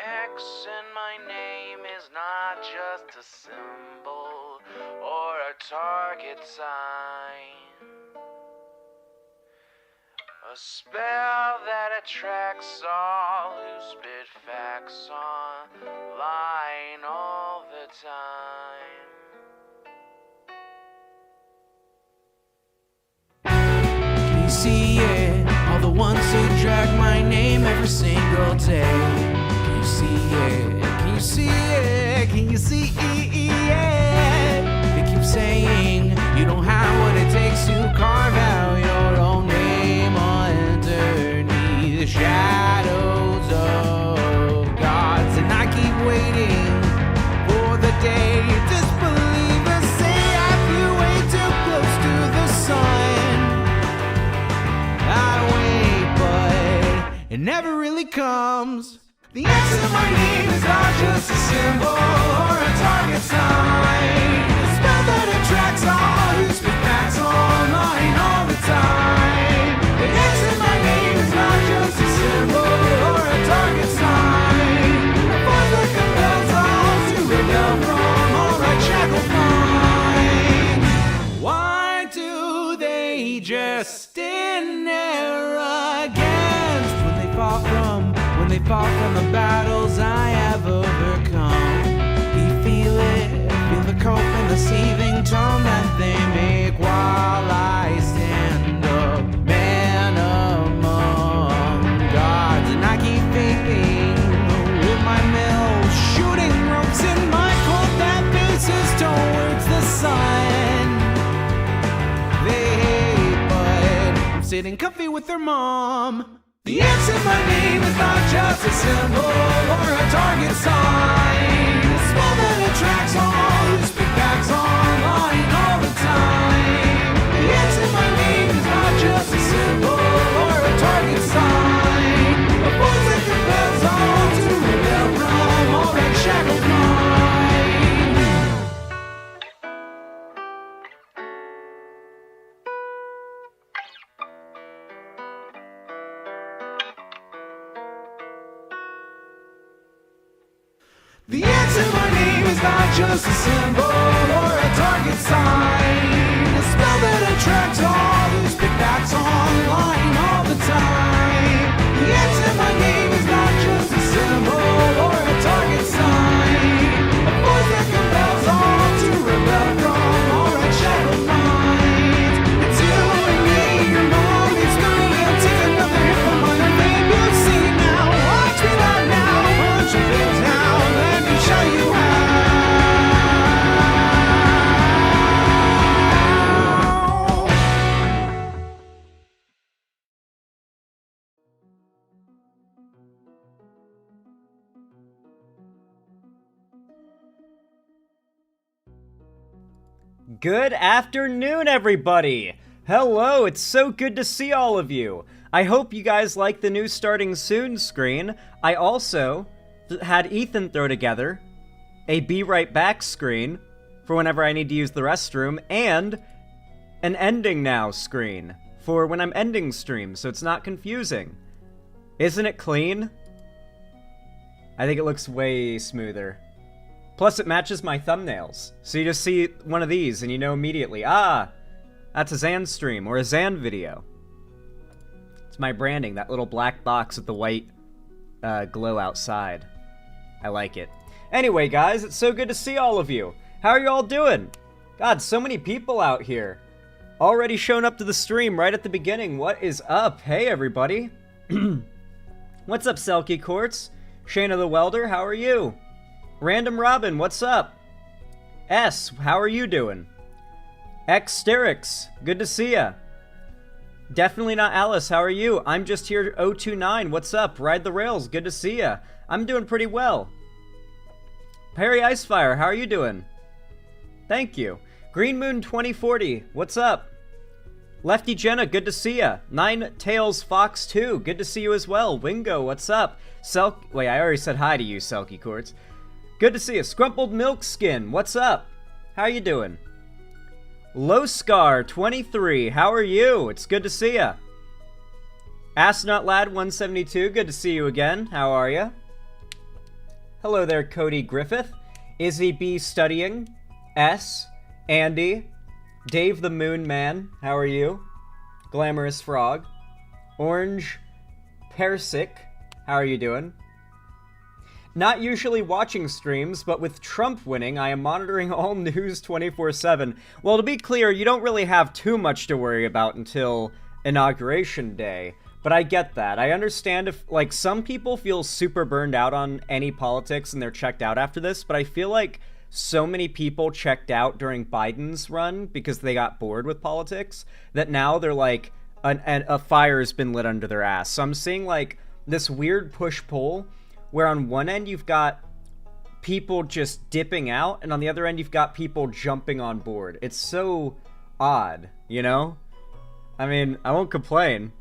X in my name is not just a symbol or a target sign. A spell that attracts all who spit facts online all the time. Can you see it? All the ones who drag my name every single day. Can you see it? Can you see it? Can you see it? They keep saying you don't have what it takes to carve out your own name underneath the shadows of gods. And I keep waiting for the day disbelievers say I flew way too close to the sun. I wait, but it never really comes. The X in my name is not just a symbol or a target sign. A spell that attracts all who speak facts online all the time. The X in my name is not just a symbol or a target sign. A force that compels all to rebel from all right shackled minds. Why do they just stand there against when they fall from the battles I have overcome? You feel it, feel the cope and the seething tone that they make while I stand up, man among gods. And I keep vaping with my mills, shooting ropes in my cold that faces towards the sun. They hate, but I'm sitting comfy with their mom. The X in my name is not just a symbol or a target sign. A spell that attracts all who speak facts online all the time. The X in my name is not just a symbol or a target sign. A force that compels all to rebel from all that shackled mind. The X in my name is not just a symbol or a target sign. A spell that attracts all who speak facts online all the time. The X in my name is not just a symbol or a target sign. A force that compels all to rebel from all right shackled minds. It's you and me, your mom, it's me. I'm taking another hit from my name. You see now, watch me not now, punch your face now. Let me show you how. Good afternoon, everybody! Hello, it's so good to see all of you. I hope you guys like the new Starting Soon screen. I also had Ethan throw together a Be Right Back screen for whenever I need to use the restroom, and an Ending Now screen for when I'm ending streams, so it's not confusing. Isn't it clean? I think it looks way smoother. Plus, it matches my thumbnails. So you just see one of these and you know immediately, ah, that's a Zan stream or a Zan video. It's my branding, that little black box with the white glow outside. I like it. Anyway, guys, it's so good to see all of you. How are you all doing? God, so many people out here. Already shown up to the stream right at the beginning. What is up? Hey, everybody. What's up, Selkie Quartz? Shayna the Welder, how are you? Random Robin, what's up? S, how are you doing? Xterix, good to see ya. Definitely not Alice, how are you? I'm just here 029, what's up? Ride the Rails, good to see ya. I'm doing pretty well. Perry Icefire, how are you doing? Thank you. Green Moon 2040, what's up? Lefty Jenna, good to see ya. Nine Tails Fox 2, good to see you as well. Wingo, what's up? Wait, I already said hi to you, Selkie Quartz. Good to see you. Scrumpled Milk Skin, what's up? How you doing? Lowscar 23, how are you? It's good to see ya. Astronaut Lad 172, good to see you again. How are ya? Hello there, Cody Griffith. Izzy B studying. S. Andy. Dave the Moon Man, how are you? Glamorous Frog. Orange Persic, how are you doing? Not usually watching streams, but with Trump winning, I am monitoring all news 24/7. Well, to be clear, you don't really have too much to worry about until Inauguration Day. But I get that. I understand if, like, some people feel super burned out on any politics and they're checked out after this, but I feel like so many people checked out during Biden's run because they got bored with politics that now they're like, a fire's been lit under their ass. So I'm seeing, like, this weird push-pull where on one end you've got people just dipping out, and on the other end you've got people jumping on board. It's so odd, you know? I mean, I won't complain.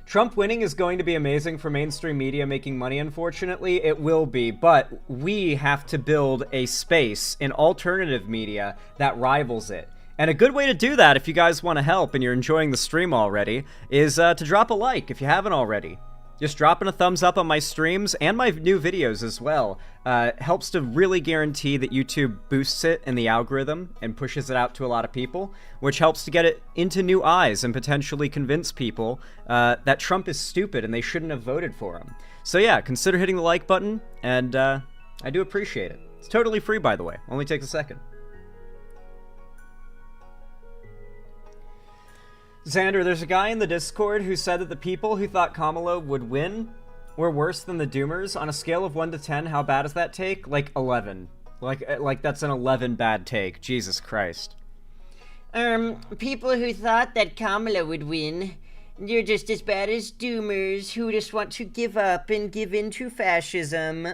Trump winning is going to be amazing for mainstream media making money, unfortunately. It will be, but we have to build a space in alternative media that rivals it. And a good way to do that, if you guys want to help and you're enjoying the stream already, is to drop a like if you haven't already. Just dropping a thumbs up on my streams and my new videos as well helps to really guarantee that YouTube boosts it in the algorithm and pushes it out to a lot of people, which helps to get it into new eyes and potentially convince people that Trump is stupid and they shouldn't have voted for him. So yeah, consider hitting the like button, and I do appreciate it. It's totally free, by the way. Only takes a second. Xander, there's a guy in the Discord who said that the people who thought Kamala would win were worse than the Doomers. On a scale of 1 to 10, how bad is that take? Like 11. Like that's an 11 bad take. Jesus Christ. People who thought that Kamala would win, they're just as bad as Doomers who just want to give up and give in to fascism.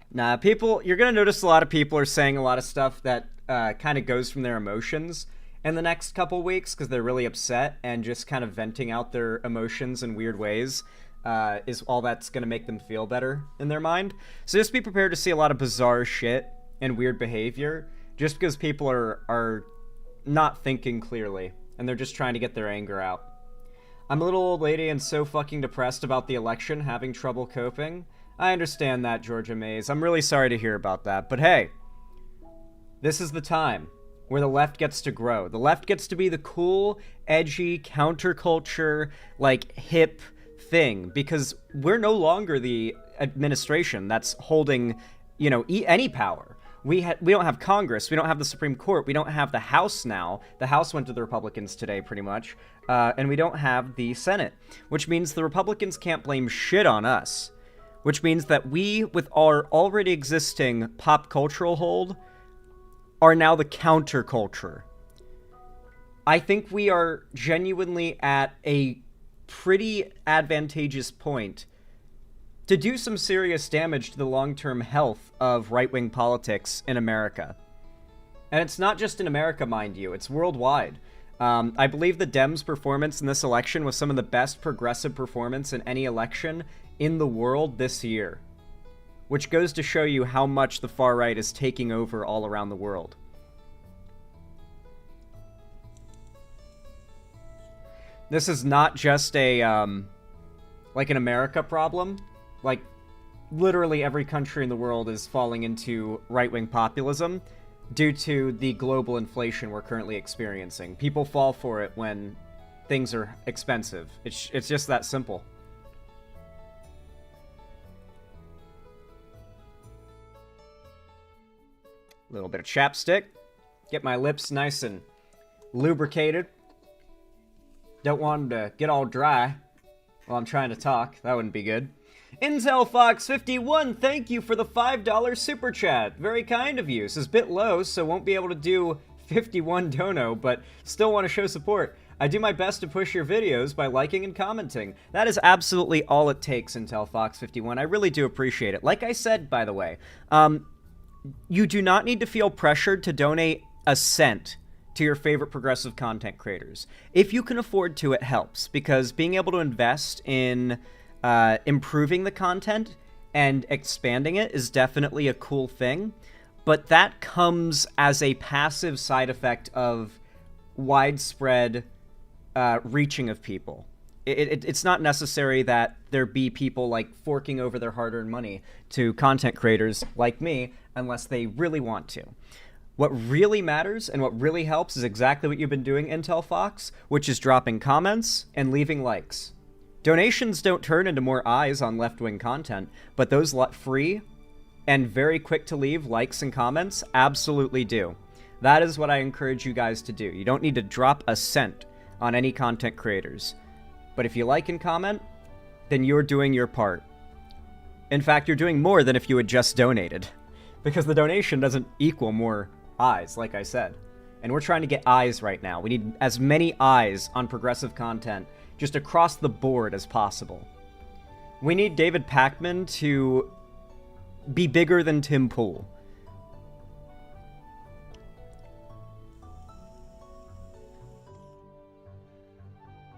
Nah, you're gonna notice a lot of people are saying a lot of stuff that kind of goes from their emotions in the next couple weeks because they're really upset, and just kind of venting out their emotions in weird ways is all that's going to make them feel better in their mind. So just be prepared to see a lot of bizarre shit and weird behavior just because people are not thinking clearly and they're just trying to get their anger out. I'm a little old lady and so fucking depressed about the election, having trouble coping. I understand that, Georgia Mays. I'm really sorry to hear about that, but hey, this is the time where the left gets to grow. The left gets to be the cool, edgy, counterculture, like, hip thing, because we're no longer the administration that's holding, you know, any power. We don't have Congress, we don't have the Supreme Court, we don't have the House now. The House went to the Republicans today, pretty much, and we don't have the Senate, which means the Republicans can't blame shit on us, which means that we, with our already existing pop cultural hold, are now the counterculture. I think we are genuinely at a pretty advantageous point to do some serious damage to the long-term health of right-wing politics in America. And it's not just in America, mind you, it's worldwide. I believe the Dems' performance in this election was some of the best progressive performance in any election in the world this year, which goes to show you how much the far right is taking over all around the world. This is not just a, like an America problem. Like, literally every country in the world is falling into right-wing populism due to the global inflation we're currently experiencing. People fall for it when things are expensive. It's just that simple. A little bit of chapstick. Get my lips nice and lubricated. Don't want them to get all dry while I'm trying to talk. That wouldn't be good. Intel Fox 51, thank you for the $5 super chat. Very kind of you. This is a bit low, so won't be able to do 51 dono, but still want to show support. I do my best to push your videos by liking and commenting. That is absolutely all it takes, Intel Fox 51. I really do appreciate it. Like I said, by the way, you do not need to feel pressured to donate a cent to your favorite progressive content creators. If you can afford to, it helps, because being able to invest in improving the content and expanding it is definitely a cool thing, but that comes as a passive side effect of widespread reaching of people. it's not necessary that there be people like forking over their hard-earned money to content creators like me unless they really want to. What really matters and what really helps is exactly what you've been doing, Intel Fox, which is dropping comments and leaving likes. Donations don't turn into more eyes on left-wing content, but those free and very quick to leave likes and comments absolutely do. That is what I encourage you guys to do. You don't need to drop a cent on any content creators. But if you like and comment, then you're doing your part. In fact, you're doing more than if you had just donated. Because the donation doesn't equal more eyes, like I said. And we're trying to get eyes right now. We need as many eyes on progressive content just across the board as possible. We need David Pakman to be bigger than Tim Pool.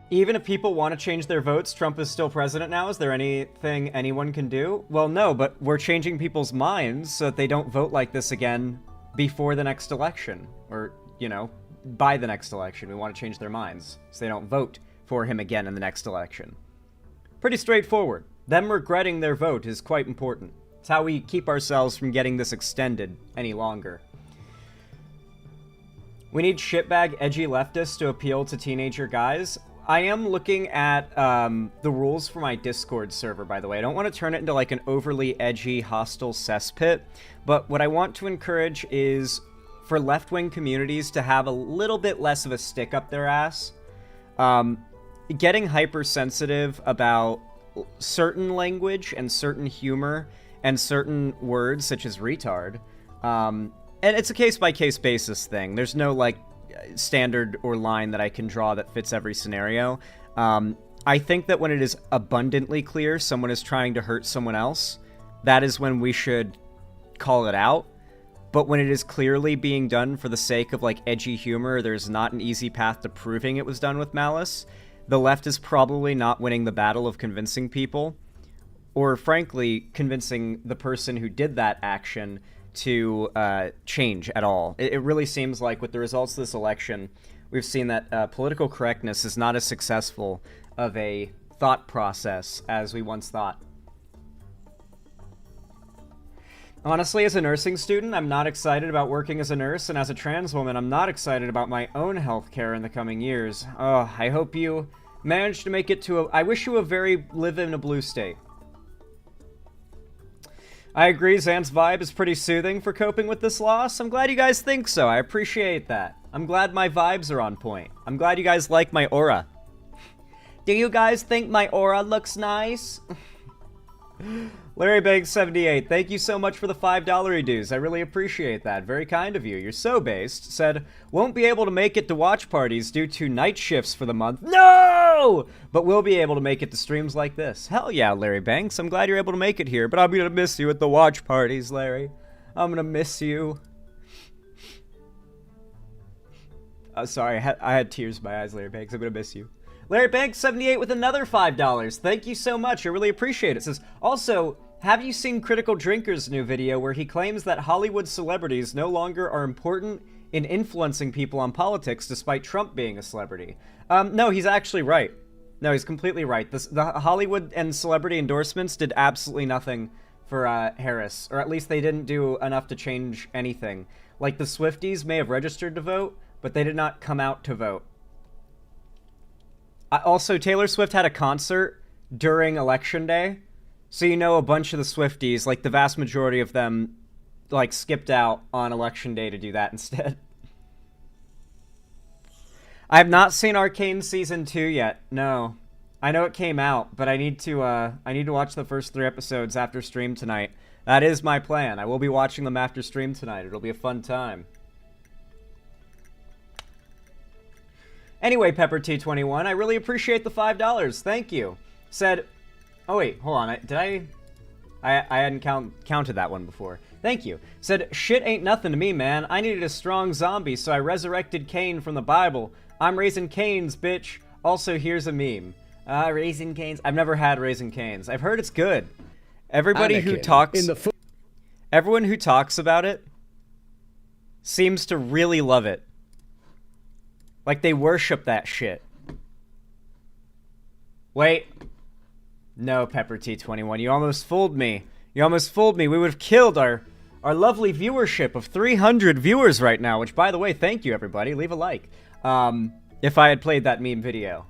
Even if people want to change their votes, Trump is still president now. Is there anything anyone can do? Well, no, but we're changing people's minds so that they don't vote like this again before the next election. Or, you know, by the next election. We want to change their minds so they don't vote for him again in the next election. Pretty straightforward. Them regretting their vote is quite important. It's how we keep ourselves from getting this extended any longer. We need shitbag edgy leftists to appeal to teenager guys. I am looking at the rules for my Discord server, by the way. I don't want to turn it into like an overly edgy, hostile cesspit, but what I want to encourage is for left-wing communities to have a little bit less of a stick up their ass. Getting hypersensitive about certain language and certain humor and certain words, such as retard. And it's a case-by-case basis thing. There's no, like, standard or line that I can draw that fits every scenario. I think that when it is abundantly clear someone is trying to hurt someone else, that is when we should call it out. But when it is clearly being done for the sake of, like, edgy humor, there's not an easy path to proving it was done with malice, the left is probably not winning the battle of convincing people, or frankly, convincing the person who did that action to change at all. It really seems like with the results of this election, we've seen that political correctness is not as successful of a thought process as we once thought. Honestly, as a nursing student, I'm not excited about working as a nurse, and as a trans woman, I'm not excited about my own healthcare in the coming years. Oh, I hope you manage to make it to I wish you live in a blue state. I agree, Xan's vibe is pretty soothing for coping with this loss. I'm glad you guys think so. I appreciate that. I'm glad my vibes are on point. I'm glad you guys like my aura. Do you guys think my aura looks nice? Larry Banks 78, thank you so much for the $5 dues. I really appreciate that. Very kind of you. You're so based. Said, won't be able to make it to watch parties due to night shifts for the month. No! But we'll be able to make it to streams like this. Hell yeah, Larry Banks. I'm glad you're able to make it here, but I'm gonna miss you at the watch parties, Larry. I'm gonna miss you. Sorry, I had tears in my eyes, Larry Banks. I'm gonna miss you. Larry Banks 78 with another $5. Thank you so much. I really appreciate it. Says, also, have you seen Critical Drinker's new video where he claims that Hollywood celebrities no longer are important in influencing people on politics despite Trump being a celebrity? No, he's actually right. No, he's completely right. The Hollywood and celebrity endorsements did absolutely nothing for Harris, or at least they didn't do enough to change anything. Like, the Swifties may have registered to vote, but they did not come out to vote. Also, Taylor Swift had a concert during Election Day, so you know a bunch of the Swifties, like the vast majority of them, like skipped out on Election Day to do that instead. I have not seen Arcane Season 2 yet, no. I know it came out, but I need to watch the first 3 episodes after stream tonight. That is my plan. I will be watching them after stream tonight. It'll be a fun time. Anyway, Pepper T21, I really appreciate the $5. Thank you. Said, oh wait, hold on. I hadn't counted that one before. Thank you. Said, shit ain't nothing to me, man. I needed a strong zombie, so I resurrected Cain from the Bible. I'm raising Canes, bitch. Also, here's a meme. Raising Canes. I've never had Raising Canes. I've heard it's good. Everybody who talks, everyone who talks about it seems to really love it. Like, they worship that shit. Wait. No, Pepper T21, you almost fooled me. You almost fooled me. We would have killed our lovely viewership of 300 viewers right now, which, by the way, thank you, everybody. Leave a like. If I had played that meme video.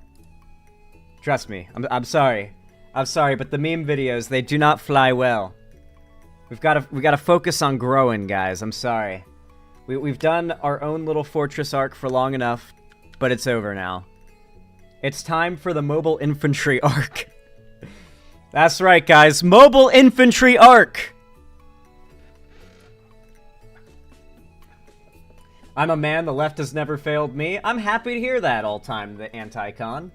Trust me, I'm sorry. I'm sorry, but the meme videos, they do not fly well. We gotta focus on growing, guys. I'm sorry. We've done our own little fortress arc for long enough, but it's over now. It's time for the mobile infantry arc. That's right, guys. Mobile infantry arc! I'm a man, the left has never failed me. I'm happy to hear that all time, the anti-con.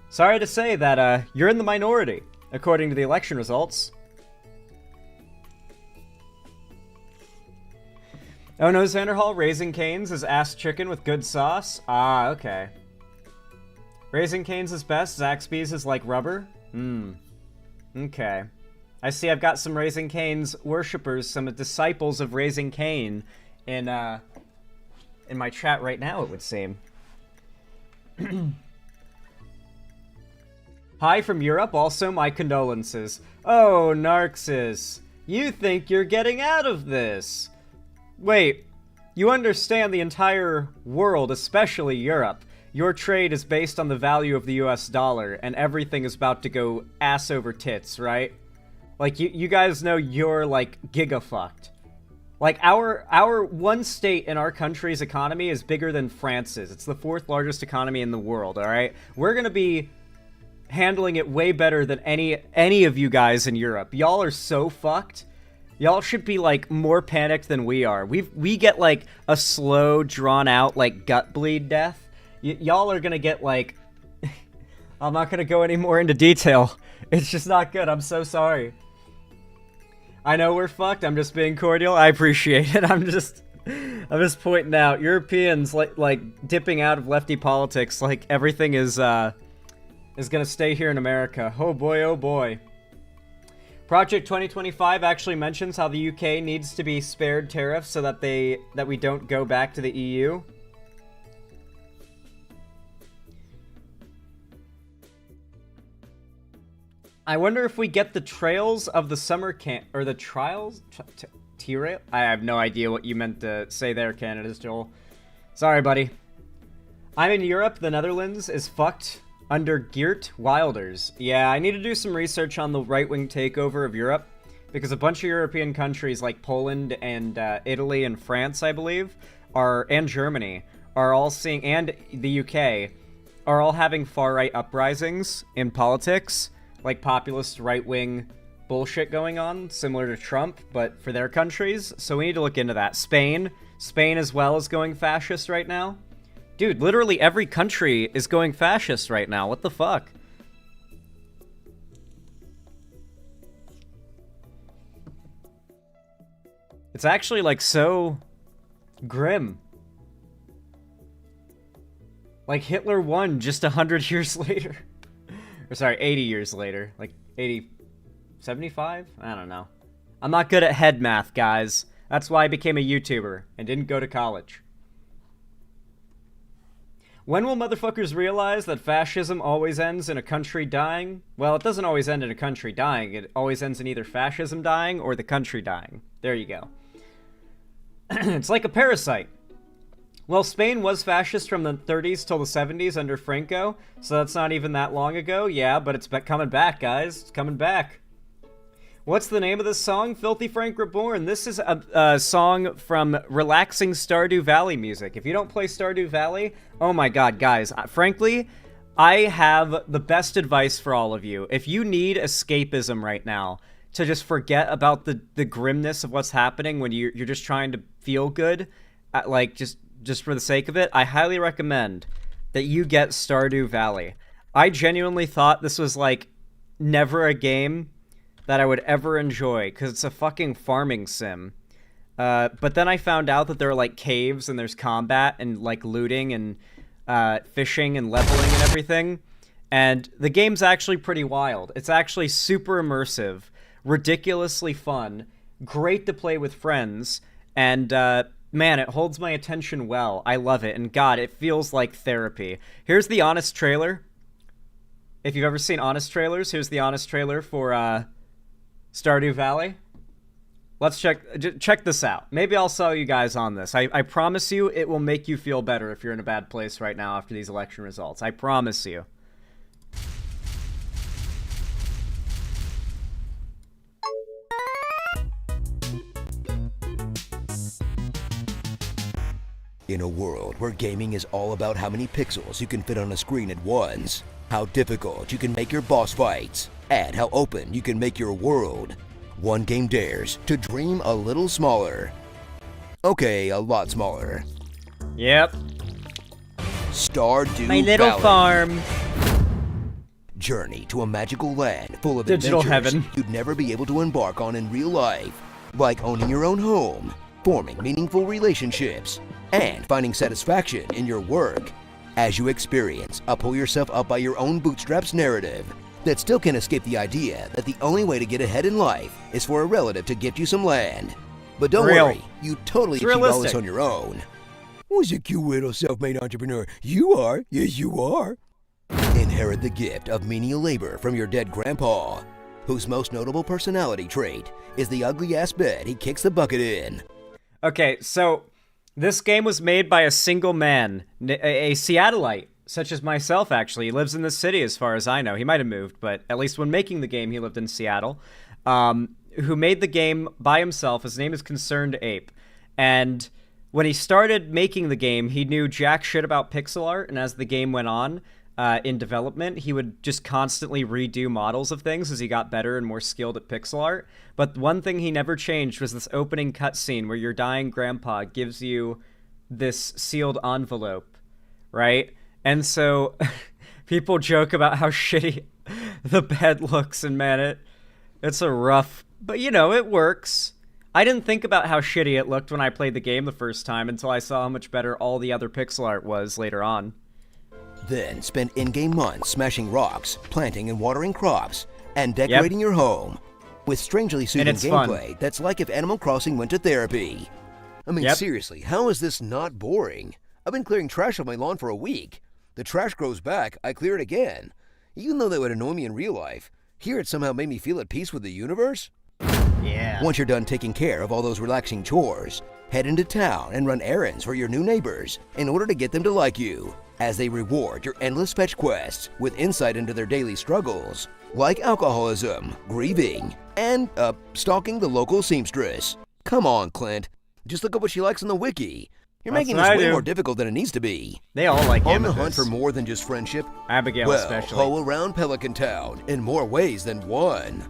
Sorry to say that, you're in the minority, according to the election results. Oh no, Xanderhall, Raising Cane's is ass chicken with good sauce? Ah, okay. Raising Cane's is best, Zaxby's is like rubber? Okay. I see I've got some Raising Cane's worshippers, some disciples of Raising Cane in my chat right now, it would seem. Hi from Europe, also my condolences. Oh, Narxis, you think you're getting out of this. Wait, you understand the entire world, especially Europe. Your trade is based on the value of the US dollar, and everything is about to go ass over tits, right? Like, you guys know you're, like, giga-fucked. Like, our one state in our country's economy is bigger than France's. It's the 4th largest economy in the world, alright? We're gonna be handling it way better than any of you guys in Europe. Y'all are so fucked. Y'all should be, like, more panicked than we are. We get, like, a slow, drawn-out, like, gut bleed death. Y'all are gonna get, like... I'm not gonna go any more into detail. It's just not good. I'm so sorry. I know we're fucked. I'm just being cordial. I appreciate it. I'm just pointing out. Europeans, like dipping out of lefty politics, like, everything is gonna stay here in America. Oh boy, oh boy. Project 2025 actually mentions how the UK needs to be spared tariffs so that we don't go back to the EU. I wonder if we get the trails of the summer camp, or the trials? T-rail? I have no idea what you meant to say there, Canada's Joel. Sorry, buddy. I'm in Europe. The Netherlands is fucked under Geert Wilders. Yeah, I need to do some research on the right-wing takeover of Europe, because a bunch of European countries like Poland and Italy and France, I believe, and Germany, are all seeing, and the UK, are all having far-right uprisings in politics, like populist right-wing bullshit going on, similar to Trump, but for their countries, so we need to look into that. Spain as well is going fascist right now. Dude, literally every country is going fascist right now. What the fuck? It's actually, like, so grim. Like, Hitler won just 100 years later. Or sorry, 80 years later. Like, 75? I don't know. I'm not good at head math, guys. That's why I became a YouTuber and didn't go to college. When will motherfuckers realize that fascism always ends in a country dying? Well, it doesn't always end in a country dying. It always ends in either fascism dying or the country dying. There you go. It's like a parasite. Well, Spain was fascist from the 30s till the 70s under Franco, so that's not even that long ago. Yeah, but it's coming back, guys. It's coming back. What's the name of this song? Filthy Frank Reborn. This is a song from relaxing Stardew Valley music. If you don't play Stardew Valley, oh my god, guys. Frankly, I have the best advice for all of you. If you need escapism right now, to just forget about the grimness of what's happening when you're just trying to feel good, like, just for the sake of it, I highly recommend that you get Stardew Valley. I genuinely thought this was, like, never a game that I would ever enjoy, because it's a fucking farming sim. But then I found out that there are, like, caves, and there's combat, and, like, looting, and fishing, and leveling, and everything. And the game's actually pretty wild. It's actually super immersive, ridiculously fun, great to play with friends, and, man, it holds my attention well. I love it, and god, it feels like therapy. Here's the honest trailer. if you've ever seen Honest trailers, here's the Honest trailer for Stardew Valley. Let's check this out. Maybe I'll sell you guys on this. I promise you it will make you feel better if you're in a bad place right now after these election results. I promise you. In a world where gaming is all about how many pixels you can fit on a screen at once, how difficult you can make your boss fights, and how open you can make your world, one game dares to dream a little smaller. Okay, a lot smaller. Yep. Stardew My little Valley. farm. Journey to a magical land full of Digital adventures heaven. you'd never be able to embark on in real life, like owning your own home, forming meaningful relationships, and finding satisfaction in your work as you experience a pull yourself up by your own bootstraps narrative that still can't escape the idea that the only way to get ahead in life is for a relative to gift you some land. But don't Real. worry, you totally It's achieve all this realistic. on your own. Who's a cute little self-made entrepreneur? You are. Yes, you are. Inherit the gift of menial labor from your dead grandpa, whose most notable personality trait is the ugly-ass bed he kicks the bucket in. Okay, so this game was made by a single man, a Seattleite, such as myself, actually. He lives in the city, as far as I know. He might have moved, but at least when making the game, he lived in Seattle. Who made the game by himself. His name is Concerned Ape. And when he started making the game, he knew jack shit about pixel art, and as the game went on in development, he would just constantly redo models of things as he got better and more skilled at pixel art. But one thing he never changed was this opening cutscene where your dying grandpa gives you this sealed envelope, right? And so people joke about how shitty the bed looks, and man, it's a rough, but you know, it works. I didn't think about how shitty it looked when I played the game the first time until I saw how much better all the other pixel art was later on. Then spend in-game months smashing rocks, planting and watering crops, and decorating your home with strangely soothing it's fun. gameplay that's like if Animal Crossing went to therapy. I mean, Yep. seriously, how is this not boring? I've been clearing trash off my lawn for a week. The trash grows back, I clear it again. Even though that would annoy me in real life, here it somehow made me feel at peace with the universe. Yeah. Once you're done taking care of all those relaxing chores, head into town and run errands for your new neighbors in order to get them to like you, as they reward your endless fetch quests with insight into their daily struggles, like alcoholism, grieving, and, stalking the local seamstress. Come on, Clint. Just look up what she likes on the wiki. You're That's making what this I way do. more difficult than it needs to be. They all like On the hunt Amethyst. for more than just friendship? Abigail Well, especially. hoe around Pelican Town in more ways than one.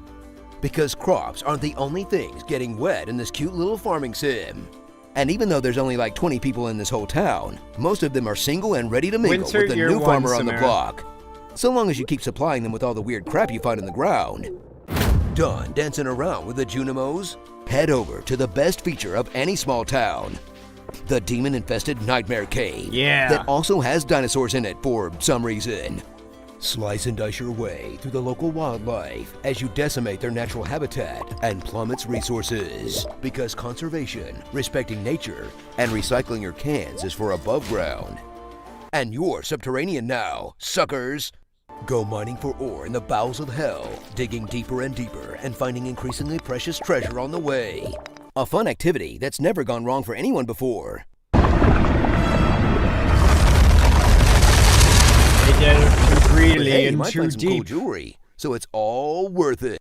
Because crops aren't the only things getting wet in this cute little farming sim. And even though there's only like 20 people in this whole town, most of them are single and ready to mingle Winter with the year new one, farmer on the Samara. block. So long as you keep supplying them with all the weird crap you find in the ground. Done dancing around with the Junimos? Head over to the best feature of any small town. The demon-infested Nightmare Cave. Yeah. That also has dinosaurs in it for some reason. Slice and dice your way through the local wildlife as you decimate their natural habitat and plumb its resources. Because conservation, respecting nature, and recycling your cans is for above ground. And you're subterranean now, suckers! Go mining for ore in the bowels of hell, digging deeper and deeper and finding increasingly precious treasure on the way. A fun activity that's never gone wrong for anyone before. They get too But greedily hey, you and might too find some cool deep. jewelry, so it's all worth it.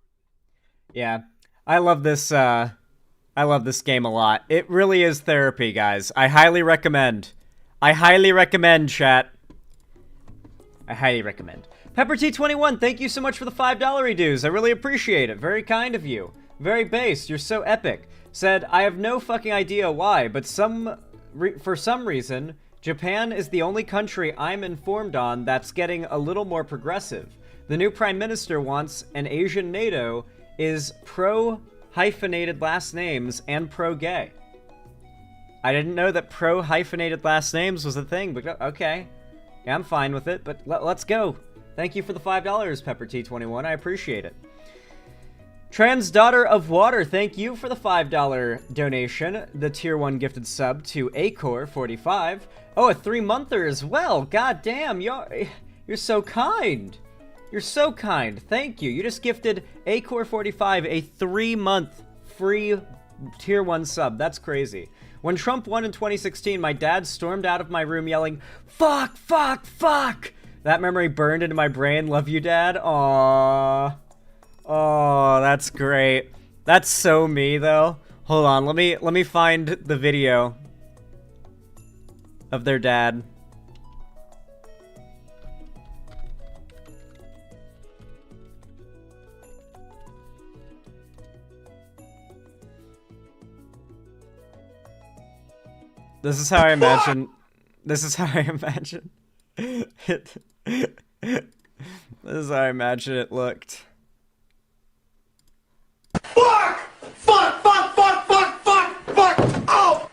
Yeah, I love this. I love this game a lot. It really is therapy, guys. I highly recommend. I highly recommend, chat. I highly recommend. Pepper T21, thank you so much for the $5 dues. I really appreciate it. Very kind of you. Very based. You're so epic. Said, I have no fucking idea why, but for some reason, Japan is the only country I'm informed on that's getting a little more progressive. The new prime minister wants an Asian NATO is pro-hyphenated last names and pro-gay. I didn't know that pro-hyphenated last names was a thing, but okay. Yeah, I'm fine with it, but let's go. Thank you for the $5, Pepper T21. I appreciate it. Trans Daughter of Water, thank you for the $5 donation. The tier 1 gifted sub to Acor45. Oh, a 3-monther as well. God damn, you're so kind. You're so kind. Thank you. You just gifted Acore45 a 3-month free tier 1 sub. That's crazy. When Trump won in 2016, my dad stormed out of my room yelling, "Fuck, fuck, fuck!" That memory burned into my brain. Love you, Dad. Aww. Oh, that's great. That's so me, though. Hold on, let me find the video of their dad. This is how I imagine. This is how I imagine it. This is how I imagine it looked. Fuck! Fuck! Fuck! Fuck! Fuck! Fuck! Fuck! Oh!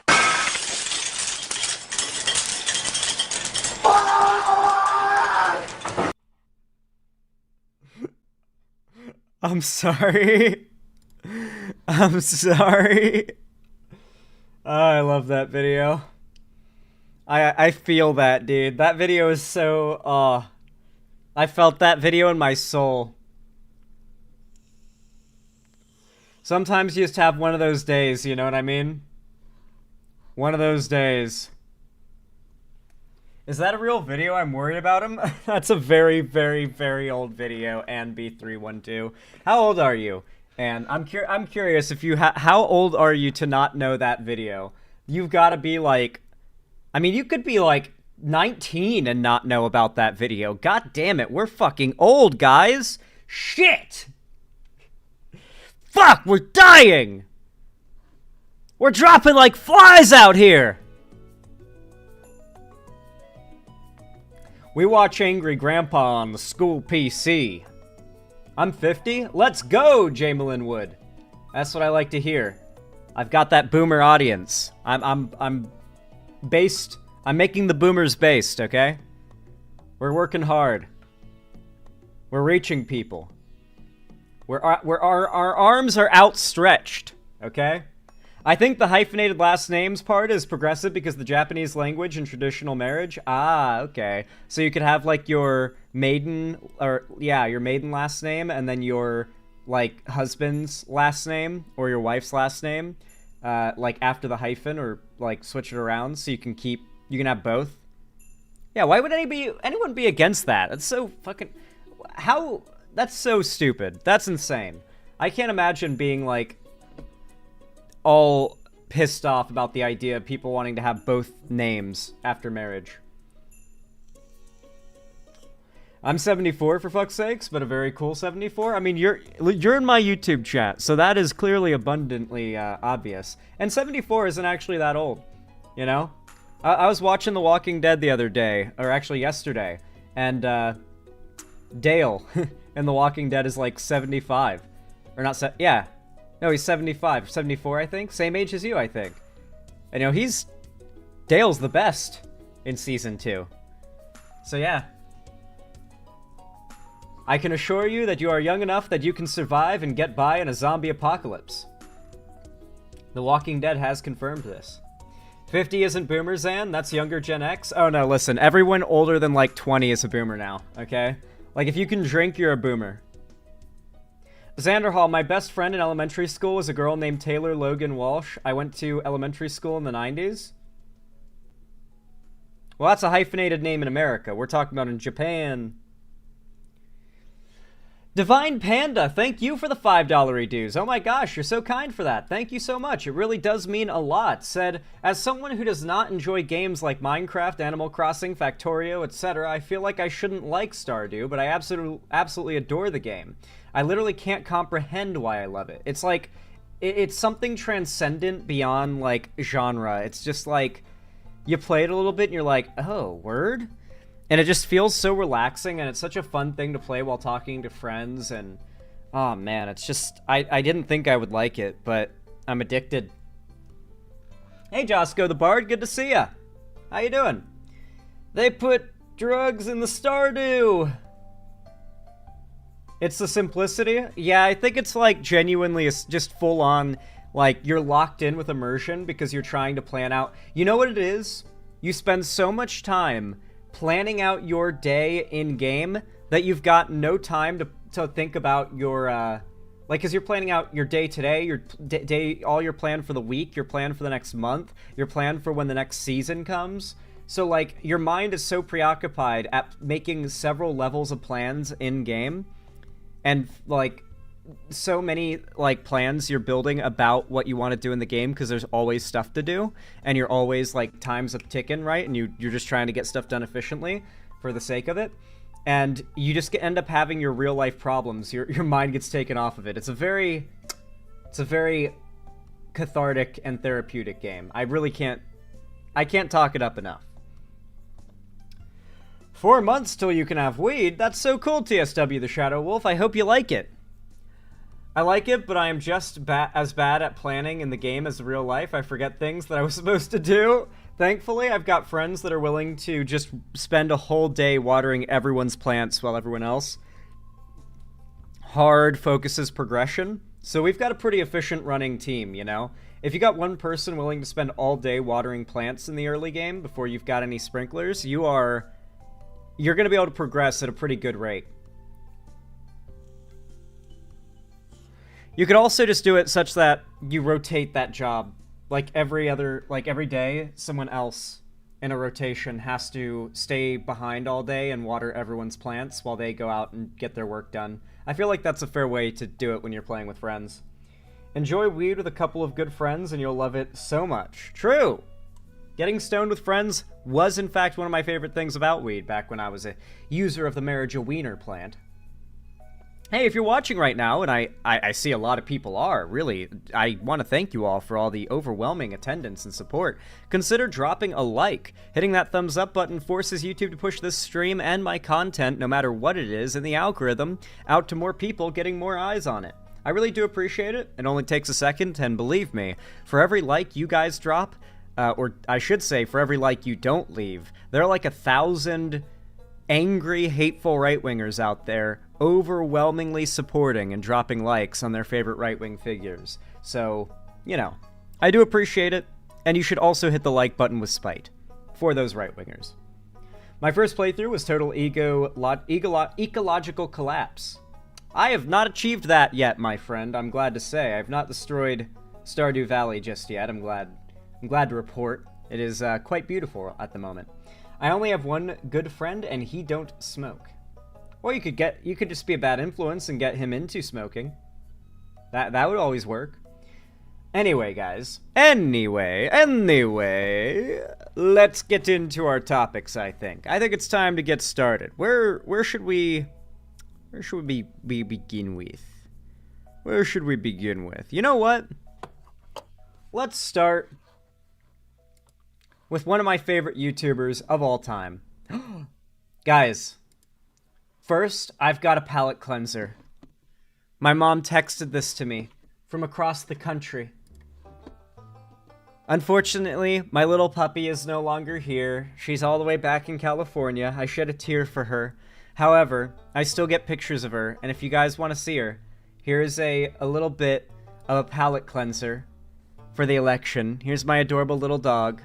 I'm sorry. I'm sorry. Oh, I love that video. I feel that, dude. That video is so, I felt that video in my soul. Sometimes you just have one of those days, you know what I mean? One of those days. Is that a real video? I'm worried about him. That's a very, very, very old video, and B312. How old are you? And I'm curious if you how old are you to not know that video? You've got to be like, I mean, you could be like 19 and not know about that video. God damn it, we're fucking old, guys. Shit. Fuck, we're dying. We're dropping like flies out here. We watch Angry Grandpa on the school PC. I'm 50? Let's go, Jamelyn Wood. That's what I like to hear. I've got that boomer audience. I'm based. I'm making the boomers based, okay? We're working hard. We're reaching people. Our arms are outstretched, okay? I think the hyphenated last names part is progressive because the Japanese language and traditional marriage. Ah, okay. So you could have like your maiden, or yeah, your maiden last name and then your like husband's last name or your wife's last name, like after the hyphen, or like switch it around so you can have both. Yeah, why would anyone be against that? That's so fucking, that's so stupid. That's insane. I can't imagine being like all pissed off about the idea of people wanting to have both names after marriage. I'm 74 for fuck's sakes, but a very cool 74. I mean, you're in my YouTube chat, so that is clearly abundantly obvious. And 74 isn't actually that old, you know? I was watching The Walking Dead the other day, or actually yesterday, and Dale in The Walking Dead is like 75. Or not, yeah. No, he's 75, 74, I think. Same age as you, I think. And, you know, Dale's the best in Season 2. So, yeah. I can assure you that you are young enough that you can survive and get by in a zombie apocalypse. The Walking Dead has confirmed this. 50 isn't boomer, Zan. That's younger Gen X. Oh, no, listen. Everyone older than, like, 20 is a boomer now, okay? Like, if you can drink, you're a boomer. Xander Hall, my best friend in elementary school was a girl named Taylor Logan Walsh. I went to elementary school in the 90s. Well, that's a hyphenated name in America. We're talking about in Japan. Divine Panda, thank you for the $5 reduce. Oh my gosh, you're so kind for that. Thank you so much. It really does mean a lot. Said, as someone who does not enjoy games like Minecraft, Animal Crossing, Factorio, etc., I feel like I shouldn't like Stardew, but I absolutely adore the game. I literally can't comprehend why I love it. It's like, it's something transcendent beyond, like, genre. It's just like, you play it a little bit and you're like, oh, word? And it just feels so relaxing, and it's such a fun thing to play while talking to friends, and oh man, it's just, I didn't think I would like it, but I'm addicted. Hey Josco the Bard, good to see ya. How you doing? They put drugs in the Stardew. It's the simplicity? Yeah, I think it's like genuinely just full on, like you're locked in with immersion because you're trying to plan out. You know what it is? You spend so much time planning out your day in game that you've got no time to think about your, like, because you're planning out your day today, your day, all your plan for the week, your plan for the next month, your plan for when the next season comes. So, like, your mind is so preoccupied at making several levels of plans in-game, and, like, so many, like, plans you're building about what you want to do in the game, because there's always stuff to do, and you're always, like, time's a ticking, right? And you're just trying to get stuff done efficiently for the sake of it. And you just end up having your real-life problems. Your mind gets taken off of it. It's a very cathartic and therapeutic game. I can't talk it up enough. 4 months till you can have weed? That's so cool, TSW the Shadow Wolf. I hope you like it. I like it, but I am just as bad at planning in the game as in real life. I forget things that I was supposed to do. Thankfully, I've got friends that are willing to just spend a whole day watering everyone's plants while everyone else hard focuses progression. So we've got a pretty efficient running team, you know? If you got one person willing to spend all day watering plants in the early game before you've got any sprinklers, you're going to be able to progress at a pretty good rate. You could also just do it such that you rotate that job. Like every day, someone else in a rotation has to stay behind all day and water everyone's plants while they go out and get their work done. I feel like that's a fair way to do it when you're playing with friends. Enjoy weed with a couple of good friends and you'll love it so much. True! Getting stoned with friends was in fact one of my favorite things about weed back when I was a user of the marijuana plant. Hey, if you're watching right now, and I see a lot of people are, really, I want to thank you all for all the overwhelming attendance and support. Consider dropping a like. Hitting that thumbs up button forces YouTube to push this stream and my content, no matter what it is, in the algorithm, out to more people, getting more eyes on it. I really do appreciate it. It only takes a second, and believe me, for every like you guys drop, or I should say, for every like you don't leave, there are like 1,000 angry, hateful right-wingers out there overwhelmingly supporting and dropping likes on their favorite right-wing figures. So, you know, I do appreciate it, and you should also hit the like button with spite for those right-wingers. My first playthrough was total ecological collapse. I have not achieved that yet, my friend, I'm glad to say. I've not destroyed Stardew Valley just yet, I'm glad to report. It is quite beautiful at the moment. I only have one good friend, and he don't smoke. Or you could just be a bad influence and get him into smoking. That would always work. Anyway, guys. Anyway, let's get into our topics, I think. I think it's time to get started. Where should we begin with? Where should we begin with? You know what? Let's start with one of my favorite YouTubers of all time. Guys, first, I've got a palate cleanser. My mom texted this to me from across the country. Unfortunately, my little puppy is no longer here. She's all the way back in California. I shed a tear for her. However, I still get pictures of her, and if you guys want to see her, here's a little bit of a palate cleanser for the election. Here's my adorable little dog.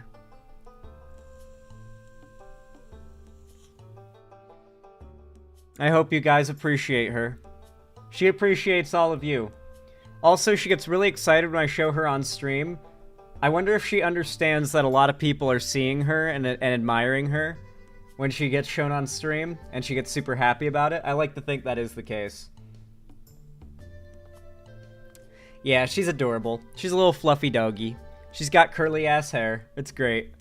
I hope you guys appreciate her. She appreciates all of you. Also, she gets really excited when I show her on stream. I wonder if she understands that a lot of people are seeing her and admiring her when she gets shown on stream, and she gets super happy about it. I like to think that is the case. Yeah, she's adorable. She's a little fluffy doggy. She's got curly ass hair. It's great.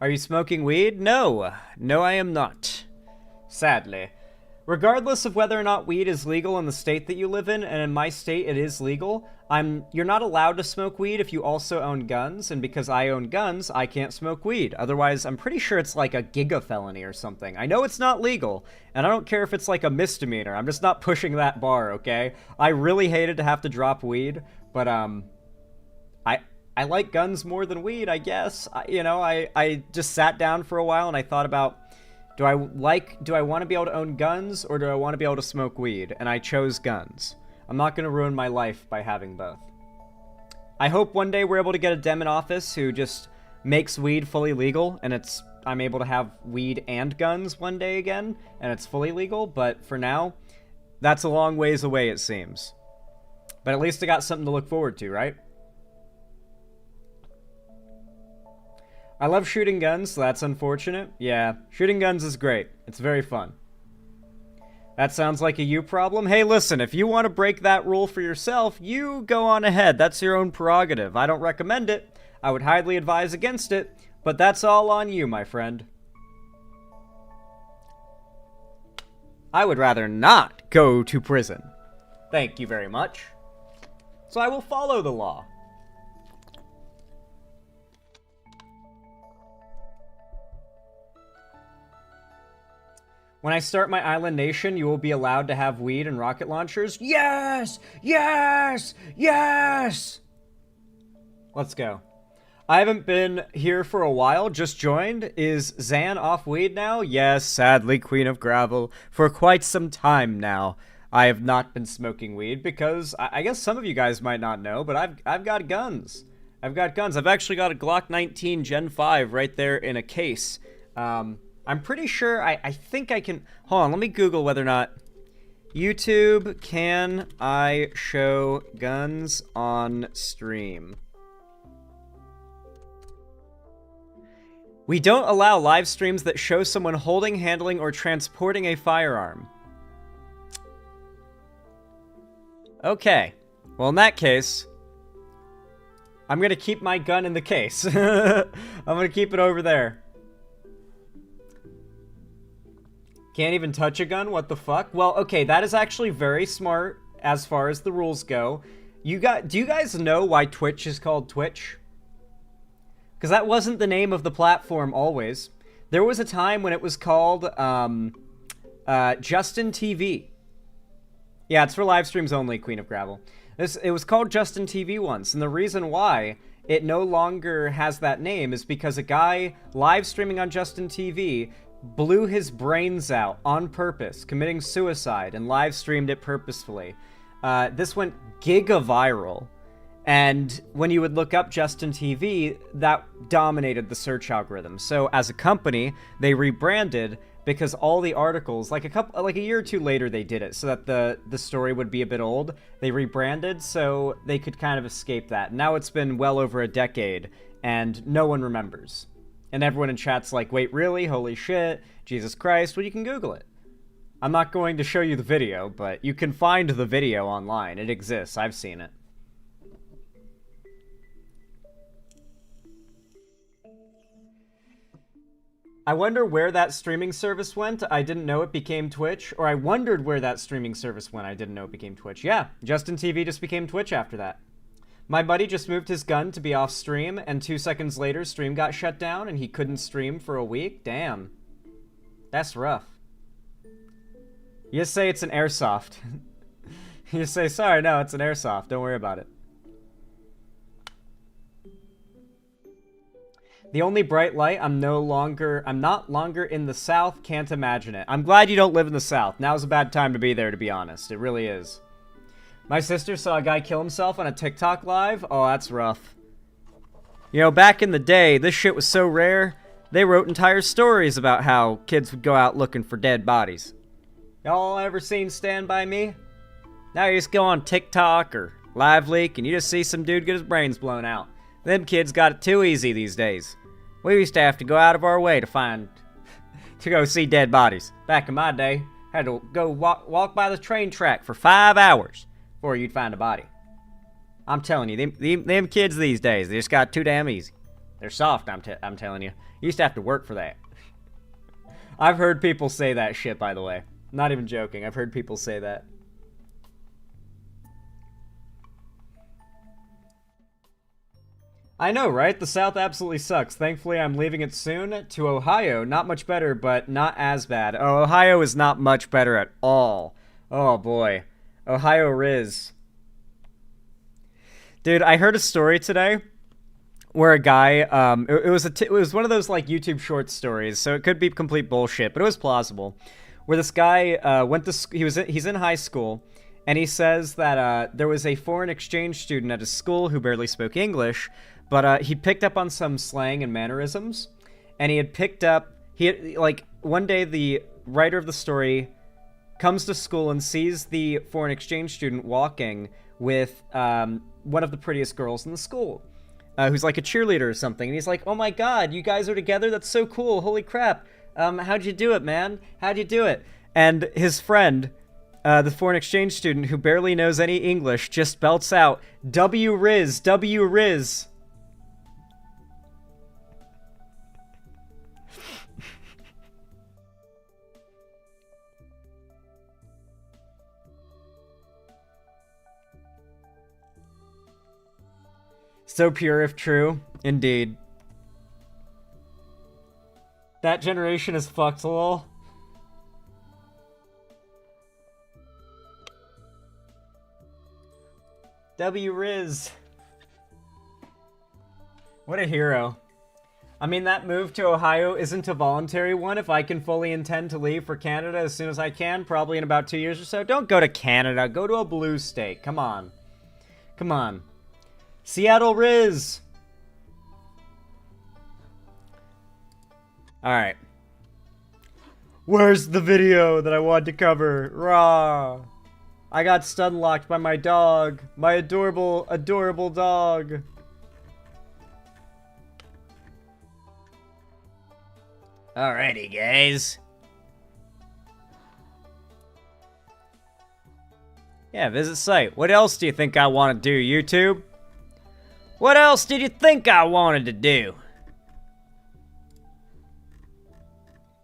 Are you smoking weed? No. No, I am not. Sadly. Regardless of whether or not weed is legal in the state that you live in, and in my state it is legal, you're not allowed to smoke weed if you also own guns, and because I own guns, I can't smoke weed. Otherwise, I'm pretty sure it's like a giga felony or something. I know it's not legal, and I don't care if it's like a misdemeanor. I'm just not pushing that bar, okay? I really hated to have to drop weed, but I like guns more than weed, I guess. I just sat down for a while and I thought about, do I want to be able to own guns, or do I want to be able to smoke weed? And I chose guns. I'm not going to ruin my life by having both. I hope one day we're able to get a Dem in office who just makes weed fully legal, and I'm able to have weed and guns one day again, and it's fully legal, but for now, that's a long ways away, it seems. But at least I got something to look forward to, right? I love shooting guns, so that's unfortunate. Yeah, shooting guns is great. It's very fun. That sounds like a you problem. Hey, listen, if you want to break that rule for yourself, you go on ahead. That's your own prerogative. I don't recommend it. I would highly advise against it, but that's all on you, my friend. I would rather not go to prison. Thank you very much. So I will follow the law. When I start my island nation, you will be allowed to have weed and rocket launchers. Yes! Yes! Yes! Let's go. I haven't been here for a while, just joined. Is Zan off weed now? Yes, sadly, Queen of Gravel. For quite some time now, I have not been smoking weed because I guess some of you guys might not know, but I've got guns. I've got guns. I've actually got a Glock 19 Gen 5 right there in a case. I'm pretty sure, I think I can... Hold on, let me Google whether or not... YouTube, can I show guns on stream? We don't allow live streams that show someone holding, handling, or transporting a firearm. Okay. Well, in that case... I'm gonna keep my gun in the case. I'm gonna keep it over there. Can't even touch a gun? What the fuck? Well, okay, that is actually very smart as far as the rules go. Do you guys know why Twitch is called Twitch? Because that wasn't the name of the platform always. There was a time when it was called Justin TV. Yeah, it's for live streams only, Queen of Gravel. It was called Justin TV once, and the reason why it no longer has that name is because a guy live streaming on Justin TV blew his brains out on purpose, committing suicide, and live streamed it purposefully. This went giga-viral, and when you would look up Justin TV, that dominated the search algorithm. So as a company, they rebranded because all the articles, like a year or two later, they did it so that the story would be a bit old. They rebranded so they could kind of escape that. Now it's been well over a decade, and no one remembers. And everyone in chat's like, wait, really? Holy shit. Jesus Christ. Well, you can Google it. I'm not going to show you the video, but you can find the video online. It exists. I've seen it. I wonder where that streaming service went. I didn't know it became Twitch. Or I wondered where that streaming service went. I didn't know it became Twitch. Yeah, Justin TV just became Twitch after that. My buddy just moved his gun to be off stream, and 2 seconds later, stream got shut down, and he couldn't stream for a week? Damn. That's rough. You just say it's an airsoft. You just say, sorry, no, it's an airsoft. Don't worry about it. The only bright light, I'm not longer in the South, can't imagine it. I'm glad you don't live in the South. Now's a bad time to be there, to be honest. It really is. My sister saw a guy kill himself on a TikTok live. Oh, that's rough. You know, back in the day, this shit was so rare, they wrote entire stories about how kids would go out looking for dead bodies. Y'all ever seen Stand By Me? Now you just go on TikTok or Live Leak and you just see some dude get his brains blown out. Them kids got it too easy these days. We used to have to go out of our way to go see dead bodies. Back in my day, had to go walk by the train track for 5 hours before you'd find a body. I'm telling you, them kids these days, they just got too damn easy. They're soft, I'm telling you. You used to have to work for that. I've heard people say that shit, by the way. Not even joking, I've heard people say that. I know, right? The South absolutely sucks. Thankfully, I'm leaving it soon to Ohio. Not much better, but not as bad. Oh, Ohio is not much better at all. Oh, boy. Ohio Riz. Dude, I heard a story today where a guy, it was one of those, like, YouTube short stories, so it could be complete bullshit, but it was plausible, where this guy he's in high school, and he says that there was a foreign exchange student at his school who barely spoke English, but he picked up on some slang and mannerisms, and he had picked up, like, one day the writer of the story comes to school and sees the foreign exchange student walking with one of the prettiest girls in the school, who's like a cheerleader or something. And he's like, oh my god, you guys are together? That's so cool. Holy crap. How'd you do it, man? How'd you do it? And his friend, the foreign exchange student who barely knows any English, just belts out, W-Riz, W-Riz. So pure if true, indeed. That generation is fucked, lol. W-Riz. What a hero. I mean, that move to Ohio isn't a voluntary one. If I can fully intend to leave for Canada as soon as I can, probably in about 2 years or so. Don't go to Canada. Go to a blue state. Come on. Come on. Seattle Riz. Alright. Where's the video that I wanted to cover? Rah. I got stun locked by my dog. My adorable, adorable dog. Alrighty, guys. Yeah, visit site. What else do you think I want to do, YouTube? What else did you think I wanted to do?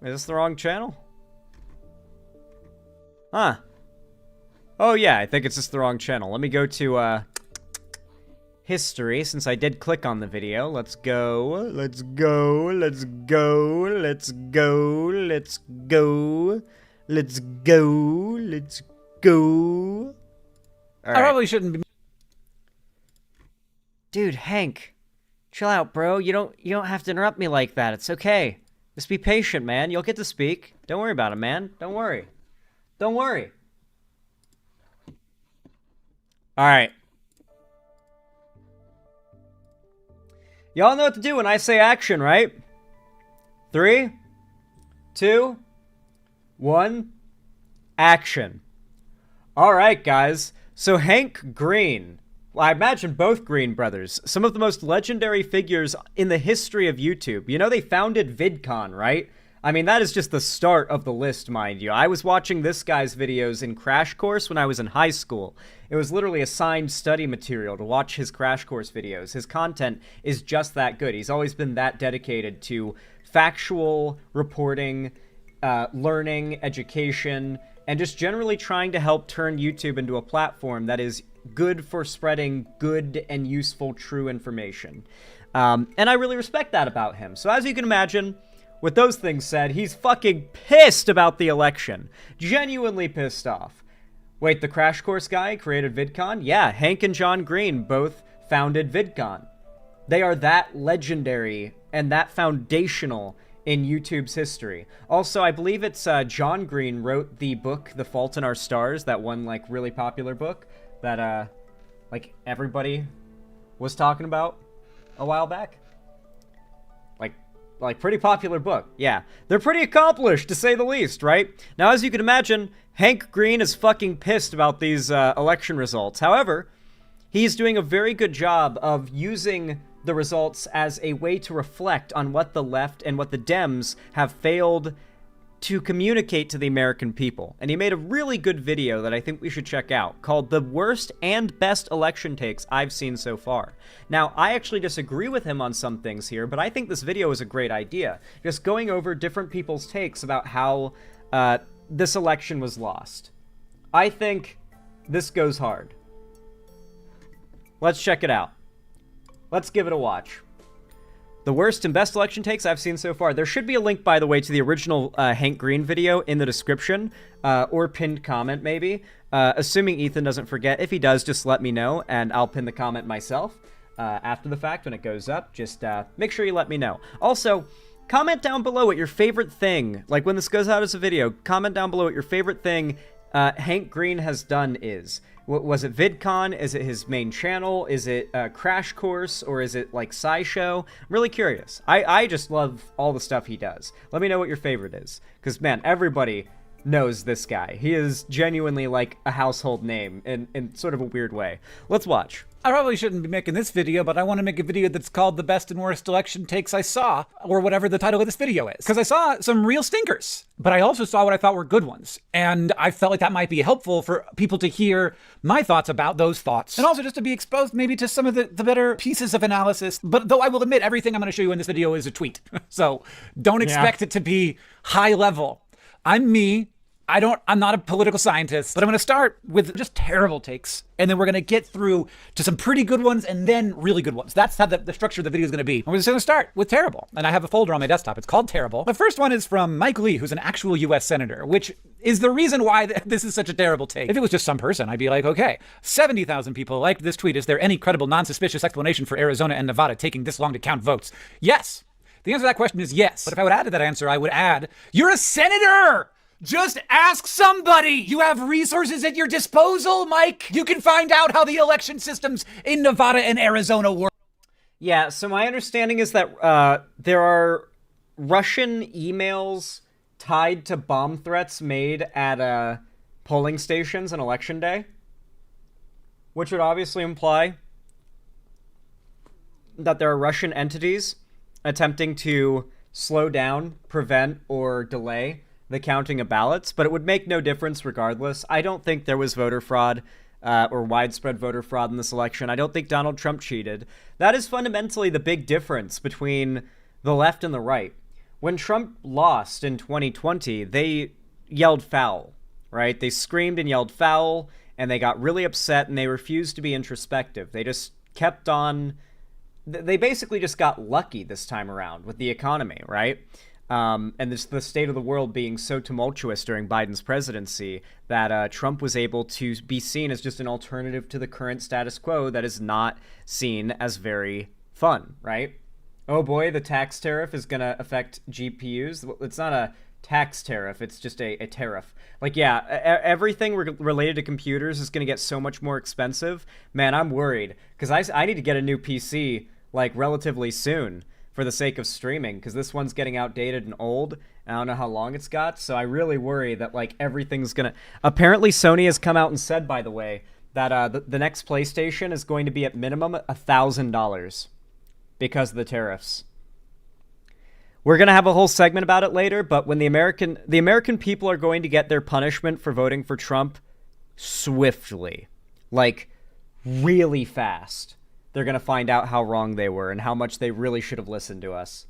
Is this the wrong channel? Huh. Oh yeah, I think it's just the wrong channel. Let me go to, history, since I did click on the video. Let's go, let's go, let's go, let's go, let's go, let's go, let's go. I probably shouldn't be. Dude, Hank, chill out, bro. You don't have to interrupt me like that. It's okay. Just be patient, man. You'll get to speak. Don't worry about it, man. Don't worry. Don't worry. All right. Y'all know what to do when I say action, right? 3, 2, 1, action. All right, guys. So Hank Green, well, I imagine both Green brothers, some of the most legendary figures in the history of YouTube. You know, they founded VidCon, right? I mean, that is just the start of the list, mind you. I was watching this guy's videos in Crash Course when I was in high school. It was literally assigned study material to watch his Crash Course videos. His content is just that good. He's always been that dedicated to factual reporting, learning, education, and just generally trying to help turn YouTube into a platform that is good for spreading good and useful, true information. And I really respect that about him. So as you can imagine, with those things said, he's fucking pissed about the election. Genuinely pissed off. Wait, the Crash Course guy created VidCon? Yeah, Hank and John Green both founded VidCon. They are that legendary and that foundational in YouTube's history. Also, I believe it's John Green wrote the book The Fault in Our Stars, that one like really popular book that like everybody was talking about a while back. Like pretty popular book. Yeah, they're pretty accomplished to say the least, right? Now, as you can imagine, Hank Green is fucking pissed about these election results. However, he's doing a very good job of using the results as a way to reflect on what the left and what the Dems have failed to communicate to the American people. And he made a really good video that I think we should check out called The Worst and Best Election Takes I've Seen So Far. Now, I actually disagree with him on some things here, but I think this video is a great idea. Just going over different people's takes about how this election was lost. I think this goes hard. Let's check it out. Let's give it a watch. The worst and best election takes I've seen so far. There should be a link, by the way, to the original Hank Green video in the description, or pinned comment, maybe. Assuming Ethan doesn't forget. If he does, just let me know, and I'll pin the comment myself after the fact when it goes up. Just make sure you let me know. Also, comment down below what your favorite thing, like when this goes out as a video, comment down below what your favorite thing Hank Green has done is. Was it VidCon? Is it his main channel? Is it Crash Course? Or is it like SciShow? I'm really curious. I just love all the stuff he does. Let me know what your favorite is. Because, man, everybody knows this guy. He is genuinely like a household name in sort of a weird way. Let's watch. I probably shouldn't be making this video, but I want to make a video that's called The Best and Worst Election Takes I Saw, or whatever the title of this video is. Because I saw some real stinkers, but I also saw what I thought were good ones. And I felt like that might be helpful for people to hear my thoughts about those thoughts. And also just to be exposed maybe to some of the better pieces of analysis. But though I will admit, everything I'm going to show you in this video is a tweet. So don't expect it to be high level. I'm me. I'm not a political scientist, but I'm going to start with just terrible takes. And then we're going to get through to some pretty good ones and then really good ones. That's how the structure of the video is going to be. We're just going to start with terrible. And I have a folder on my desktop. It's called Terrible. The first one is from Mike Lee, who's an actual US senator, which is the reason why this is such a terrible take. If it was just some person, I'd be like, okay, 70,000 people liked this tweet. Is there any credible, non-suspicious explanation for Arizona and Nevada taking this long to count votes? Yes. The answer to that question is yes. But if I would add to that answer, I would add, you're a senator! Just ask somebody! You have resources at your disposal, Mike! You can find out how the election systems in Nevada and Arizona work. Yeah, so my understanding is that there are Russian emails tied to bomb threats made at polling stations on election day, which would obviously imply that there are Russian entities attempting to slow down, prevent, or delay the counting of ballots, but it would make no difference regardless. I don't think there was voter fraud or widespread voter fraud in this election. I don't think Donald Trump cheated. That is fundamentally the big difference between the left and the right. When Trump lost in 2020, they yelled foul, right? They screamed and yelled foul, and they got really upset, and they refused to be introspective. They just kept on... They basically just got lucky this time around with the economy, right? And the state of the world being so tumultuous during Biden's presidency that Trump was able to be seen as just an alternative to the current status quo that is not seen as very fun, right? Oh boy, the tax tariff is going to affect GPUs. It's not a tax tariff, it's just a tariff. Like, yeah, everything related to computers is going to get so much more expensive. Man, I'm worried, because I need to get a new PC, like, relatively soon, for the sake of streaming, because this one's getting outdated and old. I don't know how long it's got, so I really worry that, like, everything's gonna... Apparently Sony has come out and said, by the way, that the next PlayStation is going to be at minimum $1,000 because of the tariffs. We're gonna have a whole segment about it later, but when the American people are going to get their punishment for voting for Trump swiftly, like, really fast. They're going to find out how wrong they were and how much they really should have listened to us.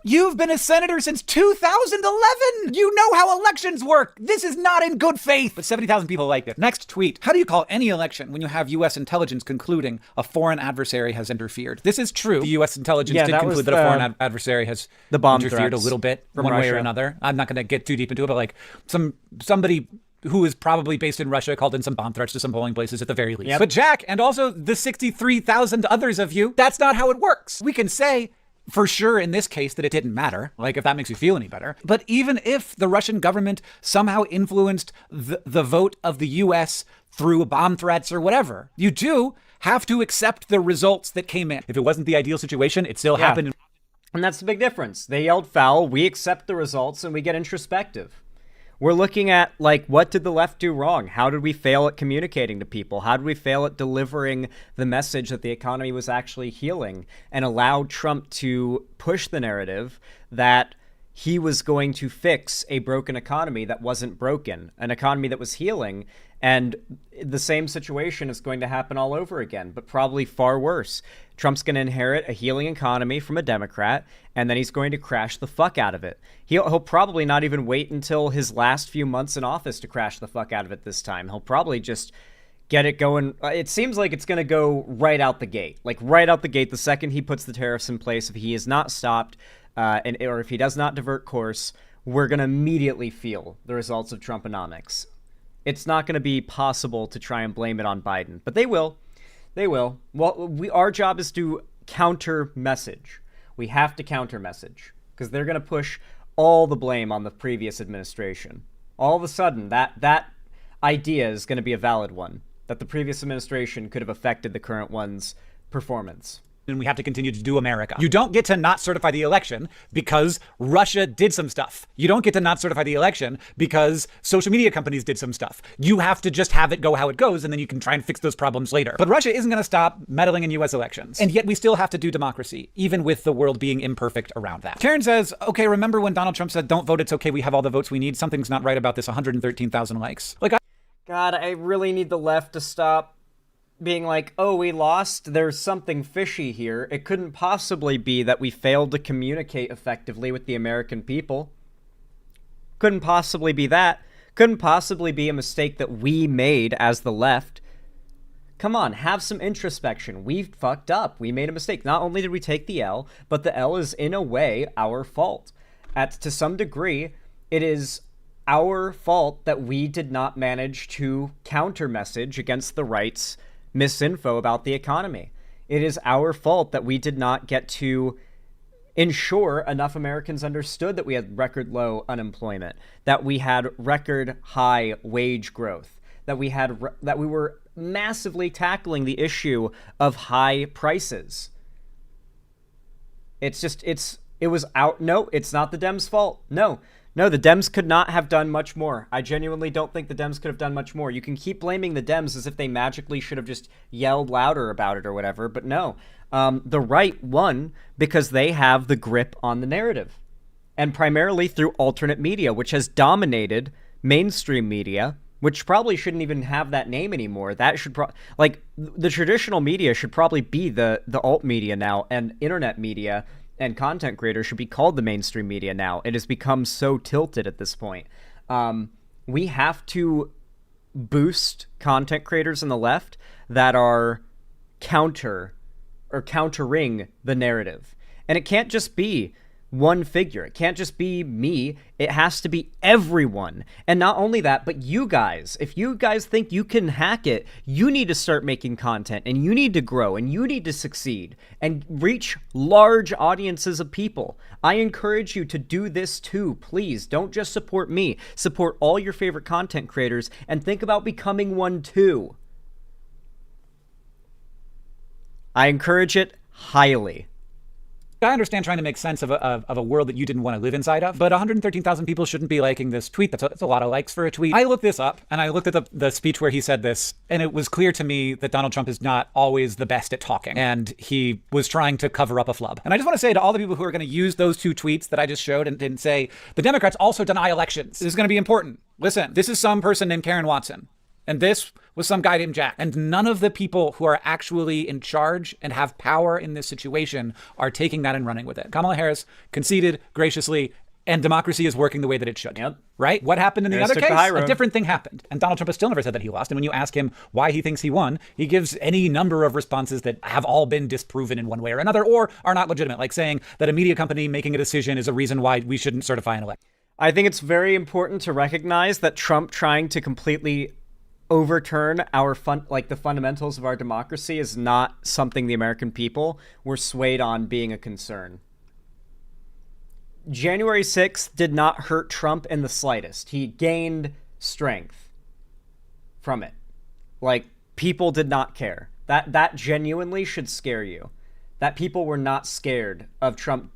You've been a senator since 2011! You know how elections work! This is not in good faith! But 70,000 people liked it. Next tweet. How do you call any election when you have U.S. intelligence concluding a foreign adversary has interfered? This is true. The U.S. intelligence did conclude that a foreign adversary has interfered a little bit, one way or another. I'm not going to get too deep into it, but like somebody who is probably based in Russia called in some bomb threats to some polling places at the very least. Yep. But Jack, and also the 63,000 others of you, that's not how it works. We can say for sure in this case that it didn't matter, like if that makes you feel any better. But even if the Russian government somehow influenced the vote of the US through bomb threats or whatever, you do have to accept the results that came in. If it wasn't the ideal situation, it still happened. And that's the big difference. They yelled foul, we accept the results, and we get introspective. We're looking at, like, what did the left do wrong? How did we fail at communicating to people? How did we fail at delivering the message that the economy was actually healing and allowed Trump to push the narrative that he was going to fix a broken economy that wasn't broken, an economy that was healing, and the same situation is going to happen all over again, but probably far worse. Trump's going to inherit a healing economy from a Democrat, and then he's going to crash the fuck out of it. He'll probably not even wait until his last few months in office to crash the fuck out of it this time. He'll probably just get it going. It seems like it's going to go right out the gate. Like, right out the gate, the second he puts the tariffs in place, if he is not stopped, or if he does not divert course, we're going to immediately feel the results of Trumponomics. It's not going to be possible to try and blame it on Biden, but they will. They will. Well, our job is to counter message. We have to counter message because they're going to push all the blame on the previous administration. All of a sudden, that idea is going to be a valid one, that the previous administration could have affected the current one's performance. And we have to continue to do America. You don't get to not certify the election because Russia did some stuff. You don't get to not certify the election because social media companies did some stuff. You have to just have it go how it goes, and then you can try and fix those problems later. But Russia isn't going to stop meddling in US elections. And yet we still have to do democracy, even with the world being imperfect around that. Karen says, okay, remember when Donald Trump said, don't vote, it's okay, we have all the votes we need? Something's not right about this 113,000 likes. God, I really need the left to stop being like, oh, we lost, there's something fishy here. It couldn't possibly be that we failed to communicate effectively with the American people. Couldn't possibly be that. Couldn't possibly be a mistake that we made as the left. Come on, have some introspection. We fucked up. We made a mistake. Not only did we take the L, but the L is in a way our fault. To some degree, it is our fault that we did not manage to counter-message against the right's misinfo about the economy. It is our fault that we did not get to ensure enough Americans understood that we had record low unemployment, that we had record high wage growth, that we were massively tackling the issue of high prices. It's not the Dems' fault. No, the Dems could not have done much more. I genuinely don't think the Dems could have done much more. You can keep blaming the Dems as if they magically should have just yelled louder about it or whatever, but no. The right won because they have the grip on the narrative. And primarily through alternate media, which has dominated mainstream media, which probably shouldn't even have that name anymore. That should the traditional media should probably be the alt media now, and internet media and content creators should be called the mainstream media now. It has become so tilted at this point. We have to boost content creators on the left that are countering the narrative. And it can't just be one figure. It can't just be me. It has to be everyone. And not only that, but you guys. If you guys think you can hack it, you need to start making content, and you need to grow, and you need to succeed and reach large audiences of people. I encourage you to do this too. Please don't just support me. Support all your favorite content creators and think about becoming one too. I encourage it highly. I understand trying to make sense of a world that you didn't want to live inside of, but 113,000 people shouldn't be liking this tweet. That's a lot of likes for a tweet. I looked this up, and I looked at the speech where he said this, and it was clear to me that Donald Trump is not always the best at talking, and he was trying to cover up a flub. And I just want to say to all the people who are going to use those two tweets that I just showed and say, the Democrats also deny elections. This is going to be important. Listen, this is some person named Karen Watson. And this was some guy named Jack. And none of the people who are actually in charge and have power in this situation are taking that and running with it. Kamala Harris conceded graciously, and democracy is working the way that it should. Yep. Right? What happened in the other case? A different thing happened. And Donald Trump has still never said that he lost. And when you ask him why he thinks he won, he gives any number of responses that have all been disproven in one way or another, or are not legitimate, like saying that a media company making a decision is a reason why we shouldn't certify an election. I think it's very important to recognize that Trump trying to completely overturn the fundamentals of our democracy is not something the American people were swayed on being a concern. January 6th did not hurt Trump in the slightest. He gained strength from it. People did not care. That genuinely should scare you. That people were not scared of Trump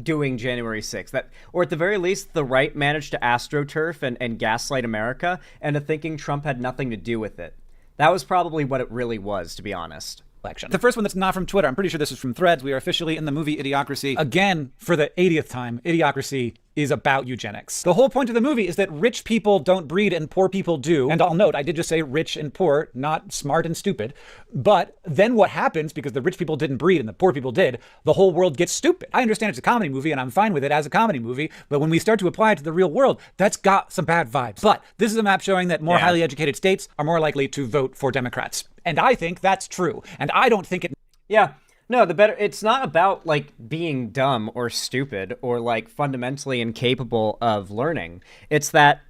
doing January 6th. Or at the very least, the right managed to astroturf and gaslight America into thinking Trump had nothing to do with it. That was probably what it really was, to be honest. The first one that's not from Twitter, I'm pretty sure this is from Threads. We are officially in the movie Idiocracy. Again, for the 80th time, Idiocracy is about eugenics. The whole point of the movie is that rich people don't breed and poor people do. And I'll note, I did just say rich and poor, not smart and stupid. But then what happens, because the rich people didn't breed and the poor people did, the whole world gets stupid. I understand it's a comedy movie and I'm fine with it as a comedy movie. But when we start to apply it to the real world, that's got some bad vibes. But this is a map showing that more highly educated states are more likely to vote for Democrats. And I think that's true. And I don't think it... Yeah. No, it's not about being dumb or stupid or fundamentally incapable of learning. It's that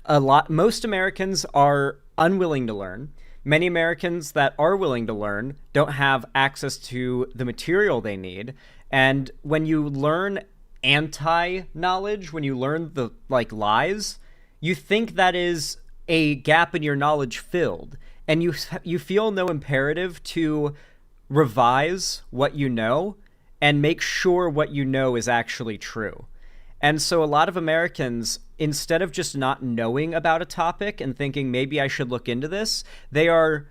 most Americans are unwilling to learn. Many Americans that are willing to learn don't have access to the material they need. And when you learn anti-knowledge, when you learn the lies, you think that is a gap in your knowledge filled, and you feel no imperative to revise what you know and make sure what you know is actually true. And so a lot of Americans, instead of just not knowing about a topic and thinking maybe I should look into this, they are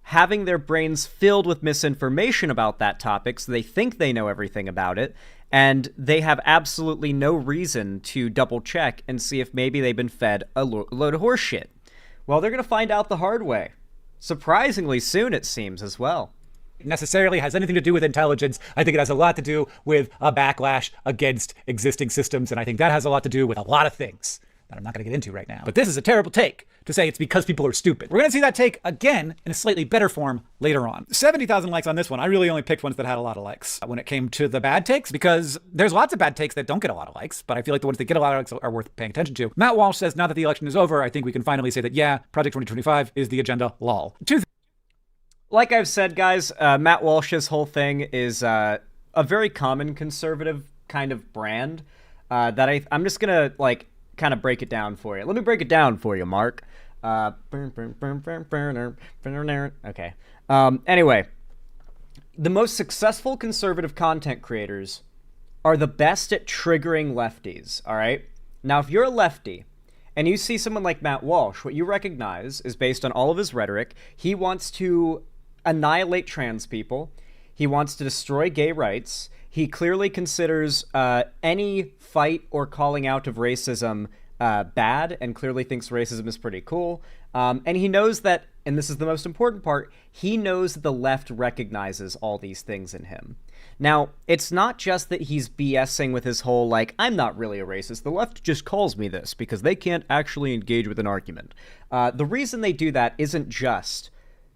having their brains filled with misinformation about that topic, so they think they know everything about it, and they have absolutely no reason to double check and see if maybe they've been fed a load of horse shit. Well, they're going to find out the hard way. Surprisingly soon, it seems, as well. Necessarily has anything to do with intelligence. I think it has a lot to do with a backlash against existing systems, and I think that has a lot to do with a lot of things that I'm not going to get into right now. But this is a terrible take to say it's because people are stupid. We're going to see that take again in a slightly better form later on. 70,000 likes on this one. I really only picked ones that had a lot of likes when it came to the bad takes, because there's lots of bad takes that don't get a lot of likes, but I feel like the ones that get a lot of likes are worth paying attention to. Matt Walsh says, now that the election is over, I think we can finally say that, yeah, Project 2025 is the agenda, lol. Like I've said, guys, Matt Walsh's whole thing is a very common conservative kind of brand that I'm just going to, like, kind of break it down for you. Let me break it down for you, Mark. Okay. Anyway, the most successful conservative content creators are the best at triggering lefties, all right? Now, if you're a lefty and you see someone like Matt Walsh, what you recognize is, based on all of his rhetoric, he wants to annihilate trans people. He wants to destroy gay rights. He clearly considers any fight or calling out of racism bad, and clearly thinks racism is pretty cool. And he knows that, and this is the most important part, he knows that the left recognizes all these things in him. Now, it's not just that he's BSing with his whole, like, I'm not really a racist, the left just calls me this because they can't actually engage with an argument. The reason they do that isn't just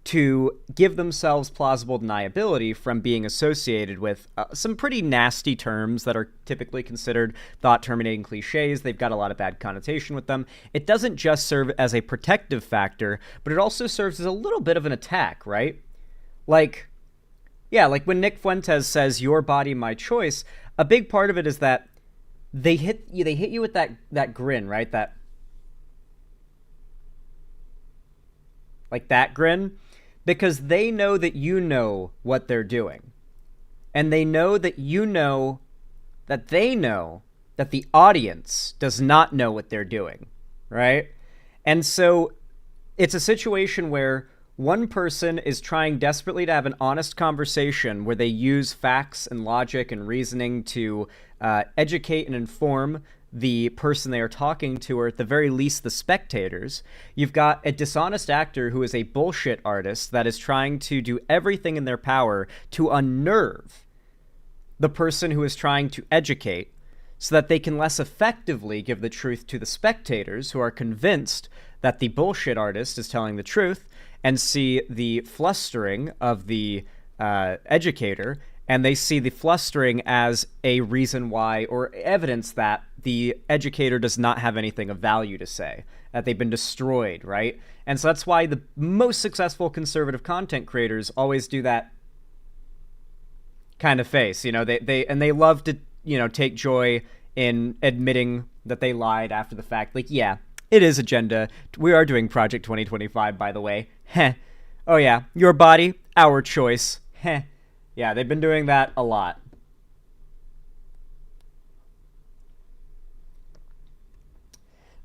to give themselves plausible deniability from being associated with some pretty nasty terms that are typically considered thought-terminating cliches. They've got a lot of bad connotation with them. It doesn't just serve as a protective factor, but it also serves as a little bit of an attack, right? Like, yeah, like when Nick Fuentes says, your body, my choice, a big part of it is that they hit you with that grin, right? That grin. Because they know that you know what they're doing. And they know that you know that they know that the audience does not know what they're doing, right? And so it's a situation where one person is trying desperately to have an honest conversation where they use facts and logic and reasoning to educate and inform the person they are talking to, or at the very least the spectators. You've got a dishonest actor who is a bullshit artist that is trying to do everything in their power to unnerve the person who is trying to educate, so that they can less effectively give the truth to the spectators, who are convinced that the bullshit artist is telling the truth, and see the flustering of the educator, and they see the flustering as a reason why, or evidence that the educator does not have anything of value to say, that they've been destroyed, right? And so that's why the most successful conservative content creators always do that kind of face. You know, they love to, you know, take joy in admitting that they lied after the fact. Like, yeah, it is agenda. We are doing Project 2025, by the way. Heh. Oh yeah, your body, our choice. Heh. Yeah, they've been doing that a lot.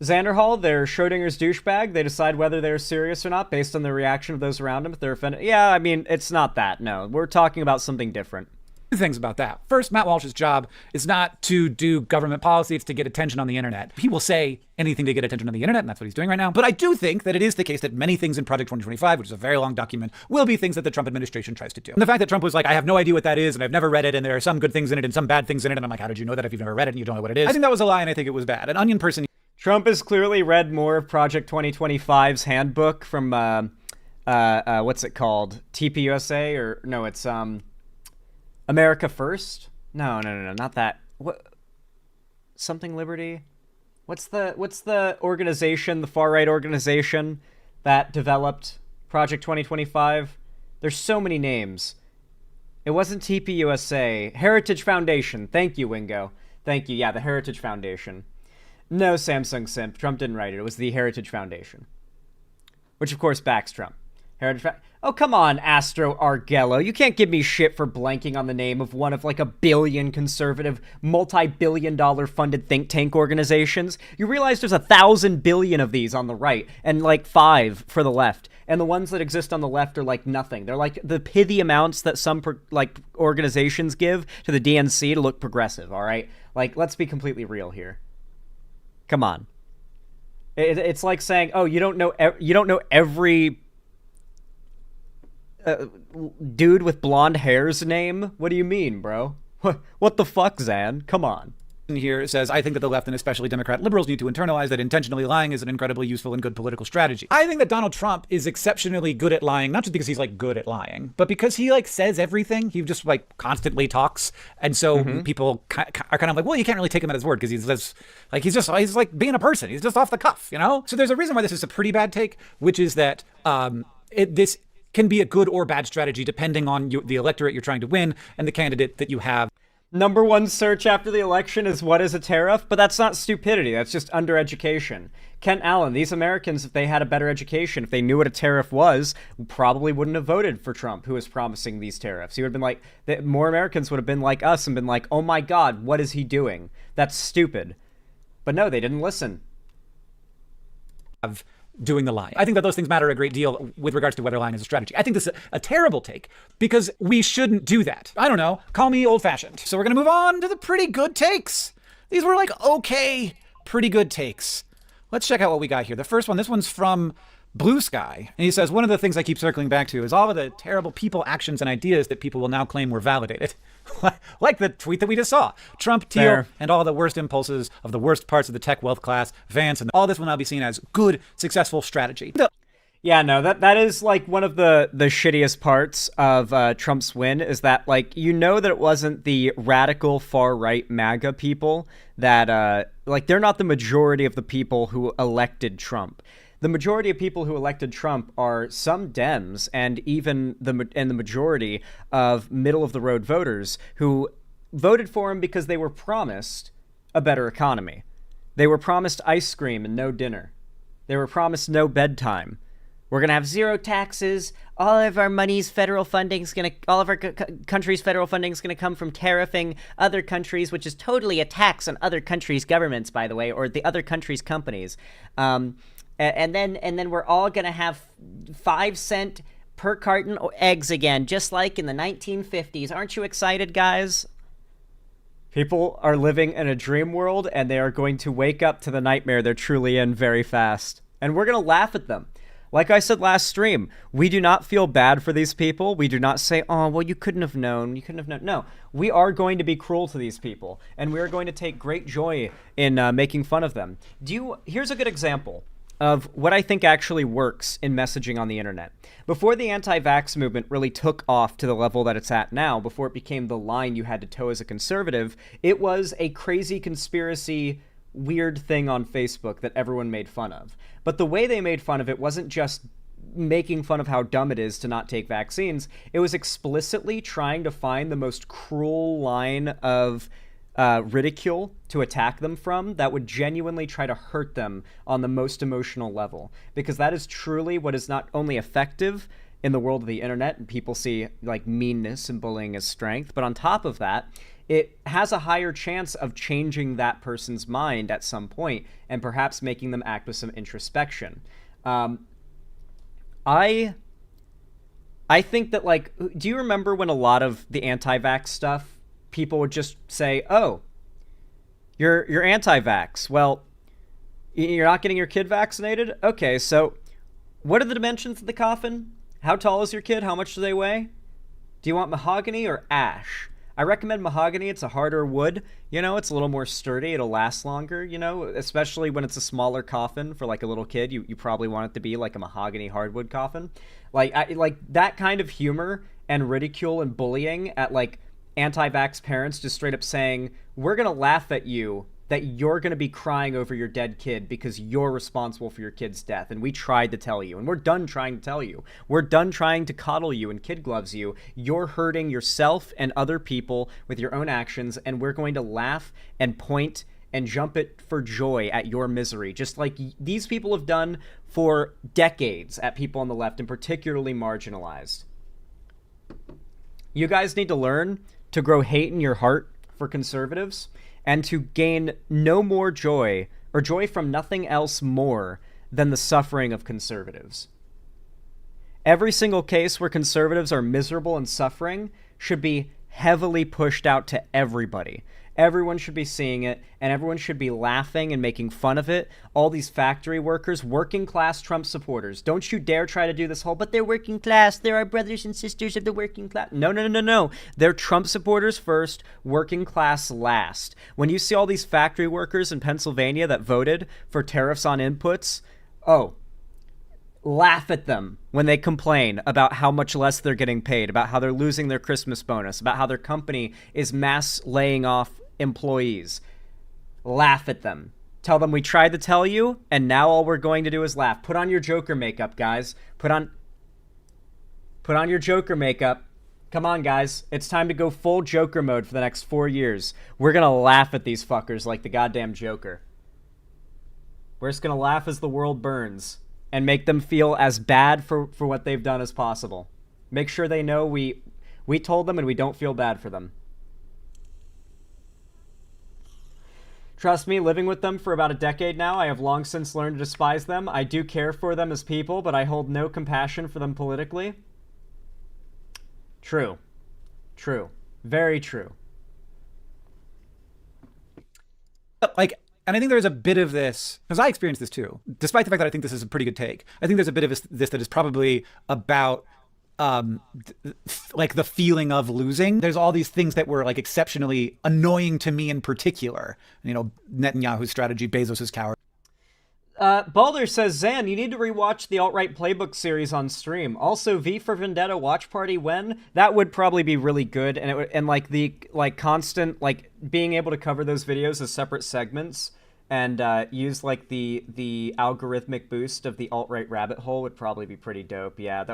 Xanderhall, they're Schrodinger's douchebag. They decide whether they're serious or not based on the reaction of those around them. If they're offended, yeah, I mean, it's not that. No, we're talking about something different. Two things about that. First, Matt Walsh's job is not to do government policy, it's to get attention on the internet. He will say anything to get attention on the internet, and that's what he's doing right now. But I do think that it is the case that many things in Project 2025, which is a very long document, will be things that the Trump administration tries to do. And the fact that Trump was like, I have no idea what that is, and I've never read it, and there are some good things in it and some bad things in it, and I'm like, how did you know that if you've never read it and you don't know what it is? I think that was a lie, and I think it was bad. An Onion person... Trump has clearly read more of Project 2025's handbook from, what's it called? TPUSA? Or, no, it's, America First? No, not that. What? Something Liberty? What's the organization, the far-right organization that developed Project 2025? There's so many names. It wasn't TPUSA. Heritage Foundation. Thank you, Wingo. Thank you. Yeah, the Heritage Foundation. No, Samsung Simp. Trump didn't write it. It was the Heritage Foundation. which of course backs Trump. Oh, come on, Astro Argello. You can't give me shit for blanking on the name of one of like a billion conservative, multi-billion-dollar funded think tank organizations. You realize there's 1,000 billion of these on the right and like 5 for the left. And the ones that exist on the left are like nothing. They're like the pithy amounts that some organizations give to the DNC to look progressive, all right? Like, let's be completely real here. Come on. It's like saying, oh, you don't know every dude with blonde hair's name? What do you mean, bro? What the fuck, Zan? Come on. Here says, I think that the left and especially Democrat liberals need to internalize that intentionally lying is an incredibly useful and good political strategy. I think that Donald Trump is exceptionally good at lying, not just because he's like good at lying, but because he like says everything. He just like constantly talks. And so people are kind of like, well, you can't really take him at his word because he's like being a person. He's just off the cuff, you know? So there's a reason why this is a pretty bad take, which is that this can be a good or bad strategy depending on the electorate you're trying to win and the candidate that you have. Number one search after the election is what is a tariff? But that's not stupidity. That's just undereducation. Kent Allen, these Americans, if they had a better education, if they knew what a tariff was, probably wouldn't have voted for Trump, who was promising these tariffs. He would have been like, more Americans would have been like us and been like, oh my God, what is he doing? That's stupid. But no, they didn't listen. Doing the lying. I think that those things matter a great deal with regards to whether lying is a strategy. I think this is a terrible take because we shouldn't do that. I don't know. Call me old-fashioned. So we're going to move on to the pretty good takes. These were like, okay, pretty good takes. Let's check out what we got here. The first one, this one's from Blue Sky. And he says, one of the things I keep circling back to is all of the terrible people, actions, and ideas that people will now claim were validated. Like the tweet that we just saw. Trump, Thiel, and all the worst impulses of the worst parts of the tech wealth class, Vance, and all this will now be seen as good, successful strategy. Yeah, no, that is like one of the shittiest parts of Trump's win is that, like, you know that it wasn't the radical far-right MAGA people that, like, they're not the majority of the people who elected Trump. The majority of people who elected Trump are some Dems and even the majority of middle-of-the-road voters who voted for him because they were promised a better economy. They were promised ice cream and no dinner. They were promised no bedtime. We're going to have zero taxes. All of our country's federal funding is going to come from tariffing other countries, which is totally a tax on other countries' governments, by the way, or the other countries' companies. And then we're all going to have 5-cent per carton eggs again, just like in the 1950s. Aren't you excited, guys? People are living in a dream world, and they are going to wake up to the nightmare they're truly in very fast. And we're going to laugh at them. Like I said last stream, we do not feel bad for these people. We do not say, oh, well, you couldn't have known. You couldn't have known. No, we are going to be cruel to these people, and we are going to take great joy in making fun of them. Here's a good example of what I think actually works in messaging on the internet. Before the anti-vax movement really took off to the level that it's at now, before it became the line you had to toe as a conservative, it was a crazy conspiracy weird thing on Facebook that everyone made fun of. But the way they made fun of it wasn't just making fun of how dumb it is to not take vaccines. It was explicitly trying to find the most cruel line of ridicule to attack them from that would genuinely try to hurt them on the most emotional level, because that is truly what is not only effective in the world of the internet, and people see like meanness and bullying as strength, but on top of that, it has a higher chance of changing that person's mind at some point and perhaps making them act with some introspection. I think that, like, do you remember when a lot of the anti-vax stuff, people would just say, oh, you're anti-vax. Well, you're not getting your kid vaccinated? Okay, so what are the dimensions of the coffin? How tall is your kid? How much do they weigh? Do you want mahogany or ash? I recommend mahogany. It's a harder wood. You know, it's a little more sturdy. It'll last longer, you know, especially when it's a smaller coffin for like a little kid. You probably want it to be like a mahogany hardwood coffin. Like that kind of humor and ridicule and bullying at like anti-vax parents just straight up saying, we're going to laugh at you that you're going to be crying over your dead kid because you're responsible for your kid's death. And we tried to tell you, and we're done trying to tell you. We're done trying to coddle you and kid gloves you. You're hurting yourself and other people with your own actions, and we're going to laugh and point and jump it for joy at your misery, just like these people have done for decades at people on the left, and particularly marginalized. You guys need to learn to grow hate in your heart for conservatives and to gain no more joy, or joy from nothing else more than the suffering of conservatives. Every single case where conservatives are miserable and suffering should be heavily pushed out to everybody. Everyone should be seeing it, and everyone should be laughing and making fun of it. All these factory workers, working class Trump supporters. Don't you dare try to do this whole, but they're working class, they're our brothers and sisters of the working class. No. They're Trump supporters first, working class last. When you see all these factory workers in Pennsylvania that voted for tariffs on inputs, laugh at them when they complain about how much less they're getting paid, about how they're losing their Christmas bonus, about how their company is mass laying off employees. Laugh at them. Tell them we tried to tell you, and now all we're going to do is laugh. Put on your Joker makeup, guys. Put on your Joker makeup. Come on, guys. It's time to go full Joker mode for the next 4 years. We're gonna laugh at these fuckers like the goddamn Joker. We're just gonna laugh as the world burns and make them feel as bad for what they've done as possible. Make sure they know we told them and we don't feel bad for them. Trust me, living with them for about a decade now, I have long since learned to despise them. I do care for them as people, but I hold no compassion for them politically. True. Very true. And I think there's a bit of this, because I experienced this too, despite the fact that I think this is a pretty good take. I think there's a bit of this that is probably about like the feeling of losing. There's all these things that were like exceptionally annoying to me in particular. You know, Netanyahu's strategy, Bezos's coward. Balder says, Zan, you need to rewatch the alt-right playbook series on stream. Also, V for Vendetta watch party when? That would probably be really good, and it would, and like the constant being able to cover those videos as separate segments and use like the algorithmic boost of the alt-right rabbit hole would probably be pretty dope. Yeah,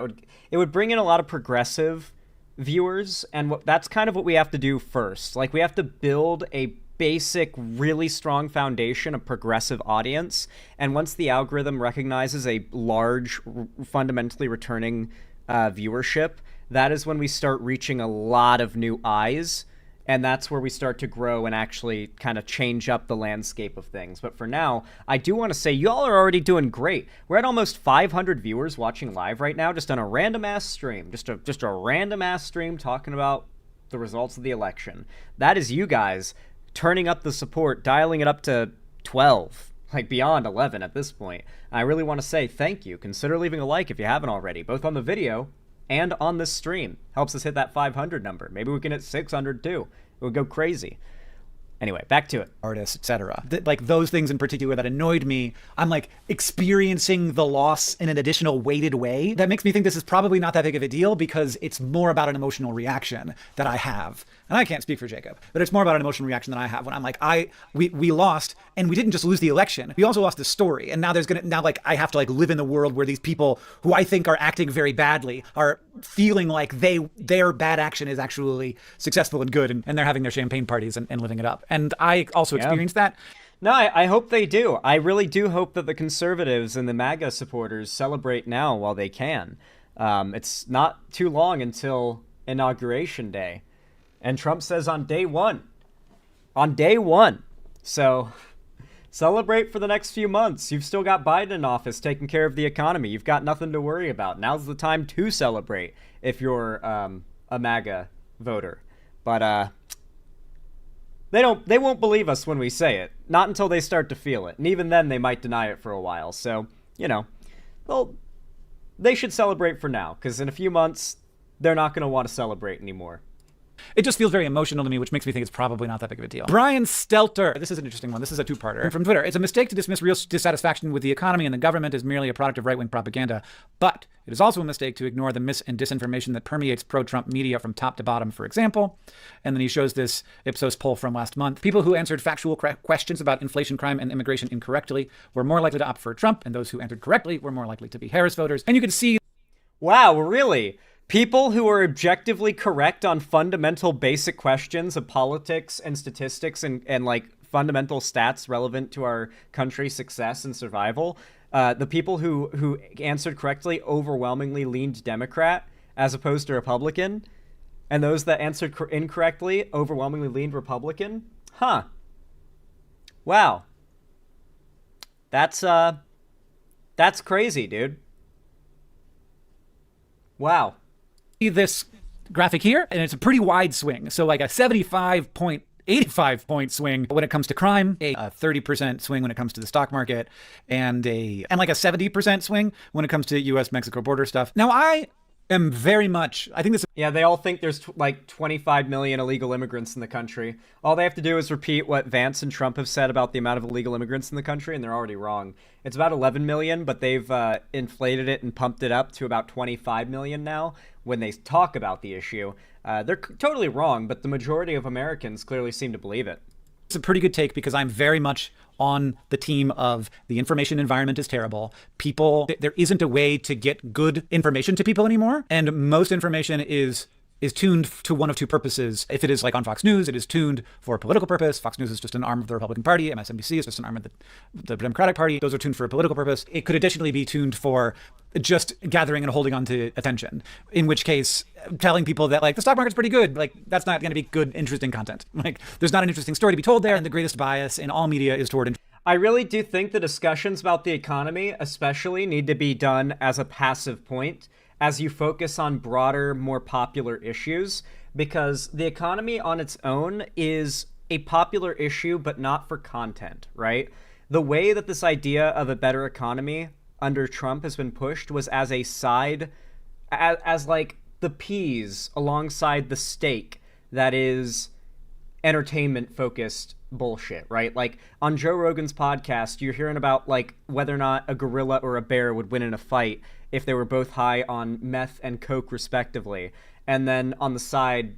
it would bring in a lot of progressive viewers, and that's kind of what we have to do first. Like, we have to build a basic, really strong foundation of progressive audience, and once the algorithm recognizes a large, fundamentally returning viewership, that is when we start reaching a lot of new eyes, and that's where we start to grow and actually kind of change up the landscape of things. But for now, I do want to say y'all are already doing great. We're at almost 500 viewers watching live right now, just on a random ass stream, just a random ass stream talking about the results of the election. That is you guys turning up the support, dialing it up to 12, like beyond 11 at this point. I really want to say thank you. Consider leaving a like if you haven't already, both on the video and on this stream. Helps us hit that 500 number. Maybe we can hit 600 too. It would go crazy. Anyway, back to it. Artists, etc. Like those things in particular that annoyed me, I'm like experiencing the loss in an additional weighted way. That makes me think this is probably not that big of a deal because it's more about an emotional reaction that I have. And I can't speak for Jacob, but it's more about an emotional reaction that I have when I'm like, we lost, and we didn't just lose the election. We also lost the story. And now I have to live in the world where these people who I think are acting very badly are feeling like their bad action is actually successful and good, and they're having their champagne parties and living it up. And I also experienced that. No, I hope they do. I really do hope that the conservatives and the MAGA supporters celebrate now while they can. It's not too long until Inauguration Day. And Trump says on day one. So celebrate for the next few months. You've still got Biden in office taking care of the economy. You've got nothing to worry about. Now's the time to celebrate if you're a MAGA voter. But they won't believe us when we say it. Not until they start to feel it. And even then they might deny it for a while. So, they should celebrate for now, because in a few months they're not going to want to celebrate anymore. It just feels very emotional to me, which makes me think it's probably not that big of a deal. Brian Stelter. This is an interesting one. This is a two-parter. From Twitter. It's a mistake to dismiss real dissatisfaction with the economy and the government as merely a product of right-wing propaganda. But it is also a mistake to ignore the mis and disinformation that permeates pro-Trump media from top to bottom, for example. And then he shows this Ipsos poll from last month. People who answered factual questions about inflation, crime, and immigration incorrectly were more likely to opt for Trump, and those who answered correctly were more likely to be Harris voters. And you can see... Wow, really? People who are objectively correct on fundamental basic questions of politics and statistics and fundamental stats relevant to our country's success and survival, the people who answered correctly overwhelmingly leaned Democrat as opposed to Republican, and those that answered incorrectly overwhelmingly leaned Republican. Huh. Wow. That's crazy, dude. Wow. This graphic here, and it's a pretty wide swing. So like a 75.85 point swing when it comes to crime, a 30% swing when it comes to the stock market, and like a 70% swing when it comes to US-Mexico border stuff. Now I am very much, I think this. Yeah, they all think there's like 25 million illegal immigrants in the country. All they have to do is repeat what Vance and Trump have said about the amount of illegal immigrants in the country, and they're already wrong. It's about 11 million, but they've inflated it and pumped it up to about 25 million now when they talk about the issue. They're totally wrong, but the majority of Americans clearly seem to believe it. It's a pretty good take because I'm very much on the team of the information environment is terrible. There isn't a way to get good information to people anymore. And most information is tuned to one of two purposes. If it is like on Fox News, it is tuned for a political purpose. Fox News is just an arm of the Republican Party. MSNBC is just an arm of the Democratic Party. Those are tuned for a political purpose. It could additionally be tuned for just gathering and holding on to attention, in which case telling people that like the stock market's pretty good, like that's not going to be good, interesting content. Like there's not an interesting story to be told there. And the greatest bias in all media is toward. I really do think the discussions about the economy especially need to be done as a passive point, as you focus on broader, more popular issues, because the economy on its own is a popular issue, but not for content, right? The way that this idea of a better economy under Trump has been pushed was as a side, as like the peas alongside the steak that is entertainment-focused bullshit, right? Like on Joe Rogan's podcast, you're hearing about like whether or not a gorilla or a bear would win in a fight if they were both high on meth and coke respectively. And then on the side,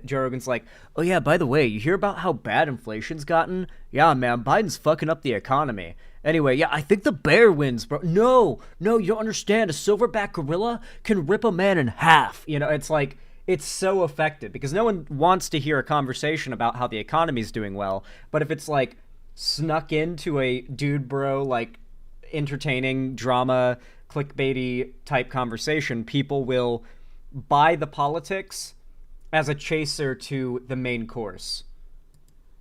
Joe Rogan's like, oh yeah, by the way, you hear about how bad inflation's gotten? Yeah, man, Biden's fucking up the economy. Anyway, yeah, I think the bear wins, bro. No, you don't understand. A silverback gorilla can rip a man in half. You know, it's like, it's so effective because no one wants to hear a conversation about how the economy's doing well. But if it's like snuck into a dude bro, like entertaining drama, clickbaity type conversation, people will buy the politics as a chaser to the main course.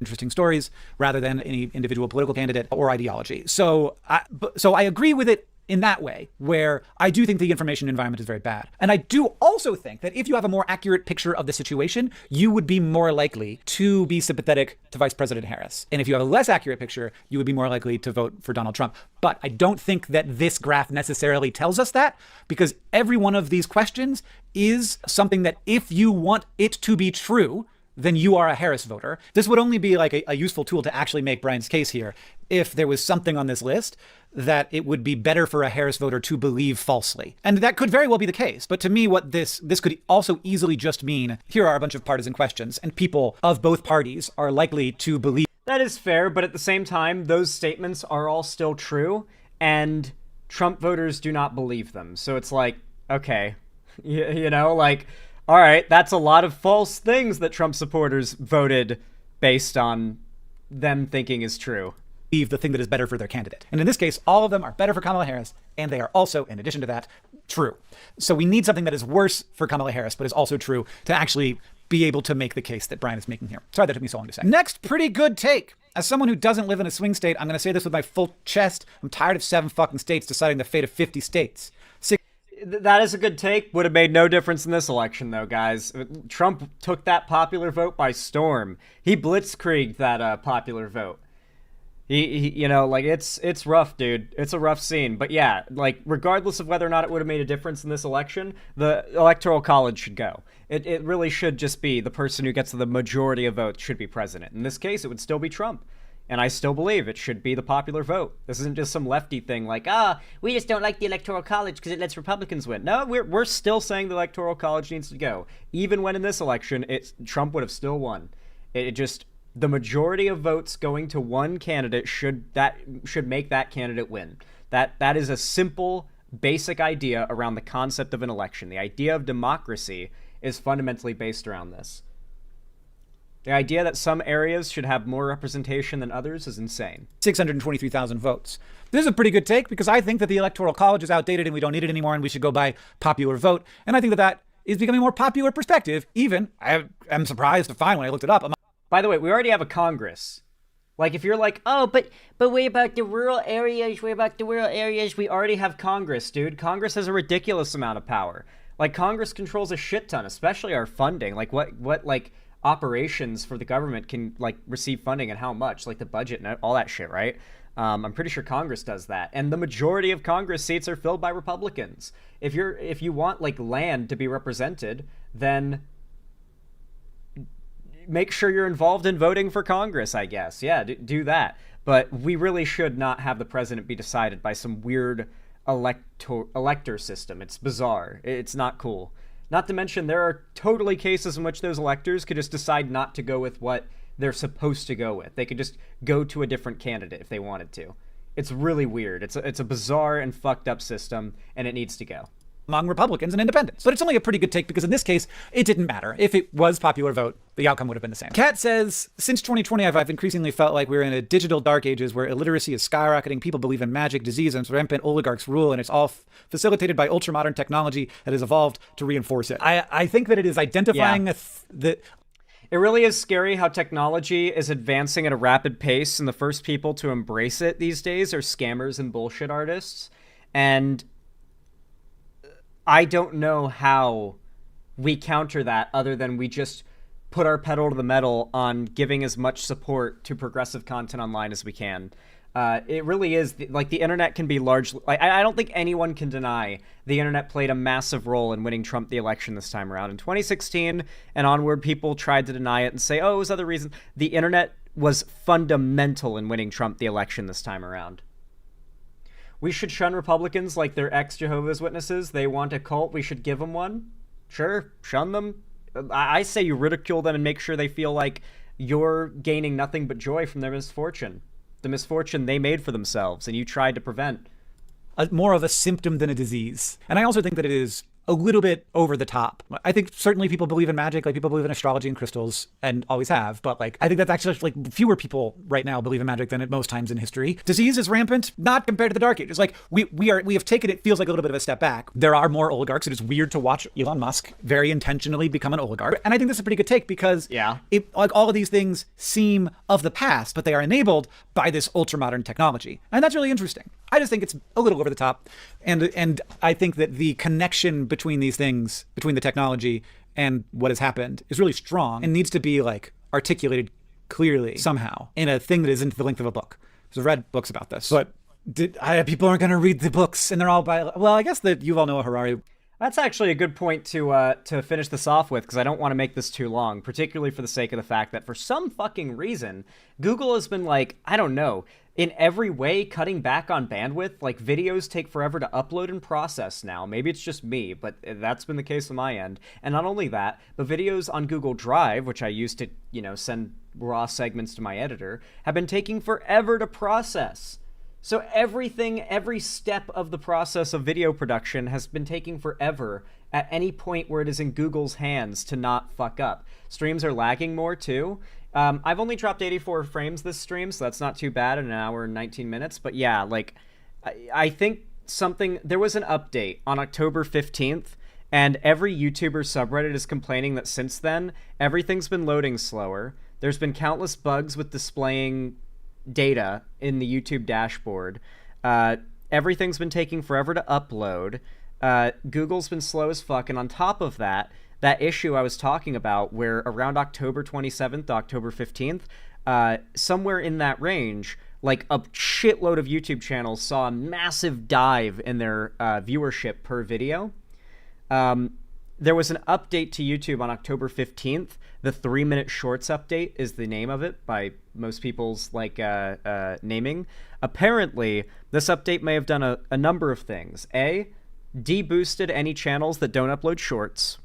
Interesting stories rather than any individual political candidate or ideology. So I agree with it in that way, where I do think the information environment is very bad. And I do also think that if you have a more accurate picture of the situation, you would be more likely to be sympathetic to Vice President Harris. And if you have a less accurate picture, you would be more likely to vote for Donald Trump. But I don't think that this graph necessarily tells us that, because every one of these questions is something that if you want it to be true, then you are a Harris voter. This would only be like a useful tool to actually make Brian's case here if there was something on this list that it would be better for a Harris voter to believe falsely. And that could very well be the case. But to me, what this could also easily just mean, here are a bunch of partisan questions, and people of both parties are likely to believe. That is fair, but at the same time, those statements are all still true, and Trump voters do not believe them. So it's like, okay, you know, like, all right, that's a lot of false things that Trump supporters voted based on them thinking is true. The thing that is better for their candidate. And in this case, all of them are better for Kamala Harris, and they are also, in addition to that, true. So we need something that is worse for Kamala Harris, but is also true to actually be able to make the case that Brian is making here. Sorry that took me so long to say. Next pretty good take. As someone who doesn't live in a swing state, I'm going to say this with my full chest. I'm tired of 7 fucking states deciding the fate of 50 states. That is a good take. Would have made no difference in this election, though, guys. Trump took that popular vote by storm. He blitzkrieged that popular vote. He you know, like, it's rough, dude. It's a rough scene. But yeah, like, regardless of whether or not it would have made a difference in this election, the Electoral College should go. It really should just be the person who gets the majority of votes should be president. In this case, it would still be Trump. And I still believe it should be the popular vote. This isn't just some lefty thing like, we just don't like the Electoral College because it lets Republicans win. No, we're still saying the Electoral College needs to go. Even when in this election, Trump would have still won. It just, the majority of votes going to one candidate should make that candidate win. That is a simple, basic idea around the concept of an election. The idea of democracy is fundamentally based around this. The idea that some areas should have more representation than others is insane. 623,000 votes. This is a pretty good take because I think that the Electoral College is outdated and we don't need it anymore and we should go by popular vote. And I think that that is becoming a more popular perspective. Even, I am surprised to find when I looked it up. By the way, we already have a Congress. Like, if you're like, oh, but what about the rural areas? What about the rural areas? we already have Congress, dude. Congress has a ridiculous amount of power. Like, Congress controls a shit ton, especially our funding. Like, what like, operations for the government can, like, receive funding and how much. Like, the budget and all that shit, right? I'm pretty sure Congress does that. And the majority of Congress seats are filled by Republicans. If you want, like, land to be represented, then make sure you're involved in voting for Congress, I guess. Yeah, do that. But we really should not have the president be decided by some weird elector system. It's bizarre. It's not cool. Not to mention, there are totally cases in which those electors could just decide not to go with what they're supposed to go with. They could just go to a different candidate if they wanted to. It's really weird. It's a bizarre and fucked up system, and it needs to go. Among Republicans and independents. But it's only a pretty good take because in this case, it didn't matter. If it was popular vote, the outcome would have been the same. Kat says, since 2020, I've increasingly felt like we're in a digital dark ages where illiteracy is skyrocketing, people believe in magic, disease, and rampant oligarchs rule, and it's all facilitated by ultra-modern technology that has evolved to reinforce it. I think that it is identifying that. It really is scary how technology is advancing at a rapid pace, and the first people to embrace it these days are scammers and bullshit artists. And I don't know how we counter that other than we just put our pedal to the metal on giving as much support to progressive content online as we can. It really is, like, the internet can be largely... I don't think anyone can deny the internet played a massive role in winning Trump the election this time around. In 2016 and onward, people tried to deny it and say, oh, it was other reasons. The internet was fundamental in winning Trump the election this time around. We should shun Republicans like they're ex-Jehovah's Witnesses. They want a cult. We should give them one. Sure, shun them. I say you ridicule them and make sure they feel like you're gaining nothing but joy from their misfortune. The misfortune they made for themselves and you tried to prevent. More of a symptom than a disease. And I also think that it is a little bit over the top. I think certainly people believe in magic, like people believe in astrology and crystals and always have, but like I think that's actually like fewer people right now believe in magic than at most times in history. Disease is rampant, not compared to the Dark Ages. Like we have taken it feels like a little bit of a step back. There are more oligarchs. It is weird to watch Elon Musk very intentionally become an oligarch. And I think this is a pretty good take because like all of these things seem of the past, but they are enabled by this ultra modern technology. And that's really interesting. I just think it's a little over the top. And I think that the connection between these things, between the technology and what has happened is really strong and needs to be like articulated clearly somehow in a thing that isn't the length of a book. So I've read books about this, but people aren't going to read the books and they're all by, well, I guess that Yuval Noah Harari. That's actually a good point to finish this off with, because I don't want to make this too long, particularly for the sake of the fact that for some fucking reason, Google has been like, I don't know, in every way cutting back on bandwidth. Like, videos take forever to upload and process now. Maybe it's just me, but that's been the case on my end. And not only that, but videos on Google Drive, which I used to, send raw segments to my editor, have been taking forever to process. So every step of the process of video production has been taking forever at any point where it is in Google's hands to not fuck up. Streams are lagging more too. I've only dropped 84 frames this stream, so that's not too bad in an hour and 19 minutes. But yeah, like, I think there was an update on October 15th, and every YouTuber subreddit is complaining that since then, everything's been loading slower. There's been countless bugs with displaying data in the YouTube dashboard. Everything's been taking forever to upload. Google's been slow as fuck, and on top of that issue I was talking about where around October 27th, October 15th, somewhere in that range, like a shitload of YouTube channels saw a massive dive in their viewership per video. There was an update to YouTube on October 15th. The 3-minute shorts update is the name of it by most people's naming. Apparently, this update may have done a number of things. A, deboosted any channels that don't upload shorts.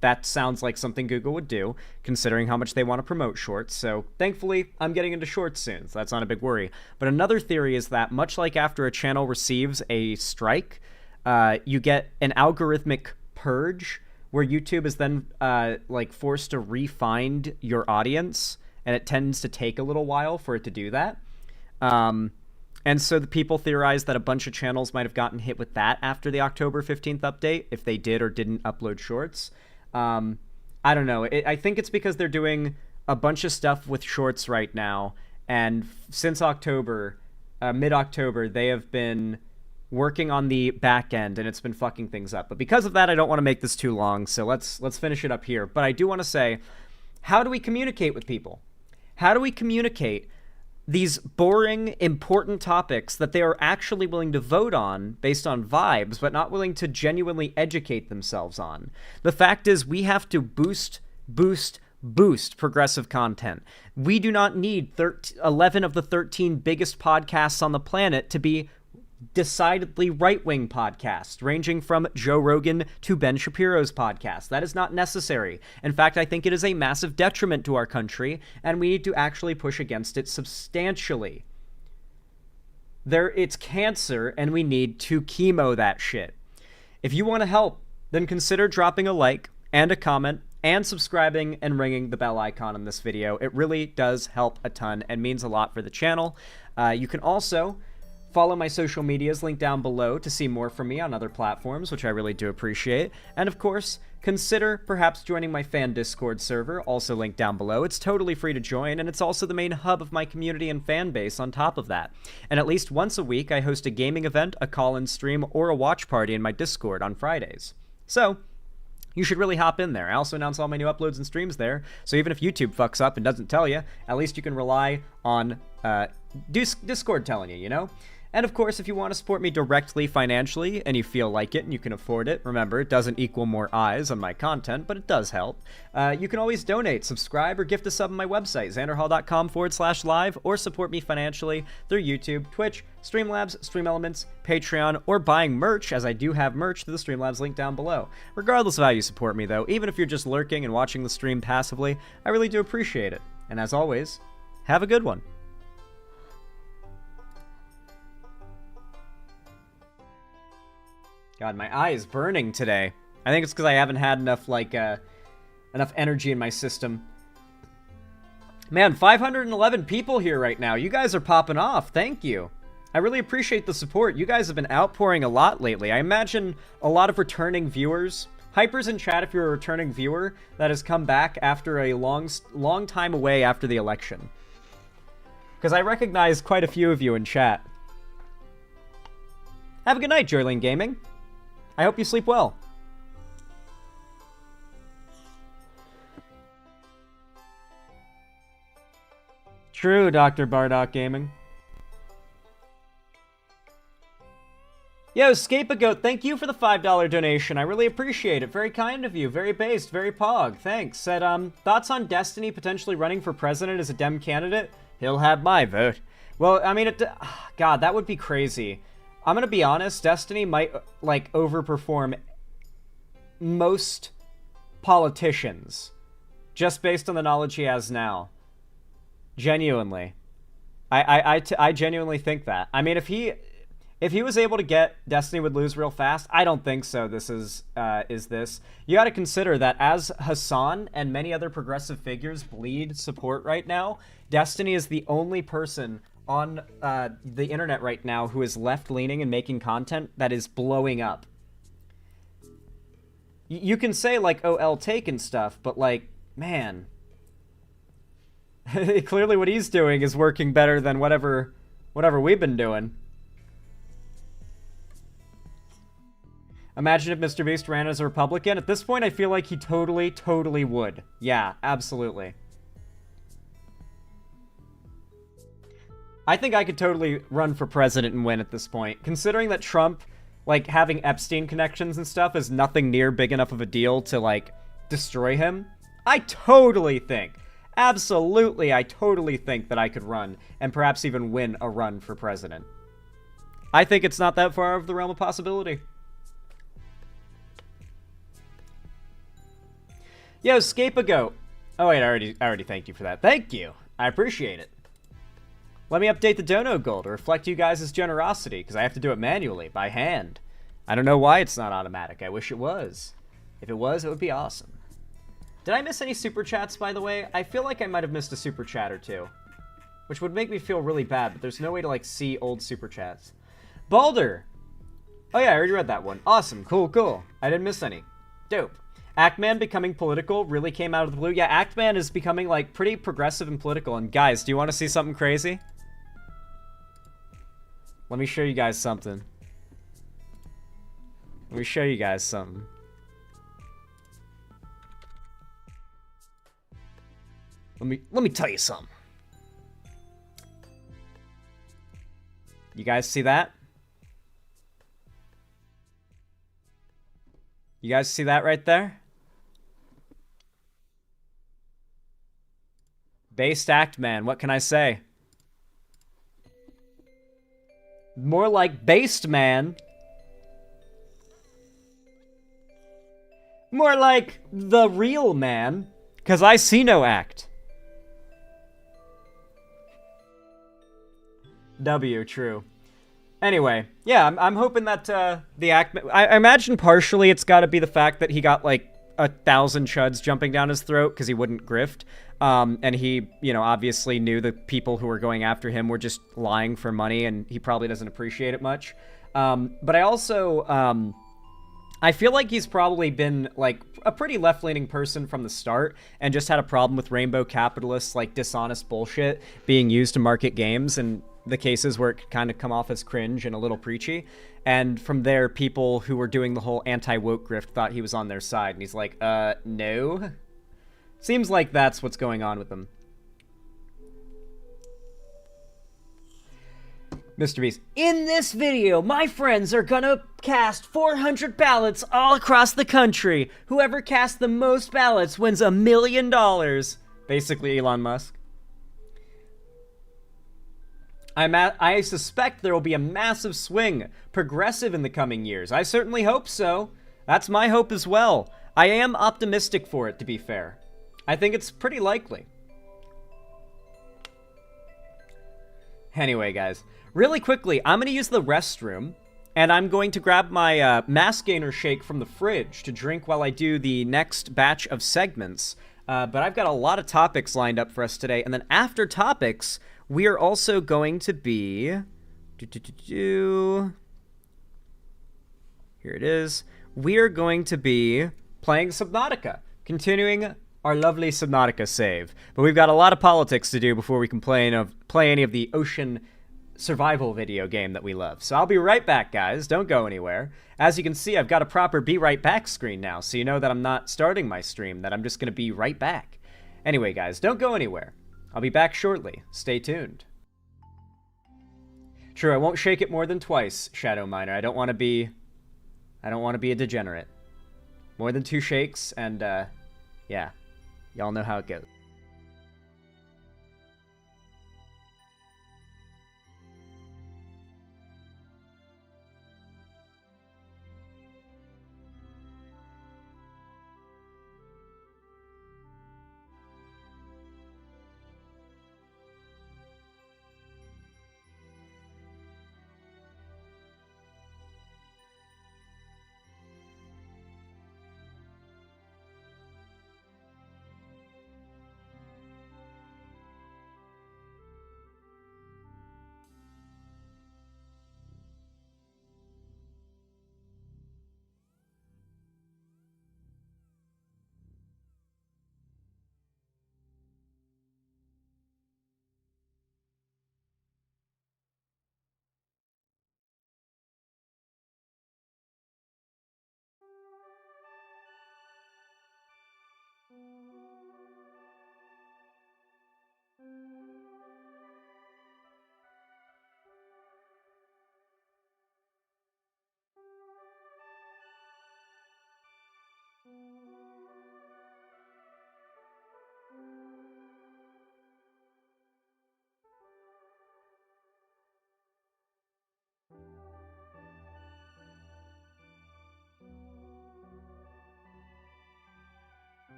That sounds like something Google would do, considering how much they want to promote shorts. So thankfully, I'm getting into shorts soon, so that's not a big worry. But another theory is that much like after a channel receives a strike, you get an algorithmic purge where YouTube is then like forced to re-find your audience, and it tends to take a little while for it to do that. And so the people theorize that a bunch of channels might have gotten hit with that after the October 15th update, if they did or didn't upload shorts. I don't know. I think it's because they're doing a bunch of stuff with shorts right now, and since October, mid-October, they have been working on the back end, and it's been fucking things up. But because of that, I don't want to make this too long, so let's finish it up here. But I do want to say, how do we communicate with people? How do we communicate these boring, important topics that they are actually willing to vote on based on vibes, but not willing to genuinely educate themselves on? The fact is, we have to boost progressive content. We do not need 11 of the 13 biggest podcasts on the planet to be decidedly right-wing podcasts, ranging from Joe Rogan to Ben Shapiro's podcast. That is not necessary. In fact, I think it is a massive detriment to our country, and we need to actually push against it substantially. It's cancer, and we need to chemo that shit. If you want to help, then consider dropping a like and a comment and subscribing and ringing the bell icon in this video. It really does help a ton and means a lot for the channel. You can also follow my social medias linked down below to see more from me on other platforms, which I really do appreciate. And of course, consider perhaps joining my fan Discord server, also linked down below. It's totally free to join, and it's also the main hub of my community and fan base on top of that. And at least once a week, I host a gaming event, a call-in stream, or a watch party in my Discord on Fridays. So you should really hop in there. I also announce all my new uploads and streams there, so even if YouTube fucks up and doesn't tell you, at least you can rely on Discord telling you, you know? And of course, if you want to support me directly financially and you feel like it and you can afford it, remember, it doesn't equal more eyes on my content, but it does help. You can always donate, subscribe, or gift a sub on my website, xanderhall.com/live, or support me financially through YouTube, Twitch, Streamlabs, Stream Elements, Patreon, or buying merch, as I do have merch through the Streamlabs link down below. Regardless of how you support me, though, even if you're just lurking and watching the stream passively, I really do appreciate it. And as always, have a good one. God, my eye is burning today. I think it's because I haven't had enough, enough energy in my system. Man, 511 people here right now. You guys are popping off. Thank you. I really appreciate the support. You guys have been outpouring a lot lately. I imagine a lot of returning viewers. Hyper's in chat if you're a returning viewer that has come back after a long time away after the election. Because I recognize quite a few of you in chat. Have a good night, Joylene Gaming. I hope you sleep well. True, Dr. Bardock Gaming. Yo, Scapegoat, thank you for the $5 donation. I really appreciate it. Very kind of you. Very based. Very pog. Thanks. Said, thoughts on Destiny potentially running for president as a Dem candidate? He'll have my vote. Well, I mean, God, that would be crazy. I'm gonna be honest, Destiny might, like, overperform most politicians just based on the knowledge he has now. Genuinely. I genuinely think that. I mean, if he was able to get Destiny would lose real fast, I don't think so. This is this. You gotta consider that as Hassan and many other progressive figures bleed support right now, Destiny is the only person on the internet right now who is left-leaning and making content that is blowing up. You can say, like, oh, L-Take and stuff, but, like, man. Clearly what he's doing is working better than whatever we've been doing. Imagine if Mr. Beast ran as a Republican. At this point, I feel like he totally would. Yeah, absolutely. I think I could totally run for president and win at this point. Considering that Trump, like, having Epstein connections and stuff is nothing near big enough of a deal to, like, destroy him, I totally think, absolutely, I totally think that I could run and perhaps even win a run for president. I think it's not that far of the realm of possibility. Yo, Scapegoat. Oh, wait, I already thanked you for that. Thank you. I appreciate it. Let me update the dono goal to reflect you guys' generosity, because I have to do it manually, by hand. I don't know why it's not automatic. I wish it was. If it was, it would be awesome. Did I miss any super chats, by the way? I feel like I might have missed a super chat or two, which would make me feel really bad, but there's no way to, like, see old super chats. Balder! Oh yeah, I already read that one. Awesome, cool, cool. I didn't miss any. Dope. Actman becoming political really came out of the blue. Yeah, Actman is becoming, like, pretty progressive and political. And guys, do you want to see something crazy? Let me show you guys something. Let me show you guys something. Let me tell you something. You guys see that? You guys see that right there? Based Actman, what can I say? More like based man. More like the real man. 'Cause I see no act. W, true. Anyway, yeah, I'm hoping that the Actman... I imagine partially it's got to be the fact that he got, like, 1,000 chuds jumping down his throat because he wouldn't grift. And he, you know, obviously knew the people who were going after him were just lying for money, and he probably doesn't appreciate it much. But I also... I feel like he's probably been, like, a pretty left-leaning person from the start and just had a problem with rainbow capitalists, like, dishonest bullshit being used to market games, and the cases where it kind of come off as cringe and a little preachy. And from there, people who were doing the whole anti-woke grift thought he was on their side. And he's like, no. Seems like that's what's going on with him. Mr. Beast. In this video, my friends are gonna cast 400 ballots all across the country. Whoever casts the most ballots wins $1 million. Basically Elon Musk. I suspect there will be a massive swing, progressive in the coming years. I certainly hope so. That's my hope as well. I am optimistic for it, to be fair. I think it's pretty likely. Anyway, guys, really quickly, I'm going to use the restroom, and I'm going to grab my mass gainer shake from the fridge to drink while I do the next batch of segments. But I've got a lot of topics lined up for us today, and then after topics... we are also going to be... Here it is. We are going to be playing Subnautica, continuing our lovely Subnautica save. But we've got a lot of politics to do before we can play any of the ocean survival video game that we love. So I'll be right back, guys. Don't go anywhere. As you can see, I've got a proper be right back screen now, so you know that I'm not starting my stream, that I'm just going to be right back. Anyway, guys, don't go anywhere. I'll be back shortly. Stay tuned. True, I won't shake it more than twice, Shadow Miner. I don't want to be a degenerate. More than 2 shakes, and, yeah. Y'all know how it goes.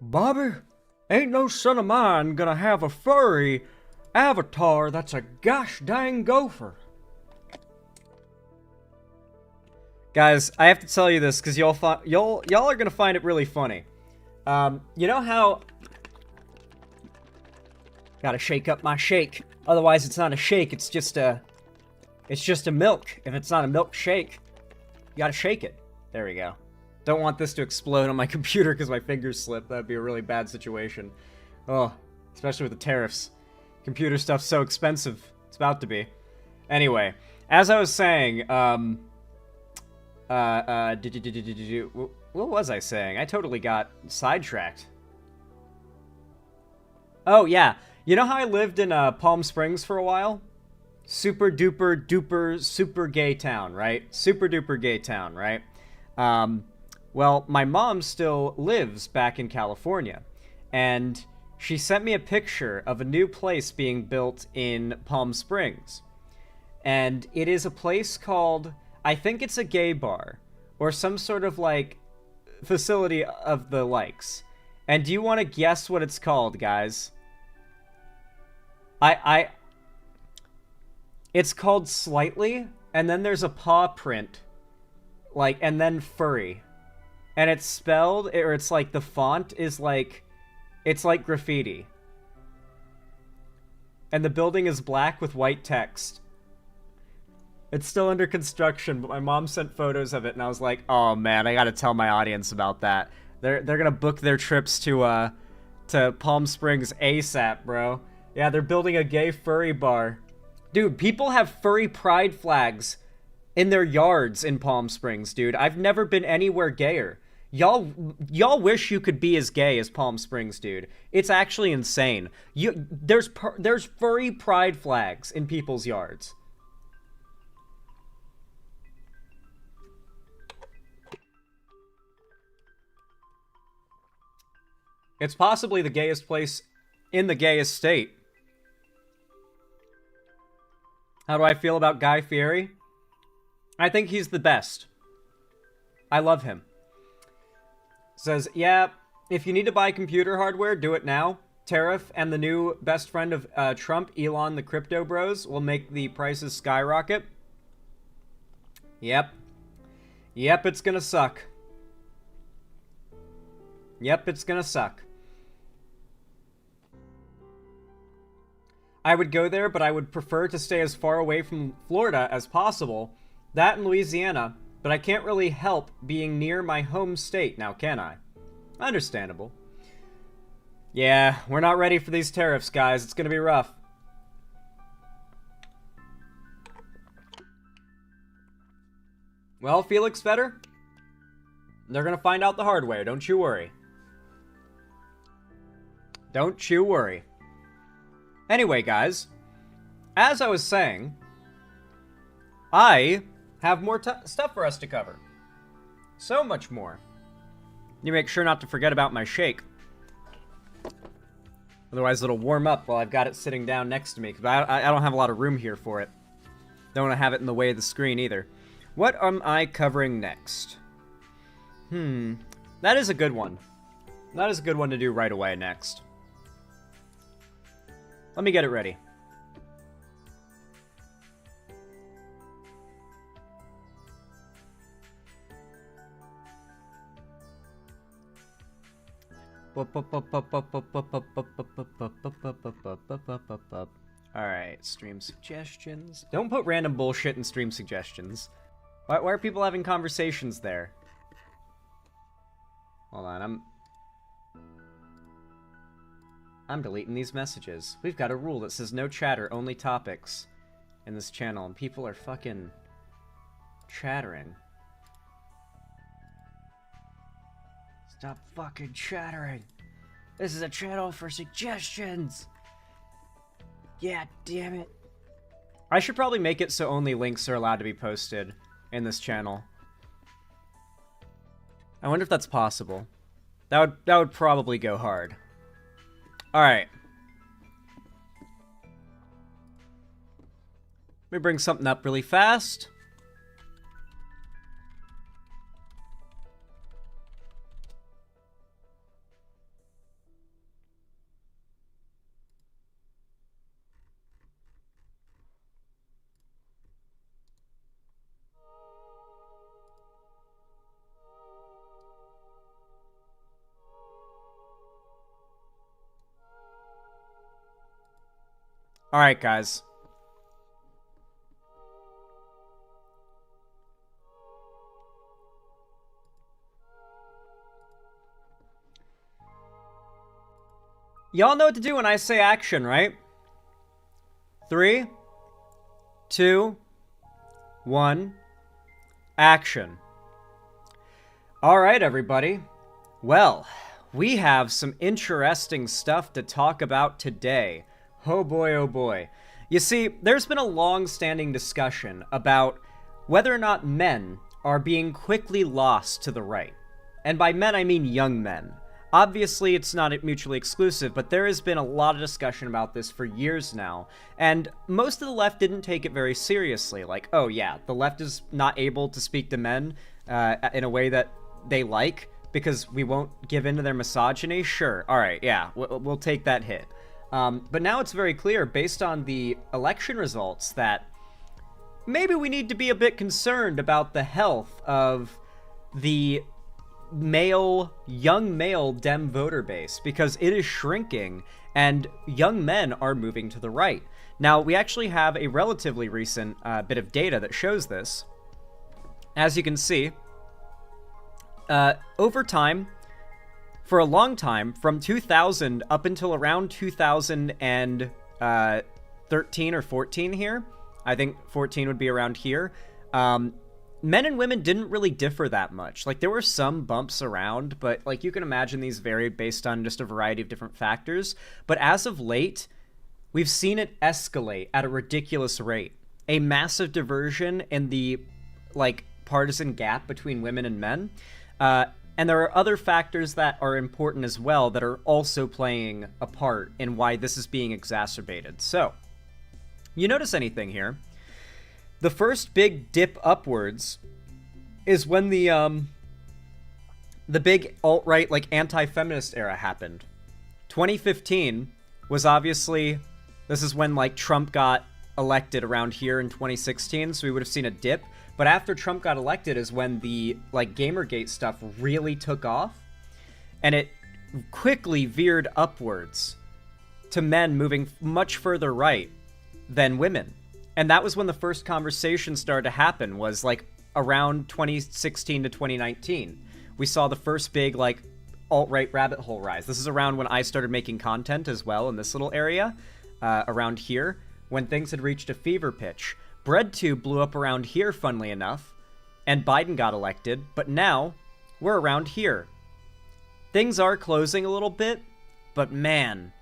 Bobby, ain't no son of mine gonna have a furry avatar that's a gosh dang gopher. Guys, I have to tell you this because y'all are gonna find it really funny. You know how gotta shake up my shake. Otherwise, it's not a shake. It's just a milk. If it's not a milkshake, you gotta shake it. There we go. Don't want this to explode on my computer because my fingers slip. That'd be a really bad situation. Oh, especially with the tariffs. Computer stuff's so expensive. It's about to be. Anyway, as I was saying, what was I saying? I totally got sidetracked. Oh, yeah. You know how I lived in Palm Springs for a while? Super duper duper super gay town, right? Super duper gay town, right? Well, my mom still lives back in California, and she sent me a picture of a new place being built in Palm Springs. And it is a place called, I think it's a gay bar, or some sort of, like, facility of the likes. And do you want to guess what it's called, guys? It's called Slightly, and then there's a paw print, like, and then furry. And it's spelled, or it's like, the font is like, it's like graffiti. And the building is black with white text. It's still under construction, but my mom sent photos of it, and I was like, oh man, I gotta tell my audience about that. They're gonna book their trips to Palm Springs ASAP, bro. Yeah, they're building a gay furry bar. Dude, people have furry pride flags in their yards in Palm Springs, dude. I've never been anywhere gayer. Y'all wish you could be as gay as Palm Springs, dude. It's actually insane. There's furry pride flags in people's yards. It's possibly the gayest place in the gayest state. How do I feel about Guy Fieri? I think he's the best. I love him. Says, yeah, if you need to buy computer hardware, do it now. Tariff and the new best friend of Trump, Elon the Crypto Bros, will make the prices skyrocket. Yep. Yep, it's gonna suck. Yep, it's gonna suck. I would go there, but I would prefer to stay as far away from Florida as possible. That and Louisiana, but I can't really help being near my home state now, can I? Understandable. Yeah, we're not ready for these tariffs, guys. It's gonna be rough. Well, Felix Fetter, they're gonna find out the hard way, don't you worry. Don't you worry. Anyway, guys, as I was saying, I have more stuff for us to cover. So much more. You make sure not to forget about my shake. Otherwise, it'll warm up while I've got it sitting down next to me, because I don't have a lot of room here for it. Don't want to have it in the way of the screen, either. What am I covering next? That is a good one. That is a good one to do right away next. Let me get it ready. Alright, stream suggestions. Don't put random bullshit in stream suggestions. Why are people having conversations there? Hold on, I'm deleting these messages. We've got a rule that says no chatter, only topics in this channel, and people are fucking chattering. Stop fucking chattering. This is a channel for suggestions. Yeah, damn it. I should probably make it so only links are allowed to be posted in this channel. I wonder if that's possible. That would probably go hard. Alright. Let me bring something up really fast. Alright, guys. Y'all know what to do when I say action, right? 3, 2, 1, action. Alright, everybody. Well, we have some interesting stuff to talk about today. Oh boy, oh boy. You see, there's been a long-standing discussion about whether or not men are being quickly lost to the right. And by men, I mean young men. Obviously, it's not mutually exclusive, but there has been a lot of discussion about this for years now, and most of the left didn't take it very seriously. Like, oh yeah, the left is not able to speak to men in a way that they like because we won't give in to their misogyny? Sure, alright, yeah, we'll take that hit. But now it's very clear, based on the election results, that maybe we need to be a bit concerned about the health of the young male Dem voter base, because it is shrinking and young men are moving to the right. Now, we actually have a relatively recent bit of data that shows this. As you can see, over time, for a long time, from 2000 up until around 2013 or 14 here, I think 14 would be around here, men and women didn't really differ that much. Like, there were some bumps around, but, like, you can imagine these varied based on just a variety of different factors. But as of late, we've seen it escalate at a ridiculous rate. A massive diversion in the, like, partisan gap between women and men. And there are other factors that are important as well that are also playing a part in why this is being exacerbated. So, you notice anything here? The first big dip upwards is when the big alt-right, like, anti-feminist era happened. 2015 was obviously, this is when, like, Trump got elected around here in 2016, so we would have seen a dip. But after Trump got elected is when the, like, Gamergate stuff really took off, and it quickly veered upwards to men moving much further right than women. And that was when the first conversation started to happen, was, like, around 2016 to 2019. We saw the first big, like, alt-right rabbit hole rise. This is around when I started making content as well in this little area, around here, when things had reached a fever pitch. BreadTube blew up around here, funnily enough, and Biden got elected, but now we're around here. Things are closing a little bit, but man,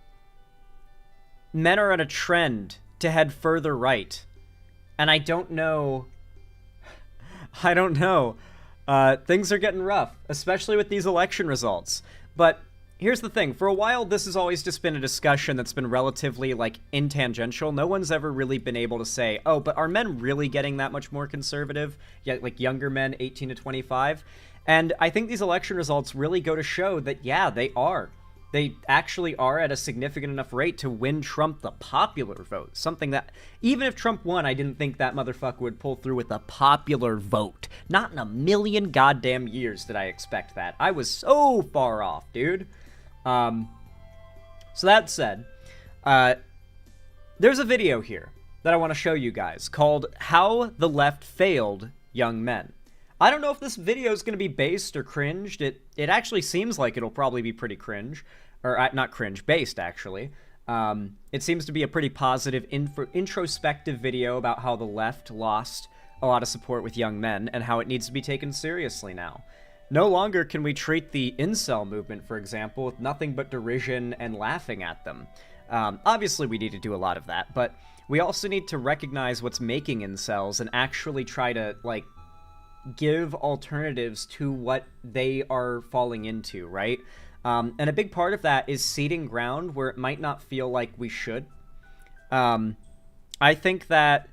men are on a trend to head further right. And I don't know. Things are getting rough, especially with these election results. But here's the thing. For a while, this has always just been a discussion that's been relatively, like, intangential. No one's ever really been able to say, oh, but are men really getting that much more conservative? Yeah, like, younger men, 18 to 25? And I think these election results really go to show that, yeah, they are. They actually are at a significant enough rate to win Trump the popular vote. Something that, even if Trump won, I didn't think that motherfucker would pull through with the popular vote. Not in a million goddamn years did I expect that. I was so far off, dude. So that said, there's a video here that I want to show you guys called How the Left Failed Young Men. I don't know if this video is going to be based or cringed. It actually seems like it'll probably be pretty cringe. Or not cringe, based, actually. It seems to be a pretty positive, introspective video about how the left lost a lot of support with young men and how it needs to be taken seriously now. No longer can we treat the incel movement, for example, with nothing but derision and laughing at them. Obviously, we need to do a lot of that, but we also need to recognize what's making incels and actually try to, like, give alternatives to what they are falling into, right? And a big part of that is ceding ground where it might not feel like we should. I think that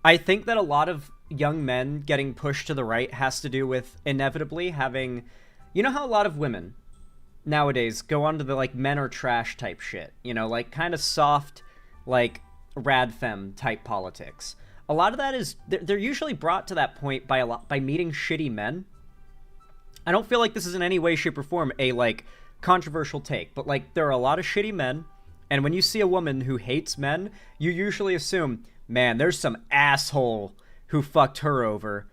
a lot of young men getting pushed to the right has to do with inevitably having, you know how a lot of women nowadays go onto the, like, men are trash type shit, you know, like, kind of soft, like, rad femme type politics. A lot of that is, they're usually brought to that point by meeting shitty men. I don't feel like this is in any way, shape, or form a, like, controversial take, but, like, there are a lot of shitty men And when you see a woman who hates men, you usually assume, man, there's some asshole who fucked her over.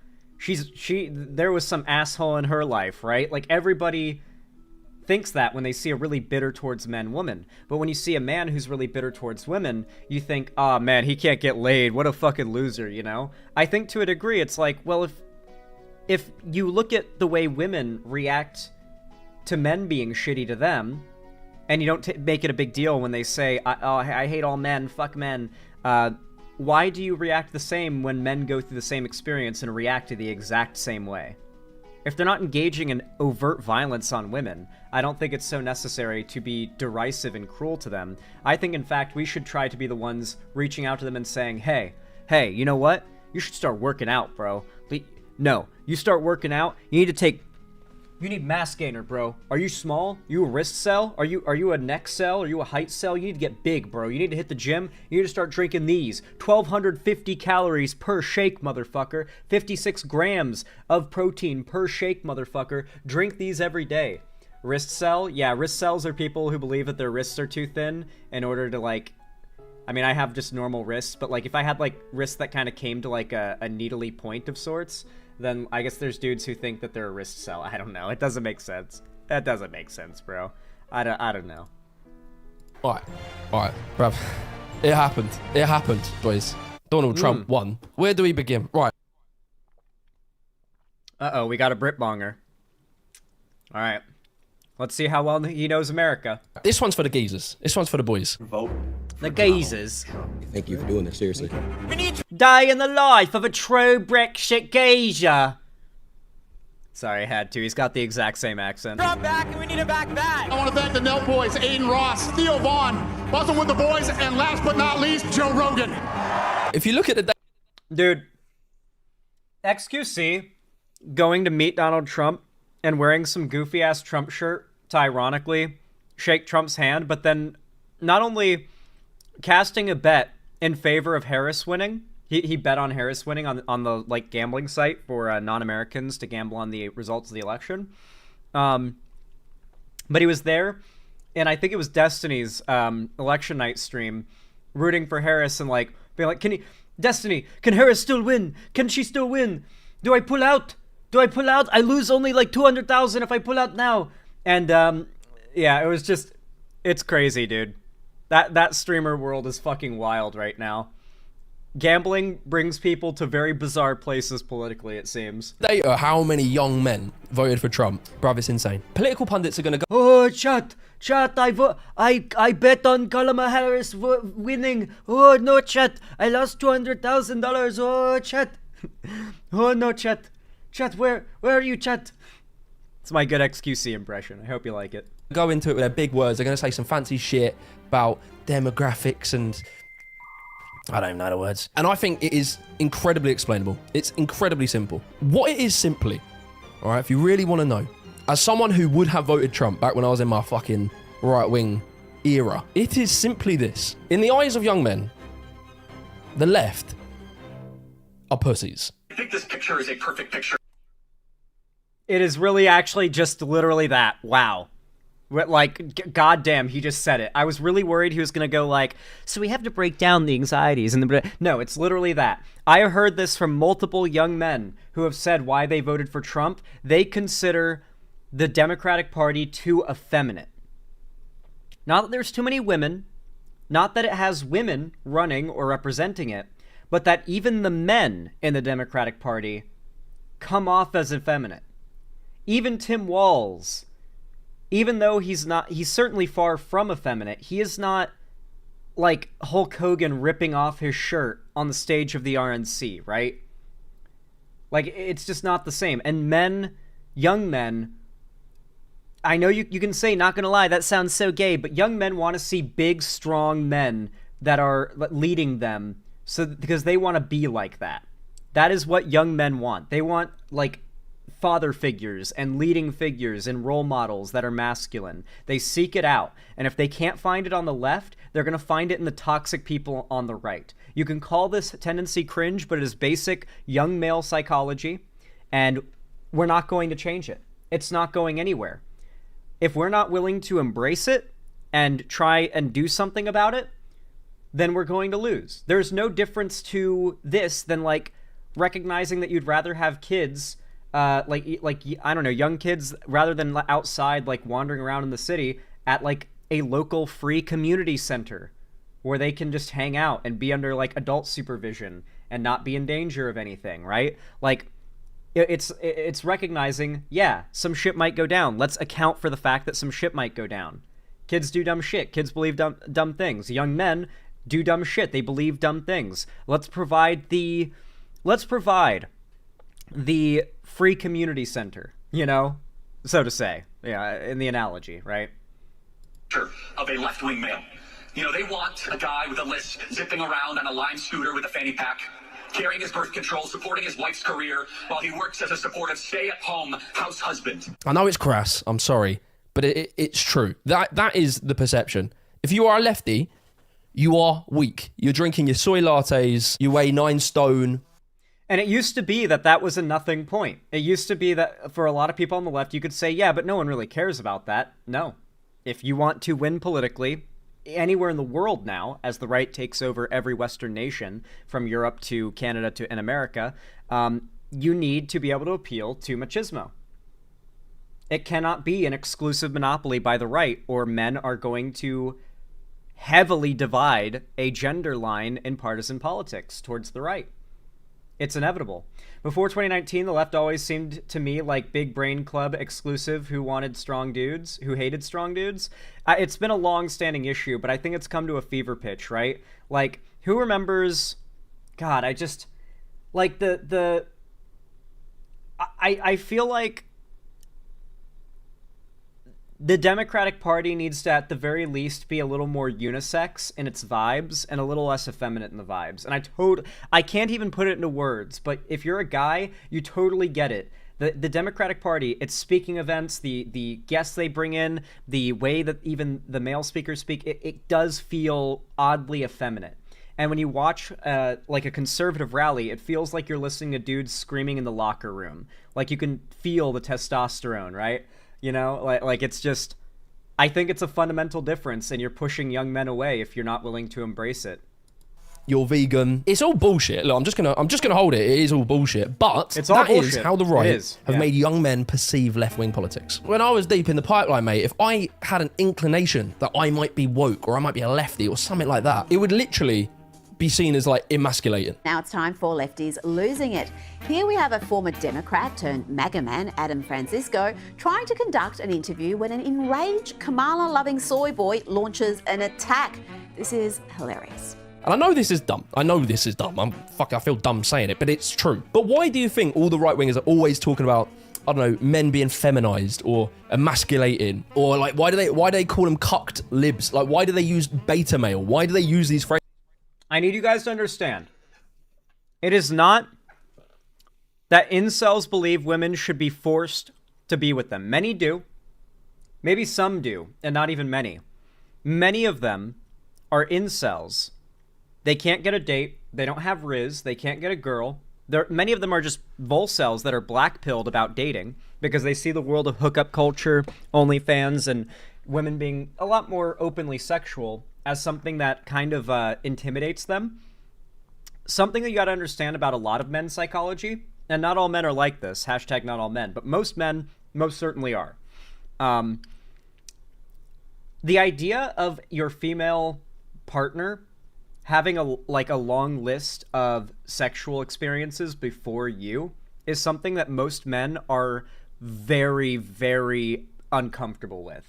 There was some asshole in her life, right? Like, everybody thinks that when they see a really bitter towards men woman. But when you see a man who's really bitter towards women, you think, oh man, he can't get laid. What a fucking loser, you know? I think to a degree, it's like, well, if you look at the way women react to men being shitty to them, and you don't make it a big deal when they say, I hate all men, fuck men, why do you react the same when men go through the same experience and react to the exact same way? If they're not engaging in overt violence on women, I don't think it's so necessary to be derisive and cruel to them. I think, in fact, we should try to be the ones reaching out to them and saying, hey, you know what? You should start working out, bro. No, you start working out, you need mass gainer, bro. Are you small? You a wrist cell? Are you a neck cell? Are you a height cell? You need to get big, bro. You need to hit the gym. You need to start drinking these. 1,250 calories per shake, motherfucker. 56 grams of protein per shake, motherfucker. Drink these every day. Wrist cell? Yeah, wrist cells are people who believe that their wrists are too thin in order to, like... I mean, I have just normal wrists, but, like, if I had, like, wrists that kind of came to, like, a needly point of sorts... then I guess there's dudes who think that they're a wrist cell. I don't know. It doesn't make sense. That doesn't make sense, bro. I don't know. Alright, bruv. It happened, boys. Donald Trump won. Where do we begin? Right. Uh-oh, we got a Britbonger. Alright. Let's see how well he knows America. This one's for the geezers. This one's for the boys. Vote. The geezers. Thank you for doing this, seriously. Day in the life of a true Brexit geezer. Sorry, I had to. He's got the exact same accent. Trump back, and we need him back. I want to thank the Nelt Boys, Aiden Ross, Theo Vaughn, Bustin' with the Boys, and last but not least, Joe Rogan. If you look at the... Dude, XQC going to meet Donald Trump and wearing some goofy-ass Trump shirt to ironically shake Trump's hand, but then not only casting a bet in favor of Harris winning, he bet on Harris winning on the, like, gambling site for non-Americans to gamble on the results of the election. But he was there, and I think it was Destiny's election night stream, rooting for Harris and, like, being like, Destiny, can Harris still win? Can she still win? Do I pull out? I lose only like 200,000 if I pull out now. And yeah, it was just, it's crazy, dude. That streamer world is fucking wild right now. Gambling brings people to very bizarre places politically, it seems. Data, how many young men voted for Trump? Bruv, it's insane. Political pundits are gonna go, Oh, chat, I bet on Kamala Harris winning. Oh, no, chat, I lost $200,000. Oh, chat. Oh, no, chat. Chat, where are you, chat? It's my good XQC impression. I hope you like it. go into it with their big words. They're gonna say some fancy shit about demographics and I don't even know the words. And I think it is incredibly explainable. It's incredibly simple. What it is simply, all right, if you really want to know, as someone who would have voted Trump back when I was in my fucking right-wing era, it is simply this. In the eyes of young men, the left are pussies. I think this picture is a perfect picture. It is really actually just literally that. Wow. Like, goddamn, he just said it. I was really worried he was going to go like, so we have to break down the anxieties. No, it's literally that. I heard this from multiple young men who have said why they voted for Trump. They consider the Democratic Party too effeminate. Not that there's too many women, not that it has women running or representing it, but that even the men in the Democratic Party come off as effeminate. Even Tim Walz, even though he's certainly far from effeminate, he is not like Hulk Hogan ripping off his shirt on the stage of the RNC, right? Like, it's just not the same. And men, young men, I know you can say, not gonna lie, that sounds so gay, but young men want to see big, strong men that are leading them, because they want to be like that. That is what young men want. They want, like, father figures and leading figures and role models that are masculine. They seek it out. And if they can't find it on the left, they're going to find it in the toxic people on the right. You can call this tendency cringe, but it is basic young male psychology, and we're not going to change it. It's not going anywhere. If we're not willing to embrace it and try and do something about it, then we're going to lose. There's no difference to this than like recognizing that you'd rather have kids, like I don't know, young kids, rather than outside like wandering around in the city at like a local free community center where they can just hang out and be under like adult supervision and not be in danger of anything, right? Like it's recognizing, yeah, some shit might go down. Let's account for the fact that some shit might go down. Kids do dumb shit. Kids believe dumb things. Young men do dumb shit. They believe dumb things. Let's provide the free community center, you know, so to say, yeah, in the analogy, right? Of a left-wing male. You know, they want a guy with a lisp, zipping around on a Lime scooter with a fanny pack, carrying his birth control, supporting his wife's career, while he works as a supportive stay-at-home house husband. I know it's crass, I'm sorry, but it's true. That is the perception. If you are a lefty, you are weak. You're drinking your soy lattes, you weigh 9 stone. And it used to be that was a nothing point. It used to be that for a lot of people on the left, you could say, yeah, but no one really cares about that. No. If you want to win politically, anywhere in the world now, as the right takes over every Western nation, from Europe to Canada to in America, you need to be able to appeal to machismo. It cannot be an exclusive monopoly by the right, or men are going to heavily divide a gender line in partisan politics towards the right. It's inevitable. Before 2019, the left always seemed to me like big brain club exclusive who wanted strong dudes, who hated strong dudes. It's been a long-standing issue, but I think it's come to a fever pitch, right? Like, who remembers... God, I just... Like, I feel like the Democratic Party needs to, at the very least, be a little more unisex in its vibes and a little less effeminate in the vibes. And I can't even put it into words, but if you're a guy, you totally get it. The Democratic Party, its speaking events, the guests they bring in, the way that even the male speakers speak, it does feel oddly effeminate. And when you watch like a conservative rally, it feels like you're listening to dudes screaming in the locker room. Like you can feel the testosterone, right? You know, like it's just, I think it's a fundamental difference, and you're pushing young men away if you're not willing to embrace it. You're vegan. It's all bullshit. Look, I'm just gonna hold it. It is all bullshit. But it's all that bullshit. Is how the right have made young men perceive left-wing politics. When I was deep in the pipeline, mate, if I had an inclination that I might be woke or I might be a lefty or something like that, it would literally be seen as like emasculating. Now it's time for lefties losing it. Here we have a former Democrat turned MAGA man, Adam Francisco, trying to conduct an interview when an enraged Kamala-loving soy boy launches an attack. This is hilarious. And I know this is dumb. I feel dumb saying it, but it's true. But why do you think all the right-wingers are always talking about, I don't know, men being feminized or emasculating? Or like, why do they call them cucked libs? Like, why do they use beta male? Why do they use these phrases? I need you guys to understand. It is not that incels believe women should be forced to be with them. Many do. Maybe some do, and not even many. Many of them are incels. They can't get a date. They don't have Riz. They can't get a girl. Many of them are just volcels that are black-pilled about dating because they see the world of hookup culture, OnlyFans, and women being a lot more openly sexual as something that kind of intimidates them. Something that you got to understand about a lot of men's psychology, and not all men are like this, hashtag not all men, but most men most certainly are. The idea of your female partner having a long list of sexual experiences before you is something that most men are very, very uncomfortable with.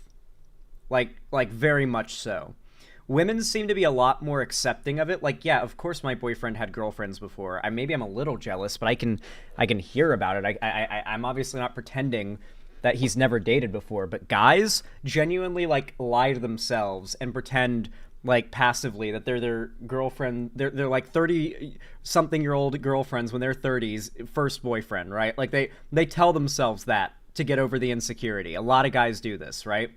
Like very much so. Women seem to be a lot more accepting of it. Like, yeah, of course my boyfriend had girlfriends before. Maybe I'm a little jealous, but I can hear about it. I'm obviously not pretending that he's never dated before. But guys genuinely like lie to themselves and pretend like passively that they're their girlfriend. They're like 30-something-year-old girlfriends when they're 30s, first boyfriend, right? Like they tell themselves that to get over the insecurity. A lot of guys do this, right?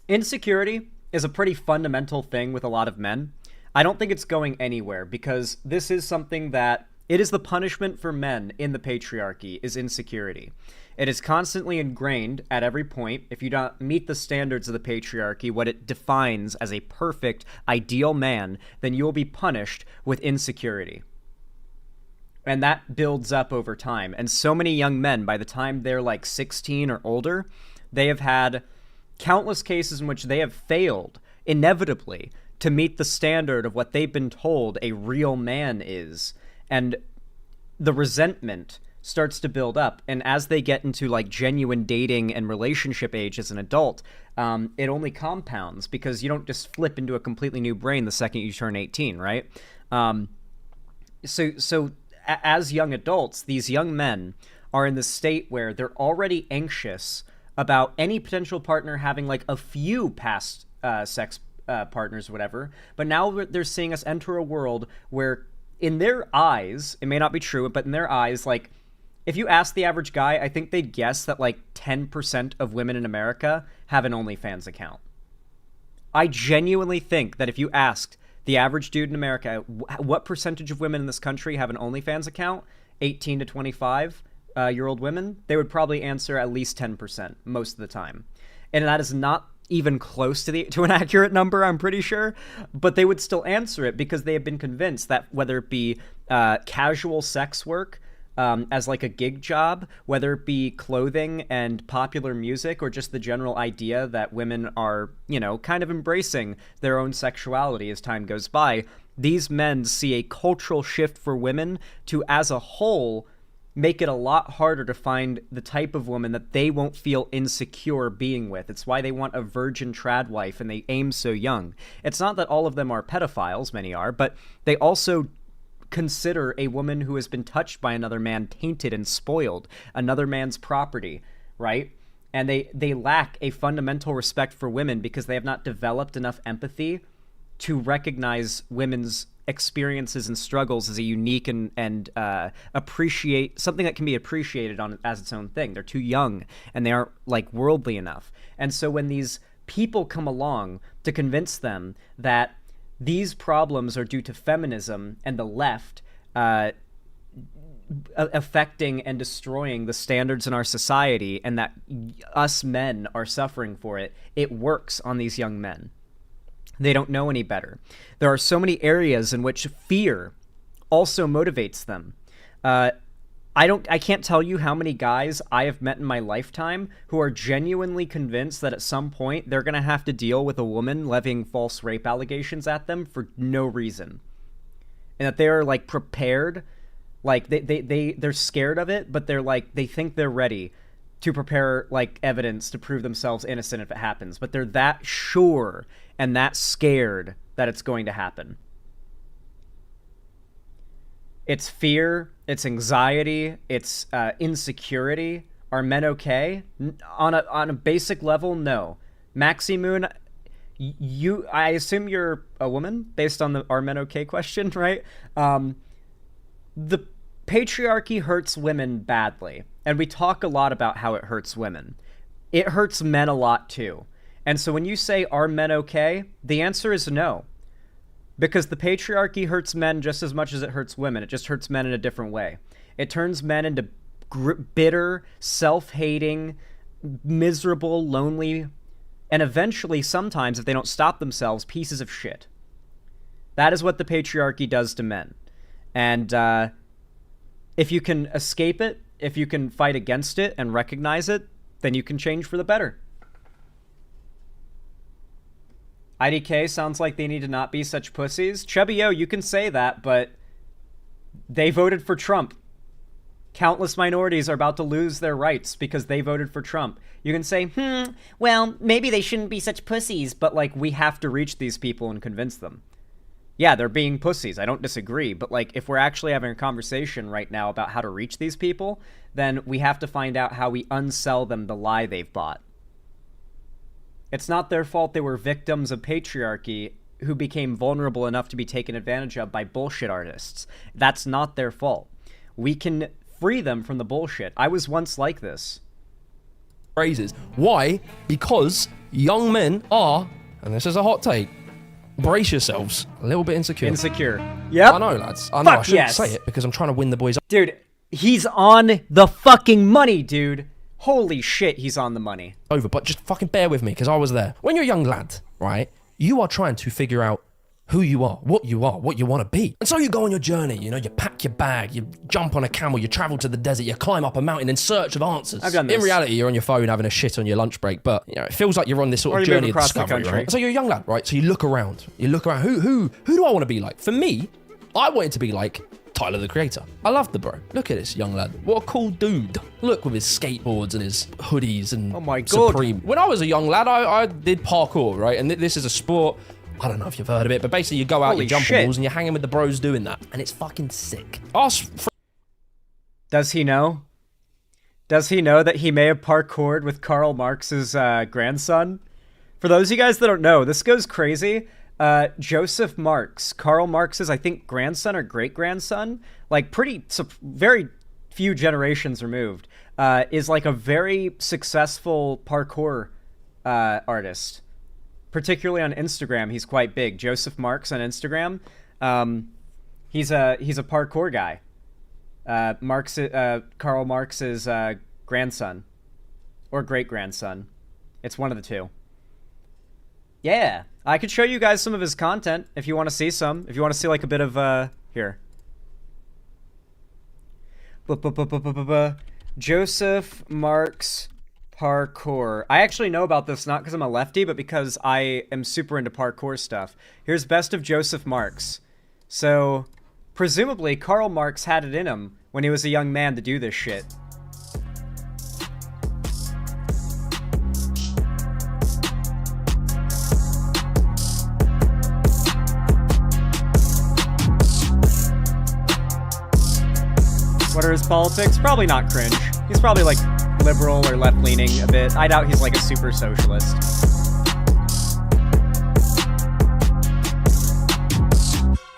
Insecurity is a pretty fundamental thing with a lot of men. I don't think it's going anywhere because this is something that it is the punishment for men in the patriarchy is insecurity. It is constantly ingrained at every point. If you don't meet the standards of the patriarchy, what it defines as a perfect, ideal man, then you will be punished with insecurity. And that builds up over time. And so many young men, by the time they're like 16 or older, they have had countless cases in which they have failed, inevitably, to meet the standard of what they've been told a real man is. And the resentment starts to build up. And as they get into like genuine dating and relationship age as an adult, it only compounds, because you don't just flip into a completely new brain the second you turn 18, right? So as young adults, these young men are in the state where they're already anxious about any potential partner having like a few past sex partners or whatever. But now they're seeing us enter a world where, in their eyes, it may not be true, but in their eyes, like, if you ask the average guy, I think they'd guess that like 10% of women in America have an OnlyFans account. I genuinely think that if you asked the average dude in America, what percentage of women in this country have an OnlyFans account, 18 to 25-year-old women, they would probably answer at least 10% most of the time. And that is not even close to an accurate number, I'm pretty sure, but they would still answer it because they have been convinced that whether it be casual sex work, as like a gig job, whether it be clothing and popular music, or just the general idea that women are, you know, kind of embracing their own sexuality as time goes by, these men see a cultural shift for women to, as a whole, make it a lot harder to find the type of woman that they won't feel insecure being with. It's why they want a virgin trad wife, and they aim so young. It's not that all of them are pedophiles, many are, but they also consider a woman who has been touched by another man tainted and spoiled, another man's property, right? And they lack a fundamental respect for women because they have not developed enough empathy to recognize women's experiences and struggles as a unique and appreciate something that can be appreciated on as its own thing. They're too young and they aren't like worldly enough. And so when these people come along to convince them that these problems are due to feminism and the left affecting and destroying the standards in our society, and that us men are suffering for it, it works on these young men. They don't know any better. There are so many areas in which fear also motivates them. I can't tell you how many guys I have met in my lifetime who are genuinely convinced that at some point they're going to have to deal with a woman levying false rape allegations at them for no reason. And that they're like prepared, like they're scared of it, but they're like, they think they're ready to prepare like evidence to prove themselves innocent if it happens. But they're that sure and that scared that it's going to happen. It's fear, it's anxiety, it's insecurity. Are men okay? On a basic level, no. Maxi Moon, I assume you're a woman based on the "are men okay" question, right? The patriarchy hurts women badly, and we talk a lot about how it hurts women. It hurts men a lot too. And so when you say "are men okay?" the answer is no. Because the patriarchy hurts men just as much as it hurts women. It just hurts men in a different way. It turns men into bitter, self-hating, miserable, lonely, and eventually, sometimes, if they don't stop themselves, pieces of shit. That is what the patriarchy does to men. And if you can escape it, if you can fight against it and recognize it, then you can change for the better. IDK sounds like they need to not be such pussies. Chubby-O, you can say that, but they voted for Trump. Countless minorities are about to lose their rights because they voted for Trump. You can say, well, maybe they shouldn't be such pussies, but like, we have to reach these people and convince them. Yeah, they're being pussies. I don't disagree. But like, if we're actually having a conversation right now about how to reach these people, then we have to find out how we unsell them the lie they've bought. It's not their fault they were victims of patriarchy who became vulnerable enough to be taken advantage of by bullshit artists. That's not their fault. We can free them from the bullshit. I was once like this. Phrases. Why? Because young men are, and this is a hot take, brace yourselves, a little bit insecure. Insecure. Yep. I know, lads. I know. I shouldn't yes. say it because I'm trying to win the boys. Dude, he's on the fucking money, dude. Holy shit, he's on the money. Over, but just fucking bear with me, because I was there. When you're a young lad, right, you are trying to figure out who you are, what you want to be. And so you go on your journey, you know, you pack your bag, you jump on a camel, you travel to the desert, you climb up a mountain in search of answers. I've done this. In reality, you're on your phone having a shit on your lunch break, but, you know, it feels like you're on this sort of journey of discovery, right? So you're a young lad, right? So you look around, who do I want to be like? For me, I wanted to be like Tyler, the Creator. I loved the bro. Look at this young lad. What a cool dude. Look, with his skateboards and his hoodies and oh my God. Supreme. When I was a young lad, I did parkour, right? And this is a sport, I don't know if you've heard of it, but basically you go out, you jump on walls, and you're hanging with the bros doing that. And it's fucking sick. Does he know? Does he know that he may have parkoured with Karl Marx's grandson? For those of you guys that don't know, this goes crazy. Joseph Marx, Karl Marx's, I think, grandson or great-grandson, like very few generations removed, is like a very successful parkour artist. Particularly on Instagram, he's quite big. Joseph Marx on Instagram. He's a parkour guy. Karl Marx's grandson. Or great-grandson. It's one of the two. Yeah. I could show you guys some of his content if you want to see some. If you want to see like a bit of, here. Joseph Marx parkour. I actually know about this not because I'm a lefty, but because I am super into parkour stuff. Here's best of Joseph Marx. So, presumably, Karl Marx had it in him when he was a young man to do this shit. What are his politics? Probably not cringe. He's probably like liberal or left-leaning a bit. I doubt he's like a super socialist.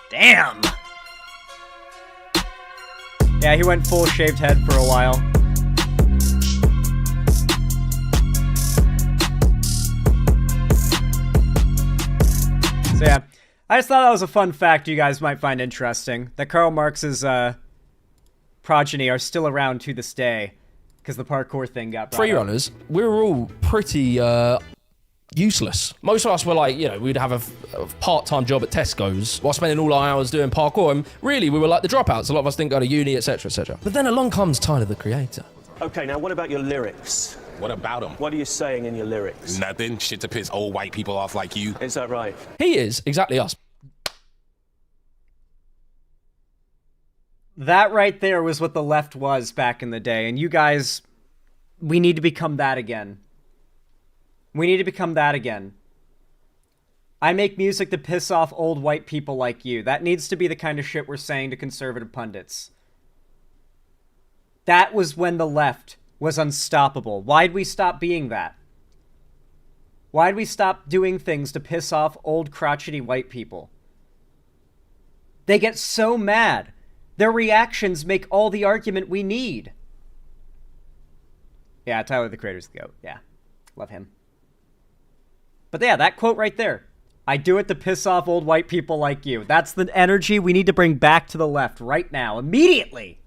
Damn! Yeah, he went full shaved head for a while. So yeah, I just thought that was a fun fact you guys might find interesting. That Karl Marx's, progeny are still around to this day because the parkour thing got brought up. Freerunners, we were all pretty useless. Most of us were like, you know, we'd have a part-time job at Tesco's while spending all our hours doing parkour, and really we were like the dropouts. A lot of us didn't go to uni, etc, etc. But then along comes Tyler, the Creator. Okay, now what about your lyrics? What about them? What are you saying in your lyrics? Nothing. Shit to piss old white people off like you. Is that right? He is exactly us. That right there was what the left was back in the day, and you guys, we need to become that again. We need to become that again. I make music to piss off old white people like you. That needs to be the kind of shit we're saying to conservative pundits. That was when the left was unstoppable. Why'd we stop being that? Why'd we stop doing things to piss off old crotchety white people? They get so mad. Their reactions make all the argument we need. Yeah, Tyler, the Creator's the GOAT. Yeah, love him. But yeah, that quote right there. I do it to piss off old white people like you. That's the energy we need to bring back to the left right now, immediately.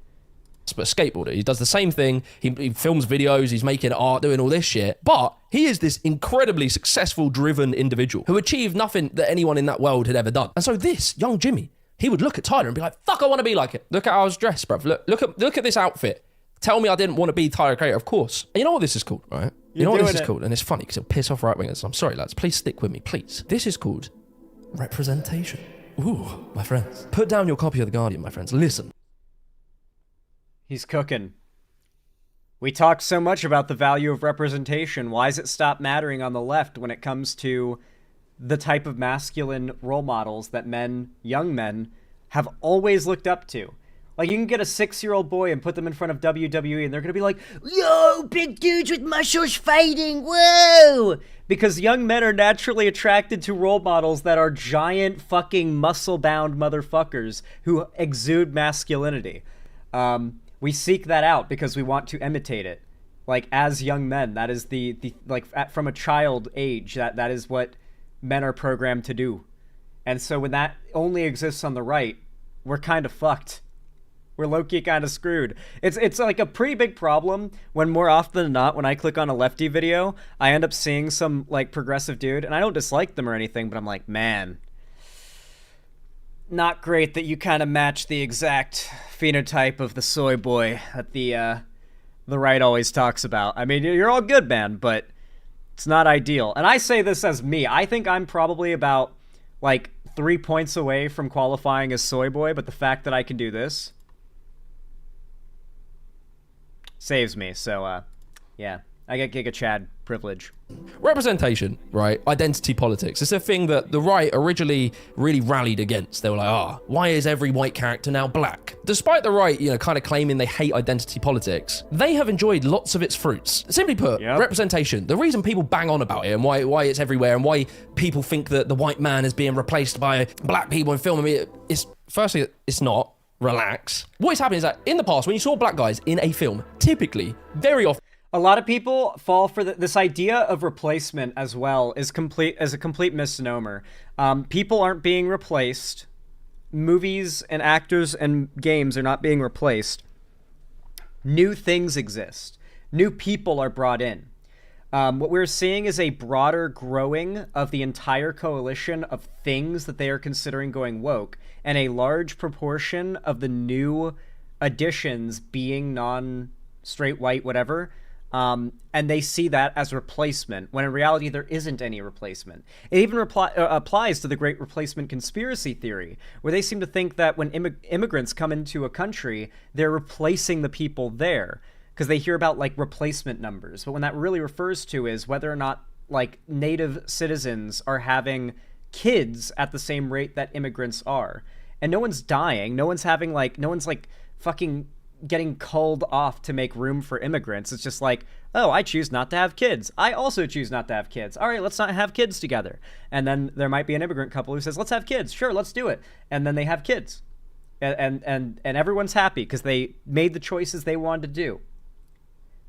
But a skateboarder, he does the same thing. He films videos, he's making art, doing all this shit. But he is this incredibly successful, driven individual who achieved nothing that anyone in that world had ever done. And so this young Jimmy, he would look at Tyler and be like, fuck, I want to be like it. Look at how I was dressed, bruv. Look at this outfit. Tell me I didn't want to be Tyler, Creator, of course. And you know what this is called, right? You know what this is called? And it's funny because it'll piss off right-wingers. I'm sorry, lads. Please stick with me, please. This is called representation. Ooh, my friends. Put down your copy of The Guardian, my friends. Listen. He's cooking. We talk so much about the value of representation. Why does it stop mattering on the left when it comes to the type of masculine role models that men, young men, have always looked up to? Like, you can get a 6-year-old boy and put them in front of WWE and they're going to be like, yo, big dudes with muscles fighting, whoa! Because young men are naturally attracted to role models that are giant fucking muscle-bound motherfuckers who exude masculinity. We seek that out because we want to imitate it. Like, as young men, that is from a child age, that is what men are programmed to do. And so when that only exists on the right, we're kind of fucked. we're low-key kind of screwed. It's like a pretty big problem when more often than not, when I click on a lefty video, I end up seeing some like progressive dude, and I don't dislike them or anything, but I'm like, man, not great that you kind of match the exact phenotype of the soy boy that the right always talks about. I mean, you're all good, man, but it's not ideal. And I say this as me. I think I'm probably about like 3 points away from qualifying as soy boy, but the fact that I can do this saves me. So, yeah, I get Giga Chad privilege. Representation, right? Identity politics. It's a thing that the right originally really rallied against. They were like, why is every white character now black? Despite the right, kind of claiming they hate identity politics, they have enjoyed lots of its fruits. Simply put, representation. The reason people bang on about it and why it's everywhere and why people think that the white man is being replaced by black people in film, I mean, firstly, it's not. Relax. What is happening is that in the past, when you saw black guys in a film, typically, very often, a lot of people fall for this idea of replacement as well as a complete misnomer. People aren't being replaced. Movies and actors and games are not being replaced. New things exist. New people are brought in. What we're seeing is a broader growing of the entire coalition of things that they are considering going woke, and a large proportion of the new additions being non-straight, white, whatever. And they see that as replacement, when in reality there isn't any replacement. It even applies to the Great Replacement conspiracy theory, where they seem to think that when immigrants come into a country, they're replacing the people there, because they hear about like replacement numbers. But when that really refers to is whether or not like native citizens are having kids at the same rate that immigrants are. And no one's dying. No one's fucking getting culled off to make room for immigrants. It's just like, oh, I choose not to have kids. I also choose not to have kids. All right, let's not have kids together. And then there might be an immigrant couple who says, let's have kids. Sure, let's do it. And then they have kids. And everyone's happy because they made the choices they wanted to do.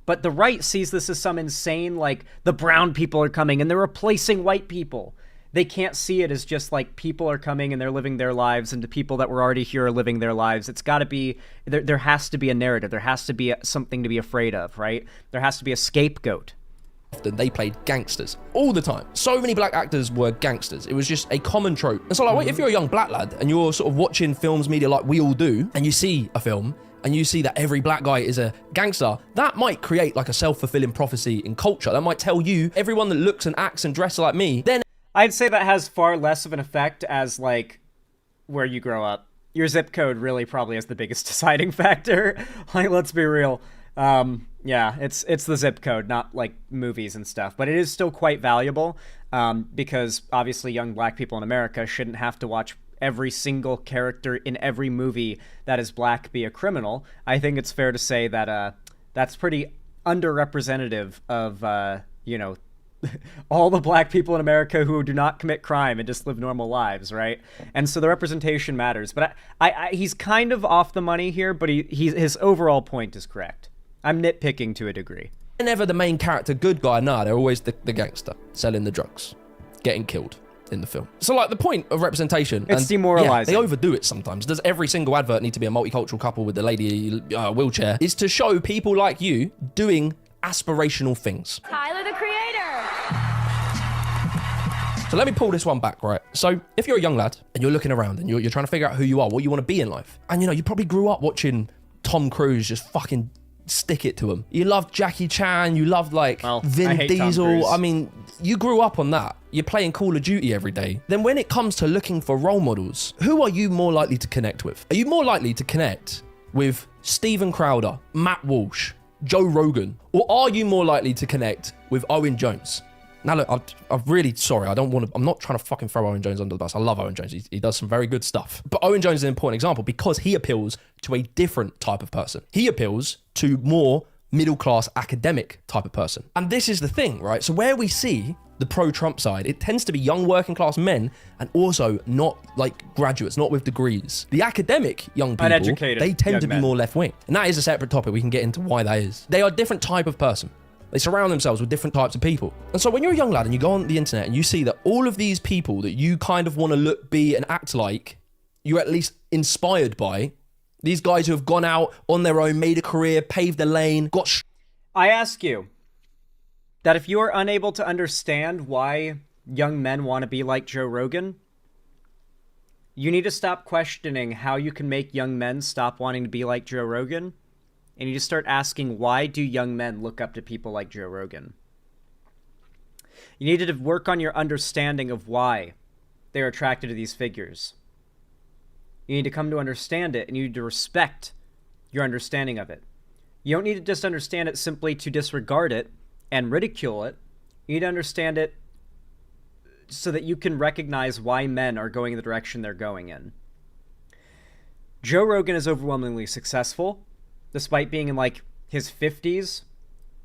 But the right sees this as some insane, like, the brown people are coming and they're replacing white people. They can't see it as just like people are coming and they're living their lives, and the people that were already here are living their lives. It's got to be, there has to be a narrative. There has to be something to be afraid of, right? There has to be a scapegoat. Often they played gangsters all the time. So many black actors were gangsters. It was just a common trope. And so like, if you're a young black lad and you're sort of watching films media like we all do, and you see a film and you see that every black guy is a gangster, that might create like a self-fulfilling prophecy in culture. That might tell you everyone that looks and acts and dresses like me, then I'd say that has far less of an effect as, like, where you grow up. Your zip code really probably is the biggest deciding factor. Like, let's be real. Yeah, it's the zip code, not, like, movies and stuff. But it is still quite valuable because, obviously, young black people in America shouldn't have to watch every single character in every movie that is black be a criminal. I think it's fair to say that that's pretty underrepresentative of, all the black people in America who do not commit crime and just live normal lives, right? And so the representation matters. But he's kind of off the money here, but his overall point is correct. I'm nitpicking to a degree. Never the main character good guy, nah, they're always the gangster, selling the drugs, getting killed in the film. So like the point of representation, it's demoralizing. Yeah, they overdo it sometimes. Does every single advert need to be a multicultural couple with the lady wheelchair? Is to show people like you doing aspirational things. Tyler, the creator. So let me pull this one back, right? So if you're a young lad and you're looking around and you're trying to figure out who you are, what you want to be in life, and you probably grew up watching Tom Cruise just fucking stick it to him. You loved Jackie Chan, you loved like Vin Diesel. I mean, you grew up on that. You're playing Call of Duty every day. Then when it comes to looking for role models, who are you more likely to connect with? Are you more likely to connect with Steven Crowder, Matt Walsh, Joe Rogan, or are you more likely to connect with Owen Jones? Now look, I'm really sorry. I'm not trying to fucking throw Owen Jones under the bus. I love Owen Jones. He does some very good stuff. But Owen Jones is an important example because he appeals to a different type of person. He appeals to more middle-class academic type of person. And this is the thing, right? So where we see the pro-Trump side, it tends to be young working-class men and also not like graduates, not with degrees. The academic young people, uneducated they tend to be men. more left-wing. And that is a separate topic. We can get into why that is. They are a different type of person. They surround themselves with different types of people. And so when you're a young lad and you go on the internet and you see that all of these people that you kind of want to look, be, and act like, you're at least inspired by, These guys who have gone out on their own, made a career, paved a lane, got... I ask you that if you are unable to understand why young men want to be like Joe Rogan, you need to stop questioning how you can make young men stop wanting to be like Joe Rogan, and you just start asking, why do young men look up to people like Joe Rogan? You need to work on your understanding of why they're attracted to these figures. You need to come to understand it, and you need to respect your understanding of it. You don't need to just understand it simply to disregard it and ridicule it. You need to understand it so that you can recognize why men are going the direction they're going in. Joe Rogan is overwhelmingly successful, despite being in like his 50s.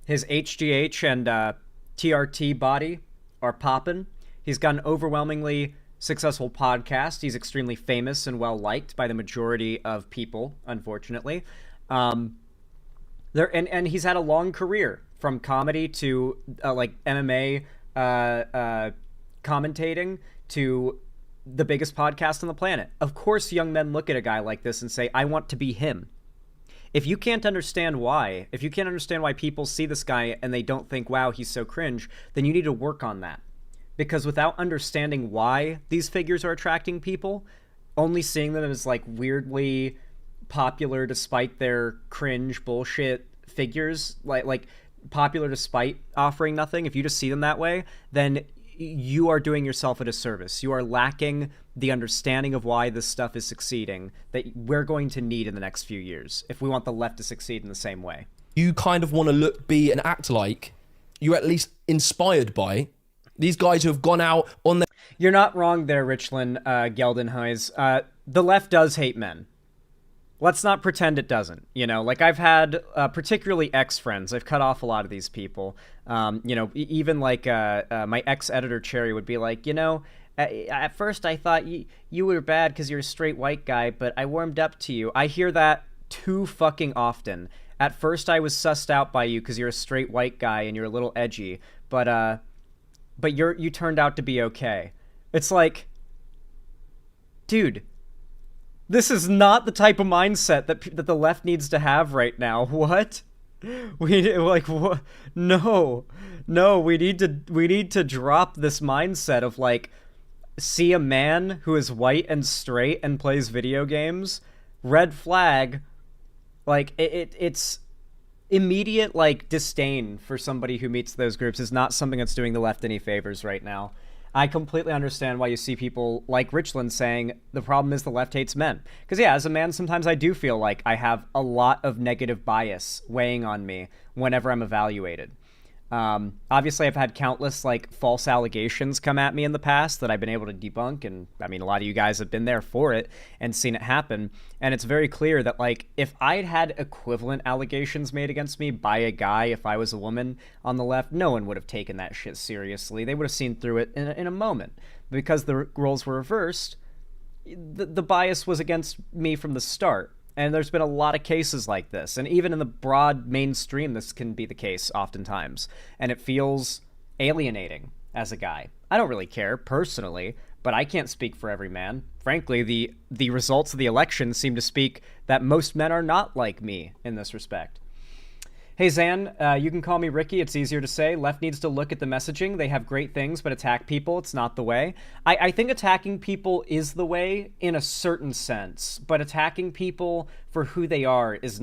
His HGH and TRT body are poppin'. He's got an overwhelmingly successful podcast. He's extremely famous and well liked by the majority of people, unfortunately. And he's had a long career, from comedy to like MMA commentating to the biggest podcast on the planet. Of course, young men look at a guy like this and say, I want to be him. If you can't understand why, people see this guy and they don't think, wow, he's so cringe, then you need to work on that. Because without understanding why these figures are attracting people, only seeing them as like weirdly popular despite their cringe bullshit figures, like popular despite offering nothing, if you just see them that way, then you are doing yourself a disservice. You are lacking the understanding of why this stuff is succeeding that we're going to need in the next few years if we want the left to succeed in the same way. You kind of want to look, be, and act like you're at least inspired by these guys who have gone out on their... You're not wrong there, Richland Geldenhuys. The left does hate men. Let's not pretend it doesn't. You know, like I've had particularly ex-friends. I've cut off a lot of these people. You know, even like my ex-editor Cherry would be like, you know, at first I thought you were bad because you're a straight white guy, but I warmed up to you. I hear that too fucking often. At first I was sussed out by you because you're a straight white guy and you're a little edgy, but you turned out to be okay. It's like, dude, this is not the type of mindset that the left needs to have right now. What? We like what? No, we need to drop this mindset of like, see a man who is white and straight and plays video games, red flag. Like it's immediate like disdain for somebody who meets those groups is not something that's doing the left any favors right now. I completely understand why you see people like Richland saying the problem is the left hates men. Because yeah, as a man, sometimes I do feel like I have a lot of negative bias weighing on me whenever I'm evaluated. Obviously, I've had countless like false allegations come at me in the past that I've been able to debunk, and I mean, a lot of you guys have been there for it and seen it happen. And it's very clear that like if I'd had equivalent allegations made against me by a guy, if I was a woman on the left, no one would have taken that shit seriously. They would have seen through it in a moment. Because the roles were reversed, the bias was against me from the start. And there's been a lot of cases like this. And even in the broad mainstream, this can be the case oftentimes. And it feels alienating as a guy. I don't really care personally, but I can't speak for every man. Frankly, the results of the election seem to speak that most men are not like me in this respect. Hey, Zan, you can call me Ricky. It's easier to say. Left needs to look at the messaging. They have great things, but attack people, it's not the way. I think attacking people is the way in a certain sense, but attacking people for who they are is...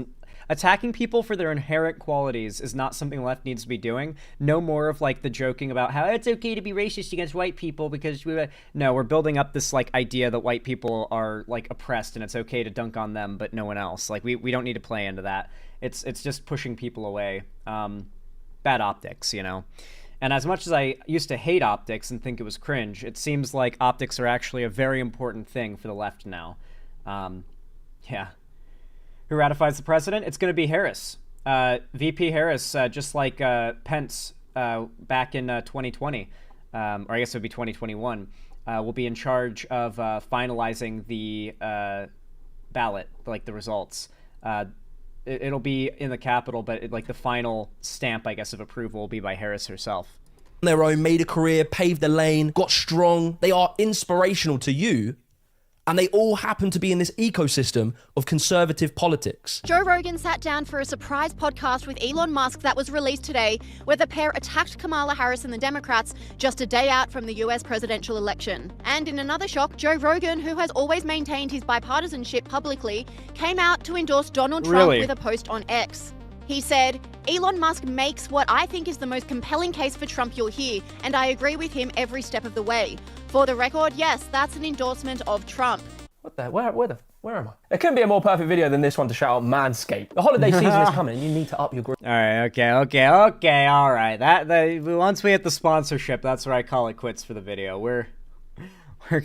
Attacking people for their inherent qualities is not something the left needs to be doing. No more of, like, the joking about how it's okay to be racist against white people because... No, we're building up this, like, idea that white people are, like, oppressed and it's okay to dunk on them, but no one else. Like, we don't need to play into that. It's just pushing people away. Bad optics, you know? And as much as I used to hate optics and think it was cringe, it seems like optics are actually a very important thing for the left now. Yeah. Who ratifies the president? It's going to be Harris. VP Harris, just like Pence back in 2020, or I guess it would be 2021, will be in charge of finalizing the ballot, like the results. It'll be in the Capitol, but like the final stamp, I guess, of approval will be by Harris herself. Their own, made a career, paved the lane, got strong. They are inspirational to you. And they all happen to be in this ecosystem of conservative politics. Joe Rogan sat down for a surprise podcast with Elon Musk that was released today, where the pair attacked Kamala Harris and the Democrats just a day out from the US presidential election. And in another shock, Joe Rogan, who has always maintained his bipartisanship publicly, came out to endorse Donald Trump with a post on X. He said, Elon Musk makes what I think is the most compelling case for Trump you'll hear, and I agree with him every step of the way. For the record, yes, that's an endorsement of Trump. What the? Where am I? There couldn't be a more perfect video than this one to shout out Manscaped. The holiday season is coming and you need to up your... All right, okay, all right. Once we hit the sponsorship, that's where I call it quits for the video. We're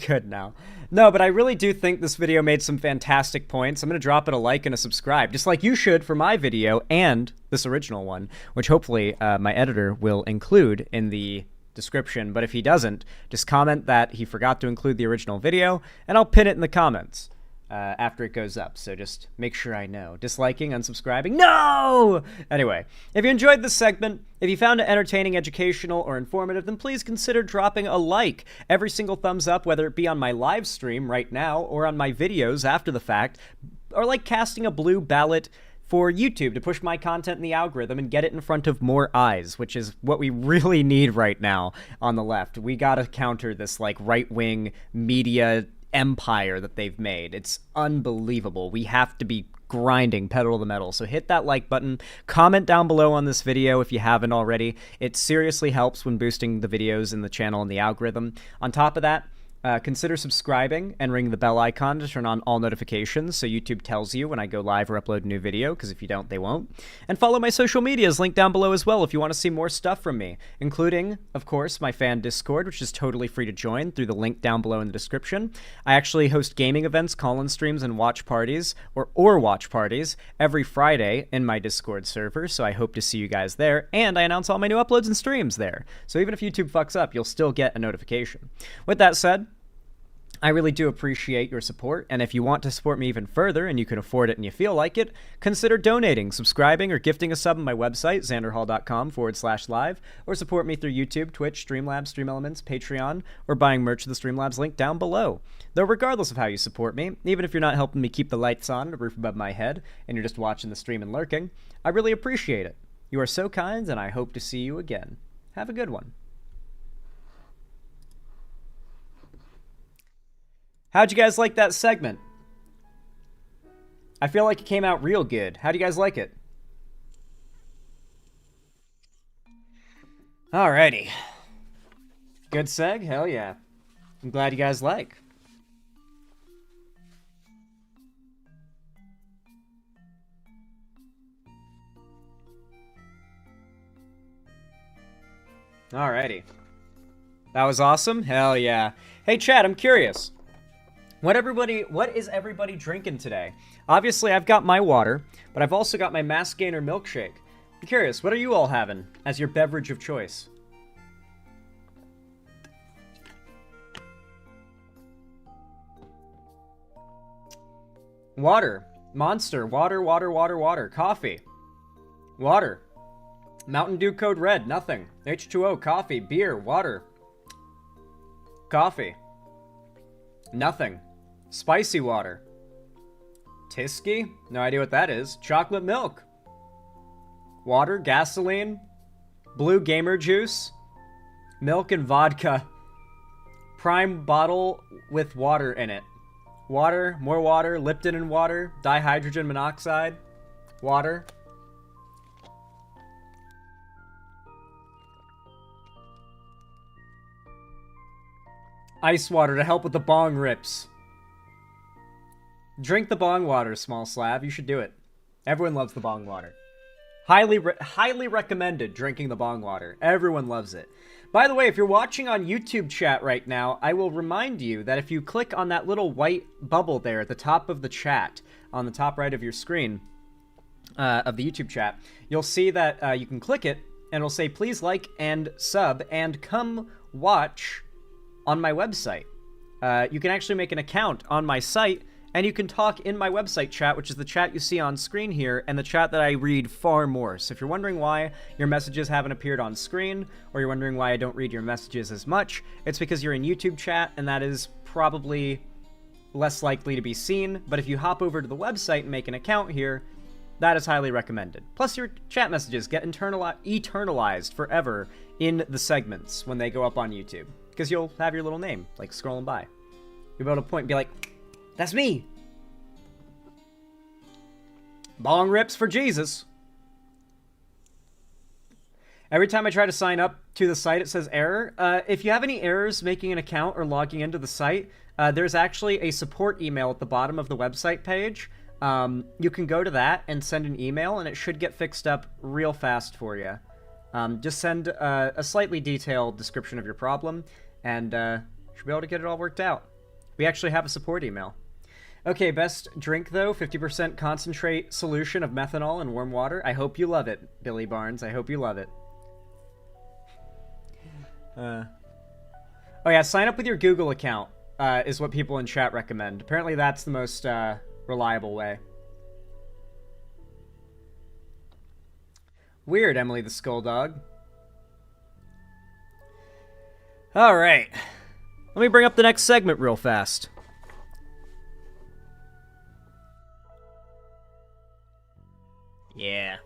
good now. No, but I really do think this video made some fantastic points. I'm going to drop it a like and a subscribe, just like you should for my video and this original one, which hopefully my editor will include in the description. But if he doesn't, just comment that he forgot to include the original video, and I'll pin it in the comments after it goes up. So just make sure I know. Disliking, unsubscribing, no! Anyway, if you enjoyed this segment, if you found it entertaining, educational, or informative, then please consider dropping a like. Every single thumbs up, whether it be on my live stream right now or on my videos after the fact, or like casting a blue ballot for YouTube to push my content in the algorithm and get it in front of more eyes, which is what we really need right now on the left. We gotta counter this like right-wing media empire that they've made. It's unbelievable. We have to be grinding pedal to the metal. So hit that like button, comment down below on this video if you haven't already. It seriously helps when boosting the videos in the channel and the algorithm. On top of that, consider subscribing and ring the bell icon to turn on all notifications so YouTube tells you when I go live or upload a new video, because if you don't, they won't. And follow my social medias linked down below as well if you want to see more stuff from me, including, of course, my fan Discord, which is totally free to join through the link down below in the description. I actually host gaming events, call-in streams, and watch parties, or watch parties, every Friday in my Discord server, so I hope to see you guys there, and I announce all my new uploads and streams there. So even if YouTube fucks up, you'll still get a notification. With that said, I really do appreciate your support, and if you want to support me even further and you can afford it and you feel like it, consider donating, subscribing, or gifting a sub on my website, xanderhall.com/live, or support me through YouTube, Twitch, Streamlabs, StreamElements, Patreon, or buying merch to the Streamlabs link down below. Though regardless of how you support me, even if you're not helping me keep the lights on and a roof above my head, and you're just watching the stream and lurking, I really appreciate it. You are so kind, and I hope to see you again. Have a good one. How'd you guys like that segment? I feel like it came out real good. How'd you guys like it? Alrighty. Good seg? Hell yeah. I'm glad you guys like. Alrighty. That was awesome? Hell yeah. Hey chat, I'm curious. What is everybody drinking today? Obviously, I've got my water, but I've also got my Mass Gainer milkshake. I'm curious, what are you all having as your beverage of choice? Water. Monster. Water. Coffee. Water. Mountain Dew Code Red. Nothing. H2O. Coffee. Beer. Water. Coffee. Nothing. Spicy water. Tisky? No idea what that is. Chocolate milk. Water, gasoline, blue gamer juice, milk and vodka. Prime bottle with water in it. Water, more water, Lipton and water, dihydrogen monoxide, water. Ice water to help with the bong rips. Drink the bong water, Small Slab. You should do it. Everyone loves the bong water. Highly recommended drinking the bong water. Everyone loves it. By the way, if you're watching on YouTube chat right now, I will remind you that if you click on that little white bubble there at the top of the chat, on the top right of your screen, of the YouTube chat, you'll see that you can click it, and it'll say, please like and sub, and come watch on my website. You can actually make an account on my site, and you can talk in my website chat, which is the chat you see on screen here, and the chat that I read far more. So if you're wondering why your messages haven't appeared on screen, or you're wondering why I don't read your messages as much, it's because you're in YouTube chat, and that is probably less likely to be seen, but if you hop over to the website and make an account here, that is highly recommended. Plus, your chat messages get eternalized forever in the segments when they go up on YouTube, because you'll have your little name, like, scrolling by. You'll be able to point and be like, that's me! Bong rips for Jesus. Every time I try to sign up to the site, it says error. If you have any errors making an account or logging into the site, there's actually a support email at the bottom of the website page. You can go to that and send an email, and it should get fixed up real fast for you. Just send a slightly detailed description of your problem, and should be able to get it all worked out. We actually have a support email. Okay, best drink, though, 50% concentrate solution of methanol and warm water. I hope you love it, Billy Barnes. I hope you love it. Oh yeah, sign up with your Google account, is what people in chat recommend. Apparently that's the most reliable way. Weird, Emily the Skull Dog. Alright. Let me bring up the next segment real fast. Yeah.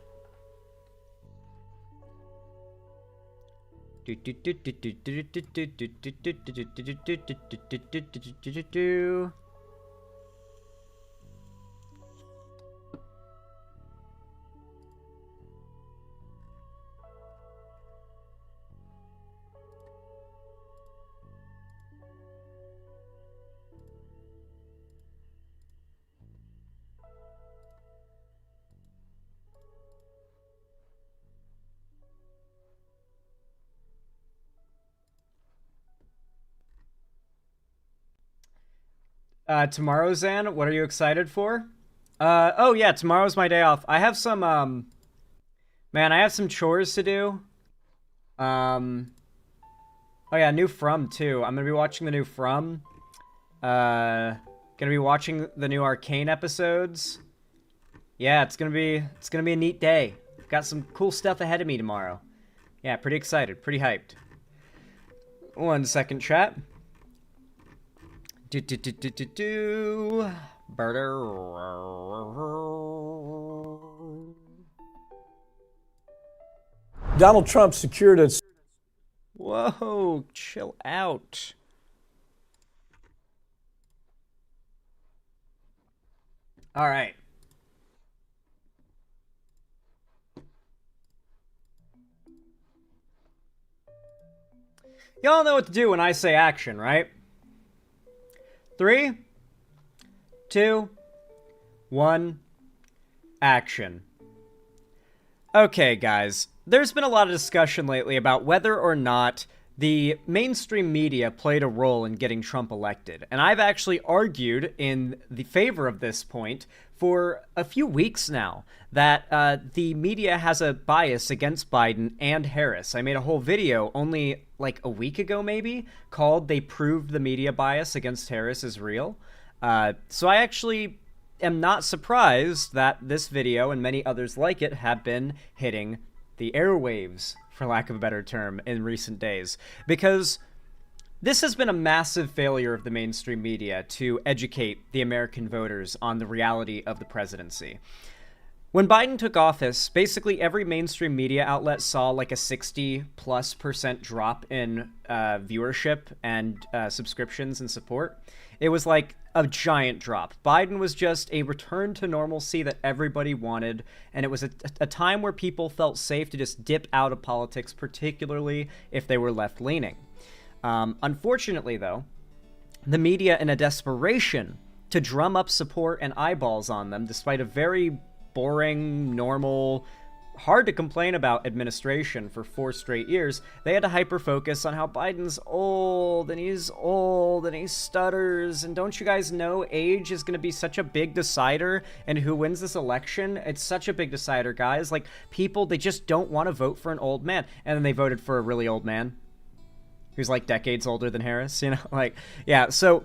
Tomorrow, Zan, what are you excited for? Oh yeah, tomorrow's my day off. I have some, man, I have some chores to do. Oh yeah, new From, too. I'm gonna be watching the new From. Gonna be watching the new Arcane episodes. Yeah, it's gonna be a neat day. Got some cool stuff ahead of me tomorrow. Yeah, pretty excited, pretty hyped. 1 second, chat. Donald Trump secured a... Whoa, chill out. All right. Y'all know what to do when I say action, right? 3, 2, 1, action. Okay, guys. There's been a lot of discussion lately about whether or not the mainstream media played a role in getting Trump elected. And I've actually argued in the favor of this point for a few weeks now, that the media has a bias against Biden and Harris. I made a whole video only like a week ago, maybe, called "They Proved the Media Bias Against Harris is Real." So I actually am not surprised that this video and many others like it have been hitting the airwaves, for lack of a better term, in recent days. Because this has been a massive failure of the mainstream media to educate the American voters on the reality of the presidency. When Biden took office, basically every mainstream media outlet saw like a 60+% drop in viewership and subscriptions and support. It was like a giant drop. Biden was just a return to normalcy that everybody wanted, and it was a time where people felt safe to just dip out of politics, particularly if they were left-leaning. Unfortunately, though, the media, in a desperation to drum up support and eyeballs on them, despite a very boring, normal, hard to complain about administration for 4 straight years, they had to hyper-focus on how Biden's old, and he stutters, and don't you guys know age is going to be such a big decider in who wins this election? It's such a big decider, guys. Like, people, they just don't want to vote for an old man. And then they voted for a really old man who's like decades older than Harris, you know? Like, yeah, so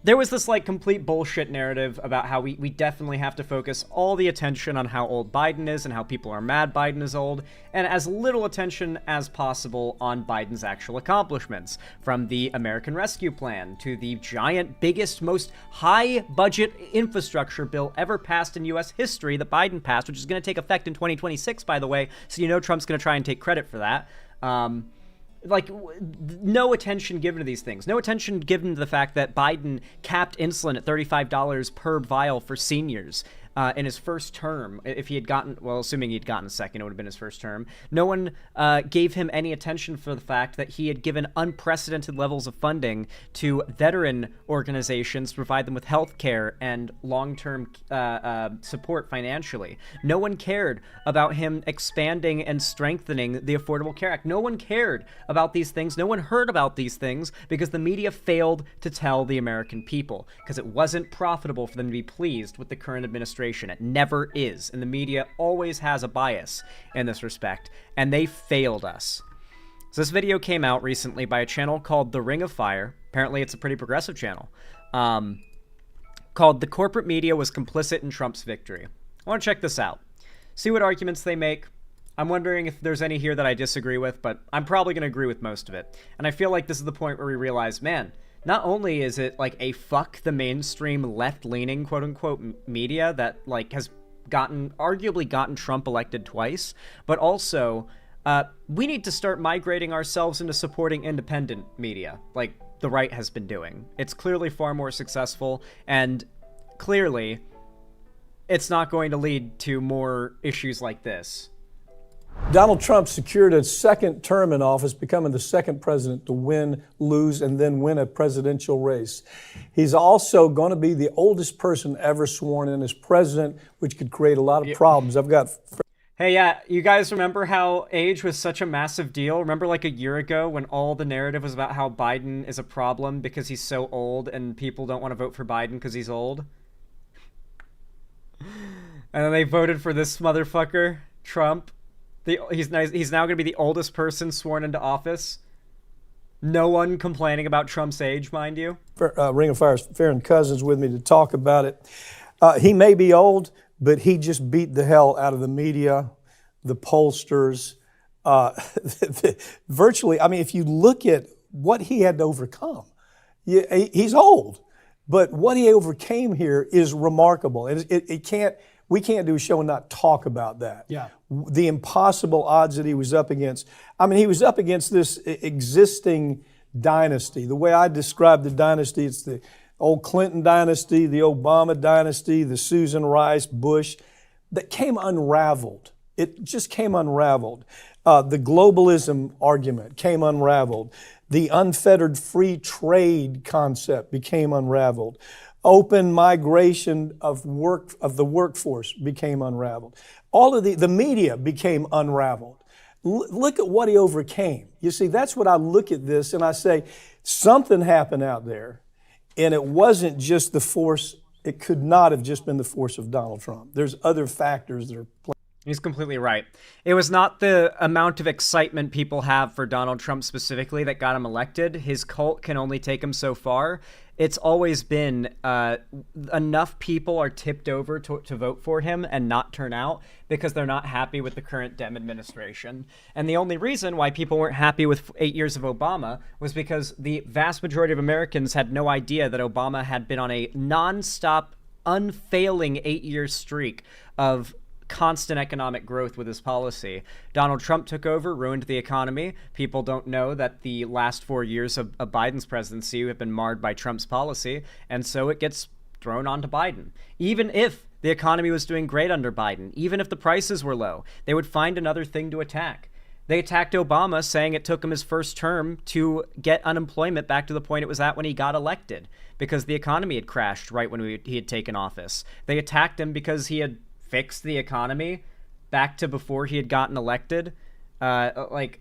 there was this like complete bullshit narrative about how we definitely have to focus all the attention on how old Biden is and how people are mad Biden is old, and as little attention as possible on Biden's actual accomplishments, from the American Rescue Plan to the giant, biggest, most high-budget infrastructure bill ever passed in U.S. history that Biden passed, which is going to take effect in 2026, by the way, so you know Trump's going to try and take credit for that. No attention given to these things. No attention given to the fact that Biden capped insulin at $35 per vial for seniors in his first term. If he had gotten, well, assuming he'd gotten a second, it would have been his first term. No one gave him any attention for the fact that he had given unprecedented levels of funding to veteran organizations to provide them with health care and long-term support financially. No one cared about him expanding and strengthening the Affordable Care Act. No one cared about these things. No one heard about these things because the media failed to tell the American people, because it wasn't profitable for them to be pleased with the current administration. It never is, and the media always has a bias in this respect, and they failed us. So this video came out recently by a channel called The Ring of Fire. Apparently it's a pretty progressive channel, called The Corporate Media Was Complicit in Trump's Victory. I want to check this out, see what arguments they make. I'm wondering if there's any here that I disagree with, but I'm probably going to agree with most of it. And I feel like this is the point where we realize, man, not only is it like a fuck the mainstream left-leaning quote-unquote media that like has arguably gotten Trump elected twice, but also we need to start migrating ourselves into supporting independent media like the right has been doing. It's clearly far more successful, and clearly it's not going to lead to more issues like this. Donald Trump secured a second term in office, becoming the second president to win, lose, and then win a presidential race. He's also going to be the oldest person ever sworn in as president, which could create a lot of problems. Hey, yeah, you guys remember how age was such a massive deal? Remember like a year ago when all the narrative was about how Biden is a problem because he's so old and people don't want to vote for Biden because he's old? And then they voted for this motherfucker, Trump. He's now going to be the oldest person sworn into office. No one complaining about Trump's age, mind you. Ring of Fire's Farron Cousins with me to talk about it. He may be old, but he just beat the hell out of the media, the pollsters. Virtually, I mean, if you look at what he had to overcome, he's old, but what he overcame here is remarkable. We can't do a show and not talk about that. Yeah. The impossible odds that he was up against. I mean, he was up against this existing dynasty. The way I describe the dynasty, it's the old Clinton dynasty, the Obama dynasty, the Susan Rice, Bush, that came unraveled. It just came unraveled. The globalism argument came unraveled. The unfettered free trade concept became unraveled. Open migration of the workforce became unraveled. All of the media became unraveled. Look at what he overcame. You see, that's what I look at this and I say, something happened out there, and it wasn't just the force. It could not have just been the force of Donald Trump. There's other factors that are playing. He's completely right. It was not the amount of excitement people have for Donald Trump specifically that got him elected. His cult can only take him so far. It's always been enough people are tipped over to vote for him and not turn out because they're not happy with the current Dem administration. And the only reason why people weren't happy with 8 years of Obama was because the vast majority of Americans had no idea that Obama had been on a nonstop, unfailing 8-year streak of constant economic growth with his policy. Donald Trump took over, ruined the economy. People don't know that the last 4 years of Biden's presidency have been marred by Trump's policy, and so it gets thrown onto Biden. Even if the economy was doing great under Biden, even if the prices were low, they would find another thing to attack. They attacked Obama, saying it took him his first term to get unemployment back to the point it was at when he got elected, because the economy had crashed right when he had taken office. They attacked him because he had fixed the economy back to before he had gotten elected. It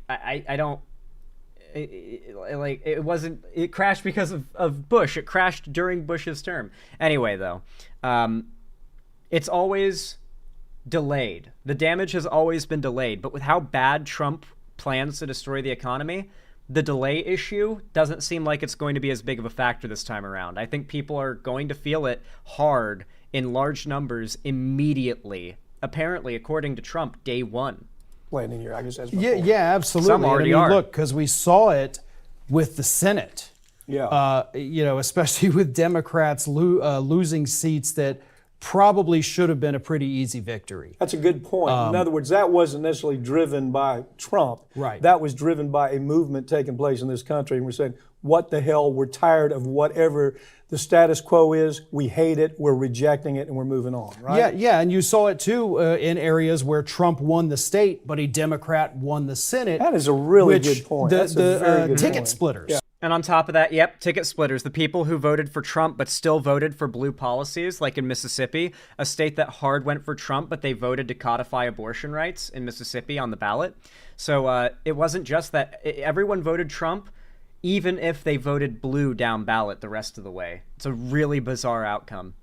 crashed because of Bush. It crashed during Bush's term. Anyway, though, it's always delayed. The damage has always been delayed, but with how bad Trump plans to destroy the economy, the delay issue doesn't seem like it's going to be as big of a factor this time around. I think people are going to feel it hard in large numbers immediately. Apparently, according to Trump, day one. Playing in your, I guess that's yeah, absolutely. Some already are. Look, because we saw it with the Senate. Yeah. Especially with Democrats losing seats that probably should have been a pretty easy victory. That's a good point. In other words, that wasn't necessarily driven by Trump. Right. That was driven by a movement taking place in this country. And we're saying, what the hell? We're tired of whatever the status quo is. We hate it. We're rejecting it, and we're moving on, right? Yeah, and you saw it too in areas where Trump won the state, but a Democrat won the Senate. That is a really good point. That's a very good ticket point. splitters. Yeah. And on top of that, yep, ticket splitters. The people who voted for Trump but still voted for blue policies, like in Mississippi, a state that hard went for Trump, but they voted to codify abortion rights in Mississippi on the ballot. So it wasn't just that everyone voted Trump, even if they voted blue down ballot the rest of the way. It's a really bizarre outcome.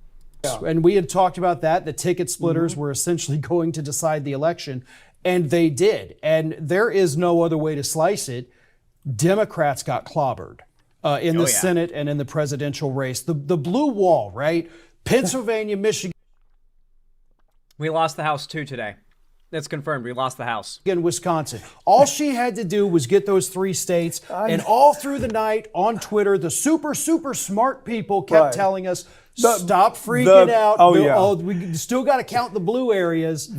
Yeah. And we had talked about that. The ticket splitters were essentially going to decide the election, and they did. And there is no other way to slice it. Democrats got clobbered in the Senate and in the presidential race. The blue wall, right? Pennsylvania, Michigan. We lost the House too today. It's confirmed. We lost the House. In Wisconsin. All she had to do was get those 3 states, and all through the night on Twitter, the super, super smart people kept telling us, stop freaking out. We still got to count the blue areas.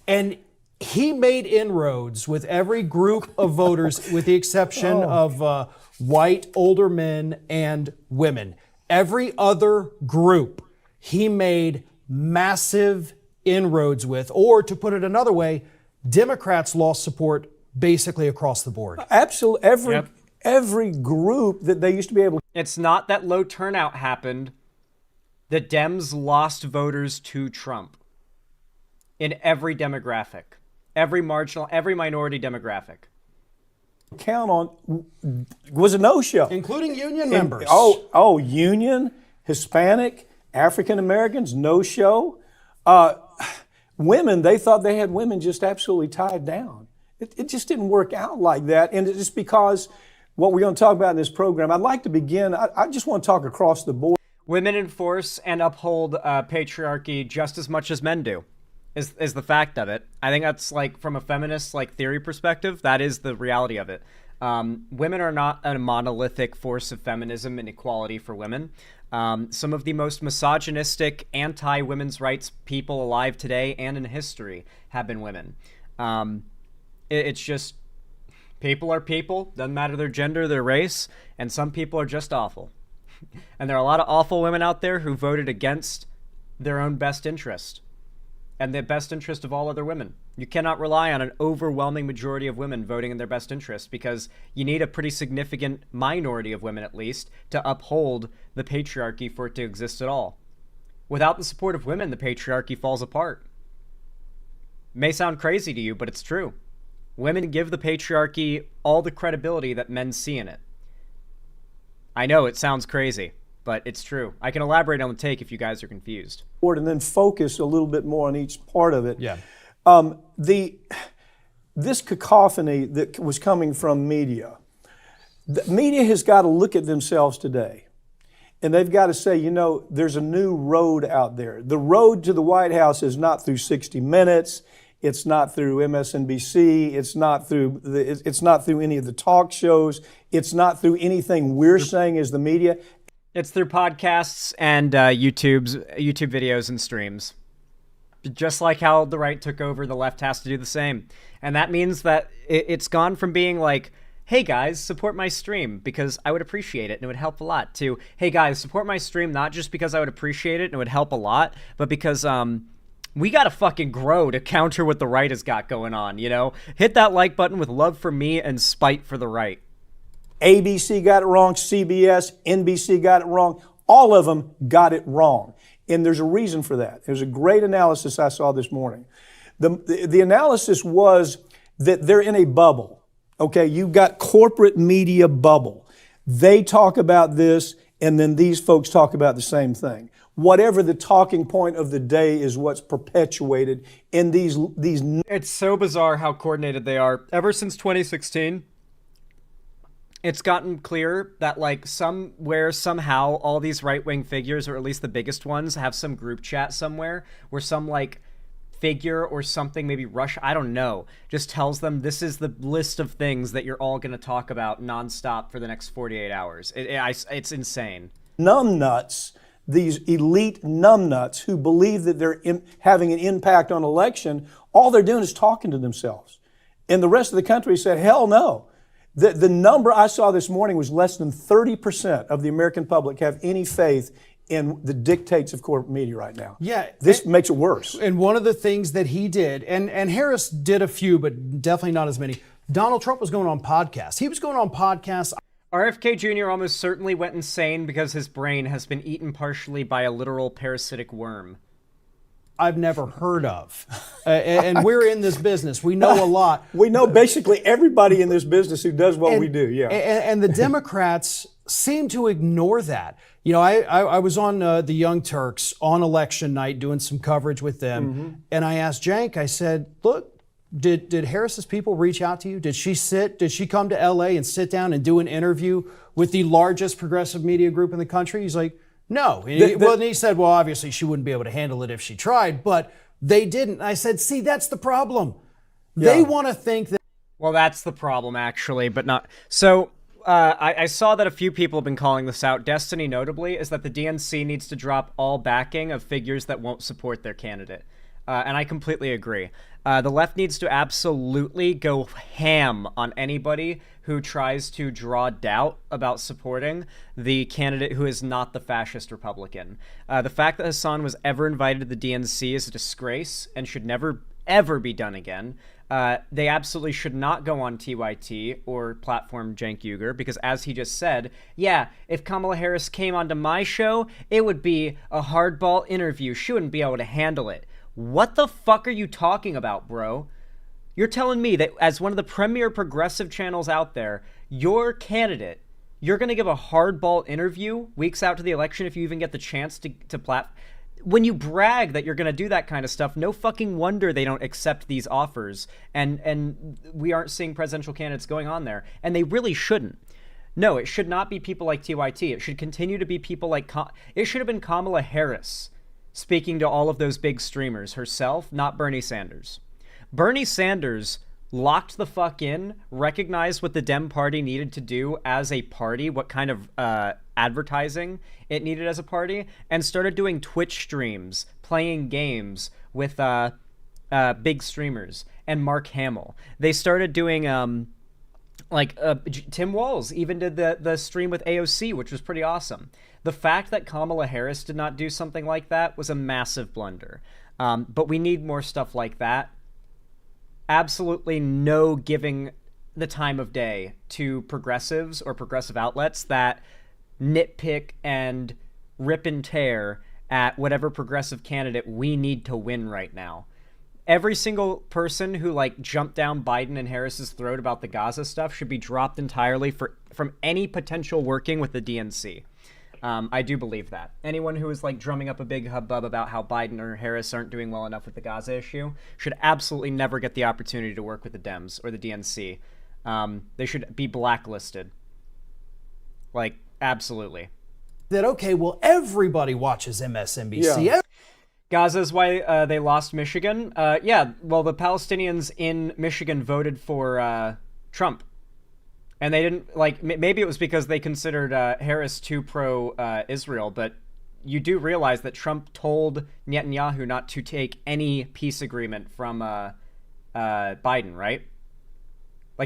And he made inroads with every group of voters, with the exception of white, older men and women. Every other group he made massive inroads with, or to put it another way, Democrats lost support basically across the board. Absolutely. Every group that they used to be able to. It's not that low turnout happened. The Dems lost voters to Trump in every demographic. Every minority demographic. Count on was a no-show. Including union members. Union, Hispanic, African Americans, no-show. Women, they thought they had women just absolutely tied down. It just didn't work out like that. And it's just because what we're going to talk about in this program, I'd like to begin, I just want to talk across the board. Women enforce and uphold patriarchy just as much as men do. Is the fact of it. I think that's like from a feminist theory perspective, that is the reality of it. Women are not a monolithic force of feminism and equality for women. Some of the most misogynistic, anti-women's rights people alive today and in history have been women. It's just people are people, doesn't matter their gender, their race, and some people are just awful. And there are a lot of awful women out there who voted against their own best interest and the best interest of all other women. You cannot rely on an overwhelming majority of women voting in their best interest, because you need a pretty significant minority of women, at least, to uphold the patriarchy for it to exist at all. Without the support of women, the patriarchy falls apart. It may sound crazy to you, but it's true. Women give the patriarchy all the credibility that men see in it. I know it sounds crazy, but it's true. I can elaborate on the take if you guys are confused. And then focus a little bit more on each part of it. Yeah. This cacophony that was coming from media, the media has got to look at themselves today. And they've got to say, there's a new road out there. The road to the White House is not through 60 Minutes. It's not through MSNBC. It's not through any of the talk shows. It's not through anything we're saying as the media. It's through podcasts and YouTube videos and streams. Just like how the right took over, the left has to do the same. And that means that it's gone from being like, hey guys, support my stream because I would appreciate it and it would help a lot, to, hey guys, support my stream not just because I would appreciate it and it would help a lot, but because we gotta fucking grow to counter what the right has got going on, Hit that like button with love for me and spite for the right. ABC got it wrong, CBS, NBC got it wrong. All of them got it wrong. And there's a reason for that. There's a great analysis I saw this morning. The analysis was that they're in a bubble. Okay, you've got corporate media bubble. They talk about this, and then these folks talk about the same thing. Whatever the talking point of the day is what's perpetuated in these. It's so bizarre how coordinated they are. Ever since 2016, it's gotten clear that like somewhere somehow all these right-wing figures, or at least the biggest ones, have some group chat somewhere where some like figure or something, maybe Russia, I don't know, just tells them this is the list of things that you're all going to talk about nonstop for the next 48 hours. It's insane. Numbnuts, these elite numbnuts who believe that they're having an impact on election, all they're doing is talking to themselves. And the rest of the country said, hell no. The number I saw this morning was less than 30% of the American public have any faith in the dictates of corporate media right now. Yeah. This makes it worse. And one of the things that he did, and Harris did a few, but definitely not as many, Donald Trump was going on podcasts. He was going on podcasts. RFK Jr. almost certainly went insane because his brain has been eaten partially by a literal parasitic worm. I've never heard of. And we're in this business. We know a lot. We know basically everybody in this business who does what we do, yeah. And the Democrats seem to ignore that. You know, I was on the Young Turks on election night doing some coverage with them, and I asked Jank, I said, look, did Harris's people reach out to you? Did she come to LA and sit down and do an interview with the largest progressive media group in the country? He's like, no. And he said, well, obviously she wouldn't be able to handle it if she tried, but they didn't. I said, see, that's the problem. Yeah. They want to think that. Well, that's the problem, actually, but not. So I saw that a few people have been calling this out. Destiny, notably, is that the DNC needs to drop all backing of figures that won't support their candidate. And I completely agree. The left needs to absolutely go ham on anybody who tries to draw doubt about supporting the candidate who is not the fascist Republican. The fact that Hassan was ever invited to the DNC is a disgrace and should never, ever be done again. They absolutely should not go on TYT or platform Cenk Uygur because, as he just said, yeah, if Kamala Harris came onto my show, it would be a hardball interview. She wouldn't be able to handle it. What the fuck are you talking about, bro? You're telling me that as one of the premier progressive channels out there, your candidate, you're going to give a hardball interview weeks out to the election if you even get the chance to when you brag that you're going to do that kind of stuff, no fucking wonder they don't accept these offers, and we aren't seeing presidential candidates going on there, and they really shouldn't. No, it should not be people like TYT. It should continue to be people like it should have been Kamala Harris speaking to all of those big streamers herself, not Bernie Sanders. Bernie Sanders locked the fuck in, recognized what the Dem Party needed to do as a party, what kind of advertising it needed as a party, and started doing Twitch streams, playing games with big streamers, and Mark Hamill. They started doing, Tim Walz even did the stream with AOC, which was pretty awesome. The fact that Kamala Harris did not do something like that was a massive blunder. But we need more stuff like that. Absolutely no giving the time of day to progressives or progressive outlets that nitpick and rip and tear at whatever progressive candidate we need to win right now. Every single person who jumped down Biden and Harris's throat about the Gaza stuff should be dropped entirely from any potential working with the DNC. I do believe that. Anyone who is drumming up a big hubbub about how Biden or Harris aren't doing well enough with the Gaza issue should absolutely never get the opportunity to work with the Dems or the DNC. They should be blacklisted. Absolutely. That, okay, well, everybody watches MSNBC. Yeah. Gaza is why they lost Michigan. Yeah, well, the Palestinians in Michigan voted for Trump. And they didn't, maybe it was because they considered Harris too pro-Israel, but you do realize that Trump told Netanyahu not to take any peace agreement from Biden, right?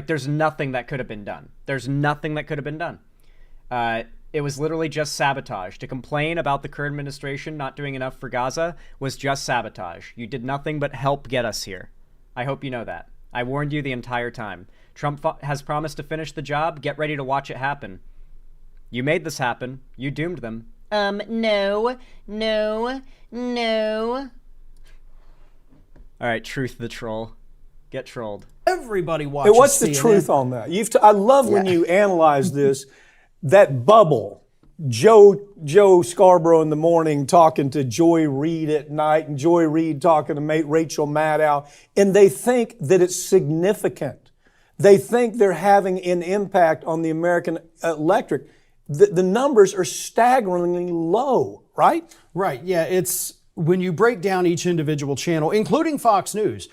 There's nothing that could have been done. There's nothing that could have been done. It was literally just sabotage. To complain about the current administration not doing enough for Gaza was just sabotage. You did nothing but help get us here. I hope you know that. I warned you the entire time. Trump has promised to finish the job. Get ready to watch it happen. You made this happen. You doomed them. No. All right, Truth the Troll. Get trolled. Everybody watches What's the CNN. truth on that? I love when you analyze this. That bubble, Joe Scarborough in the morning talking to Joy Reid at night, and Joy Reid talking to Rachel Maddow, and they think that it's significant they think they're having an impact on the American electorate. The numbers are staggeringly low, right? Right, yeah, it's when you break down each individual channel, including Fox News,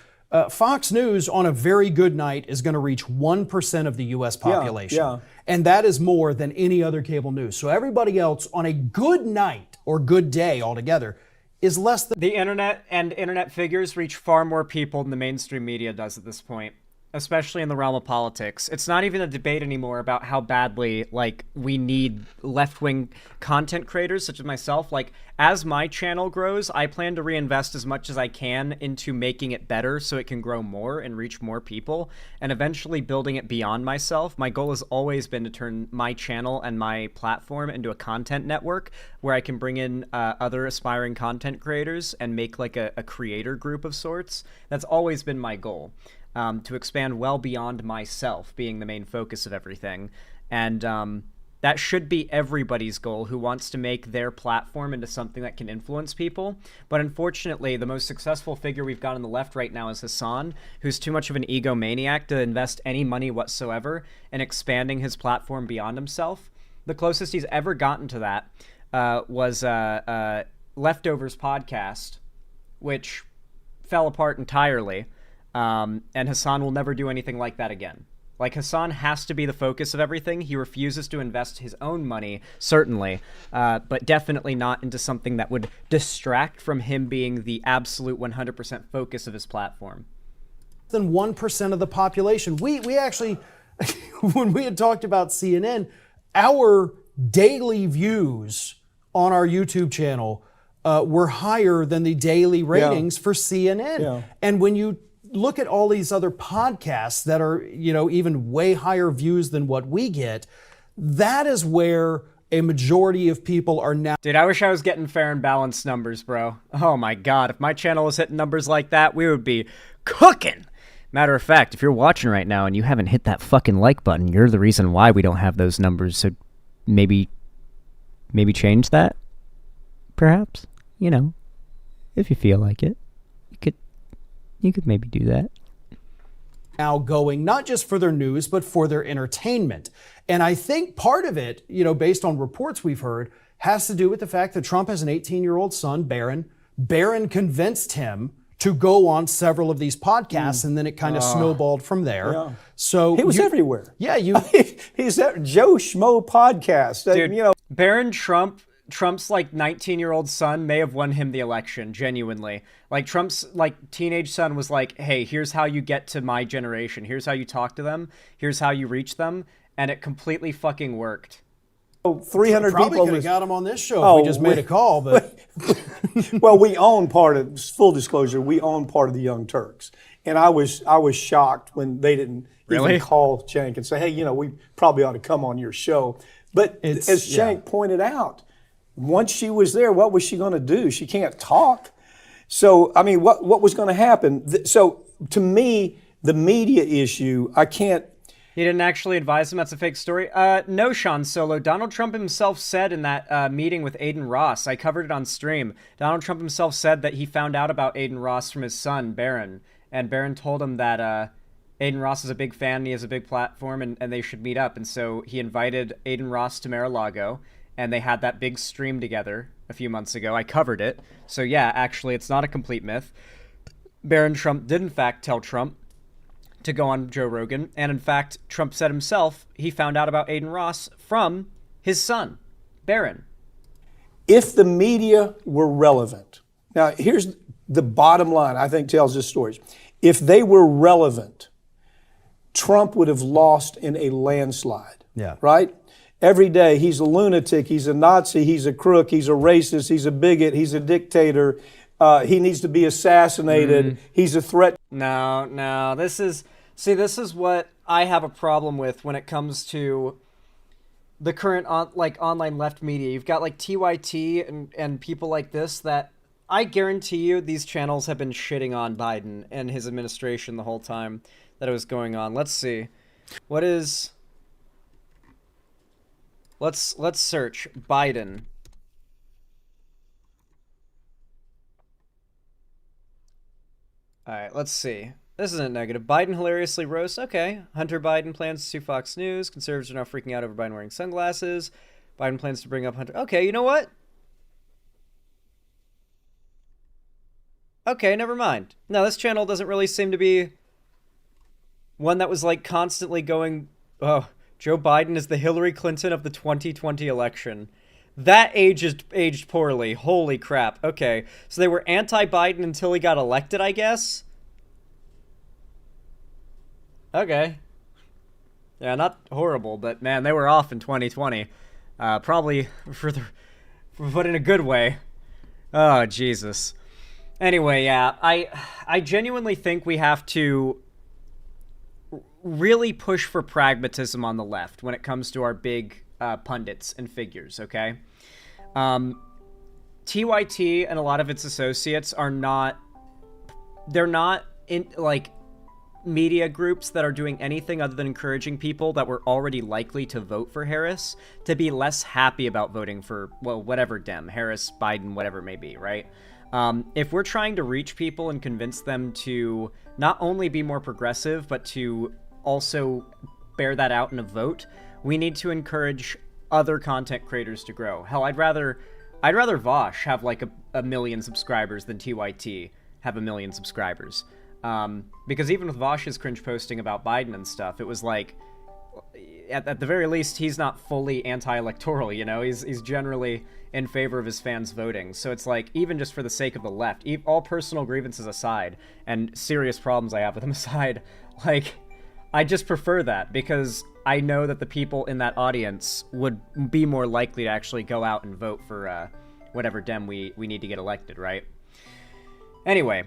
Fox News on a very good night is going to reach 1% of the U.S. population. Yeah. And that is more than any other cable news. So everybody else on a good night or good day altogether is less than... The internet and internet figures reach far more people than the mainstream media does at this point, especially in the realm of politics. It's not even a debate anymore about how badly, like, we need left-wing content creators such as myself. Like, as my channel grows, I plan to reinvest as much as I can into making it better so it can grow more and reach more people, and eventually building it beyond myself. My goal has always been to turn my channel and my platform into a content network where I can bring in other aspiring content creators and make, like, a creator group of sorts. That's always been my goal. To expand well beyond myself being the main focus of everything. And that should be everybody's goal who wants to make their platform into something that can influence people. But unfortunately, the most successful figure we've got on the left right now is Hassan, who's too much of an egomaniac to invest any money whatsoever in expanding his platform beyond himself. The closest he's ever gotten to that was Leftovers podcast, which fell apart entirely. And Hassan will never do anything like that again. Like, Hassan has to be the focus of everything. He refuses to invest his own money, certainly, but definitely not into something that would distract from him being the absolute 100% focus of his platform. Than 1% of the population. We actually, when we had talked about CNN, our daily views on our YouTube channel were higher than the daily ratings for CNN. Yeah. And when you look at all these other podcasts that are, you know, even way higher views than what we get, that is where a majority of people are now. Dude, I wish I was getting fair and balanced numbers, bro. Oh my god, if my channel was hitting numbers like that, we would be cooking. Matter of fact, if you're watching right now and you haven't hit that fucking like button, you're the reason why we don't have those numbers. So maybe change that, perhaps. You know, if you feel like it. You could maybe do that. Now going not just for their news, but for their entertainment. And I think part of it, you know, based on reports we've heard, has to do with the fact that Trump has an 18-year-old son, Barron. Barron convinced him to go on several of these podcasts, and then it kind of snowballed from there. Yeah. So he was everywhere. Yeah, he's at Joe Schmo podcast. Dude, you know, Barron Trump's like 19-year-old son may have won him the election, genuinely. Like, Trump's like teenage son was like, hey, here's how you get to my generation. Here's how you talk to them. Here's how you reach them. And it completely fucking worked. 300 probably people could have got him on this show if we just made a call, but well, we own part of, full disclosure, we own part of the Young Turks. And I was shocked when they didn't even call Cenk and say, hey, you know, we probably ought to come on your show. But as Cenk pointed out, once she was there, what was she going to do? She can't talk. So, I mean, what was going to happen? So, to me, the media issue, I can't. He didn't actually advise him. That's a fake story. No, Sean Solo. Donald Trump himself said in that meeting with Aiden Ross, I covered it on stream. Donald Trump himself said that he found out about Aiden Ross from his son, Barron. And Barron told him that Aiden Ross is a big fan and he has a big platform and they should meet up. And so he invited Aiden Ross to Mar-a-Lago. And they had that big stream together a few months ago. I covered it. So yeah, actually, it's not a complete myth. Barron Trump did in fact tell Trump to go on Joe Rogan. And in fact, Trump said himself he found out about Aiden Ross from his son, Barron. If the media were relevant, now here's the bottom line, I think tells this story. If they were relevant, Trump would have lost in a landslide. Yeah. Right? Every day, he's a lunatic, he's a Nazi, he's a crook, he's a racist, he's a bigot, he's a dictator, he needs to be assassinated, he's a threat. No, this is what I have a problem with when it comes to the current online left media. You've got like TYT and people like this that I guarantee you these channels have been shitting on Biden and his administration the whole time that it was going on. Let's see. What is... Let's search Biden. All right, let's see. This isn't negative. Biden hilariously roasts. Okay. Hunter Biden plans to sue Fox News. Conservatives are now freaking out over Biden wearing sunglasses. Biden plans to bring up Hunter. Okay, you know what? Okay, never mind. No, this channel doesn't really seem to be one that was like constantly going, oh, Joe Biden is the Hillary Clinton of the 2020 election. That aged poorly. Holy crap. Okay, so they were anti-Biden until he got elected, I guess? Okay. Yeah, not horrible, but man, they were off in 2020. Probably but in a good way. Oh, Jesus. Anyway, yeah, I genuinely think we have to really push for pragmatism on the left when it comes to our big pundits and figures, okay? TYT and a lot of its associates are not, they're not in, like, media groups that are doing anything other than encouraging people that were already likely to vote for Harris to be less happy about voting for, well, whatever Dem, Harris, Biden, whatever it may be, right? If we're trying to reach people and convince them to not only be more progressive, but to also bear that out in a vote, we need to encourage other content creators to grow. Hell, I'd rather Vosh have like a million subscribers than TYT have a million subscribers. Because even with Vosh's cringe posting about Biden and stuff, it was like, at the very least, he's not fully anti-electoral, you know? He's generally in favor of his fans voting. So it's like, even just for the sake of the left, all personal grievances aside, and serious problems I have with him aside, like, I just prefer that, because I know that the people in that audience would be more likely to actually go out and vote for whatever Dem we need to get elected, right? Anyway,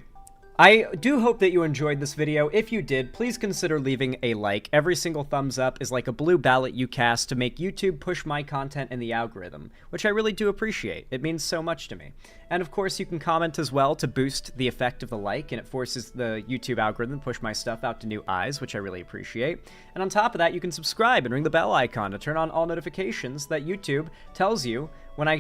I do hope that you enjoyed this video. If you did, please consider leaving a like. Every single thumbs up is like a blue ballot you cast to make YouTube push my content in the algorithm, which I really do appreciate. It means so much to me. And of course, you can comment as well to boost the effect of the like, and it forces the YouTube algorithm to push my stuff out to new eyes, which I really appreciate. And on top of that, you can subscribe and ring the bell icon to turn on all notifications that YouTube tells you when I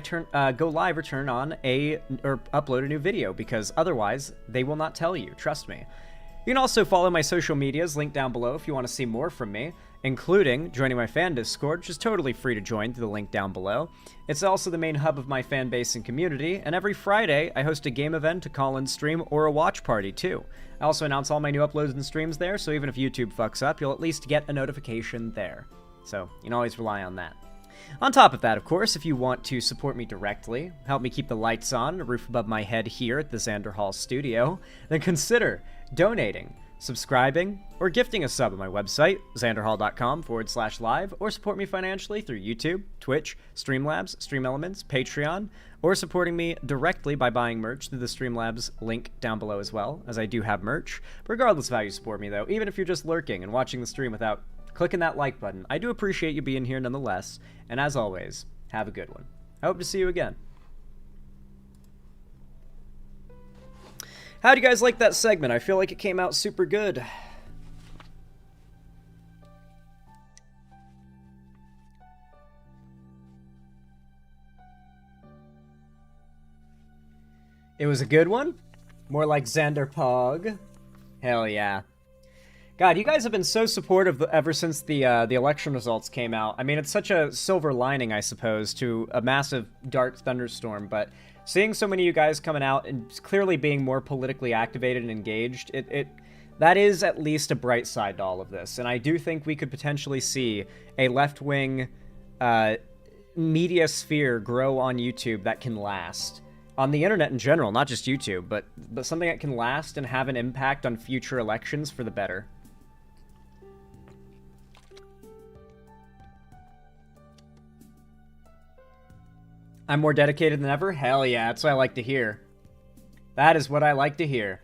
go live or turn on or upload a new video, because otherwise they will not tell you, trust me. You can also follow my social medias linked down below if you want to see more from me, including joining my fan Discord, which is totally free to join through the link down below. It's also the main hub of my fan base and community, and every Friday I host a game event, a call-in stream, or a watch party too. I also announce all my new uploads and streams there, so even if YouTube fucks up, you'll at least get a notification there. So you can always rely on that. On top of that, of course, if you want to support me directly, help me keep the lights on, a roof above my head here at the Xander Hall studio, then consider donating, subscribing, or gifting a sub on my website, xanderhall.com/live, or support me financially through YouTube, Twitch, Streamlabs, Stream Elements, Patreon, or supporting me directly by buying merch through the Streamlabs link down below as well, as I do have merch. Regardless of how you support me, though, even if you're just lurking and watching the stream without clicking that like button, I do appreciate you being here nonetheless, and as always, have a good one. I hope to see you again. How do you guys like that segment? I feel like it came out super good. It was a good one? More like Xander Pog. Hell yeah. God, you guys have been so supportive ever since the election results came out. I mean, it's such a silver lining, I suppose, to a massive dark thunderstorm, but seeing so many of you guys coming out and clearly being more politically activated and engaged, that is at least a bright side to all of this. And I do think we could potentially see a left-wing media sphere grow on YouTube that can last. On the internet in general, not just YouTube, but something that can last and have an impact on future elections for the better. I'm more dedicated than ever? Hell yeah, that's what I like to hear. That is what I like to hear.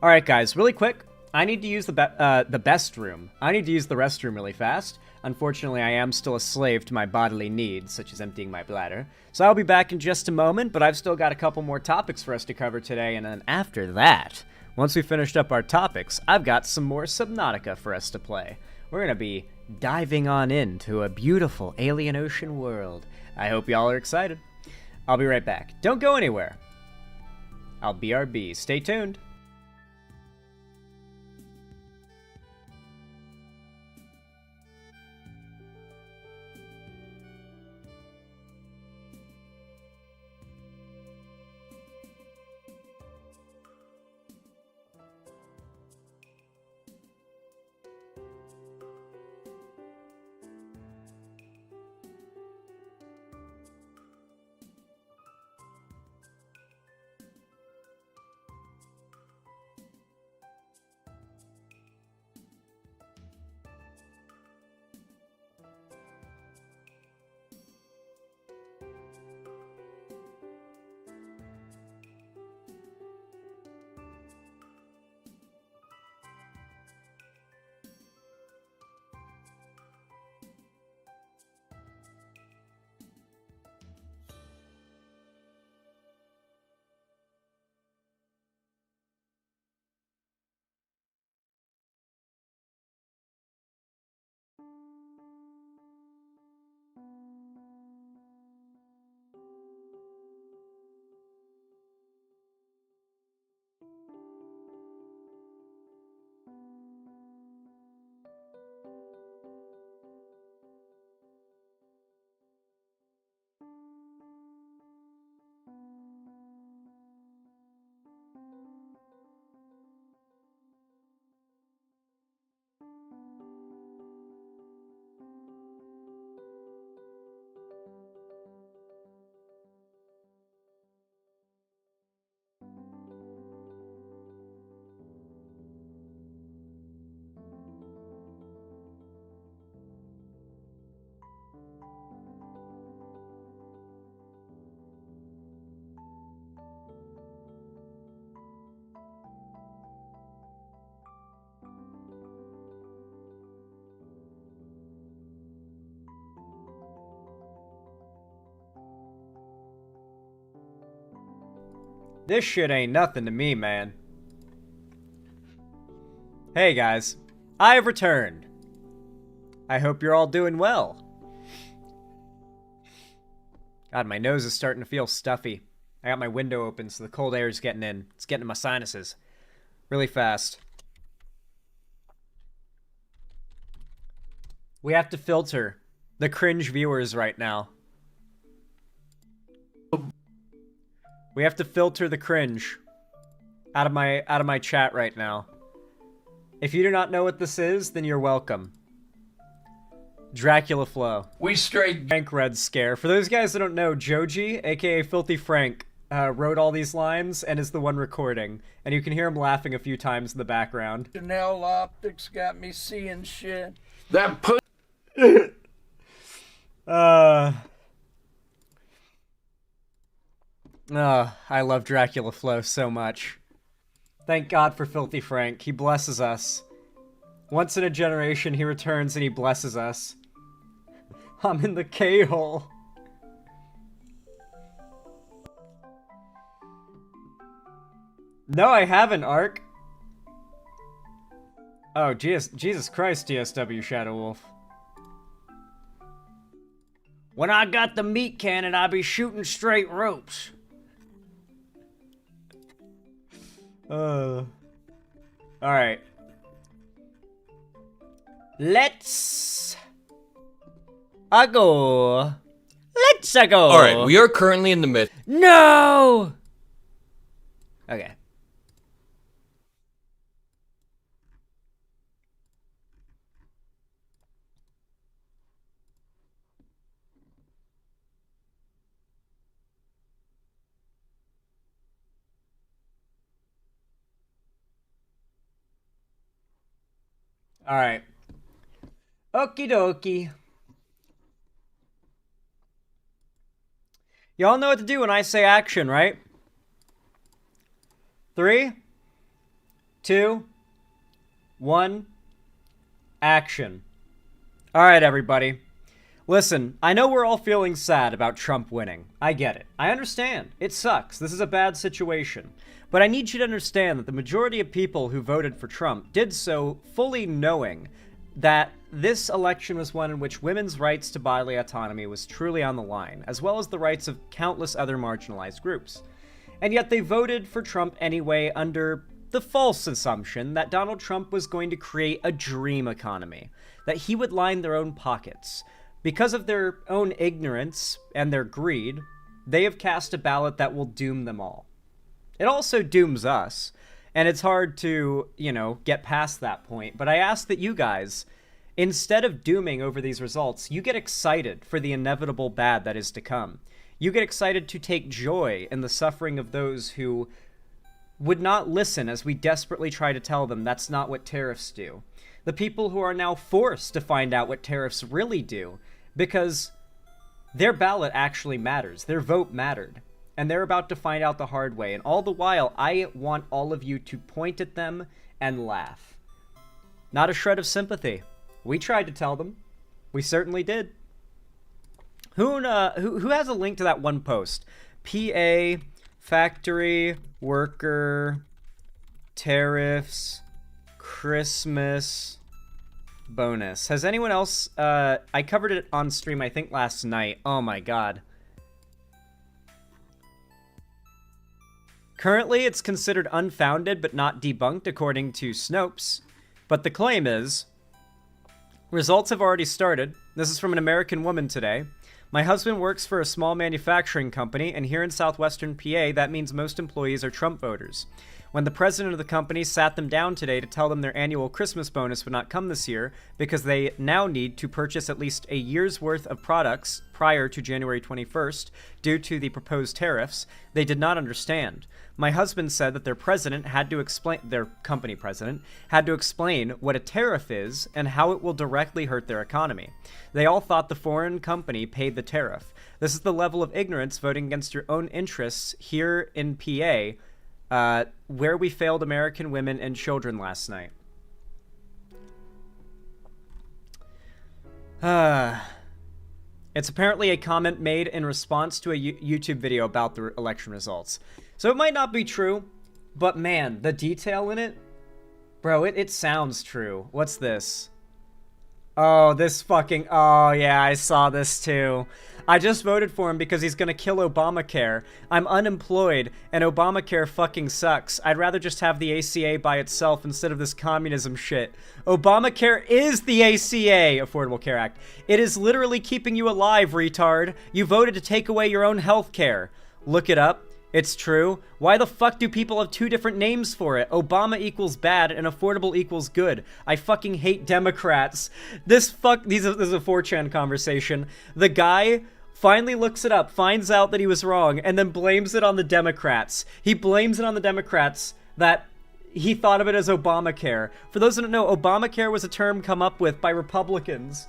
Alright guys, really quick, I need to use the best room. I need to use the restroom really fast. Unfortunately, I am still a slave to my bodily needs, such as emptying my bladder. So I'll be back in just a moment, but I've still got a couple more topics for us to cover today, and then after that, once we finished up our topics, I've got some more Subnautica for us to play. We're gonna be diving on into a beautiful alien ocean world. I hope y'all are excited. I'll be right back. Don't go anywhere. I'll BRB. Stay tuned. This shit ain't nothing to me, man. Hey guys, I have returned. I hope you're all doing well. God, my nose is starting to feel stuffy. I got my window open so the cold air is getting in. It's getting to my sinuses really fast. We have to filter the cringe viewers right now. We have to filter the cringe out of my chat right now. If you do not know what this is, then you're welcome. Dracula Flow. We straight Frank Red Scare. For those guys that don't know, Joji, aka Filthy Frank, wrote all these lines and is the one recording. And you can hear him laughing a few times in the background. Chanel optics got me seeing shit. That put. I love Dracula Flow so much. Thank God for Filthy Frank. He blesses us. Once in a generation, he returns and he blesses us. I'm in the K-hole. No, I haven't, Ark. Oh, Jesus Christ, DSW Shadow Wolf. When I got the meat cannon, I be shooting straight ropes. Alright. Let's go. Let's go. Alright, we are currently in the mid. No! Okay. Alright. Okie dokie. Y'all know what to do when I say action, right? 3, 2, 1, action. Alright, everybody. Listen, I know we're all feeling sad about Trump winning. I get it. I understand. It sucks. This is a bad situation. But I need you to understand that the majority of people who voted for Trump did so fully knowing that this election was one in which women's rights to bodily autonomy was truly on the line, as well as the rights of countless other marginalized groups. And yet they voted for Trump anyway under the false assumption that Donald Trump was going to create a dream economy, that he would line their own pockets. Because of their own ignorance and their greed, they have cast a ballot that will doom them all. It also dooms us, and it's hard to, get past that point. But I ask that you guys, instead of dooming over these results, you get excited for the inevitable bad that is to come. You get excited to take joy in the suffering of those who would not listen as we desperately try to tell them that's not what tariffs do. The people who are now forced to find out what tariffs really do, because their ballot actually matters, their vote mattered. And they're about to find out the hard way. And all the while, I want all of you to point at them and laugh. Not a shred of sympathy. We tried to tell them. We certainly did. Who has a link to that one post? PA, factory, worker, tariffs, Christmas, bonus. Has anyone else... I covered it on stream, I think, last night. Oh my god. Currently, it's considered unfounded but not debunked according to Snopes, but the claim is, results have already started. This is from an American woman today. My husband works for a small manufacturing company, and here in southwestern PA, that means most employees are Trump voters. When the president of the company sat them down today to tell them their annual Christmas bonus would not come this year because they now need to purchase at least a year's worth of products prior to January 21st due to the proposed tariffs, they did not understand. My husband said that their president had to explain, their company president, had to explain what a tariff is and how it will directly hurt their economy. They all thought the foreign company paid the tariff. This is the level of ignorance voting against your own interests here in PA, where we failed American women and children last night. It's apparently a comment made in response to a YouTube video about the election results. So it might not be true, but man, the detail in it, bro, it sounds true. What's this? Oh, oh yeah, I saw this too. I just voted for him because he's gonna kill Obamacare. I'm unemployed, and Obamacare fucking sucks. I'd rather just have the ACA by itself instead of this communism shit. Obamacare is the ACA, Affordable Care Act. It is literally keeping you alive, retard. You voted to take away your own health care. Look it up. It's true. Why the fuck do people have two different names for it? Obama equals bad and affordable equals good. I fucking hate Democrats. This is a 4chan conversation. The guy finally looks it up, finds out that he was wrong, and then blames it on the Democrats. He blames it on the Democrats that he thought of it as Obamacare. For those who don't know, Obamacare was a term come up with by Republicans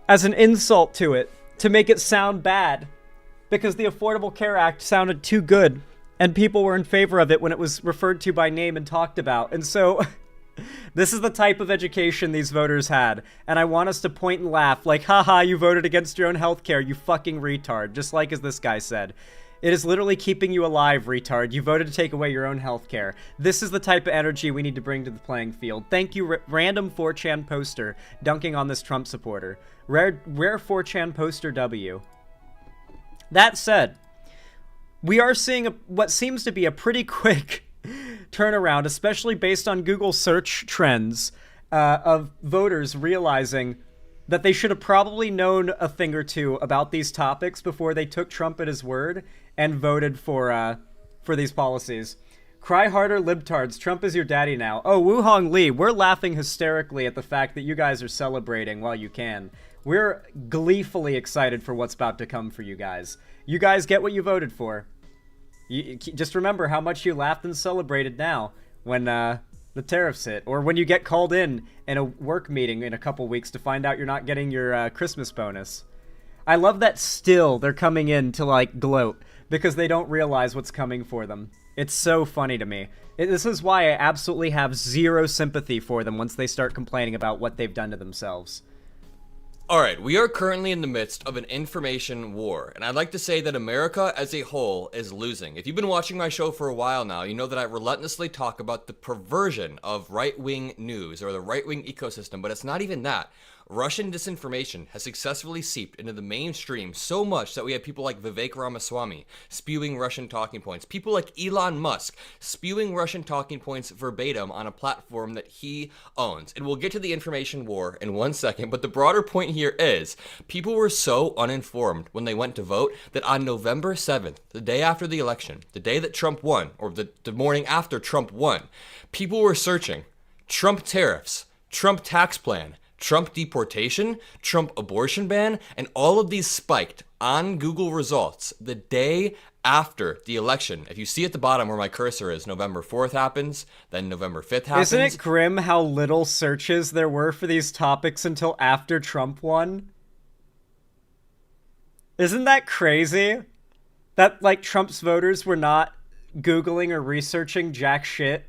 as an insult to it, to make it sound bad. Because the Affordable Care Act sounded too good, and people were in favor of it when it was referred to by name and talked about. And so, this is the type of education these voters had. And I want us to point and laugh, like, haha, you voted against your own healthcare, you fucking retard. Just like as this guy said. It is literally keeping you alive, retard. You voted to take away your own healthcare. This is the type of energy we need to bring to the playing field. Thank you, random 4chan poster, dunking on this Trump supporter. Rare 4chan poster W. That said, we are seeing what seems to be a pretty quick turnaround, especially based on Google search trends, of voters realizing that they should have probably known a thing or two about these topics before they took Trump at his word and voted for these policies. Cry harder, libtards. Trump is your daddy now. Oh, Wuhong Lee, we're laughing hysterically at the fact that you guys are celebrating while you can. We're gleefully excited for what's about to come for you guys. You guys get what you voted for. Just remember how much you laughed and celebrated now when the tariffs hit, or when you get called in a work meeting in a couple weeks to find out you're not getting your Christmas bonus. I love that still they're coming in to like gloat because they don't realize what's coming for them. It's so funny to me. This is why I absolutely have zero sympathy for them once they start complaining about what they've done to themselves. Alright, we are currently in the midst of an information war, and I'd like to say that America as a whole is losing. If you've been watching my show for a while now, you know that I relentlessly talk about the perversion of right-wing news, or the right-wing ecosystem, but it's not even that. Russian disinformation has successfully seeped into the mainstream so much that we have people like Vivek Ramaswamy spewing Russian talking points, people like Elon Musk spewing Russian talking points verbatim on a platform that he owns. And we'll get to the information war in 1 second, but the broader point here is people were so uninformed when they went to vote that on November 7th, the day after the election, the day that Trump won, or the morning after Trump won, people were searching Trump tariffs, Trump tax plan, Trump deportation, Trump abortion ban, and all of these spiked on Google results the day after the election. If you see at the bottom where my cursor is, November 4th happens, then November 5th happens. Isn't it grim how little searches there were for these topics until after Trump won? Isn't that crazy? That, like, Trump's voters were not Googling or researching jack shit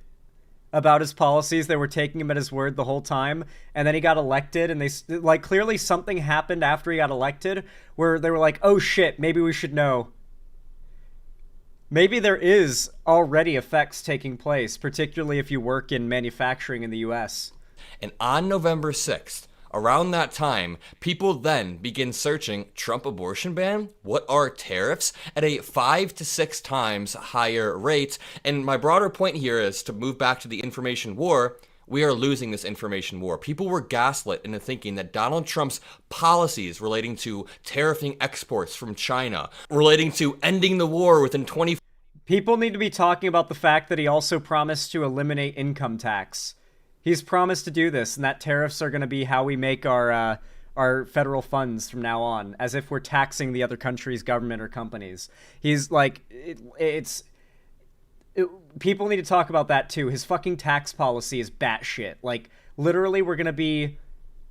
about his policies. They were taking him at his word the whole time, and then he got elected, and they, like, clearly something happened after he got elected where they were like, oh shit, maybe we should know. Maybe there is already effects taking place, particularly if you work in manufacturing in the US. And on November 6th, around that time, people then begin searching Trump abortion ban, what are tariffs, at a 5 to 6 times higher rate. And my broader point here is to move back to the information war. We are losing this information war. People were gaslit into thinking that Donald Trump's policies relating to tariffing exports from China, relating to ending the war within 20... People need to be talking about the fact that he also promised to eliminate income tax. He's promised to do this, and that tariffs are going to be how we make our federal funds from now on, as if we're taxing the other country's government or companies. He's like, people need to talk about that too. His fucking tax policy is batshit. Like, literally, we're going to be,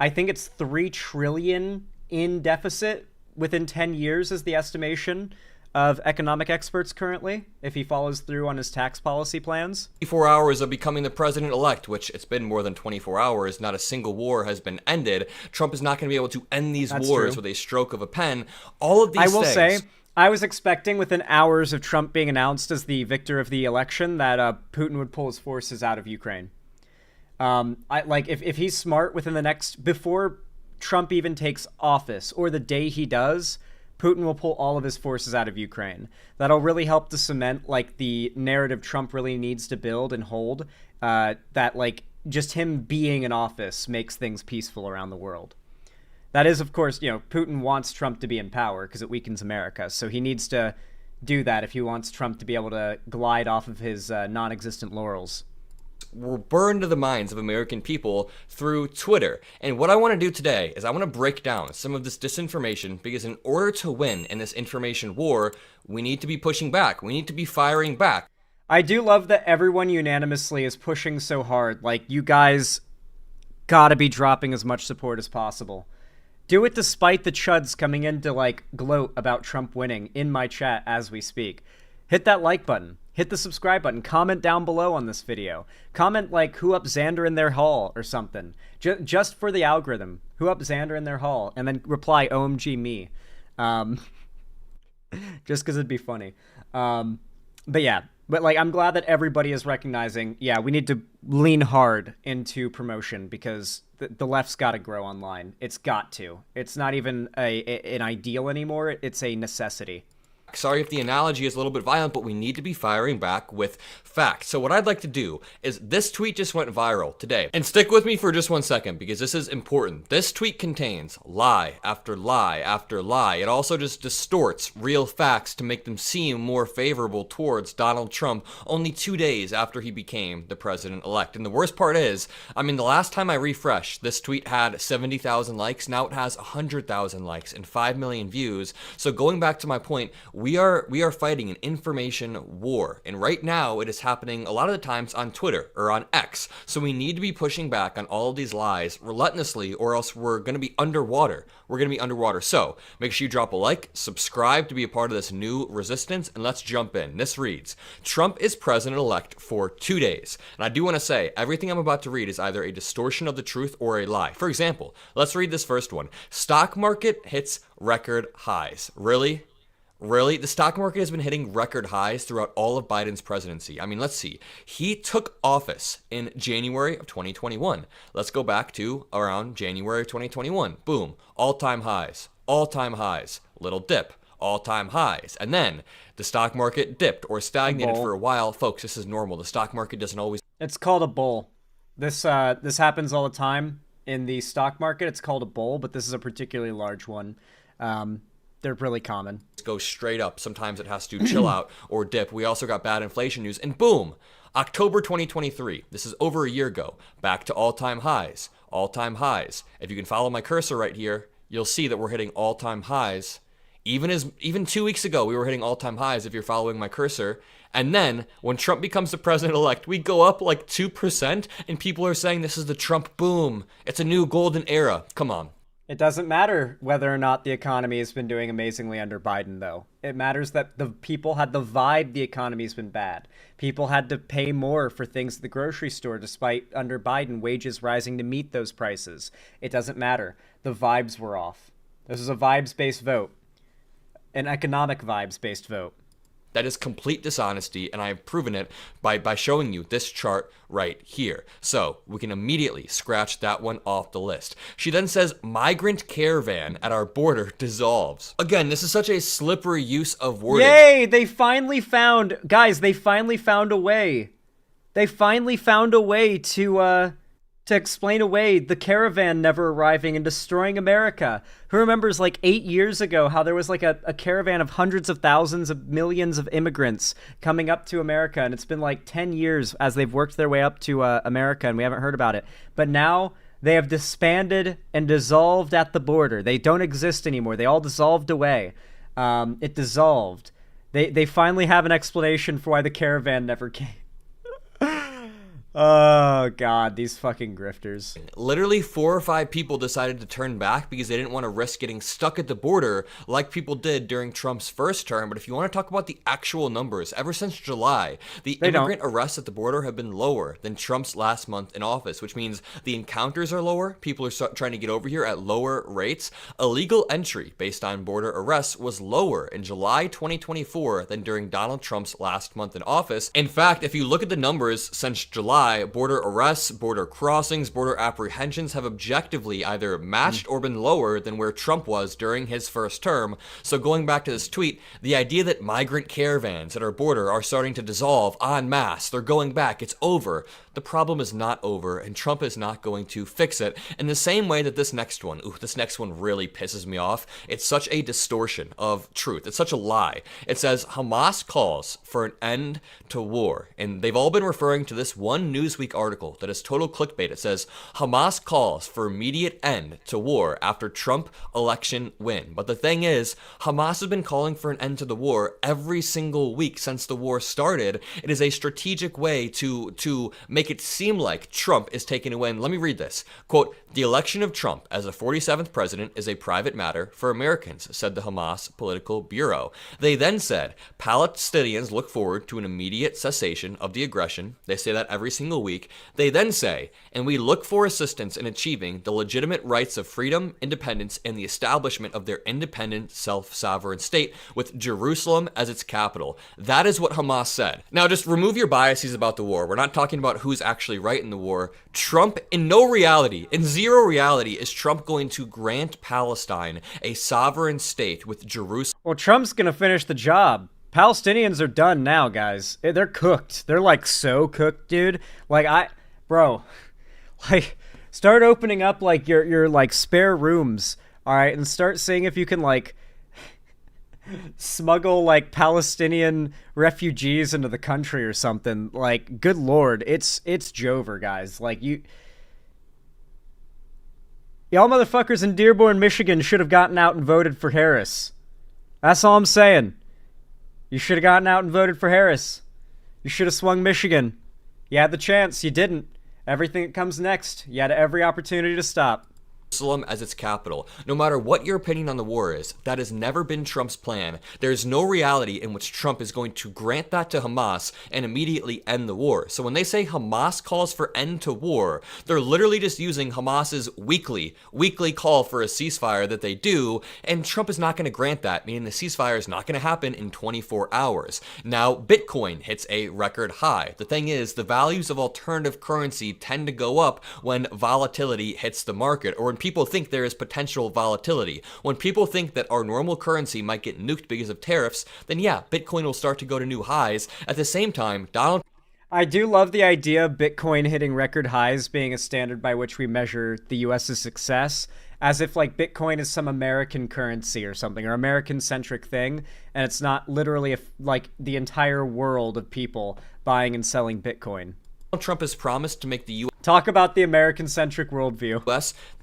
I think it's $3 trillion in deficit within 10 years is the estimation of economic experts currently, if he follows through on his tax policy plans. 24 hours of becoming the president-elect, which it's been more than 24 hours, not a single war has been ended. Trump is not going to be able to end these wars with a stroke of a pen. All of these things... I was expecting within hours of Trump being announced as the victor of the election that Putin would pull his forces out of Ukraine. If he's smart within the next, before Trump even takes office or the day he does, Putin will pull all of his forces out of Ukraine. That'll really help to cement like the narrative Trump really needs to build and hold, that like just him being in office makes things peaceful around the world. That is, of course, Putin wants Trump to be in power because it weakens America. So he needs to do that if he wants Trump to be able to glide off of his non-existent laurels. Were burned to the minds of American people through Twitter. And what I want to do today is I want to break down some of this disinformation, because in order to win in this information war, we need to be pushing back. We need to be firing back. I do love that everyone unanimously is pushing so hard. Like, you guys gotta be dropping as much support as possible. Do it despite the chuds coming in to, like, gloat about Trump winning in my chat as we speak. Hit that like button. Hit the subscribe button. Comment down below on this video. Comment, like, who up Xander in their hall or something. Just for the algorithm. Who up Xander in their hall. And then reply, OMG me. Just because it'd be funny. But yeah. But, like, I'm glad that everybody is recognizing, yeah, we need to lean hard into promotion, because the left's got to grow online. It's got to. It's not even an ideal anymore. It's a necessity. Sorry if the analogy is a little bit violent, but we need to be firing back with facts. So what I'd like to do is, this tweet just went viral today. And stick with me for just 1 second, because this is important. This tweet contains lie after lie after lie. It also just distorts real facts to make them seem more favorable towards Donald Trump only 2 days after he became the president-elect. And the worst part is, I mean, the last time I refreshed, this tweet had 70,000 likes. Now it has 100,000 likes and 5 million views. So going back to my point, we are fighting an information war, and right now it is happening a lot of the times on Twitter or on X. So we need to be pushing back on all of these lies relentlessly, or else we're going to be underwater. We're going to be underwater. So make sure you drop a like, subscribe to be a part of this new resistance, and let's jump in. This reads, Trump is president-elect for 2 days. And I do want to say, everything I'm about to read is either a distortion of the truth or a lie. For example, let's read this first one. Stock market hits record highs. Really? Really? The stock market has been hitting record highs throughout all of Biden's presidency. I mean, let's see. He took office in January of 2021. Let's go back to around January of 2021. Boom. All-time highs. All-time highs. Little dip. All-time highs. And then the stock market dipped or stagnated for a while. Folks, this is normal. The stock market doesn't always... It's called a bull. This happens all the time in the stock market. It's called a bull, but this is a particularly large one. They're really common. Go straight up. Sometimes it has to chill out or dip. We also got bad inflation news, and boom, October 2023. This is over a year ago. Back to all-time highs. All-time highs. If you can follow my cursor right here, you'll see that we're hitting all-time highs. Even 2 weeks ago, we were hitting all-time highs if you're following my cursor. And then, when Trump becomes the president-elect, we go up like 2%, and people are saying this is the Trump boom. It's a new golden era. Come on. It doesn't matter whether or not the economy has been doing amazingly under Biden, though. It matters that the people had the vibe the economy's been bad. People had to pay more for things at the grocery store despite, under Biden, wages rising to meet those prices. It doesn't matter. The vibes were off. This is a vibes-based vote. An economic vibes-based vote. That is complete dishonesty, and I have proven it by showing you this chart right here. So we can immediately scratch that one off the list. She then says, migrant caravan at our border dissolves. Again, this is such a slippery use of wording. Yay! They finally found... Guys, they finally found a way. They finally found a way to explain away the caravan never arriving and destroying America. Who remembers, like, 8 years ago, how there was, like, a caravan of hundreds of thousands of millions of immigrants coming up to America, and it's been, like, 10 years as they've worked their way up to America, and we haven't heard about it. But now they have disbanded and dissolved at the border. They don't exist anymore. They all dissolved away. It dissolved. They finally have an explanation for why the caravan never came. Oh, God, these fucking grifters. Literally 4 or 5 people decided to turn back because they didn't want to risk getting stuck at the border like people did during Trump's first term. But if you want to talk about the actual numbers, ever since July, the immigrant arrests at the border have been lower than Trump's last month in office, which means the encounters are lower. People are trying to get over here at lower rates. Illegal entry based on border arrests was lower in July 2024 than during Donald Trump's last month in office. In fact, if you look at the numbers since July, border arrests, border crossings, border apprehensions have objectively either matched or been lower than where Trump was during his first term. So going back to this tweet, the idea that migrant caravans at our border are starting to dissolve en masse, they're going back, it's over. The problem is not over, and Trump is not going to fix it in the same way that this next one really pisses me off. It's such a distortion of truth. It's such a lie. It says Hamas calls for an end to war, and they've all been referring to this one Newsweek article that is total clickbait. It says Hamas calls for immediate end to war after Trump election win. But the thing is, Hamas has been calling for an end to the war every single week since the war started. It is a strategic way to make it seem like Trump is taking a win. Let me read this. Quote, "The election of Trump as the 47th president is a private matter for Americans," said the Hamas political bureau. They then said, Palestinians look forward to an immediate cessation of the aggression. They say that every single week. They then say, and we look for assistance in achieving the legitimate rights of freedom, independence, and the establishment of their independent, self-sovereign state with Jerusalem as its capital. That is what Hamas said. Now, just remove your biases about the war. We're not talking about who's actually right in the war. Trump, in zero reality, is Trump going to grant Palestine a sovereign state with Jerusalem? Well, Trump's gonna finish the job. Palestinians are done now, guys. They're cooked. They're like so cooked, dude. Like start opening up like your like spare rooms, all right, and start seeing if you can like smuggle like Palestinian refugees into the country or something. Like, good lord, it's Jover, guys. Like y'all motherfuckers in Dearborn, Michigan should have gotten out and voted for Harris. That's all I'm saying. You should have gotten out and voted for Harris. You should have swung Michigan. You had the chance. You didn't. Everything that comes next, you had every opportunity to stop. Jerusalem as its capital. No matter what your opinion on the war is, that has never been Trump's plan. There is no reality in which Trump is going to grant that to Hamas and immediately end the war. So when they say Hamas calls for end to war, they're literally just using Hamas's weekly call for a ceasefire that they do, and Trump is not going to grant that, meaning the ceasefire is not going to happen in 24 hours. Now, Bitcoin hits a record high. The thing is, the values of alternative currency tend to go up when volatility hits the market, or when people think there is potential volatility. When people think that our normal currency might get nuked because of tariffs, then yeah, Bitcoin will start to go to new highs. At the same time, I do love the idea of Bitcoin hitting record highs being a standard by which we measure the US's success, as if like Bitcoin is some American currency or something, or American-centric thing, and it's not literally like the entire world of people buying and selling Bitcoin. Trump has promised to make the U.S. Talk about the American-centric worldview.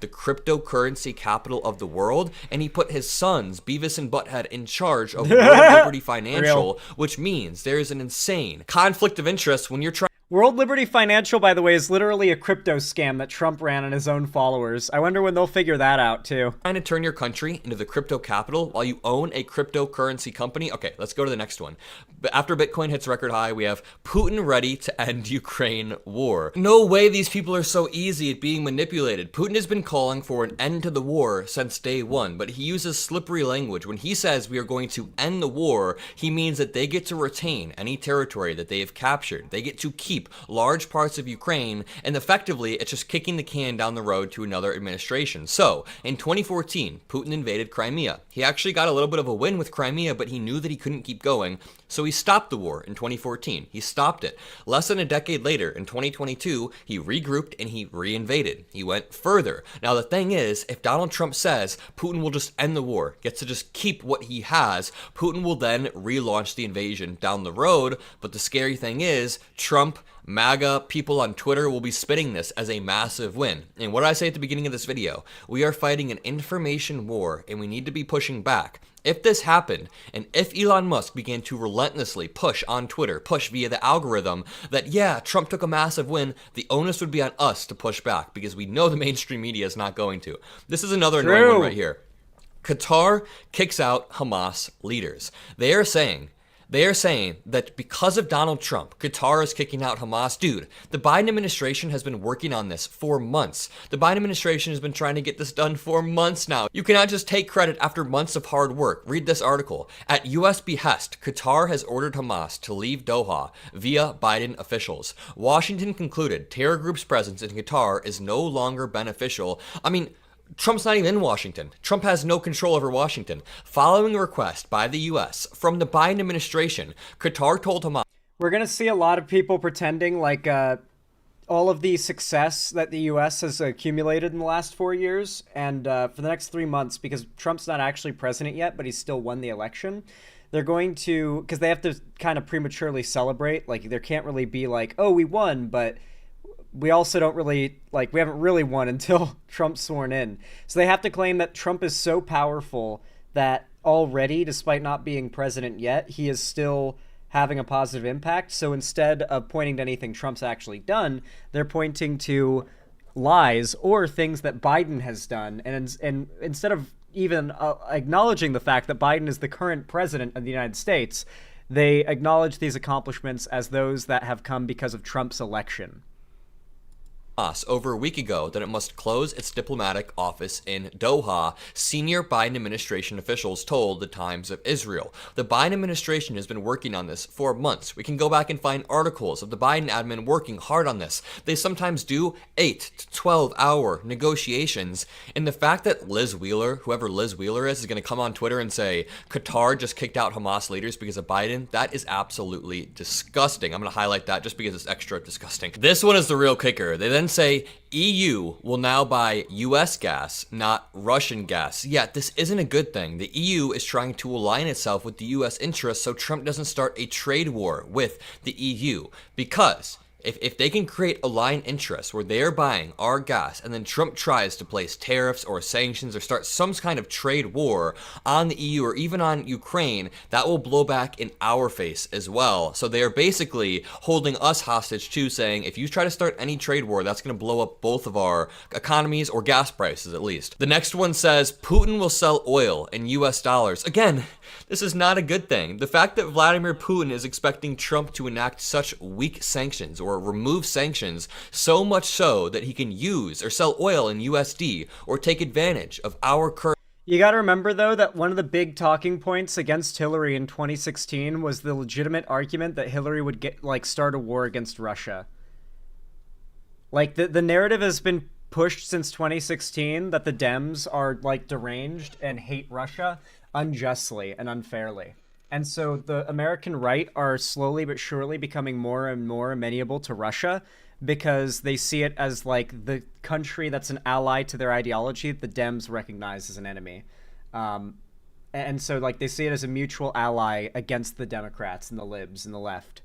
The cryptocurrency capital of the world, and he put his sons, Beavis and Butthead, in charge of World Liberty Financial, which means there is an insane conflict of interest when you're trying. World Liberty Financial, by the way, is literally a crypto scam that Trump ran on his own followers. I wonder when they'll figure that out, too. Trying to turn your country into the crypto capital while you own a cryptocurrency company? Okay, let's go to the next one. After Bitcoin hits record high, we have Putin ready to end Ukraine war. No way these people are so easy at being manipulated. Putin has been calling for an end to the war since day one, but he uses slippery language. When he says we are going to end the war, he means that they get to retain any territory that they have captured. They get to keep large parts of Ukraine, and effectively it's just kicking the can down the road to another administration. So, in 2014, Putin invaded Crimea. He actually got a little bit of a win with Crimea, but he knew that he couldn't keep going, so he stopped the war in 2014. He stopped it. Less than a decade later, in 2022, he regrouped and he reinvaded. He went further. Now, the thing is, if Donald Trump says Putin will just end the war, gets to just keep what he has, Putin will then relaunch the invasion down the road, but the scary thing is, Trump MAGA people on Twitter will be spitting this as a massive win. And what did I say at the beginning of this video? We are fighting an information war, and we need to be pushing back. If this happened, and if Elon Musk began to relentlessly push on Twitter, push via the algorithm, that yeah, Trump took a massive win, the onus would be on us to push back, because we know the mainstream media is not going to. This is another annoying one right here. Qatar kicks out Hamas leaders. They are saying that because of Donald Trump, Qatar is kicking out Hamas. Dude, the Biden administration has been working on this for months. The Biden administration has been trying to get this done for months now. You cannot just take credit after months of hard work. Read this article. At U.S. behest, Qatar has ordered Hamas to leave Doha via Biden officials. Washington concluded terror group's presence in Qatar is no longer beneficial. I mean, Trump's not even in Washington. Trump has no control over Washington. Following a request by the U.S. from the Biden administration, Qatar told Hamas... We're going to see a lot of people pretending like all of the success that the U.S. has accumulated in the last 4 years, and for the next 3 months, because Trump's not actually president yet, but he still won the election, they're going to... Because they have to kind of prematurely celebrate. Like, there can't really be like, oh, we won, but... we also don't really, like, we haven't really won until Trump's sworn in. So they have to claim that Trump is so powerful that already, despite not being president yet, he is still having a positive impact. So instead of pointing to anything Trump's actually done, they're pointing to lies or things that Biden has done. And instead of even acknowledging the fact that Biden is the current president of the United States, they acknowledge these accomplishments as those that have come because of Trump's election over a week ago that it must close its diplomatic office in Doha, senior Biden administration officials told the Times of Israel. The Biden administration has been working on this for months. We can go back and find articles of the Biden admin working hard on this. They sometimes do 8 to 12-hour negotiations, and the fact that Liz Wheeler, whoever Liz Wheeler is going to come on Twitter and say Qatar just kicked out Hamas leaders because of Biden, that is absolutely disgusting. I'm going to highlight that just because it's extra disgusting. This one is the real kicker. They then say EU will now buy US gas, not Russian gas. Yeah, this isn't a good thing. The EU is trying to align itself with the US interests so Trump doesn't start a trade war with the EU. Because if they can create aligned interests where they're buying our gas and then Trump tries to place tariffs or sanctions or start some kind of trade war on the EU or even on Ukraine, that will blow back in our face as well. So they are basically holding us hostage too, saying if you try to start any trade war, that's going to blow up both of our economies or gas prices at least. The next one says Putin will sell oil in US dollars. Again, this is not a good thing. The fact that Vladimir Putin is expecting Trump to enact such weak sanctions or remove sanctions, so much so that he can use or sell oil in USD or take advantage of our currency. You gotta remember, though, that one of the big talking points against Hillary in 2016 was the legitimate argument that Hillary would start a war against Russia. Like, the narrative has been pushed since 2016 that the Dems are, like, deranged and hate Russia unjustly and unfairly. And so the American right are slowly but surely becoming more and more amenable to Russia because they see it as like the country that's an ally to their ideology that the Dems recognize as an enemy. And so like they see it as a mutual ally against the Democrats and the libs and the left.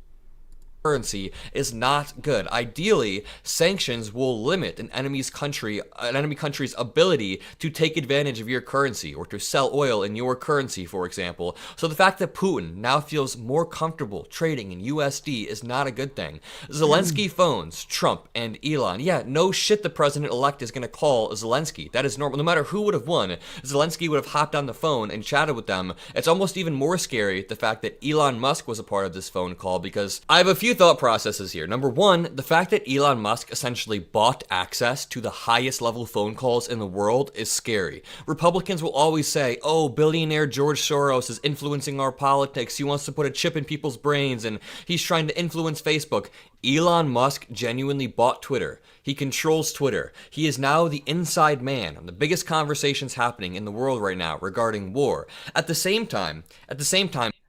Currency is not good. Ideally, sanctions will limit an enemy country's ability to take advantage of your currency or to sell oil in your currency, for example. So the fact that Putin now feels more comfortable trading in USD is not a good thing. Zelensky phones Trump and Elon. Yeah, no shit the president-elect is going to call Zelensky. That is normal. No matter who would have won, Zelensky would have hopped on the phone and chatted with them. It's almost even more scary the fact that Elon Musk was a part of this phone call because I have a few thought processes here. Number one, the fact that Elon Musk essentially bought access to the highest level phone calls in the world is scary. Republicans will always say, oh, billionaire George Soros is influencing our politics. He wants to put a chip in people's brains and he's trying to influence Facebook. Elon Musk genuinely bought Twitter. He controls Twitter. He is now the inside man on the biggest conversations happening in the world right now regarding war. At the same time,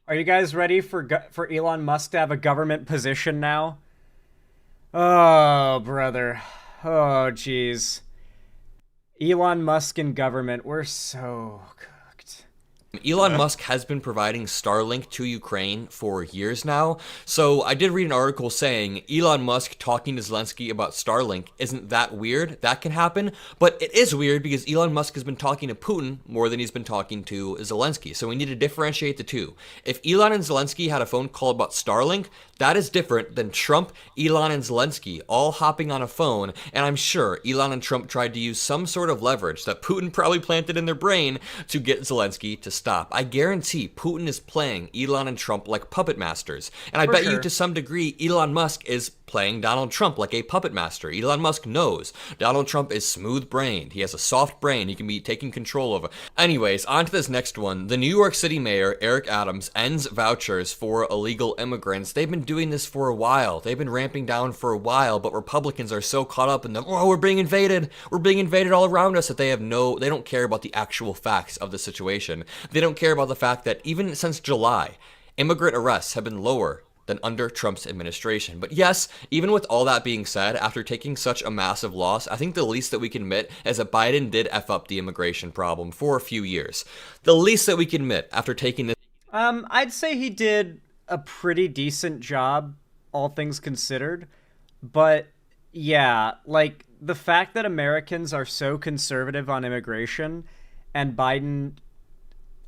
are you guys ready for Elon Musk to have a government position now? Oh, brother. Oh, jeez. Elon Musk and government, we're so cooked. Elon Musk has been providing Starlink to Ukraine for years now, so I did read an article saying Elon Musk talking to Zelensky about Starlink isn't that weird. That can happen, but it is weird because Elon Musk has been talking to Putin more than he's been talking to Zelensky, so we need to differentiate the two. If Elon and Zelensky had a phone call about Starlink, that is different than Trump, Elon, and Zelensky all hopping on a phone, and I'm sure Elon and Trump tried to use some sort of leverage that Putin probably planted in their brain to get Zelensky to stop. I guarantee Putin is playing Elon and Trump like puppet masters, and I bet you to some degree Elon Musk is playing Donald Trump like a puppet master. Elon Musk knows Donald Trump is smooth-brained. He has a soft brain he can be taking control over. Anyways, on to this next one. The New York City mayor, Eric Adams, ends vouchers for illegal immigrants. They've been doing this for a while. They've been ramping down for a while, but Republicans are so caught up in the, oh, we're being invaded all around us, that they don't care about the actual facts of the situation. They don't care about the fact that even since July, immigrant arrests have been lower than under Trump's administration. But yes, even with all that being said, after taking such a massive loss, I think the least that we can admit is that Biden did F up the immigration problem for a few years. The least that we can admit after taking this... I'd say he did a pretty decent job, all things considered. But yeah, like the fact that Americans are so conservative on immigration and Biden...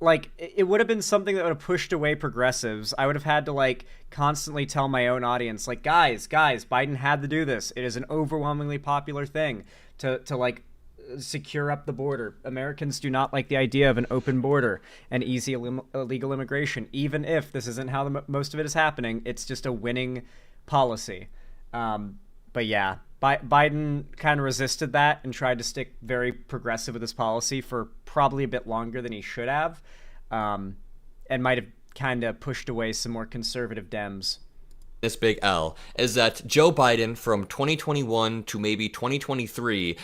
Like, it would have been something that would have pushed away progressives. I would have had to, like, constantly tell my own audience, like, guys, Biden had to do this. It is an overwhelmingly popular thing to like, secure up the border. Americans do not like the idea of an open border and easy illegal immigration. Even if this isn't how most of it is happening, it's just a winning policy. But yeah, Biden kind of resisted that and tried to stick very progressive with his policy for probably a bit longer than he should have, and might have kind of pushed away some more conservative Dems. This big L is that Joe Biden from 2021 to maybe 2023,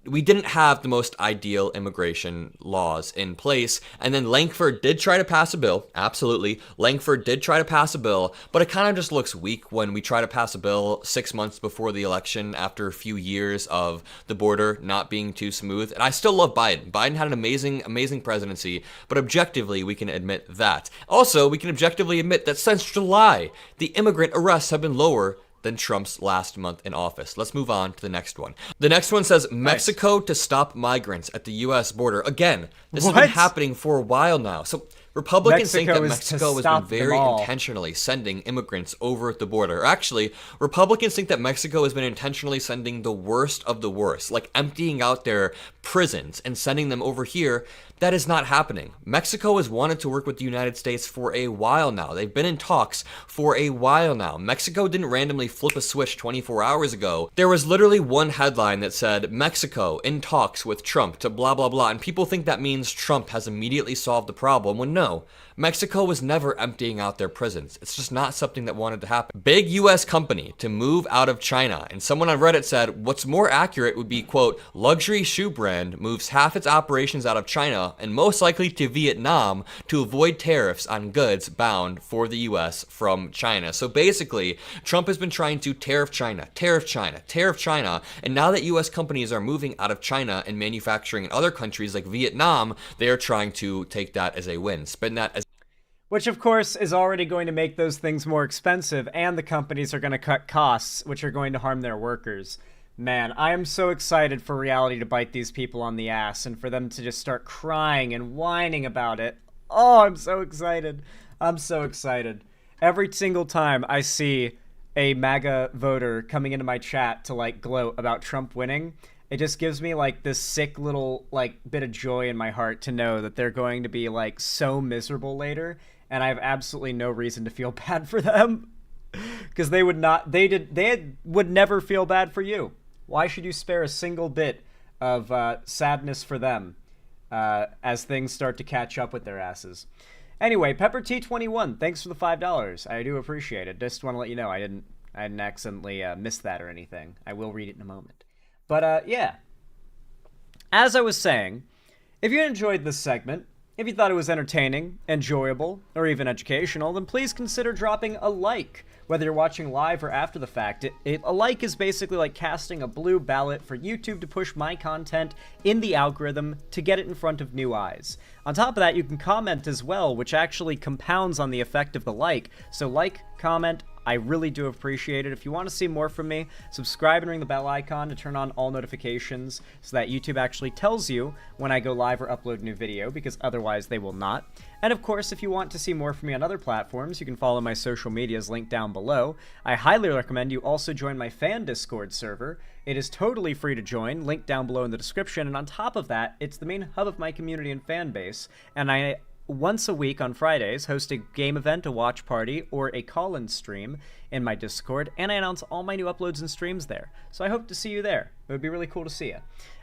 we didn't have the most ideal immigration laws in place. And then Langford did try to pass a bill. Absolutely. Langford did try to pass a bill, but it kind of just looks weak when we try to pass a bill 6 months before the election after a few years of the border not being too smooth. And I still love Biden. Biden had an amazing presidency, but objectively, we can admit that. Also, we can objectively admit that since July, the immigrant arrests have been lower than Trump's last month in office. Let's move on to the next one. The next one says Mexico to stop migrants at the U.S. border. Again, this has been happening for a while now. So Republicans think that Mexico has been very intentionally sending immigrants over the border. Actually, Republicans think that Mexico has been intentionally sending the worst of the worst, like emptying out their prisons and sending them over here. That is not happening. Mexico has wanted to work with the United States for a while now. They've been in talks for a while now. Mexico didn't randomly flip a switch 24 hours ago. There was literally one headline that said, Mexico in talks with Trump to blah, blah, blah. And people think that means Trump has immediately solved the problem, when no. Mexico was never emptying out their prisons. It's just not something that wanted to happen. Big US company to move out of China. And someone on Reddit said, what's more accurate would be, quote, luxury shoe brand moves half its operations out of China and most likely to Vietnam to avoid tariffs on goods bound for the US from China. So basically, Trump has been trying to tariff China, and now that US companies are moving out of China and manufacturing in other countries like Vietnam, they are trying to take that as a win, spin that as... Which, of course, is already going to make those things more expensive, and the companies are going to cut costs, which are going to harm their workers. Man, I am so excited for reality to bite these people on the ass and for them to just start crying and whining about it. Oh, I'm so excited. I'm so excited. Every single time I see a MAGA voter coming into my chat to, like, gloat about Trump winning, it just gives me, like, this sick little, like, bit of joy in my heart to know that they're going to be, like, so miserable later, and I have absolutely no reason to feel bad for them. Because they would never feel bad for you. Why should you spare a single bit of sadness for them as things start to catch up with their asses? Anyway, Pepper T21, thanks for the $5. I do appreciate it. Just want to let you know I didn't accidentally miss that or anything. I will read it in a moment. But yeah, as I was saying, if you enjoyed this segment, If you thought it was entertaining, enjoyable, or even educational, then please consider dropping a like. Whether you're watching live or after the fact, a like is basically like casting a blue ballot for YouTube to push my content in the algorithm to get it in front of new eyes. On top of that, you can comment as well, which actually compounds on the effect of the like. So like, comment, I really do appreciate it. If you want to see more from me, subscribe and ring the bell icon to turn on all notifications so that YouTube actually tells you when I go live or upload a new video, because otherwise they will not. And of course, if you want to see more from me on other platforms, you can follow my social medias linked down below. I highly recommend you also join my fan Discord server. It is totally free to join, linked down below in the description, and on top of that, it's the main hub of my community and fan base, and I once a week on Fridays host a game event, a watch party, or a call-in stream in my Discord, and I announce all my new uploads and streams there. So I hope to see you there. It would be really cool to see you.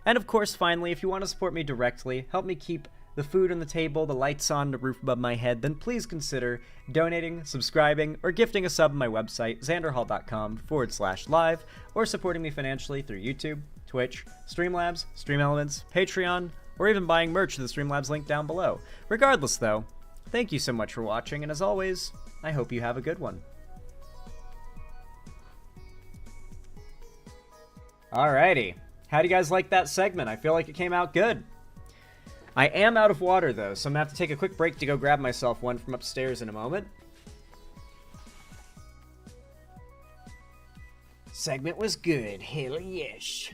And of course, finally, if you want to support me directly, help me keep the food on the table, the lights on, the roof above my head, then please consider donating, subscribing, or gifting a sub on my website, xanderhall.com/live, or supporting me financially through YouTube, Twitch, Streamlabs, Stream Elements, Patreon, or even buying merch to the Streamlabs link down below. Regardless, though, thank you so much for watching, and as always, I hope you have a good one. Alrighty. How do you guys like that segment? I feel like it came out good. I am out of water, though, so I'm going to have to take a quick break to go grab myself one from upstairs in a moment. Segment was good. Hell yes.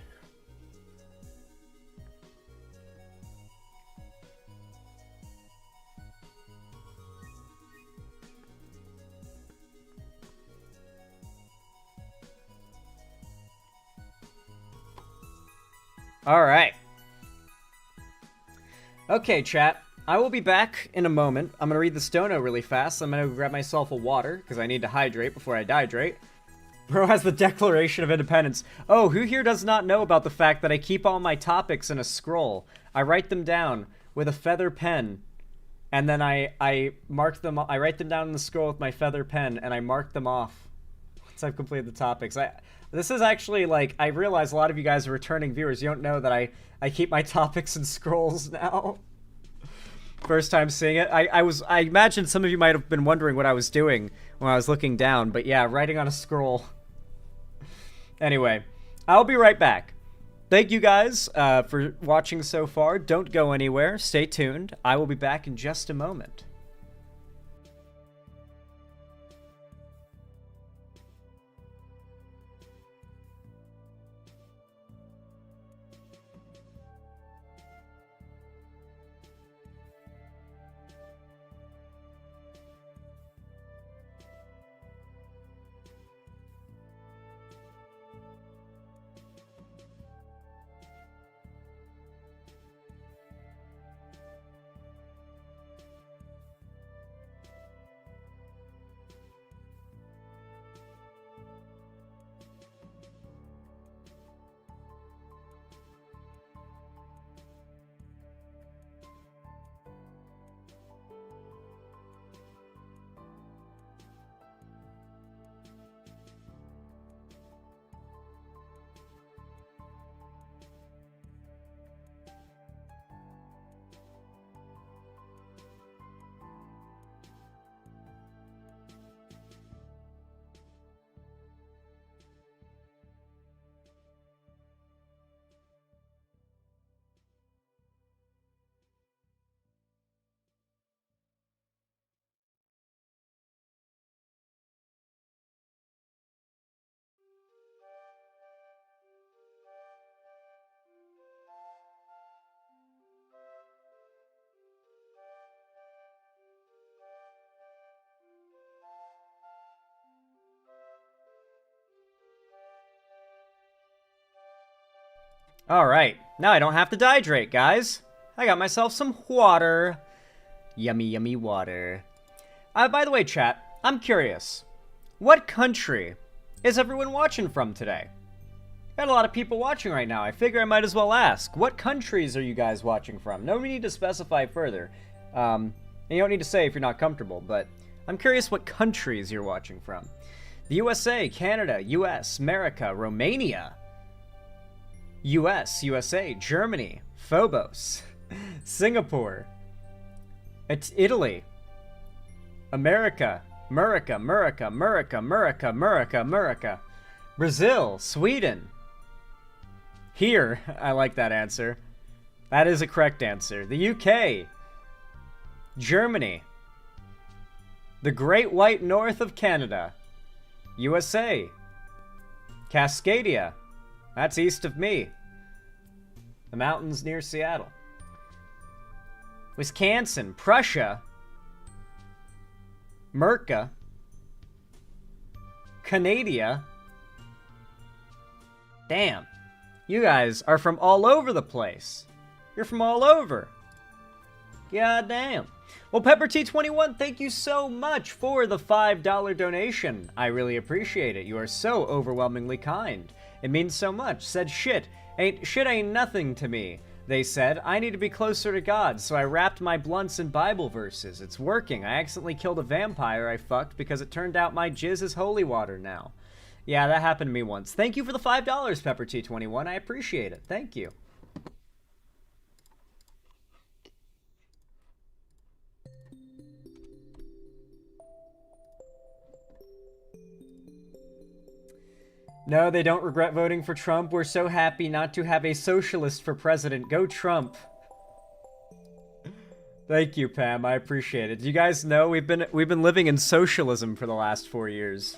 Alright. Okay, chat. I will be back in a moment. I'm gonna read the stono really fast. I'm gonna grab myself a water, because I need to hydrate before I dehydrate. Bro has the Declaration of Independence. Oh, who here does not know about the fact that I keep all my topics in a scroll? I write them down with a feather pen, and then I mark them. I write them down in the scroll with my feather pen, and I mark them off once I've completed the topics. This is actually, like, I realize a lot of you guys are returning viewers. You don't know that I keep my topics in scrolls now. First time seeing it. I imagine some of you might have been wondering what I was doing when I was looking down, but yeah, writing on a scroll. Anyway, I'll be right back. Thank you guys for watching so far. Don't go anywhere. Stay tuned. I will be back in just a moment. Alright, now I don't have to dehydrate, guys. I got myself some water. Yummy, yummy water. By the way, chat, I'm curious. What country is everyone watching from today? Got a lot of people watching right now. I figure I might as well ask. What countries are you guys watching from? No need to specify further. And you don't need to say if you're not comfortable, but I'm curious what countries you're watching from. The USA, Canada, US, America, Romania, US, USA, Germany, Phobos, Singapore, It's Italy. America. America, America, America, America, America, America. Brazil. Sweden. Here. I like that answer. That is a correct answer. The UK. Germany. The Great White North of Canada. USA. Cascadia. That's east of me. The mountains near Seattle. Wisconsin. Prussia. Merca. Canada. Damn. You guys are from all over the place. You're from all over. God damn. Well, PepperT21, thank you so much for the $5 donation. I really appreciate it. You are so overwhelmingly kind. It means so much. Said shit ain't nothing to me. They said, I need to be closer to God, so I wrapped my blunts in Bible verses. It's working. I accidentally killed a vampire I fucked because it turned out my jizz is holy water now. Yeah, that happened to me once. Thank you for the $5, PepperT21. I appreciate it. Thank you. No, they don't regret voting for Trump. We're so happy not to have a socialist for president. Go Trump. Thank you, Pam. I appreciate it. Do you guys know we've been living in socialism for the last 4 years?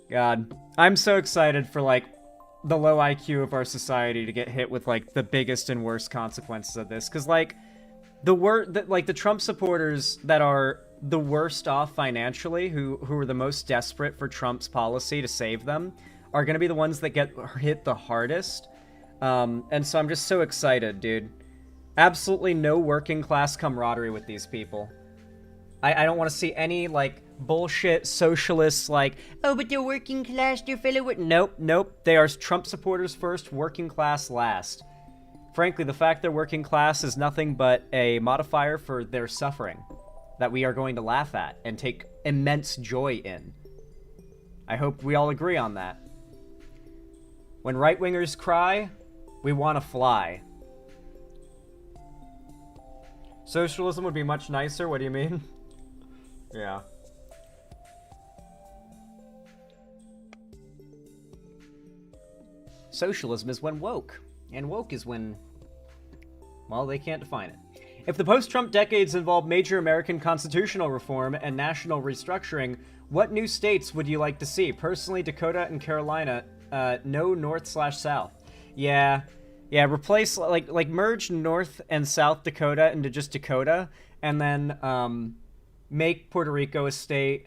God, I'm so excited for like the low IQ of our society to get hit with like the biggest and worst consequences of this, because like the Trump supporters that are the worst off financially, who are the most desperate for Trump's policy to save them, are going to be the ones that get hit the hardest. And so I'm just so excited, dude. Absolutely no working class camaraderie with these people. I don't want to see any, like, bullshit socialists like, oh, but they're working class, they're fellow with... Nope. They are Trump supporters first, working class last. Frankly, the fact they're working class is nothing but a modifier for their suffering that we are going to laugh at and take immense joy in. I hope we all agree on that. When right-wingers cry, we want to fly. Socialism would be much nicer, what do you mean? Yeah. Socialism is when woke, and woke is when, well, they can't define it. If the post-Trump decades involve major American constitutional reform and national restructuring, what new states would you like to see? Personally, Dakota and Carolina, no north/south. Yeah, replace, like merge North and South Dakota into just Dakota, and then, make Puerto Rico a state,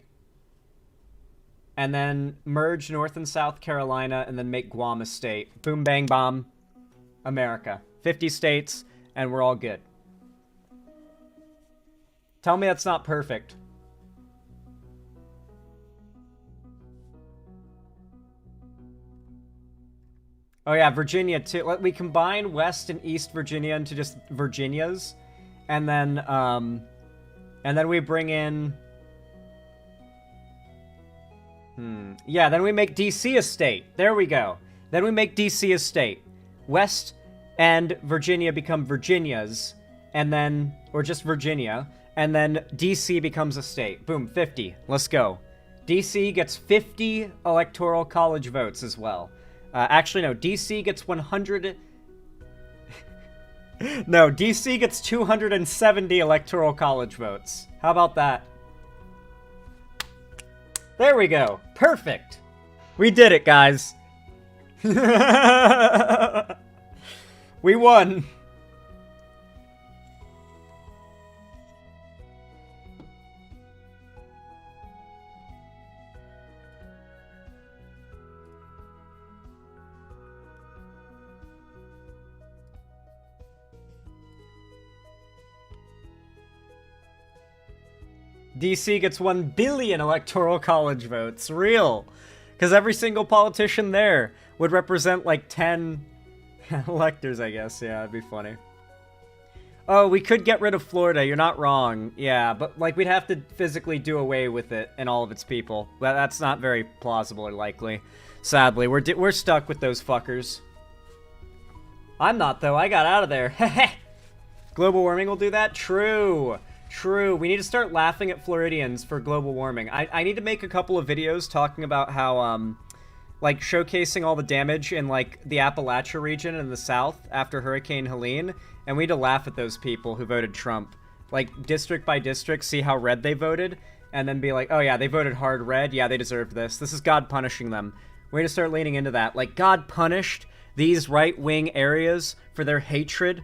and then merge North and South Carolina, and then make Guam a state. Boom, bang, bomb. America. 50 states, and we're all good. Tell me that's not perfect. Oh yeah, Virginia too. We combine West and East Virginia into just Virginias, and then we bring in... Yeah, then we make DC a state. There we go. Then we make DC a state. West and Virginia become Virginias, and then... Or just Virginia. And then DC becomes a state. Boom, 50. Let's go. DC gets 50 electoral college votes as well. Actually, no. DC gets 100... No, DC gets 270 electoral college votes. How about that? There we go. Perfect. We did it, guys. We won. DC gets 1 billion electoral college votes. Real. Because every single politician there would represent like 10 electors, I guess. Yeah, that'd be funny. Oh, we could get rid of Florida. You're not wrong. Yeah, but like we'd have to physically do away with it and all of its people. Well, that's not very plausible or likely. Sadly, we're stuck with those fuckers. I'm not, though. I got out of there. Global warming will do that? True. True. We need to start laughing at Floridians for global warming. I need to make a couple of videos talking about how, like, showcasing all the damage in, like, the Appalachia region in the south after Hurricane Helene, and we need to laugh at those people who voted Trump. Like, district by district, see how red they voted, and then be like, oh yeah, they voted hard red, yeah, they deserved this. This is God punishing them. We need to start leaning into that. Like, God punished these right-wing areas for their hatred.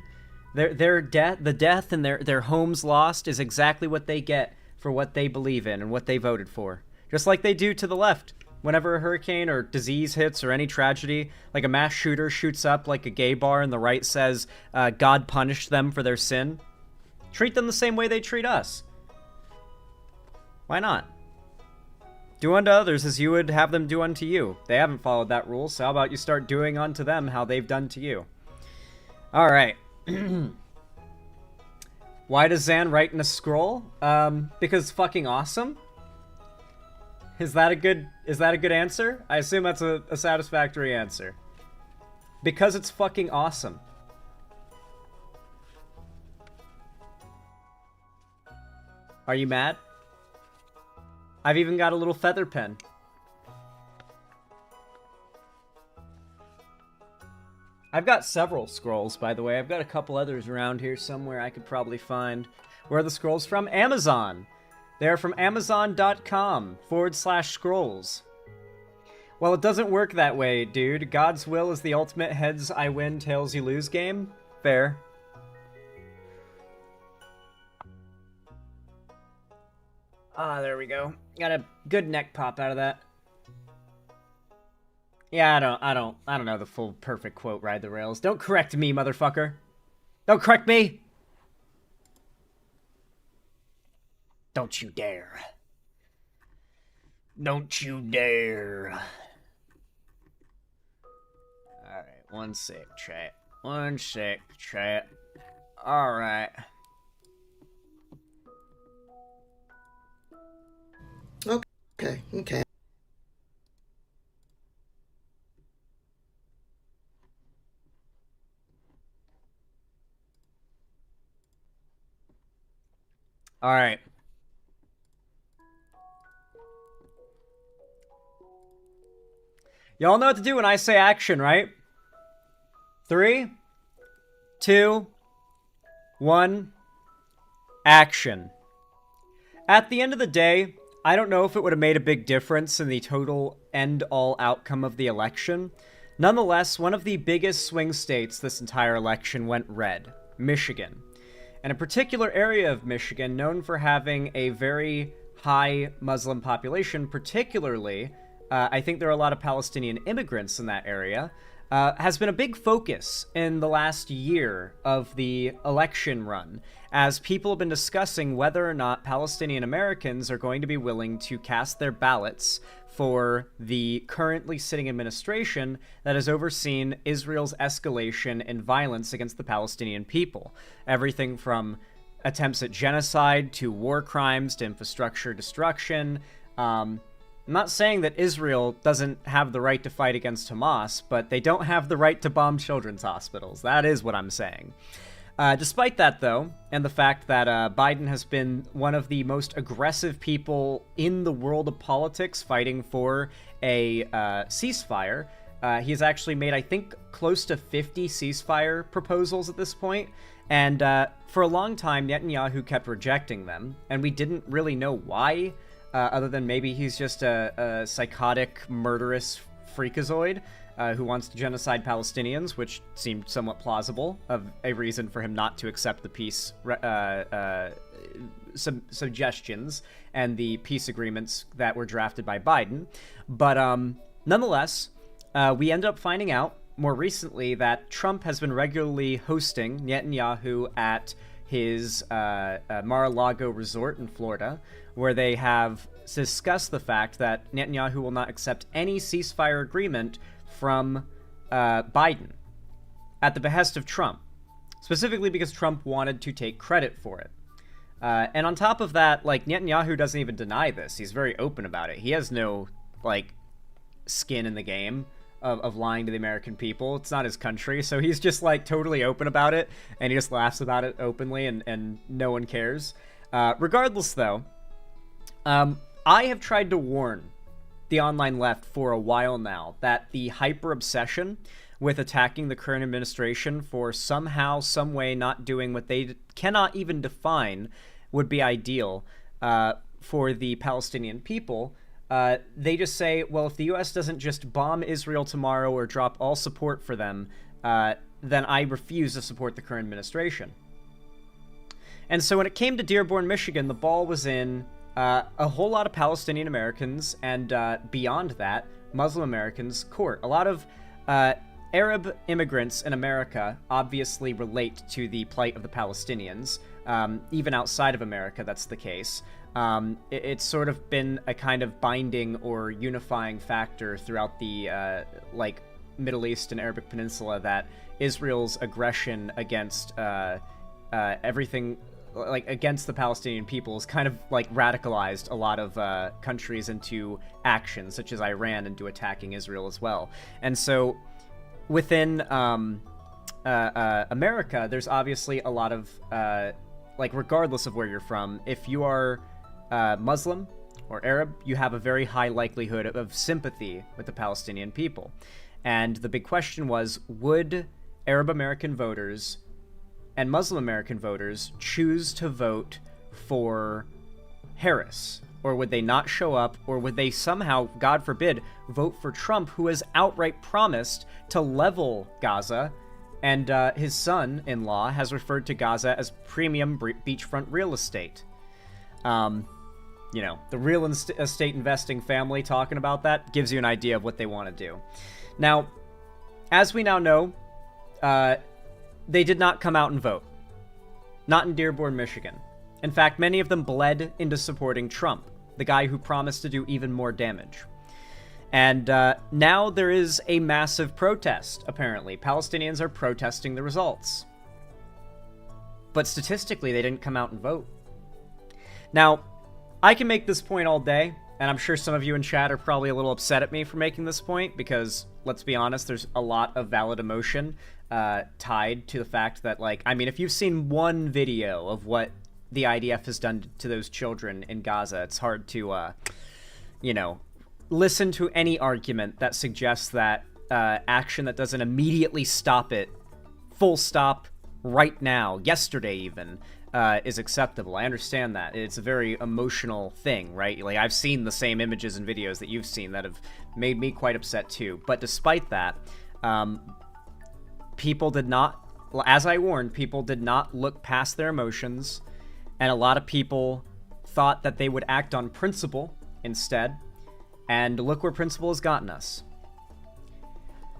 The death and their homes lost is exactly what they get for what they believe in and what they voted for. Just like they do to the left. Whenever a hurricane or disease hits or any tragedy, like a mass shooter shoots up like a gay bar and the right says, God punished them for their sin, treat them the same way they treat us. Why not? Do unto others as you would have them do unto you. They haven't followed that rule, so how about you start doing unto them how they've done to you? Alright. Why does Zan write in a scroll? Because it's fucking awesome? Is that a good answer? I assume that's a satisfactory answer. Because it's fucking awesome. Are you mad? I've even got a little feather pen. I've got several scrolls, by the way. I've got a couple others around here somewhere I could probably find. Where are the scrolls from? Amazon. They're from Amazon.com/scrolls. Well, it doesn't work that way, dude. God's will is the ultimate heads I win, tails you lose game. Fair. Ah, there we go. Got a good neck pop out of that. Yeah, I don't know the full perfect quote, Ride the Rails. Don't correct me, motherfucker. Don't correct me! Don't you dare. Don't you dare. Alright, one sec, chat. One sec, chat. Alright. Okay. Alright. Y'all know what to do when I say action, right? 3, 2, 1, action. At the end of the day, I don't know if it would have made a big difference in the total end-all outcome of the election. Nonetheless, one of the biggest swing states this entire election went red, Michigan. And a particular area of Michigan known for having a very high Muslim population, particularly, I think there are a lot of Palestinian immigrants in that area, has been a big focus in the last year of the election run, as people have been discussing whether or not Palestinian Americans are going to be willing to cast their ballots for the currently sitting administration that has overseen Israel's escalation in violence against the Palestinian people. Everything from attempts at genocide to war crimes to infrastructure destruction. I'm not saying that Israel doesn't have the right to fight against Hamas, but they don't have the right to bomb children's hospitals. That is what I'm saying. Despite that, though, and the fact that Biden has been one of the most aggressive people in the world of politics fighting for a ceasefire, he has actually made, I think, close to 50 ceasefire proposals at this point. And for a long time, Netanyahu kept rejecting them, and we didn't really know why. Other than maybe he's just a psychotic, murderous freakazoid who wants to genocide Palestinians, which seemed somewhat plausible of a reason for him not to accept the peace suggestions and the peace agreements that were drafted by Biden. But nonetheless, we end up finding out more recently that Trump has been regularly hosting Netanyahu at his Mar-a-Lago resort in Florida, where they have discussed the fact that Netanyahu will not accept any ceasefire agreement from Biden at the behest of Trump, specifically because Trump wanted to take credit for it. And on top of that, like, Netanyahu doesn't even deny this. He's very open about it. He has no, like, skin in the game of lying to the American people. It's not his country, so he's just like totally open about it, and he just laughs about it openly, and no one cares. Regardless, though, I have tried to warn the online left for a while now that the hyper obsession with attacking the current administration for somehow, some way not doing what they cannot even define would be ideal for the Palestinian people. They just say, well, if the U.S. doesn't just bomb Israel tomorrow or drop all support for them, then I refuse to support the current administration. And so when it came to Dearborn, Michigan, the ball was in a whole lot of Palestinian Americans and beyond that, Muslim Americans' court. A lot of Arab immigrants in America obviously relate to the plight of the Palestinians. Even outside of America, that's the case. It's sort of been a kind of binding or unifying factor throughout the like Middle East and Arabic Peninsula that Israel's aggression against everything, like against the Palestinian people, has kind of like radicalized a lot of countries into action, such as Iran, into attacking Israel as well. And so within America, there's obviously a lot of like, regardless of where you're from, if you are Muslim or Arab, you have a very high likelihood of sympathy with the Palestinian people. And the big question was, would Arab American voters and Muslim American voters choose to vote for Harris? Or would they not show up? Or would they somehow, God forbid, vote for Trump, who has outright promised to level Gaza? And his son-in-law has referred to Gaza as premium beachfront real estate. You know, the real estate investing family talking about that gives you an idea of what they want to do. Now, as we now know, they did not come out and vote. Not in Dearborn, Michigan. In fact, many of them bled into supporting Trump, the guy who promised to do even more damage. And now there is a massive protest, apparently. Palestinians are protesting the results. But statistically, they didn't come out and vote. Now, I can make this point all day, and I'm sure some of you in chat are probably a little upset at me for making this point, because, let's be honest, there's a lot of valid emotion tied to the fact that, like, I mean, if you've seen one video of what the IDF has done to those children in Gaza, it's hard to, you know, listen to any argument that suggests that action that doesn't immediately stop it, full stop, right now, yesterday even, is acceptable. I understand that. It's a very emotional thing, right? Like, I've seen the same images and videos that you've seen that have made me quite upset too. But despite that, people did not, as I warned, people did not look past their emotions, and a lot of people thought that they would act on principle instead. And look where principle has gotten us.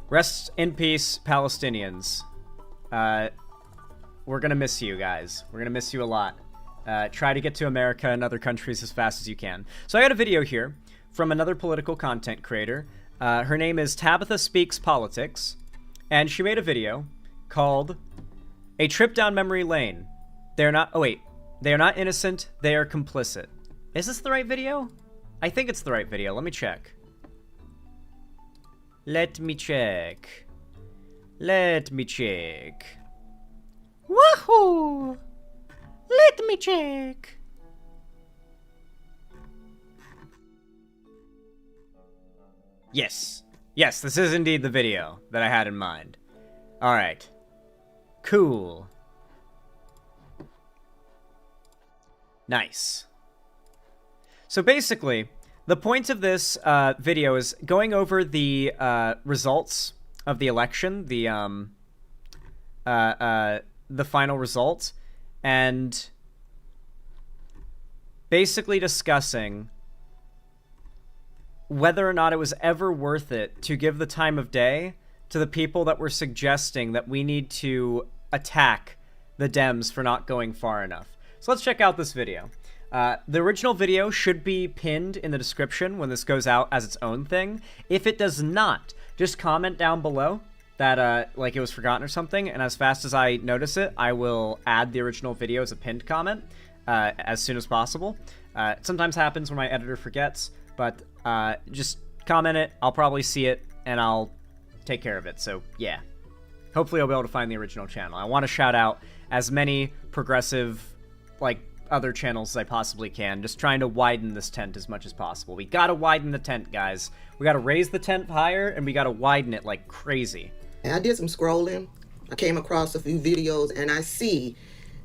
Rest in peace, Palestinians. We're gonna miss you guys. We're gonna miss you a lot. Try to get to America and other countries as fast as you can. So I got a video here from another political content creator. Her name is Tabitha Speaks Politics, and she made a video called "A Trip Down Memory Lane." They're not. Oh wait, they are not innocent. They are complicit. Is this the right video? I think it's the right video. Let me check. Let me check. Woohoo! Let me check. Yes. Yes, this is indeed the video that I had in mind. Alright. Cool. Nice. So basically, the point of this video is going over the results of the election, the final result, and basically discussing whether or not it was ever worth it to give the time of day to the people that were suggesting that we need to attack the Dems for not going far enough. So let's check out this video. The original video should be pinned in the description when this goes out as its own thing. If it does not, just comment down below that like it was forgotten or something, and as fast as I notice it, I will add the original video as a pinned comment as soon as possible. It sometimes happens when my editor forgets, but just comment it, I'll probably see it, and I'll take care of it. So yeah, hopefully I'll be able to find the original channel. I want to shout out as many progressive, like, other channels as I possibly can, just trying to widen this tent as much as possible. We gotta widen the tent, guys. We gotta raise the tent higher, and we gotta widen it like crazy. I did some scrolling. I came across a few videos, and I see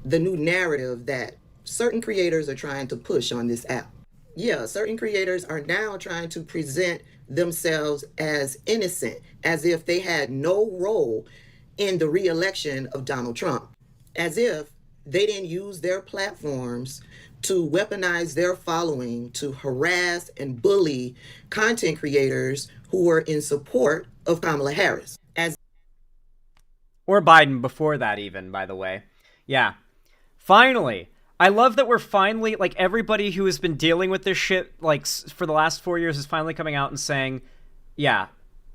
the new narrative that certain creators are trying to push on this app. Yeah, certain creators are now trying to present themselves as innocent, as if they had no role in the re-election of Donald Trump, as if they didn't use their platforms to weaponize their following to harass and bully content creators who were in support of Kamala Harris. Or Biden before that even, by the way. Yeah. Finally. I love that we're finally, like, everybody who has been dealing with this shit, like, for the last 4 years is finally coming out and saying, yeah,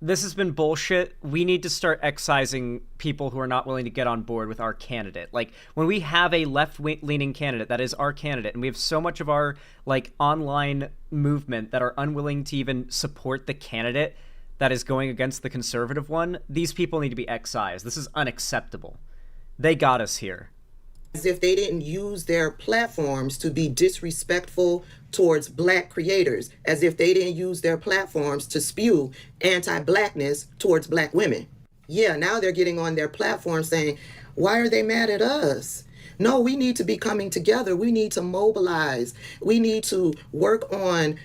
this has been bullshit. We need to start excising people who are not willing to get on board with our candidate. Like, when we have a left-leaning candidate that is our candidate, and we have so much of our, like, online movement that are unwilling to even support the candidate that is going against the conservative one, these people need to be excised. This is unacceptable. They got us here. As if they didn't use their platforms to be disrespectful towards Black creators, as if they didn't use their platforms to spew anti-Blackness towards Black women. Yeah, now they're getting on their platform saying, why are they mad at us? No, we need to be coming together. We need to mobilize. We need to work on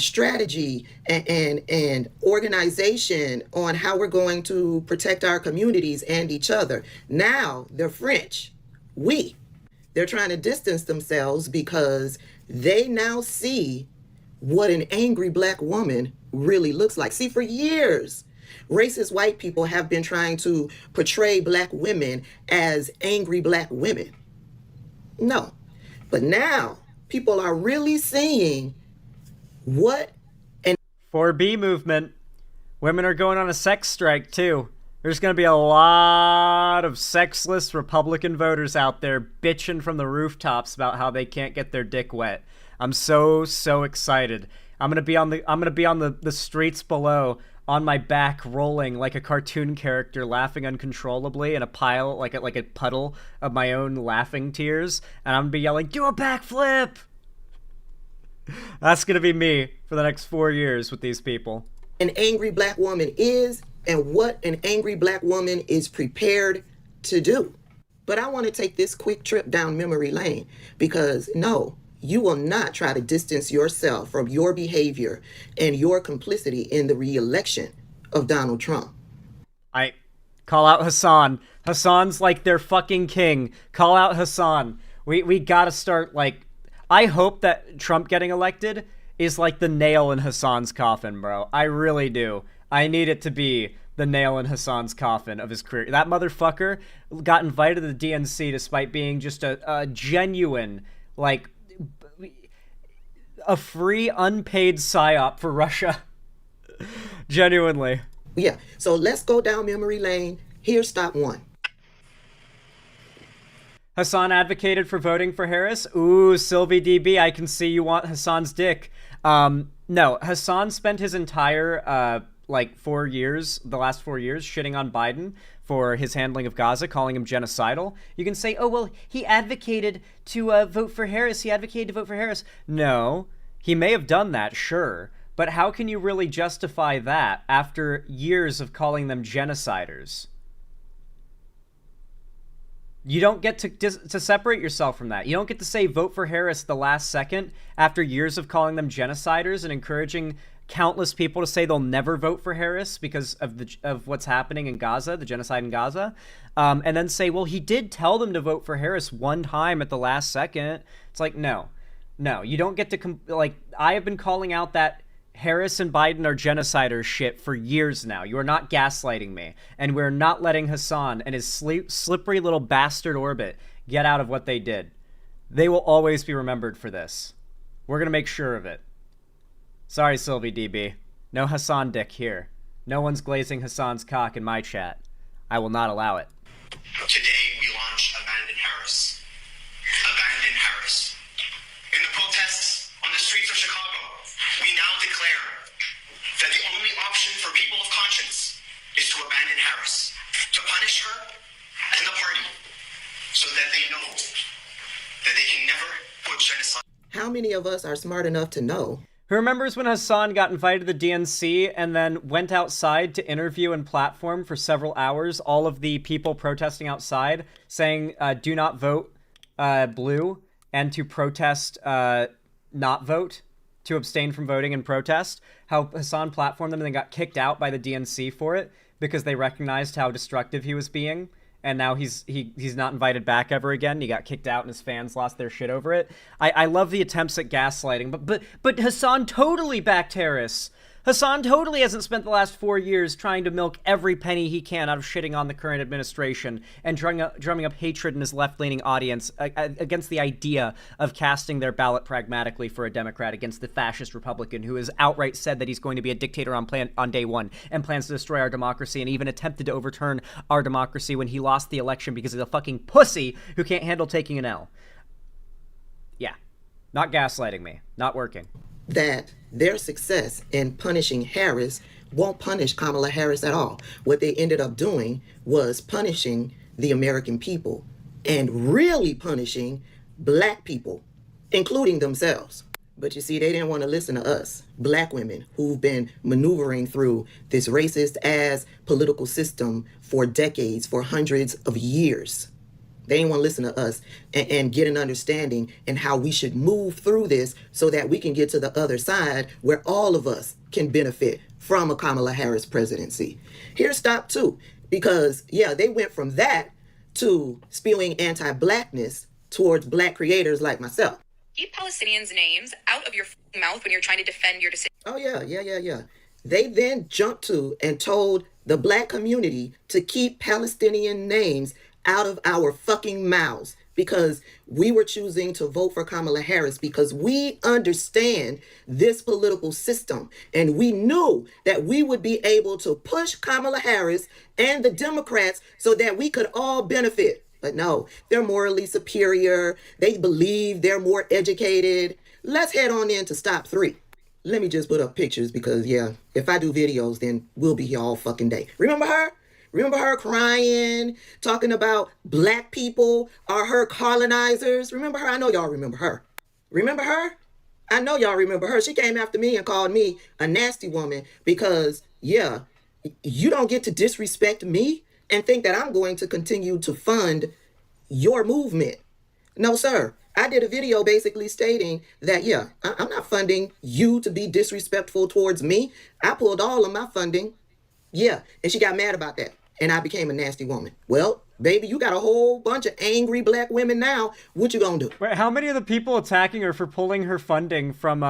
strategy and organization on how we're going to protect our communities and each other. Now they're French. They're trying to distance themselves because they now see what an angry Black woman really looks like. See, for years, racist white people have been trying to portray Black women as angry Black women. No. But now people are really seeing what an 4B movement. Women are going on a sex strike too. There's going to be a lot of sexless Republican voters out there bitching from the rooftops about how they can't get their dick wet. I'm so excited. I'm going to be on the streets below on my back rolling like a cartoon character, laughing uncontrollably in a pile, like a puddle of my own laughing tears, and I'm going to be yelling, "Do a backflip!" That's going to be me for the next 4 years with these people. An angry Black woman is and what an angry Black woman is prepared to do. But I want to take this quick trip down memory lane because no, you will not try to distance yourself from your behavior and your complicity in the re-election of Donald Trump. I call out Hassan. Hassan's like their fucking king. Call out Hassan. We gotta start, like, I hope that Trump getting elected is like the nail in Hassan's coffin, bro. I really do. I need it to be the nail in Hassan's coffin of his career. That motherfucker got invited to the DNC despite being just a genuine, like, a free, unpaid psyop for Russia. Genuinely. Yeah, so let's go down memory lane. Here's stop one. Hassan advocated for voting for Harris. Ooh, Sylvie DB, I can see you want Hassan's dick. No, Hassan spent his entire, 4 years, the last 4 years, shitting on Biden for his handling of Gaza, calling him genocidal. You can say, oh, well, he advocated to vote for Harris. He advocated to vote for Harris. No, he may have done that, sure. But how can you really justify that after years of calling them genociders? You don't get to separate yourself from that. You don't get to say vote for Harris the last second after years of calling them genociders and encouraging countless people to say they'll never vote for Harris because of what's happening in Gaza, the genocide in Gaza, and then say, well, he did tell them to vote for Harris one time at the last second. It's like, no, you don't get to, I have been calling out that Harris and Biden are genociders shit for years now. You are not gaslighting me, and we're not letting Hassan and his slippery little bastard orbit get out of what they did. They will always be remembered for this. We're going to make sure of it. Sorry, Sylvie DB. No Hassan dick here. No one's glazing Hassan's cock in my chat. I will not allow it. Today we launch Abandon Harris. Abandon Harris. In the protests on the streets of Chicago, we now declare that the only option for people of conscience is to abandon Harris, to punish her and the party so that they know that they can never put genocide. How many of us are smart enough to know? Who remembers when Hassan got invited to the DNC and then went outside to interview and platform for several hours all of the people protesting outside, saying do not vote blue, and to protest not vote, to abstain from voting and protest? How Hassan platformed them and then got kicked out by the DNC for it because they recognized how destructive he was being. And now he's not invited back ever again. He got kicked out and his fans lost their shit over it. I love the attempts at gaslighting, but Hassan totally backed Harris. Hassan totally hasn't spent the last 4 years trying to milk every penny he can out of shitting on the current administration and drumming up hatred in his left-leaning audience against the idea of casting their ballot pragmatically for a Democrat against the fascist Republican who has outright said that he's going to be a dictator on day one and plans to destroy our democracy and even attempted to overturn our democracy when he lost the election because he's a fucking pussy who can't handle taking an L. Yeah. Not gaslighting me. Not working. That their success in punishing Harris won't punish Kamala Harris at all. What they ended up doing was punishing the American people and really punishing black people, including themselves. But you see, they didn't want to listen to us, black women, who've been maneuvering through this racist-ass political system for decades, for hundreds of years. They didn't want to listen to us and get an understanding and how we should move through this so that we can get to the other side where all of us can benefit from a Kamala Harris presidency. Here's stop two, because yeah, they went from that to spewing anti-blackness towards black creators like myself. Keep Palestinians' names out of your mouth when you're trying to defend your decision. Oh yeah. They then jumped to and told the black community to keep Palestinian names out of our fucking mouths because we were choosing to vote for Kamala Harris because we understand this political system and we knew that we would be able to push Kamala Harris and the Democrats so that we could all benefit. But no, they're morally superior. They believe they're more educated. Let's head on into stop 3. Let me just put up pictures because yeah, if I do videos, then we'll be here all fucking day. Remember her? Remember her crying, talking about black people are her colonizers? Remember her? I know y'all remember her. Remember her? I know y'all remember her. She came after me and called me a nasty woman because, yeah, you don't get to disrespect me and think that I'm going to continue to fund your movement. No, sir. I did a video basically stating that, yeah, I'm not funding you to be disrespectful towards me. I pulled all of my funding. Yeah, and she got mad about that. And I became a nasty woman. Well, baby, you got a whole bunch of angry black women now. What you gonna do? Wait, how many of the people attacking her for pulling her funding from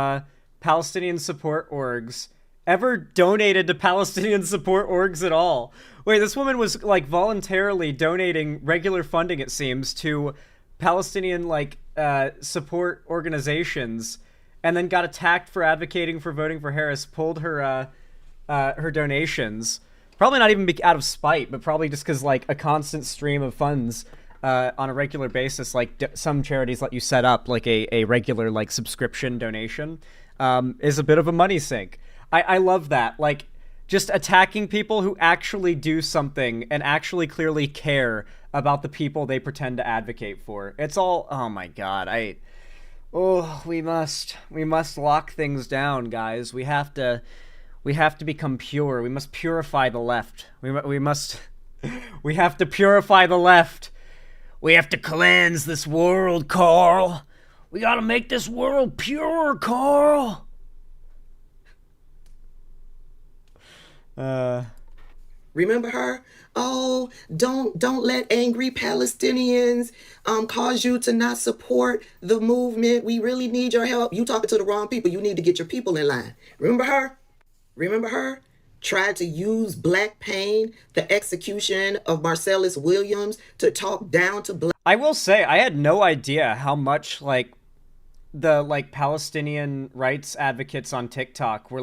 Palestinian support orgs ever donated to Palestinian support orgs at all? Wait, this woman was like voluntarily donating regular funding, it seems, to Palestinian support organizations, and then got attacked for advocating for voting for Harris, pulled her donations. Probably not even out of spite, but probably just because like a constant stream of funds on a regular basis, like some charities let you set up like a regular like subscription donation, is a bit of a money sink. I love that. Like just attacking people who actually do something and actually clearly care about the people they pretend to advocate for. It's all, oh my God. We must lock things down, guys. We have to become pure. We must purify the left. We have to purify the left. We have to cleanse this world, Carl. We gotta make this world pure, Carl. Remember her? Oh, don't let angry Palestinians cause you to not support the movement. We really need your help. You talking to the wrong people. You need to get your people in line. Remember her? Remember her? Tried to use black pain, the execution of Marcellus Williams, to talk down to black. I will say, I had no idea how much the Palestinian rights advocates on TikTok were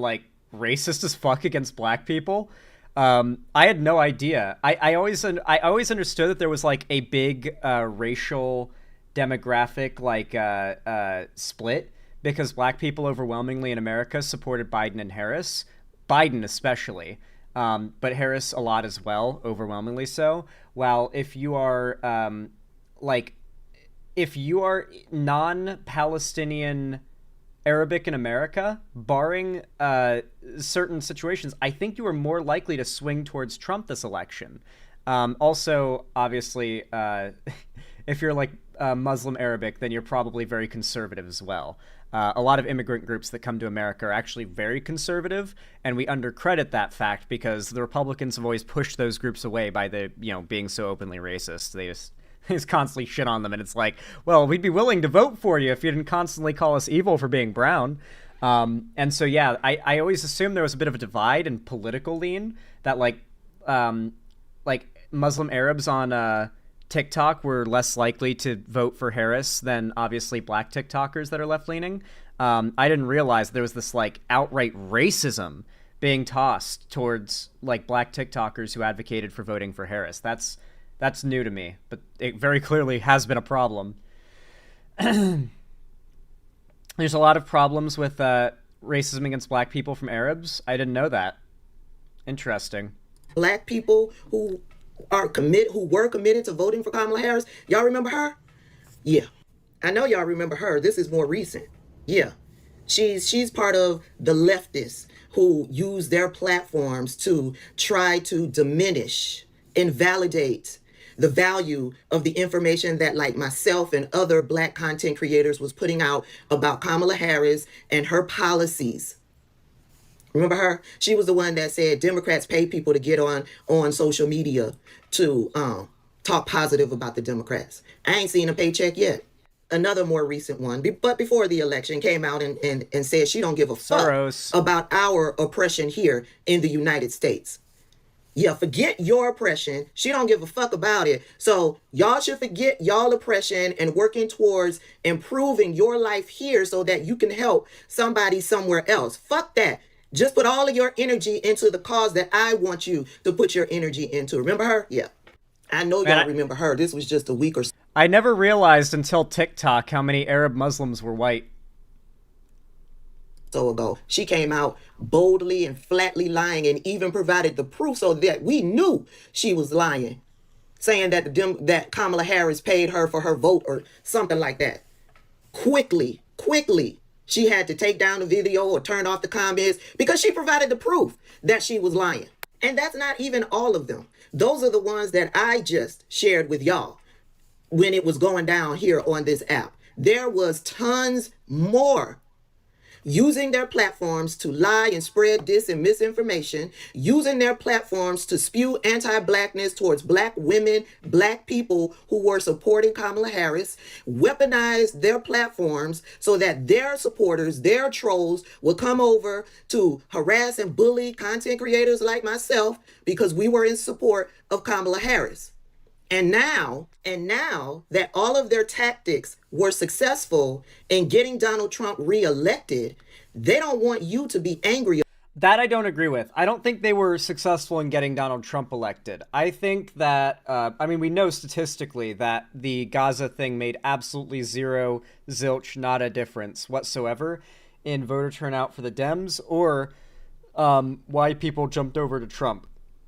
racist as fuck against black people. I had no idea. I always understood that there was a big racial demographic split because black people overwhelmingly in America supported Biden and Harris. Biden especially. but Harris a lot as well, overwhelmingly so. While if you are if you are non-Palestinian Arabic in America, barring certain situations, I think you are more likely to swing towards Trump this election. Also, obviously, if you're like Muslim Arabic, then you're probably very conservative as well. A lot of immigrant groups that come to America are actually very conservative, and we undercredit that fact because the Republicans have always pushed those groups away by being so openly racist. They just constantly shit on them, and it's like, well, we'd be willing to vote for you if you didn't constantly call us evil for being brown. And so, yeah, I always assumed there was a bit of a divide in political lean, that like Muslim Arabs on TikTok were less likely to vote for Harris than obviously black TikTokers that are left-leaning. I didn't realize there was this like outright racism being tossed towards like black TikTokers who advocated for voting for Harris. That's new to me, but it very clearly has been a problem. There's a lot of problems with racism against black people from Arabs. I didn't know that. Interesting. Black people who were committed to voting for Kamala Harris. Y'all remember her? Yeah. I know y'all remember her. This is more recent. Yeah. She's part of the leftists who use their platforms to try to diminish, invalidate the value of the information that like myself and other black content creators was putting out about Kamala Harris and her policies. Remember her? She was the one that said Democrats pay people to get on social media to talk positive about the Democrats. I ain't seen a paycheck yet. Another more recent one, but before the election, came out and said she don't give a fuck about our oppression here in the United States. Yeah, forget your oppression. She don't give a fuck about it. So y'all should forget y'all oppression and working towards improving your life here so that you can help somebody somewhere else. Fuck that. Just put all of your energy into the cause that I want you to put your energy into. Remember her? Yeah. I know y'all remember her. This was just a week or so. I never realized until TikTok how many Arab Muslims were white. Ago. She came out boldly and flatly lying and even provided the proof so that we knew she was lying, saying that that Kamala Harris paid her for her vote or something like that. Quickly, she had to take down the video or turn off the comments because she provided the proof that she was lying. And that's not even all of them. Those are the ones that I just shared with y'all when it was going down here on this app. There was tons more using their platforms to lie and spread dis and misinformation, using their platforms to spew anti-blackness towards black women, black people who were supporting Kamala Harris, weaponized their platforms so that their supporters, their trolls, will come over to harass and bully content creators like myself because we were in support of Kamala Harris. And now that all of their tactics were successful in getting Donald Trump reelected, they don't want you to be angry. That I don't agree with. I don't think they were successful in getting Donald Trump elected. I think that, we know statistically that the Gaza thing made absolutely zero, zilch, nada difference whatsoever in voter turnout for the Dems or why people jumped over to Trump.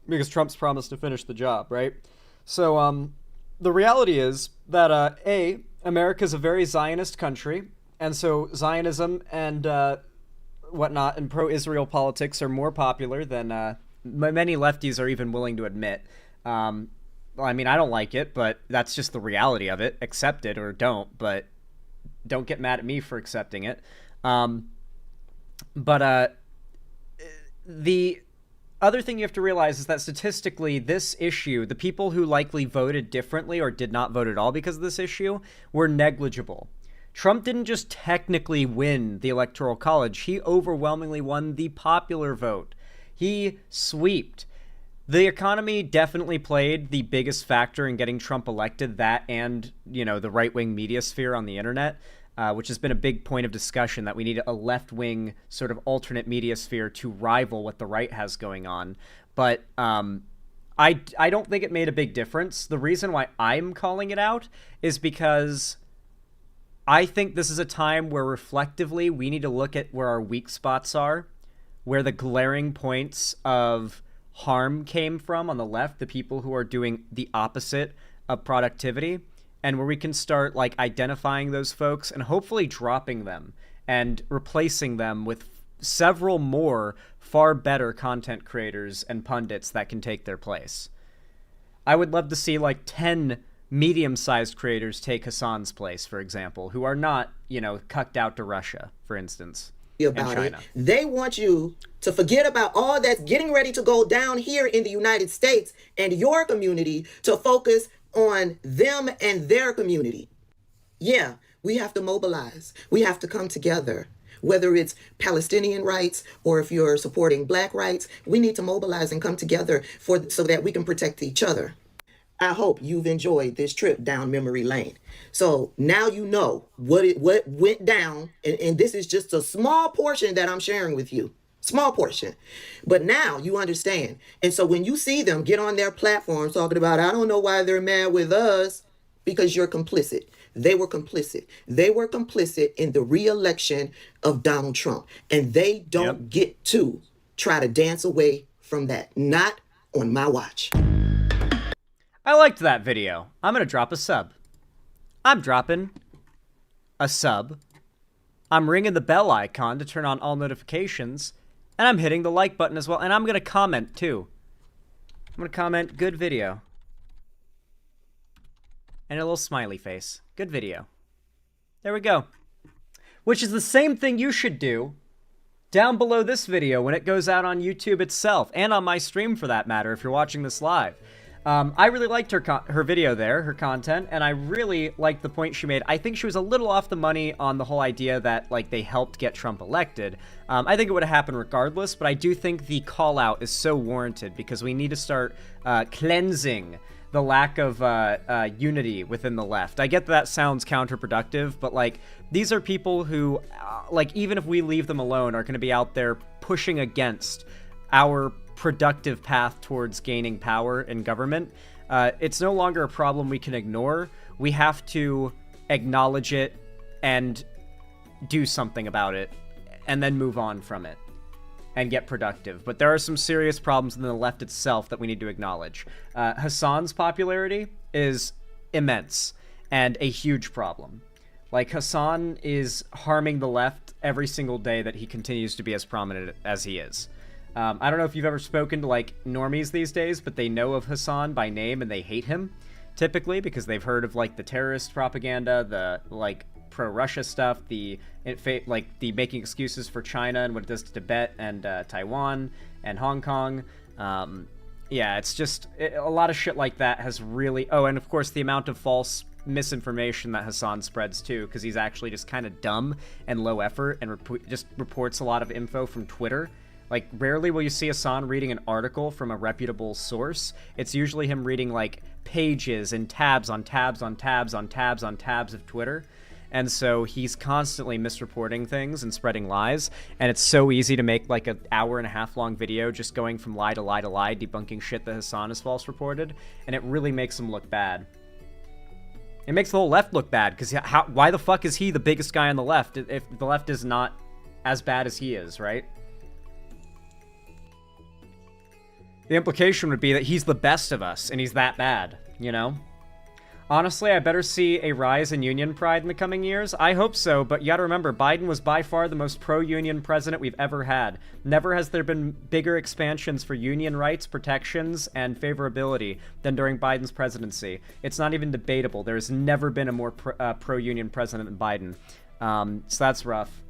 Because Trump's promised to finish the job, right? So, the reality is that, America's a very Zionist country, and so Zionism and whatnot and pro-Israel politics are more popular than many lefties are even willing to admit. I don't like it, but that's just the reality of it. Accept it or don't, but don't get mad at me for accepting it. The other thing you have to realize is that statistically, this issue, the people who likely voted differently or did not vote at all because of this issue, were negligible. Trump didn't just technically win the Electoral College, he overwhelmingly won the popular vote. He sweeped. The economy definitely played the biggest factor in getting Trump elected, that and, the right-wing media sphere on the internet. Which has been a big point of discussion, that we need a left-wing sort of alternate media sphere to rival what the right has going on. But I don't think it made a big difference. The reason why I'm calling it out is because I think this is a time where reflectively we need to look at where our weak spots are, where the glaring points of harm came from on the left, the people who are doing the opposite of productivity, and where we can start like identifying those folks and hopefully dropping them and replacing them with several more far better content creators and pundits that can take their place. I would love to see like 10 medium-sized creators take Hassan's place, for example, who are not, you know, cucked out to Russia, for instance, and China. They want you to forget about all that's getting ready to go down here in the United States and your community to focus on them and their community. Yeah, we have to mobilize. We have to come together. Whether it's Palestinian rights or if you're supporting Black rights, we need to mobilize and come together so that we can protect each other. I hope you've enjoyed this trip down memory lane. So now you know what went down, and this is just a small portion that I'm sharing with you. Small portion. But now you understand. And so when you see them get on their platforms talking about, I don't know why they're mad with us, because you're complicit. They were complicit. They were complicit in the re-election of Donald Trump. And they don't get to try to dance away from that. Not on my watch. I liked that video. I'm gonna drop a sub. I'm dropping a sub. I'm ringing the bell icon to turn on all notifications. And I'm hitting the like button as well. And I'm gonna comment too. I'm gonna comment, good video. And a little smiley face. Good video. There we go. Which is the same thing you should do down below this video when it goes out on YouTube itself, and on my stream for that matter, if you're watching this live. I really liked her video there, her content, and I really liked the point she made. I think she was a little off the money on the whole idea that, like, they helped get Trump elected. I think it would have happened regardless, but I do think the call-out is so warranted because we need to start cleansing the lack of unity within the left. I get that sounds counterproductive, but, like, these are people who, like, even if we leave them alone, are going to be out there pushing against our productive path towards gaining power in government. It's no longer a problem we can ignore. We have to acknowledge it and do something about it, and then move on from it and get productive. But there are some serious problems in the left itself that we need to acknowledge. Hassan's popularity is immense and a huge problem. Like, Hassan is harming the left every single day that he continues to be as prominent as he is. I don't know if you've ever spoken to, like, normies these days, but they know of Hassan by name and they hate him, typically, because they've heard of, like, the terrorist propaganda, the, like, pro-Russia stuff, the making excuses for China and what it does to Tibet and Taiwan and Hong Kong. Yeah, it's just, a lot of shit like that has really... Oh, and of course, the amount of false misinformation that Hassan spreads, too, because he's actually just kind of dumb and low effort and just reports a lot of info from Twitter. Like, rarely will you see Hassan reading an article from a reputable source. It's usually him reading, like, pages and tabs on tabs on tabs on tabs on tabs of Twitter. And so he's constantly misreporting things and spreading lies. And it's so easy to make, like, an hour-and-a-half long video just going from lie to lie to lie, debunking shit that Hassan has false reported. And it really makes him look bad. It makes the whole left look bad, because why the fuck is he the biggest guy on the left if the left is not as bad as he is, right? The implication would be that he's the best of us, and he's that bad, you know? Honestly, I better see a rise in union pride in the coming years. I hope so, but you gotta remember, Biden was by far the most pro-union president we've ever had. Never has there been bigger expansions for union rights, protections, and favorability than during Biden's presidency. It's not even debatable. There's never been a more pro-union president than Biden. So that's rough.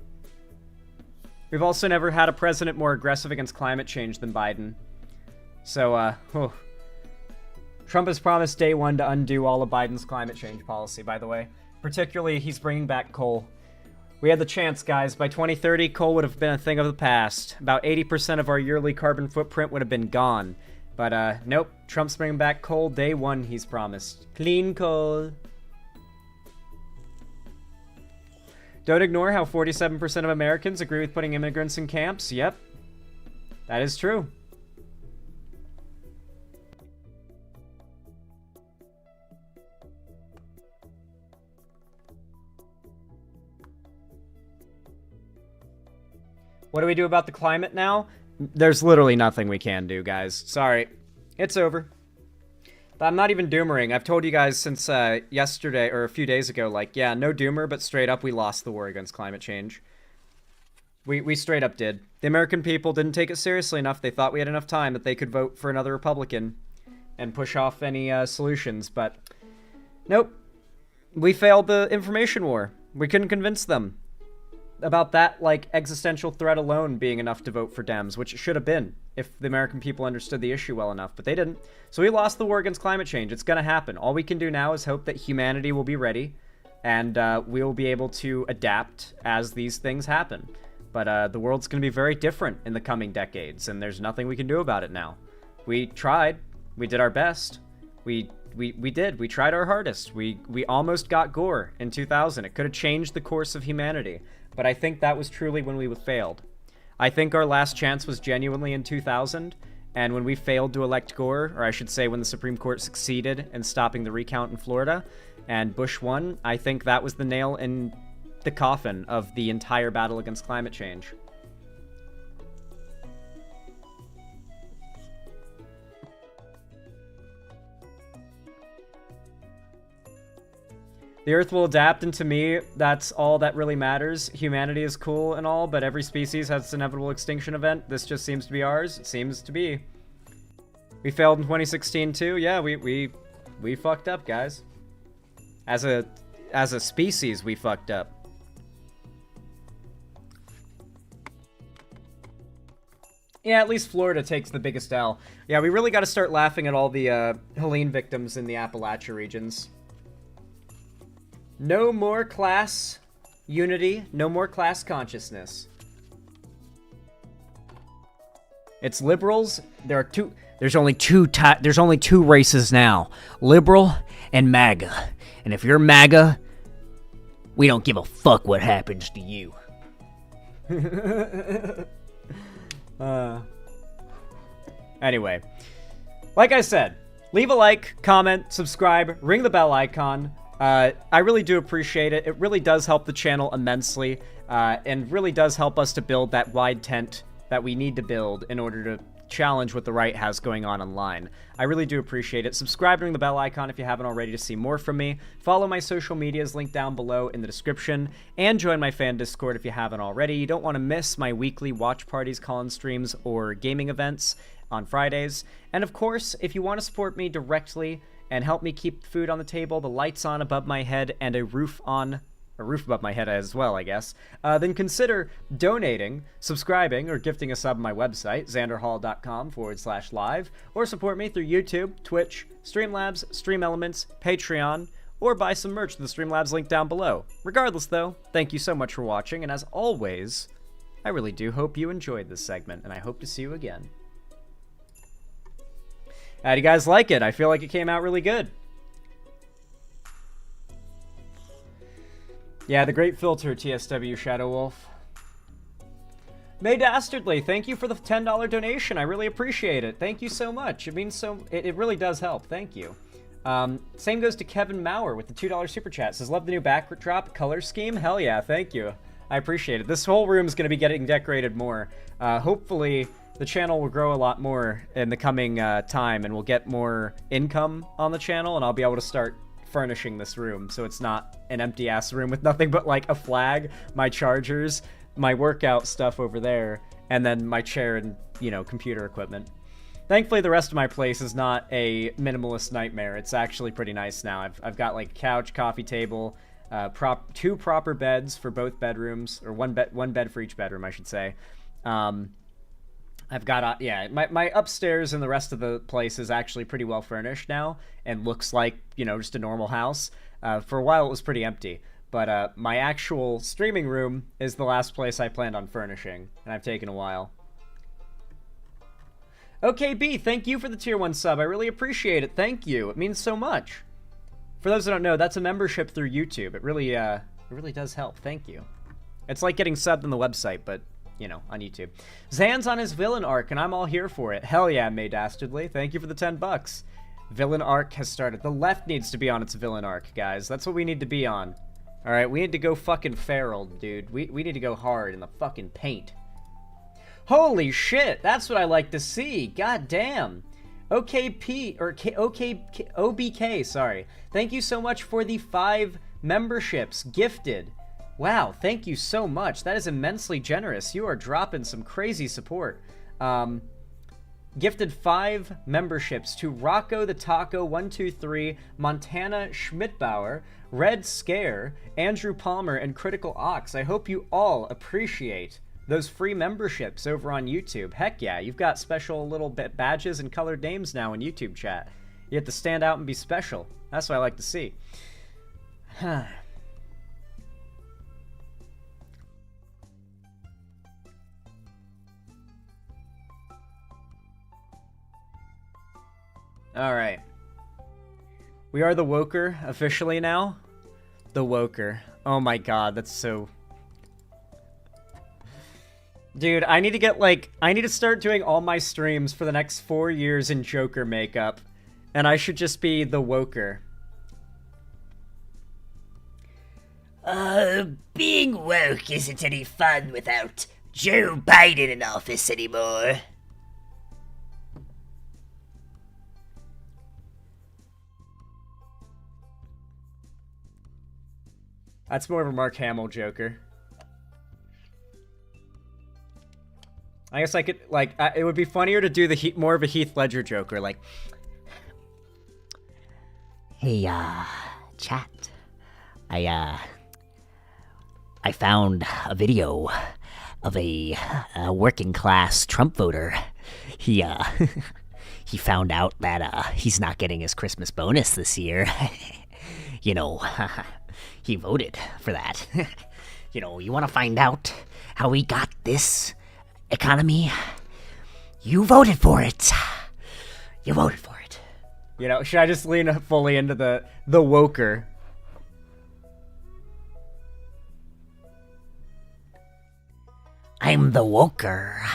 We've also never had a president more aggressive against climate change than Biden. So, Trump has promised day one to undo all of Biden's climate change policy, by the way. Particularly, he's bringing back coal. We had the chance, guys. By 2030, coal would have been a thing of the past. About 80% of our yearly carbon footprint would have been gone. But, nope. Trump's bringing back coal day one, he's promised. Clean coal. Don't ignore how 47% of Americans agree with putting immigrants in camps. Yep. That is true. What do we do about the climate now? There's literally nothing we can do, guys. Sorry. It's over. I'm not even doomering. I've told you guys since yesterday, or a few days ago, like, yeah, no doomer, but straight up, we lost the war against climate change. We straight up did. The American people didn't take it seriously enough. They thought we had enough time that they could vote for another Republican and push off any solutions, but nope. We failed the information war. We couldn't convince them about that, like, existential threat alone being enough to vote for Dems, which it should have been if the American people understood the issue well enough, but they didn't. So we lost the war against climate change. It's gonna happen. All we can do now is hope that humanity will be ready, and we will be able to adapt as these things happen. But the world's gonna be very different in the coming decades, and there's nothing we can do about it now. We tried. We did our best. We did. We tried our hardest. We almost got Gore in 2000. It could have changed the course of humanity. But I think that was truly when we failed. I think our last chance was genuinely in 2000, and when we failed to elect Gore, or I should say when the Supreme Court succeeded in stopping the recount in Florida, and Bush won, I think that was the nail in the coffin of the entire battle against climate change. The Earth will adapt, and to me, that's all that really matters. Humanity is cool and all, but every species has its inevitable extinction event. This just seems to be ours. It seems to be. We failed in 2016 too. Yeah, we fucked up, guys. As a species, we fucked up. Yeah, at least Florida takes the biggest L. Yeah, we really got to start laughing at all the Helene victims in the Appalachia regions. No more class unity, no more class consciousness. It's liberals. There's only two races now. Liberal and MAGA. And if you're MAGA, we don't give a fuck what happens to you. Anyway, like I said, leave a like, comment, subscribe, ring the bell icon. I really do appreciate it. It really does help the channel immensely, and really does help us to build that wide tent that we need to build in order to challenge what the right has going on online. I really do appreciate it. Subscribe, ring the bell icon if you haven't already to see more from me. Follow my social medias linked down below in the description, and join my fan Discord if you haven't already. You don't want to miss my weekly watch parties, call-in streams, or gaming events on Fridays. And of course, if you want to support me directly and help me keep food on the table, the lights on above my head, and a roof above my head as well, I guess, then consider donating, subscribing, or gifting a sub on my website, xanderhall.com/live, or support me through YouTube, Twitch, Streamlabs, Stream Elements, Patreon, or buy some merch to the Streamlabs link down below. Regardless, though, thank you so much for watching, and as always, I really do hope you enjoyed this segment, and I hope to see you again. How do you guys like it? I feel like it came out really good. Yeah, the great filter, TSW Shadow Wolf. May Dastardly, thank you for the $10 donation. I really appreciate it. Thank you so much. It means so. It really does help. Thank you. Same goes to Kevin Maurer with the $2 super chat. Says, love the new backdrop color scheme. Hell yeah, thank you. I appreciate it. This whole room is going to be getting decorated more. Hopefully, the channel will grow a lot more in the coming time, and we'll get more income on the channel, and I'll be able to start furnishing this room so it's not an empty ass room with nothing but like a flag, my chargers, my workout stuff over there, and then my chair and, you know, computer equipment. Thankfully, the rest of my place is not a minimalist nightmare. It's actually pretty nice now. I've got like couch, coffee table, two proper beds for both bedrooms, or one bed for each bedroom, I should say. I've got, yeah, my upstairs and the rest of the place is actually pretty well furnished now and looks like, you know, just a normal house. For a while it was pretty empty, but my actual streaming room is the last place I planned on furnishing, and I've taken a while. Okay, B, thank you for the tier 1 sub. I really appreciate it. Thank you. It means so much. For those that don't know, that's a membership through YouTube. It really does help. Thank you. It's like getting subbed on the website, but you know, on YouTube. Zan's on his villain arc, and I'm all here for it. Hell yeah, May Dastardly. Thank you for the $10. Villain arc has started. The left needs to be on its villain arc, guys. That's what we need to be on. Alright, we need to go fucking feral, dude. We need to go hard in the fucking paint. Holy shit, that's what I like to see. God damn. OKP, or OBK, sorry. Thank you so much for the 5 memberships gifted. Wow, thank you so much. That is immensely generous. You are dropping some crazy support. Gifted 5 memberships to Rocco the Taco 123, Montana Schmidbauer, Red Scare, Andrew Palmer, and Critical Ox. I hope you all appreciate those free memberships over on YouTube. Heck yeah, you've got special little badges and colored names now in YouTube chat. You have to stand out and be special. That's what I like to see. Alright. We are the Woker officially now. The Woker. Oh my god, that's so... Dude, I need to get, like, I need to start doing all my streams for the next 4 years in Joker makeup. And I should just be the Woker. Being woke isn't any fun without Joe Biden in office anymore. That's more of a Mark Hamill Joker. I guess I could, like, it would be funnier to do the more of a Heath Ledger Joker, like... Hey, chat. I found a video of a working class Trump voter. He found out that, he's not getting his Christmas bonus this year. You know, he voted for that. You know, you want to find out how we got this economy? You voted for it. You voted for it. You know, should I just lean fully into the Woker? I'm the Woker.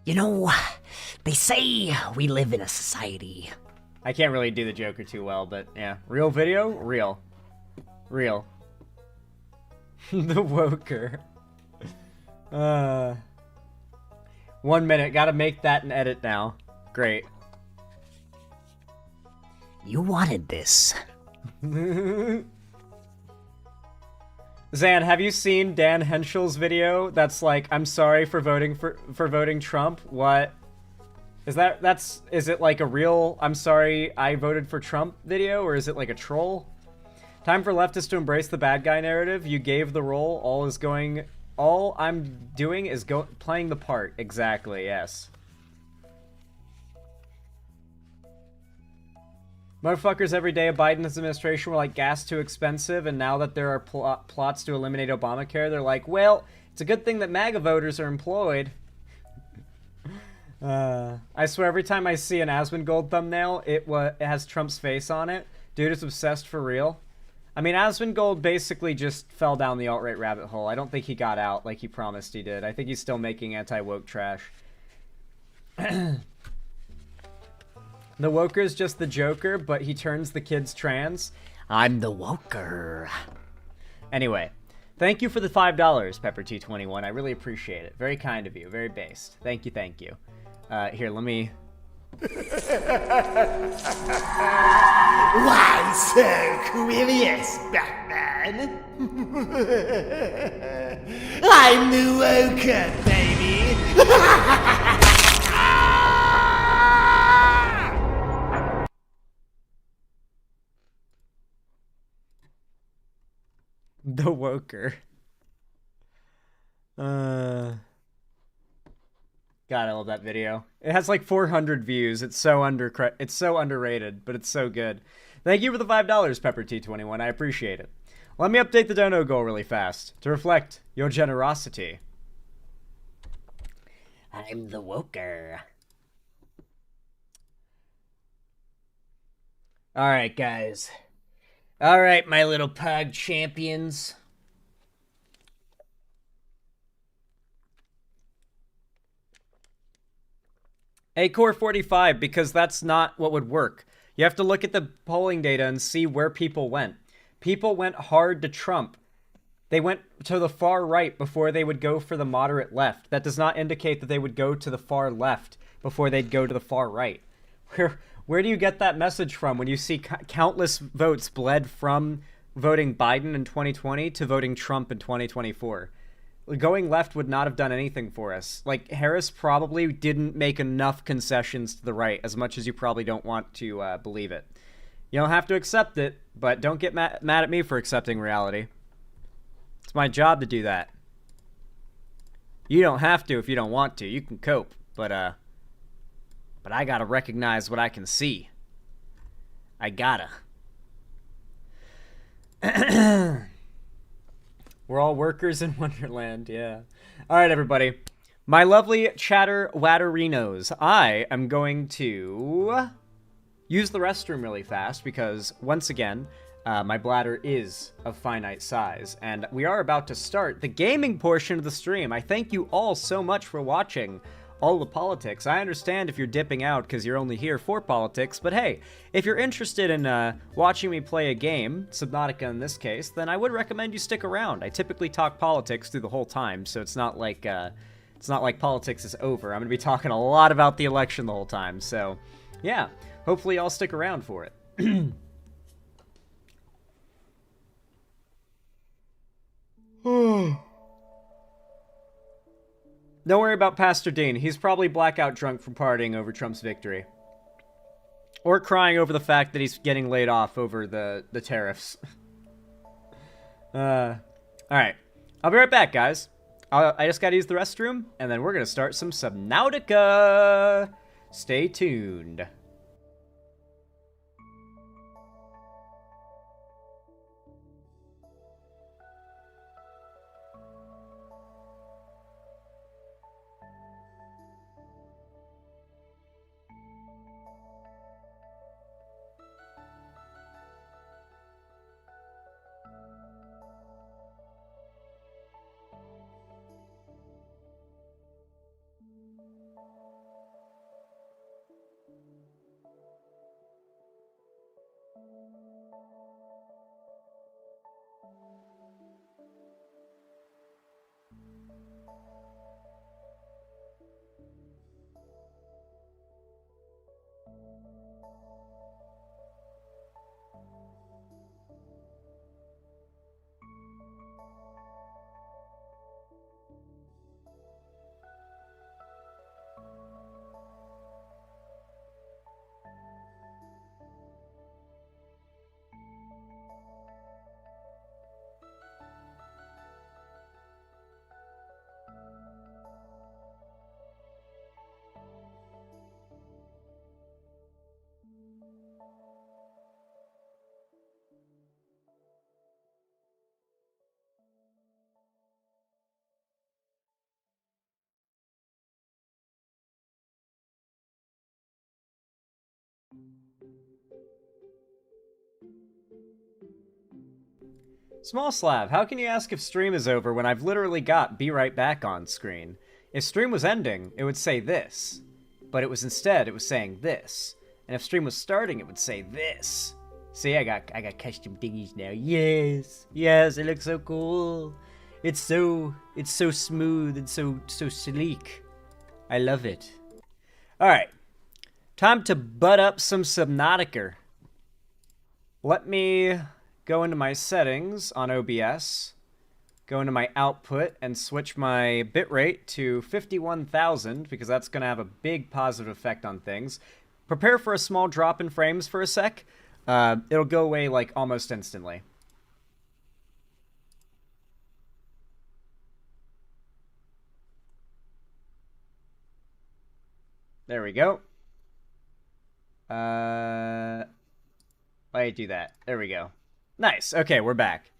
You know, they say we live in a society. I can't really do the Joker too well, but yeah. Real video? Real. Real. The Woker. 1 minute. Gotta make that and edit now. Great. You wanted this. Zan, have you seen Dan Henschel's video that's like, I'm sorry for voting Trump? What? Is it like a real I'm sorry I voted for Trump video, or is it like a troll? Time for leftists to embrace the bad guy narrative. You gave the role, all I'm doing is playing the part. Exactly, yes. Motherfuckers every day of Biden's administration were like, gas too expensive, and now that there are plots to eliminate Obamacare, they're like, well, it's a good thing that MAGA voters are employed. I swear every time I see an Asmongold thumbnail, it has Trump's face on it. Dude is obsessed for real. I mean, Asmongold basically just fell down the alt-right rabbit hole. I don't think he got out like he promised he did. I think he's still making anti-woke trash. The Woker's just the Joker, but he turns the kids trans. I'm the Woker. Anyway, thank you for the $5, Pepper T21. I really appreciate it. Very kind of you. Very based. Thank you, thank you. Here, let me... Why so curious, Batman? I'm the Woker, baby! The Woker. God, I love that video. It has like 400 views. It's so underrated, but it's so good. Thank you for the $5, Pepper T21. I appreciate it. Let me update the dono goal really fast to reflect your generosity. I'm the Woker. All right, guys. All right, my little pug champions. A Core 45, because that's not what would work. You have to look at the polling data and see where people went. People went hard to Trump. They went to the far right before they would go for the moderate left. That does not indicate that they would go to the far left before they'd go to the far right. Where do you get that message from when you see countless votes bled from voting Biden in 2020 to voting Trump in 2024? Going left would not have done anything for us. Like, Harris probably didn't make enough concessions to the right, as much as you probably don't want to believe it. You don't have to accept it, but don't get mad at me for accepting reality. It's my job to do that. You don't have to if you don't want to. You can cope, but I gotta recognize what I can see. I gotta. We're all workers in Wonderland, yeah. All right, everybody. My lovely chatter-wadderinos. I am going to use the restroom really fast because, once again, my bladder is of finite size, and we are about to start the gaming portion of the stream. I thank you all so much for watching all the politics. I understand if you're dipping out because you're only here for politics, but hey, if you're interested in watching me play a game, Subnautica in this case, then I would recommend you stick around. I typically talk politics through the whole time, so it's not like politics is over. I'm gonna be talking a lot about the election the whole time, so yeah, hopefully y'all stick around for it. Don't worry about Pastor Dean. He's probably blackout drunk from partying over Trump's victory. Or crying over the fact that he's getting laid off over the tariffs. Alright. I'll be right back, guys. I just gotta use the restroom, and then we're gonna start some Subnautica. Stay tuned. Small Slav, how can you ask if stream is over when I've literally got "be right back" on screen? If stream was ending, it would say this. But it was saying this. And if stream was starting, it would say this. See, I got custom thingies now. Yes, it looks so cool. It's so smooth and so sleek. I love it. All right, time to butt up some Subnautica. Let me go into my settings on OBS, go into my output, and switch my bitrate to 51,000 because that's going to have a big positive effect on things. Prepare for a small drop in frames for a sec. It'll go away like almost instantly. There we go. Why do that? There we go. Nice. Okay, we're back.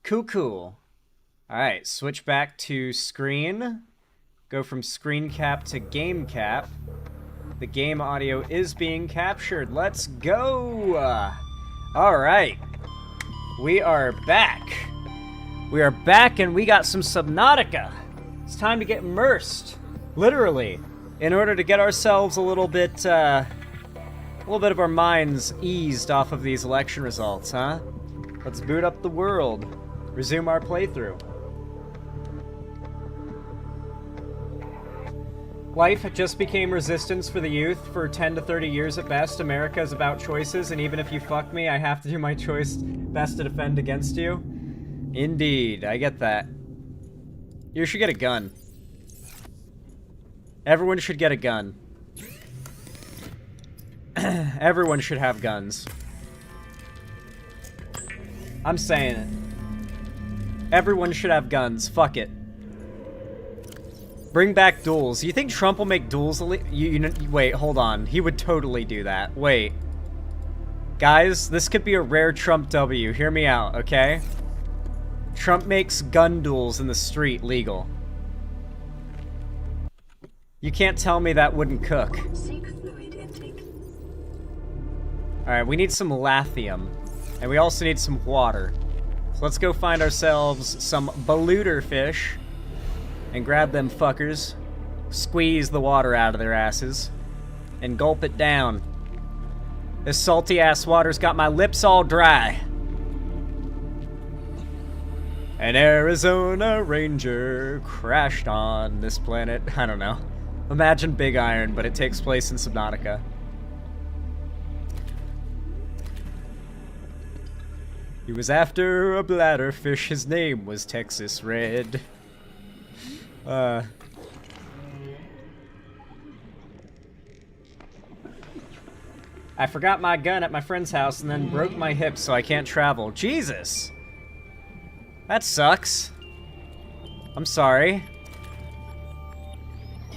Cool. Alright, switch back to screen. Go from screen cap to game cap. The game audio is being captured. Let's go! Alright. We are back. We are back and we got some Subnautica. It's time to get immersed. Literally. In order to get ourselves a little bit little bit of our minds eased off of these election results, huh? Let's boot up the world. Resume our playthrough. Life just became resistance for the youth. For 10 to 30 years at best, America is about choices, and even if you fuck me, I have to do my choice best to defend against you. Indeed, I get that. You should get a gun. Everyone should get a gun. Everyone should have guns. I'm saying it. Everyone should have guns. Fuck it. Bring back duels. You think Trump will make duels wait, hold on. He would totally do that. Wait. Guys, this could be a rare Trump W. Hear me out, okay? Trump makes gun duels in the street legal. You can't tell me that wouldn't cook. Alright, we need some lithium. And we also need some water. So let's go find ourselves some beluga fish. And grab them fuckers. Squeeze the water out of their asses. And gulp it down. This salty ass water's got my lips all dry. An Arizona Ranger crashed on this planet. I don't know. Imagine Big Iron, but it takes place in Subnautica. He was after a bladderfish. His name was Texas Red. I forgot my gun at my friend's house and then broke my hip, so I can't travel. Jesus! That sucks. I'm sorry.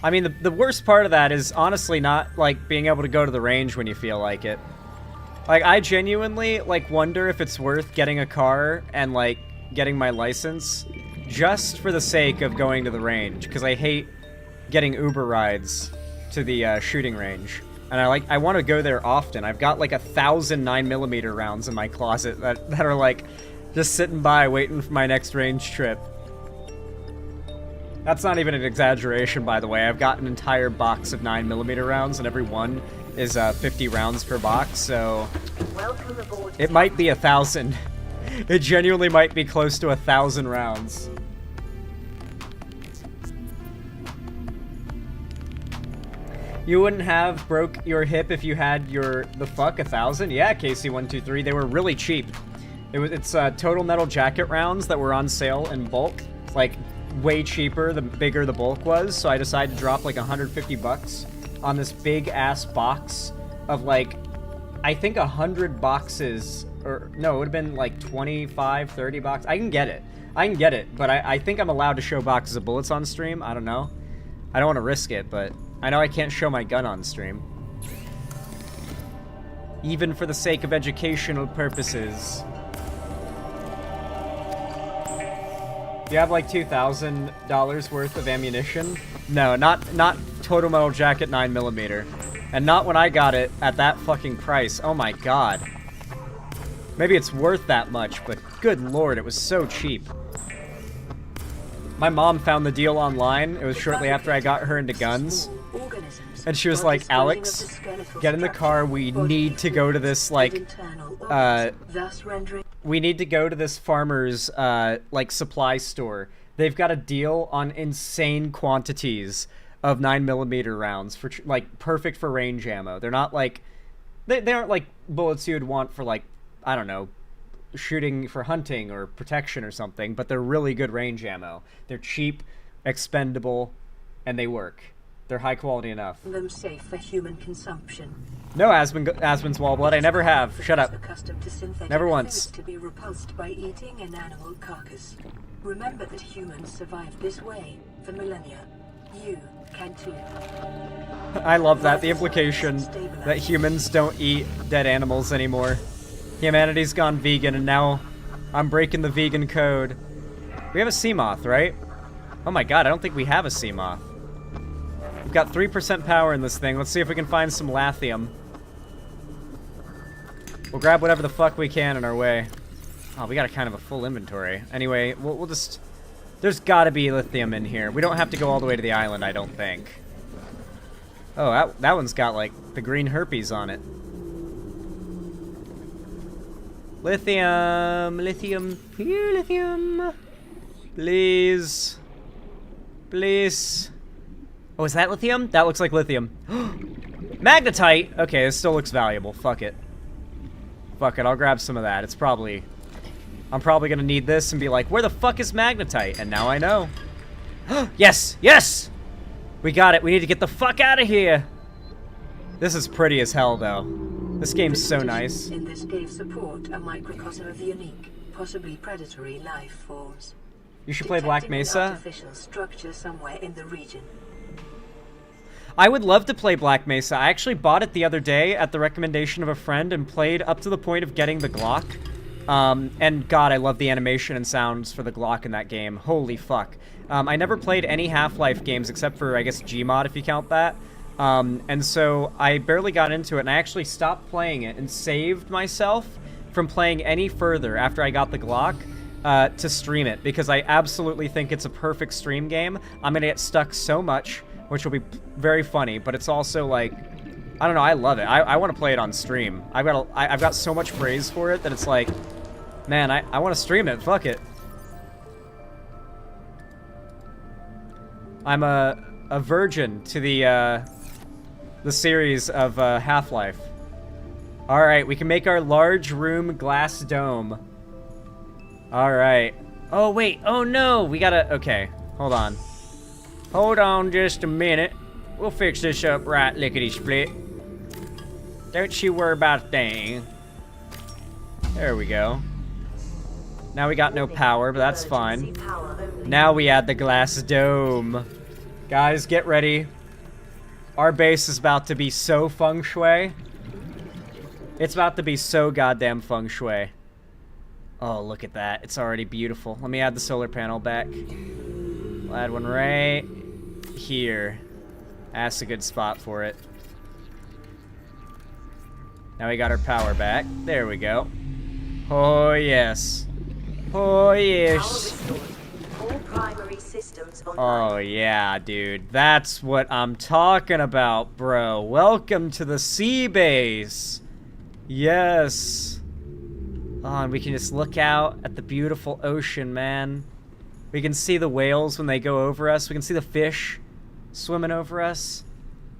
I mean, the worst part of that is honestly not, like, being able to go to the range when you feel like it. Like, I genuinely, like, wonder if it's worth getting a car and, like, getting my license just for the sake of going to the range, because I hate getting Uber rides to the shooting range. And I want to go there often. I've got, like, 1,000 9mm rounds in my closet that are, like, just sitting by waiting for my next range trip. That's not even an exaggeration, by the way. I've got an entire box of 9mm rounds, and every one is 50 rounds per box, so it might be 1,000. It genuinely might be close to 1,000 rounds. You wouldn't have broke your hip if you had the fuck 1,000? Yeah, KC123, they were really cheap. It's total metal jacket rounds that were on sale in bulk. It's like way cheaper the bigger the bulk was, so I decided to drop like 150 bucks on this big ass box of like, I think 100 boxes, or no, it would have been like 25, 30 boxes. I can get it, but I think I'm allowed to show boxes of bullets on stream. I don't know. I don't want to risk it, but I know I can't show my gun on stream. Even for the sake of educational purposes. Do you have like $2,000 worth of ammunition? No, not total metal jacket 9mm. And not when I got it at that fucking price. Oh my god. Maybe it's worth that much, but good lord, it was so cheap. My mom found the deal online. It was shortly after I got her into guns. And she was like, Alex, get in the car. We need to go to this, like, we need to go to this farmer's, like, supply store. They've got a deal on insane quantities of 9mm rounds for, like, perfect for range ammo. They're not, like, they aren't, like, bullets you would want for, like, I don't know, shooting for hunting or protection or something, but they're really good range ammo. They're cheap, expendable, and they work. They're high quality enough. Them safe for human consumption. No, Aspen's Wallblood, I never have. Shut up. Never once. To be repulsed by eating an animal carcass. Remember that humans survived this way for millennia. You can too. I love that. The implication that humans don't eat dead animals anymore. Humanity's gone vegan, and now I'm breaking the vegan code. We have a sea moth, right? Oh my god, I don't think we have a sea moth. We've got 3% power in this thing. Let's see if we can find some lithium. We'll grab whatever the fuck we can in our way. Oh, we got a kind of a full inventory. Anyway, we'll just... There's gotta be lithium in here. We don't have to go all the way to the island, I don't think. Oh, that one's got, like, the green herpes on it. Lithium, lithium, pure lithium. Please. Please. Oh, is that lithium? That looks like lithium. Magnetite! Okay, this still looks valuable. Fuck it. Fuck it, I'll grab some of that. It's probably... I'm probably gonna need this and be like, where the fuck is magnetite? And now I know. Yes! Yes! We got it. We need to get the fuck out of here. This is pretty as hell, though. This game's so nice. In this gave support a microcosm of unique, possibly predatory life forms. You should play Black Mesa. Artificial structure somewhere in the region. I would love to play Black Mesa. I actually bought it the other day at the recommendation of a friend and played up to the point of getting the Glock. And God, I love the animation and sounds for the Glock in that game. Holy fuck. I never played any Half-Life games except for, I guess, Gmod, if you count that. And so I barely got into it, and I actually stopped playing it and saved myself from playing any further after I got the Glock to stream it, because I absolutely think it's a perfect stream game. I'm gonna get stuck so much, which will be very funny, but it's also like, I don't know, I love it. I want to play it on stream. I've got so much praise for it that it's like, man, I want to stream it. Fuck it. I'm a virgin to the series of Half-Life. All right, we can make our large room glass dome. All right. Oh wait. Oh no. We gotta. Okay. Hold on. Hold on just a minute. We'll fix this up right lickety-split. Don't you worry about a thing. There we go. Now we got no power, but that's fine. Now we add the glass dome. Guys, get ready. Our base is about to be so feng shui. It's about to be so goddamn feng shui. Oh, look at that. It's already beautiful. Let me add the solar panel back. We'll add one right here. That's a good spot for it. Now we got our power back. There we go. Oh, yes. Oh, yes. Oh, yeah, dude. That's what I'm talking about, bro. Welcome to the sea base. Yes. Oh, and we can just look out at the beautiful ocean, man. We can see the whales when they go over us. We can see the fish swimming over us.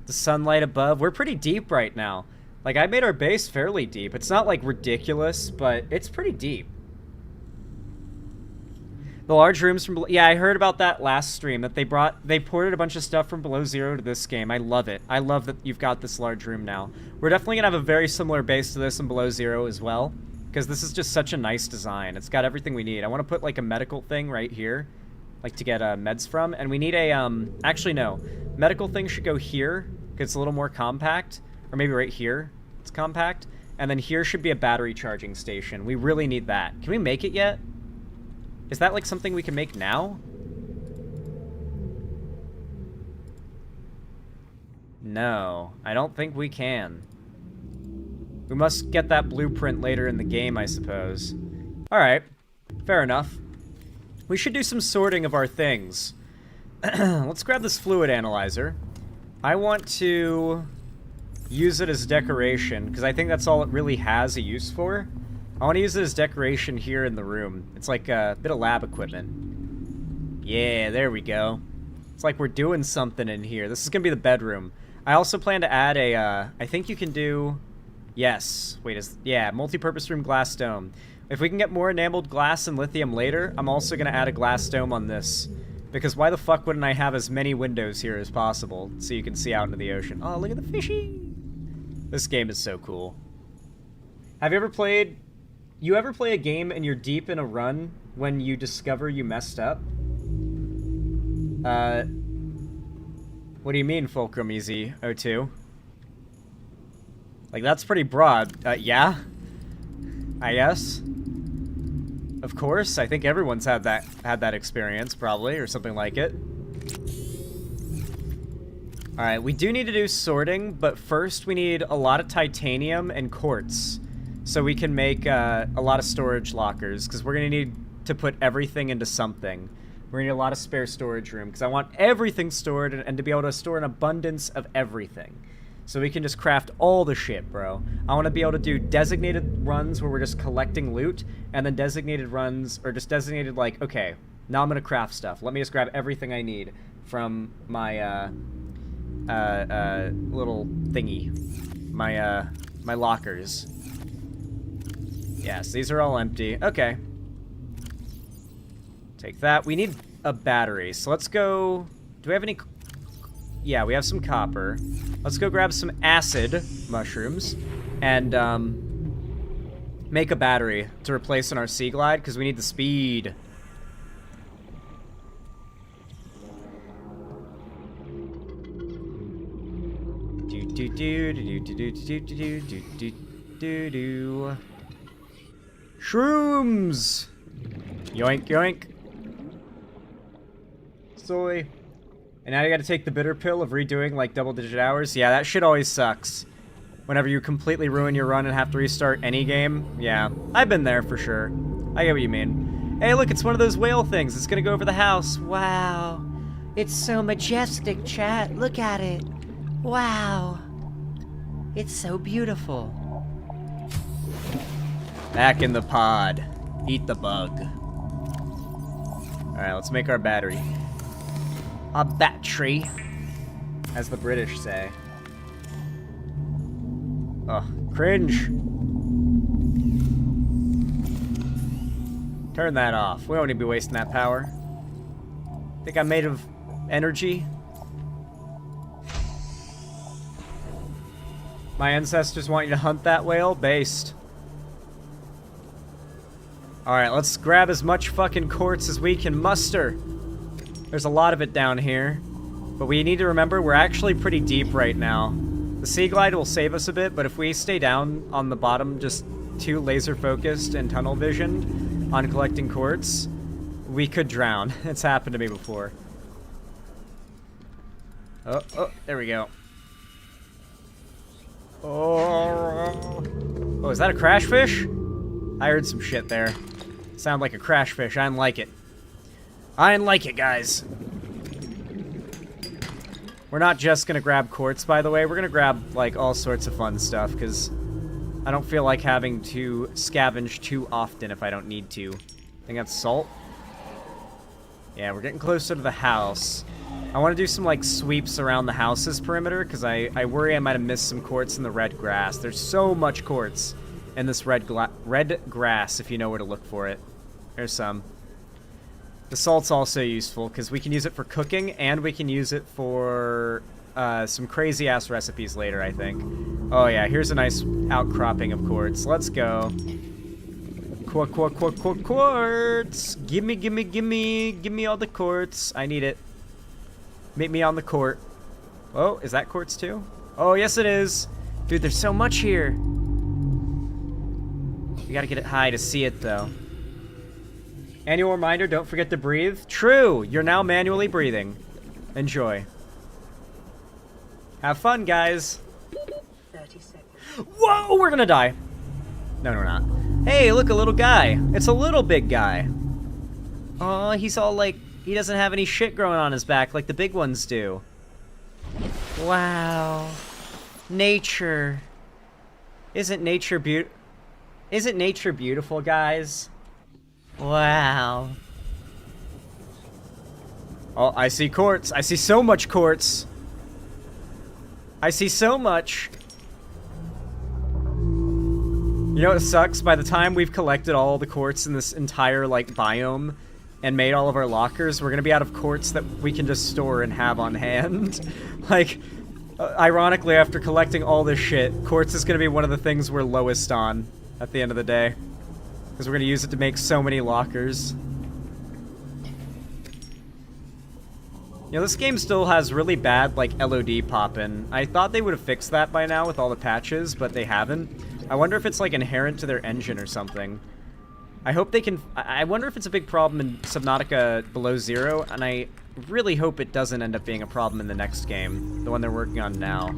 The sunlight above. We're pretty deep right now. Like, I made our base fairly deep. It's not, like, ridiculous, but it's pretty deep. The large rooms from below... Yeah, I heard about that last stream, that they ported a bunch of stuff from Below Zero to this game. I love it. I love that you've got this large room now. We're definitely going to have a very similar base to this in Below Zero as well, because this is just such a nice design. It's got everything we need. I want to put, like, a medical thing right here, like, to get meds from. And we need a... Actually, no. Medical thing should go here, because it's a little more compact. Or maybe right here. It's compact. And then here should be a battery charging station. We really need that. Can we make it yet? Is that like something we can make now? No, I don't think we can. We must get that blueprint later in the game, I suppose. Alright, fair enough. We should do some sorting of our things. Let's grab this fluid analyzer. I want to use it as decoration, because I think that's all it really has a use for. I want to use it as decoration here in the room. It's like a bit of lab equipment. Yeah, there we go. It's like we're doing something in here. This is going to be the bedroom. I also plan to add a, I think you can do, yes. Wait, yeah, multi-purpose room glass dome. If we can get more enameled glass and lithium later, I'm also going to add a glass dome on this. Because why the fuck wouldn't I have as many windows here as possible so you can see out into the ocean? Oh, look at the fishy. This game is so cool. Have you ever played... You ever play a game and you're deep in a run when you discover you messed up? What do you mean, Fulcrum Easy 02? Like, that's pretty broad. Yeah? I guess? Of course, I think everyone's had that experience, probably, or something like it. Alright, we do need to do sorting, but first we need a lot of titanium and quartz. So we can make a lot of storage lockers, because we're going to need to put everything into something. We're going to need a lot of spare storage room, because I want everything stored and to be able to store an abundance of everything. So we can just craft all the shit, bro. I want to be able to do designated runs where we're just collecting loot, and then designated runs, or just designated like, okay, now I'm going to craft stuff. Let me just grab everything I need from my, little thingy. My lockers. Yes, these are all empty. Okay. Take that. We need a battery, so let's go... Do we have any... Yeah, we have some copper. Let's go grab some acid mushrooms and make a battery to replace in our Sea Glide because we need the speed. Shrooms! Yoink, yoink. Soy. And now you gotta take the bitter pill of redoing like double-digit hours. Yeah, that shit always sucks. Whenever you completely ruin your run and have to restart any game. Yeah, I've been there for sure. I get what you mean. Hey, look, it's one of those whale things. It's gonna go over the house. Wow. It's so majestic, chat. Look at it. Wow. It's so beautiful. Back in the pod. Eat the bug. Alright, let's make our battery. A battery, as the British say. Ugh, cringe. Turn that off. We don't need to be wasting that power. Think I'm made of energy? My ancestors want you to hunt that whale? Based. Alright, let's grab as much fucking quartz as we can muster. There's a lot of it down here. But we need to remember we're actually pretty deep right now. The Sea Glide will save us a bit, but if we stay down on the bottom, just too laser focused and tunnel visioned on collecting quartz, we could drown. It's happened to me before. Oh, there we go. Oh, is that a crash fish? I heard some shit there. Sound like a crash fish. I didn't like it. I didn't like it, guys. We're not just gonna grab quartz, by the way. We're gonna grab, like, all sorts of fun stuff, because I don't feel like having to scavenge too often if I don't need to. I think that's salt. Yeah, we're getting closer to the house. I want to do some, like, sweeps around the house's perimeter, because I worry I might have missed some quartz in the red grass. There's so much quartz in this red grass, if you know where to look for it. There's some. The salt's also useful, because we can use it for cooking, and we can use it for some crazy-ass recipes later, I think. Oh yeah, here's a nice outcropping of quartz. Let's go. Quartz! Gimme, gimme, gimme! Gimme all the quartz. I need it. Meet me on the court. Oh, is that quartz too? Oh, yes it is! Dude, there's so much here! We gotta get it high to see it, though. Annual reminder, don't forget to breathe. True! You're now manually breathing. Enjoy. Have fun, guys. 30 seconds. Whoa, we're gonna die. No, we're not. Hey, look, a little guy. It's a little big guy. Oh, he's all like, he doesn't have any shit growing on his back like the big ones do. Wow. Nature. Isn't nature beautiful, guys? Wow. Oh, I see quartz. I see so much quartz. I see so much. You know what sucks? By the time we've collected all the quartz in this entire, like, biome and made all of our lockers, we're gonna be out of quartz that we can just store and have on hand. Like, ironically, after collecting all this shit, quartz is gonna be one of the things we're lowest on at the end of the day. Because we're gonna use it to make so many lockers. You know, this game still has really bad, like, LOD poppin'. I thought they would have fixed that by now with all the patches, but they haven't. I wonder if it's, like, inherent to their engine or something. I hope they can... I wonder if it's a big problem in Subnautica Below Zero, and I really hope it doesn't end up being a problem in the next game, the one they're working on now.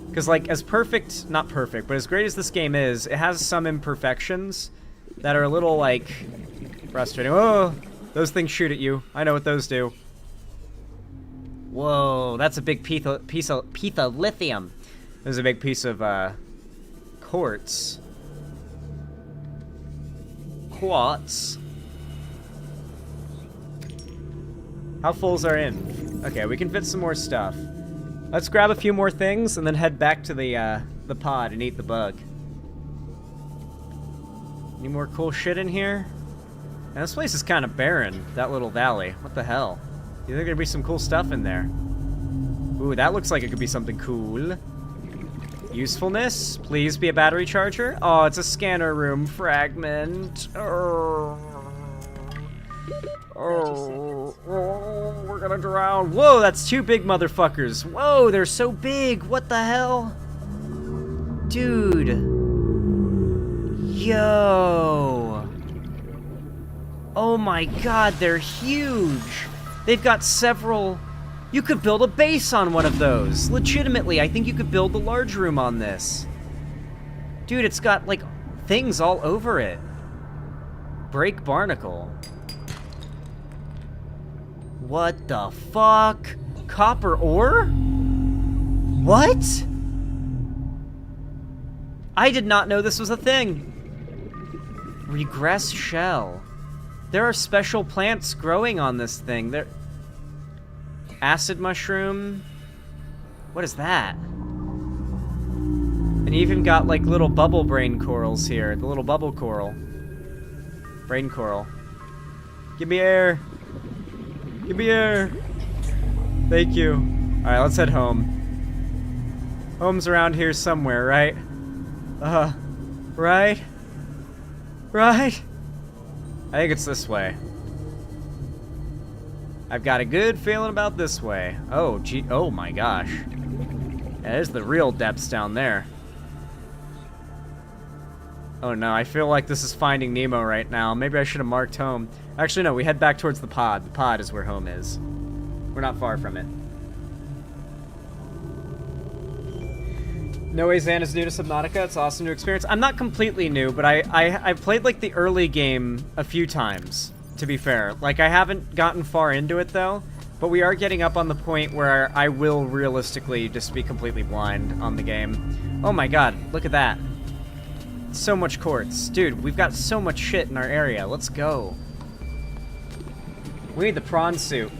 Because, like, as perfect... Not perfect, but as great as this game is, it has some imperfections that are a little, like, frustrating. Oh! Those things shoot at you. I know what those do. Whoa, that's a big piece of lithium. There's a big piece of quartz. How full's our inn? Okay, we can fit some more stuff. Let's grab a few more things and then head back to the pod and eat the bug. Any more cool shit in here? Now, this place is kind of barren, that little valley. What the hell? You think there'd be some cool stuff in there? Ooh, that looks like it could be something cool. Usefulness? Please be a battery charger? Oh, it's a scanner room fragment. Oh, we're gonna drown. Whoa, that's 2 big motherfuckers. Whoa, they're so big. What the hell? Dude. Yo. Oh my god, they're huge. They've got several... You could build a base on one of those. Legitimately, I think you could build the large room on this. Dude, it's got, like, things all over it. Break barnacle. What the fuck? Copper ore? What? I did not know this was a thing. Regress shell. There are special plants growing on this thing. There... Acid mushroom. What is that? And you even got like little bubble brain corals here. The little bubble coral. Brain coral. Give me air. Give me air. Thank you. Alright, let's head home. Home's around here somewhere, right? Right? Right? I think it's this way. I've got a good feeling about this way. Oh, gee. Oh my gosh. Yeah, there's the real depths down there. Oh no, I feel like this is Finding Nemo right now. Maybe I should have marked home. Actually, no, we head back towards the pod. The pod is where home is. We're not far from it. No way Zan is new to Subnautica. It's awesome to experience. I'm not completely new, but I've played like the early game a few times, to be fair. Like, I haven't gotten far into it though, but we are getting up on the point where I will realistically just be completely blind on the game. Oh my god, look at that. So much quartz. Dude, we've got so much shit in our area. Let's go. We need the prawn suit.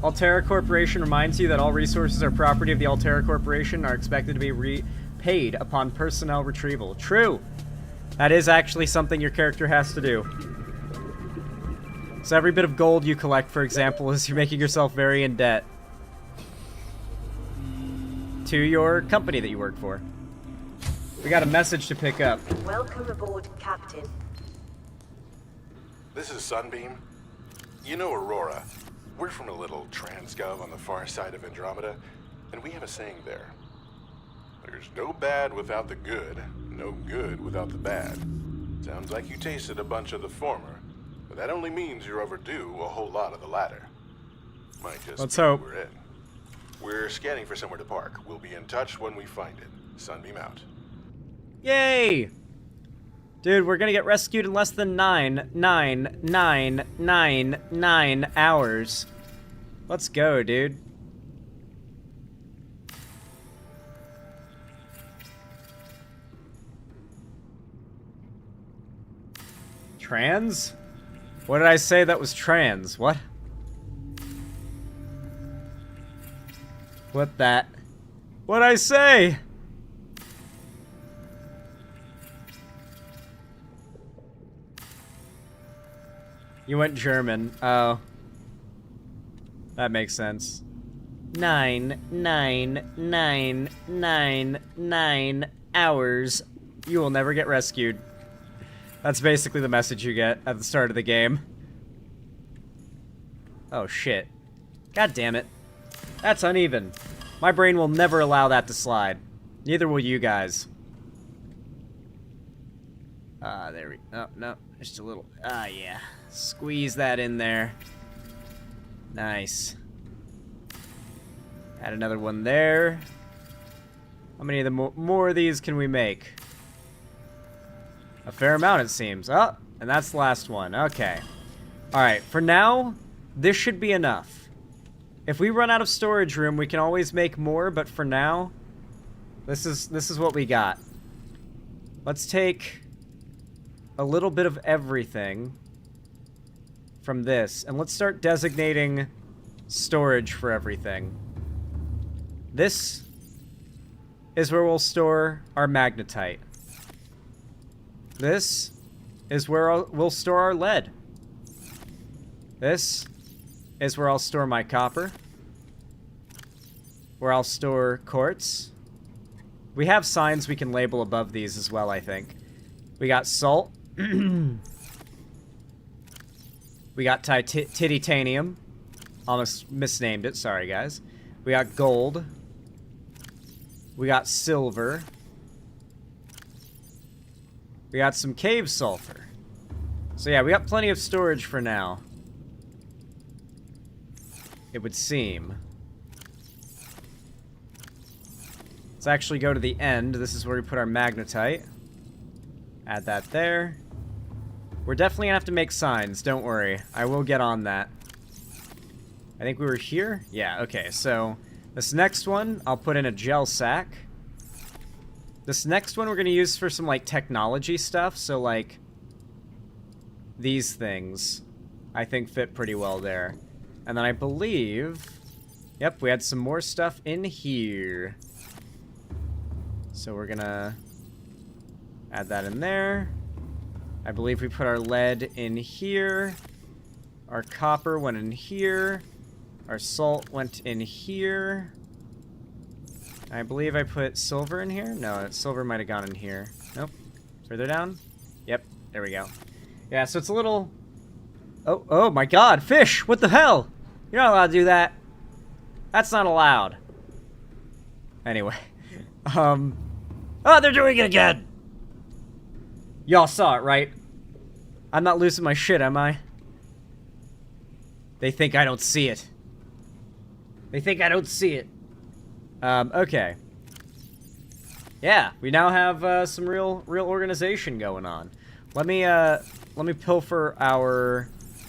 Altera Corporation reminds you that all resources are property of the Altera Corporation and are expected to be repaid upon personnel retrieval. True. That is actually something your character has to do. So every bit of gold you collect, for example, is you're making yourself very in debt to your company that you work for. We got a message to pick up. Welcome aboard, Captain. This is Sunbeam. You know Aurora. We're from a little transgov on the far side of Andromeda, and we have a saying there. There's no bad without the good, no good without the bad. Sounds like you tasted a bunch of the former, but that only means you're overdue a whole lot of the latter. Might just Let's be hope. we're in. We're scanning for somewhere to park. We'll be in touch when we find it. Sunbeam out. Yay! Dude, we're gonna get rescued in less than 9 hours. Let's go, dude. Trans? What did I say that was trans? What? What that? What'd I say? You went German. Oh. That makes sense. 9 hours. You will never get rescued. That's basically the message you get at the start of the game. Oh shit. God damn it. That's uneven. My brain will never allow that to slide. Neither will you guys. There we... Oh, no. Just a little... yeah. Squeeze that in there. Nice. Add another one there. How many of the more of these can we make? A fair amount, it seems. Oh, and that's the last one. Okay. Alright, for now, this should be enough. If we run out of storage room, we can always make more, but for now, this is what we got. Let's take a little bit of everything from this, and let's start designating storage for everything. This is where we'll store our magnetite. This is where we'll store our lead. This is where I'll store my copper. Where I'll store quartz. We have signs we can label above these as well, I think. We got salt. We got titanium. Almost misnamed it, sorry guys. We got gold. We got silver. We got some cave sulfur. So yeah, we got plenty of storage for now. It would seem. Let's actually go to the end. This is where we put our magnetite. Add that there. We're definitely gonna have to make signs, don't worry. I will get on that. I think we were here? Yeah, okay, so this next one, I'll put in a gel sack. This next one we're gonna use for some, like, technology stuff, so, like, these things, I think, fit pretty well there. And then I believe, yep, we had some more stuff in here. So we're gonna add that in there. I believe we put our lead in here. Our copper went in here. Our salt went in here. I believe I put silver in here. No, silver might have gone in here. Nope. Further down? Yep, there we go. Yeah, so it's a little... Oh my god, fish! What the hell? You're not allowed to do that. That's not allowed. Anyway. Oh, they're doing it again! Y'all saw it, right? I'm not losing my shit, am I? They think I don't see it. They think I don't see it. Okay. Yeah, we now have some real organization going on. Let me pilfer our...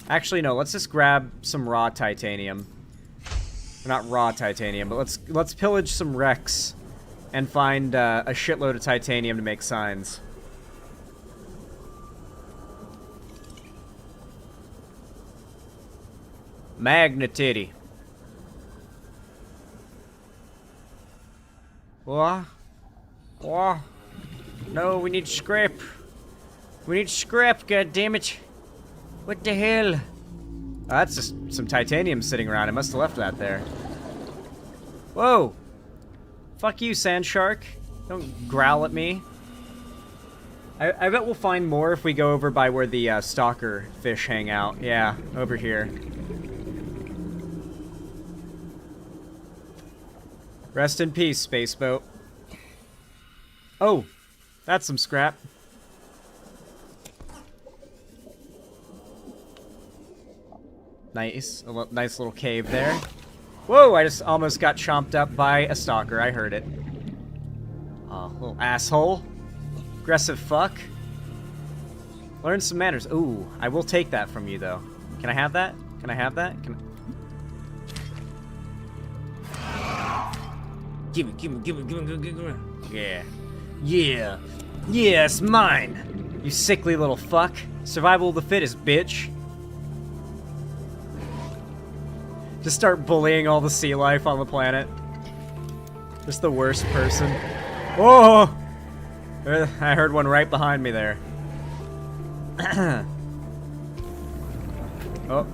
Actually, no, let's just grab some raw titanium. Not raw titanium, but let's pillage some wrecks and find a shitload of titanium to make signs. Magnetity. What? What? No, we need scrap. We need scrap, goddammit. What the hell? Oh, that's just some titanium sitting around. I must have left that there. Whoa! Fuck you, sand shark. Don't growl at me. I bet we'll find more if we go over by where the stalker fish hang out. Yeah, over here. Rest in peace, spaceboat. Oh, that's some scrap. Nice. A nice little cave there. Whoa, I just almost got chomped up by a stalker. I heard it. Oh, little asshole. Aggressive fuck. Learn some manners. Ooh, I will take that from you, though. Can I have that? Can I have that? Can I... Give me. Yeah. Yeah. Yeah, it's mine. You sickly little fuck. Survival of the fittest, bitch. Just start bullying all the sea life on the planet. Just the worst person. Oh! I heard one right behind me there. Oh.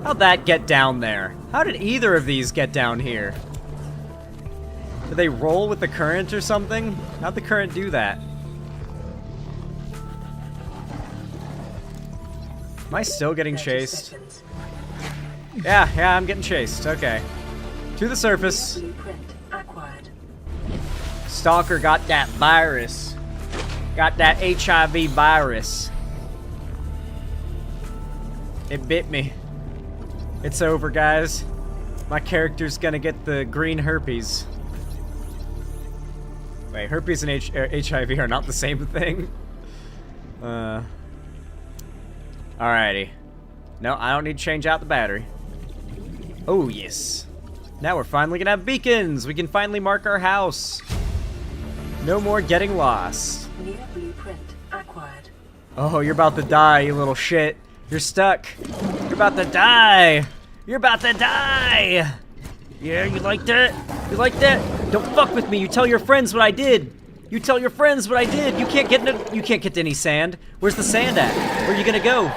How'd that get down there? How did either of these get down here? Did they roll with the current or something? How'd the current do that? Am I still getting chased? Yeah, I'm getting chased. Okay. To the surface. Stalker got that virus. Got that HIV virus. It bit me. It's over, guys. My character's gonna get the green herpes. Wait, herpes and HIV are not the same thing? Alrighty. No, I don't need to change out the battery. Oh, yes. Now we're finally gonna have beacons. We can finally mark our house. No more getting lost. New blueprint acquired. Oh, you're about to die, you little shit. You're stuck. You're about to die. You're about to die. Yeah, you like that? You like that? Don't fuck with me. You tell your friends what I did. You tell your friends what I did. You can't get to any sand. Where's the sand at? Where are you gonna go?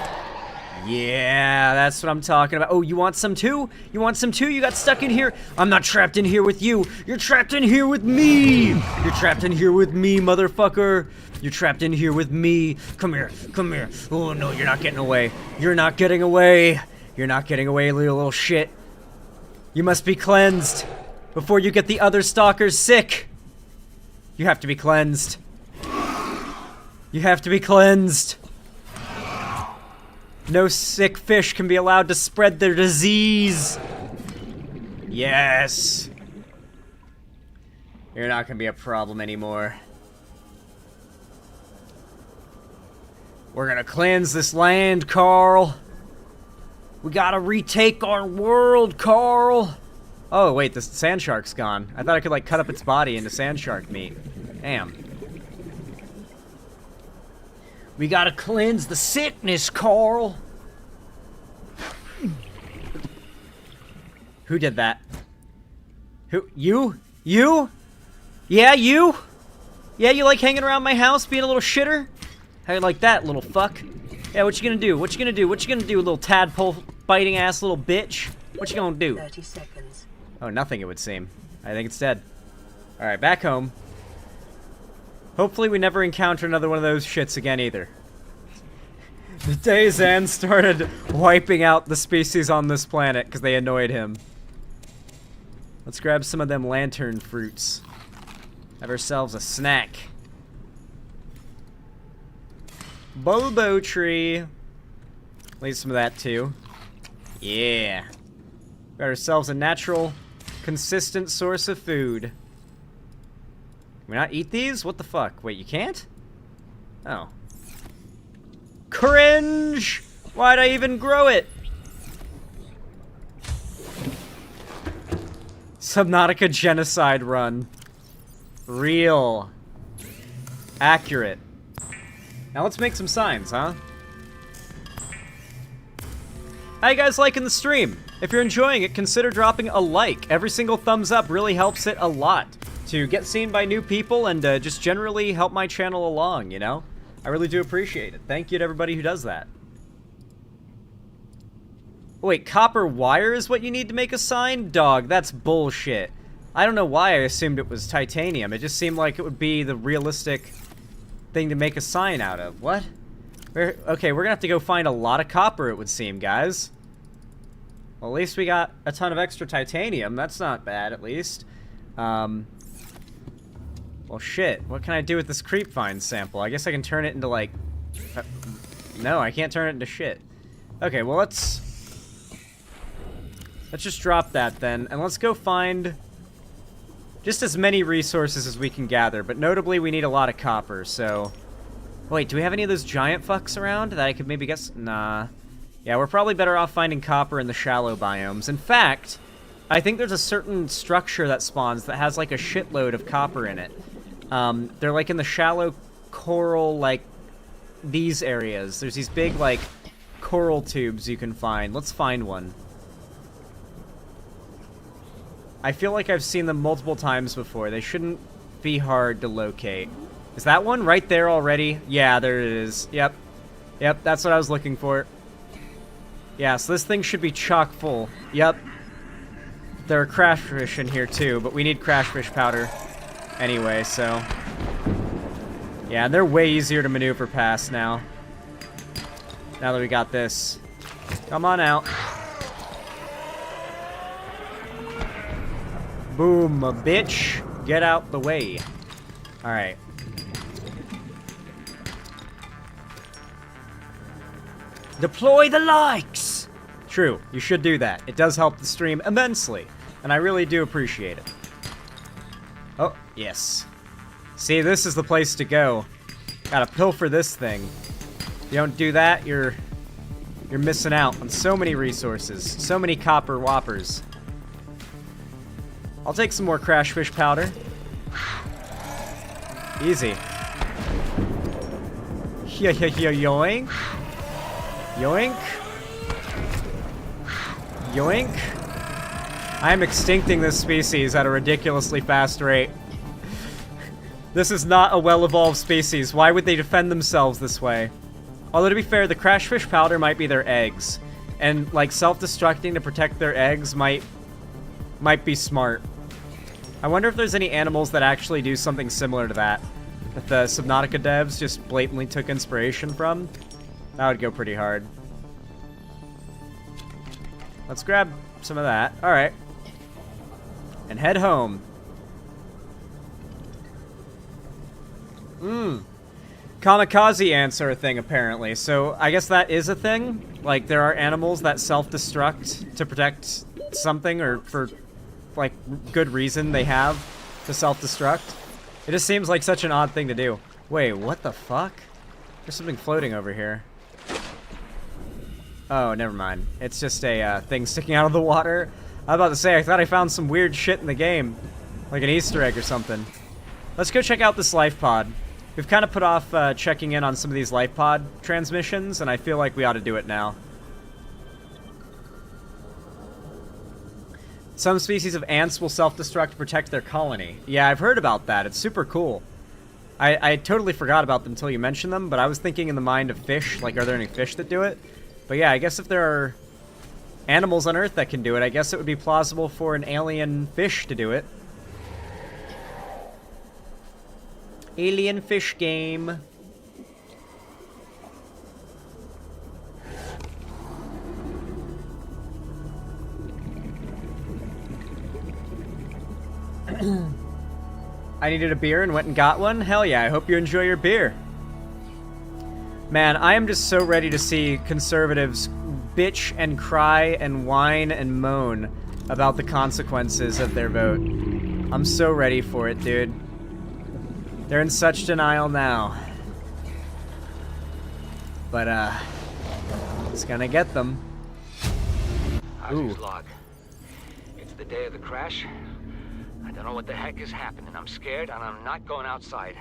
Yeah, that's what I'm talking about. Oh, you want some too? You want some too? You got stuck in here? I'm not trapped in here with you. You're trapped in here with me. You're trapped in here with me, motherfucker. You're trapped in here with me. Come here. Come here. Oh, no, you're not getting away. You're not getting away. You're not getting away, you little shit. You must be cleansed before you get the other stalkers sick. You have to be cleansed. You have to be cleansed. No sick fish can be allowed to spread their disease. Yes. You're not gonna be a problem anymore. We're gonna cleanse this land, Carl. We gotta retake our world, Carl. Oh, wait, the sand shark's gone. I thought I could, like, cut up its body into sand shark meat. Damn. We gotta cleanse the sickness, Carl. Who did that? Who? You? You? Yeah, you? Yeah, you like hanging around my house being a little shitter? How you like that, little fuck? Yeah, what you gonna do? What you gonna do? What you gonna do, little tadpole biting ass little bitch? What you gonna do? 30 seconds. Oh, nothing, it would seem. I think it's dead. Alright, back home. Hopefully we never encounter another one of those shits again either. The day Zan started wiping out the species on this planet because they annoyed him. Let's grab some of them lantern fruits. Have ourselves a snack. Bulbo tree. Leave some of that too. Yeah. Got ourselves a natural, consistent source of food. Can we not eat these? What the fuck? Wait, you can't? Oh. Cringe! Why'd I even grow it? Subnautica genocide run. Real. Accurate. Now let's make some signs, huh? How you guys liking the stream? If you're enjoying it, consider dropping a like. Every single thumbs up really helps it a lot to get seen by new people and just generally help my channel along, you know? I really do appreciate it. Thank you to everybody who does that. Wait, copper wire is what you need to make a sign? Dog, that's bullshit. I don't know why I assumed it was titanium. It just seemed like it would be the realistic thing to make a sign out of. What? Okay, we're gonna have to go find a lot of copper, it would seem, guys. Well, at least we got a ton of extra titanium. That's not bad, at least. Well, shit. What can I do with this creep vine sample? I guess I can turn it into, like... no, I can't turn it into shit. Okay, well, let's just drop that, then. And let's go find just as many resources as we can gather. But notably, we need a lot of copper, so... Wait, do we have any of those giant fucks around that I could maybe guess? Nah. Yeah, we're probably better off finding copper in the shallow biomes. In fact, I think there's a certain structure that spawns that has, like, a shitload of copper in it. They're, like, in the shallow coral, like, these areas. There's these big, like, coral tubes you can find. Let's find one. I feel like I've seen them multiple times before. They shouldn't be hard to locate. Is that one right there already? Yeah, there it is. Yep. Yep, that's what I was looking for. Yeah, so this thing should be chock full. Yep. There are crash fish in here too, but we need crash fish powder anyway, so... Yeah, and they're way easier to maneuver past now. Now that we got this. Come on out. Boom, bitch. Get out the way. Alright. Deploy the likes! True, you should do that. It does help the stream immensely, and I really do appreciate it. Oh, yes. See, this is the place to go. Gotta pilfer this thing. You don't do that, you're missing out on so many resources, so many copper whoppers. I'll take some more crash fish powder. Easy. Yoink. Yoink. Yoink. I'm extincting this species at a ridiculously fast rate. This is not a well-evolved species. Why would they defend themselves this way? Although, to be fair, the crash fish powder might be their eggs. And, like, self-destructing to protect their eggs might be smart. I wonder if there's any animals that actually do something similar to that the Subnautica devs just blatantly took inspiration from. That would go pretty hard. Let's grab some of that. Alright. And head home. Kamikaze ants are a thing, apparently. So, I guess that is a thing. Like, there are animals that self-destruct to protect something, or for, like, good reason they have to self-destruct. It just seems like such an odd thing to do. Wait, what the fuck? There's something floating over here. Oh, never mind. It's just a thing sticking out of the water. I was about to say, I thought I found some weird shit in the game. Like an Easter egg or something. Let's go check out this life pod. We've kind of put off checking in on some of these life pod transmissions, and I feel like we ought to do it now. Some species of ants will self-destruct to protect their colony. Yeah, I've heard about that. It's super cool. I totally forgot about them until you mentioned them, but I was thinking in the mind of fish. Like, are there any fish that do it? But yeah, I guess if there are animals on Earth that can do it, I guess it would be plausible for an alien fish to do it. Alien fish game. I needed a beer and went and got one? Hell yeah, I hope you enjoy your beer. Man, I am just so ready to see conservatives bitch and cry and whine and moan about the consequences of their vote. I'm so ready for it, dude. They're in such denial now. But, it's gonna get them. How's log? It's the day of the crash. I don't know what the heck is happening. I'm scared and I'm not going outside.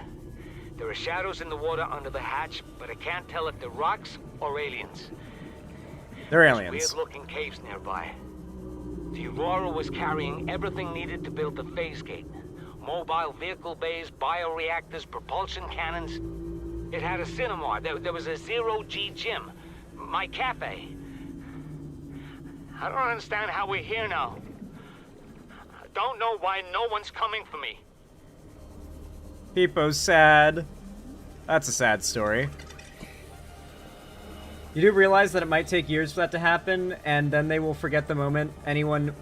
There are shadows in the water under the hatch, but I can't tell if they're rocks or aliens. They're aliens. Weird-looking caves nearby. The Aurora was carrying everything needed to build the phase gate. Mobile vehicle bays, bioreactors, propulsion cannons. It had a cinema. There was a zero-G gym. My cafe. I don't understand how we're here now. I don't know why no one's coming for me. Peepo's sad. That's a sad story. You do realize that it might take years for that to happen, and then they will forget the moment anyone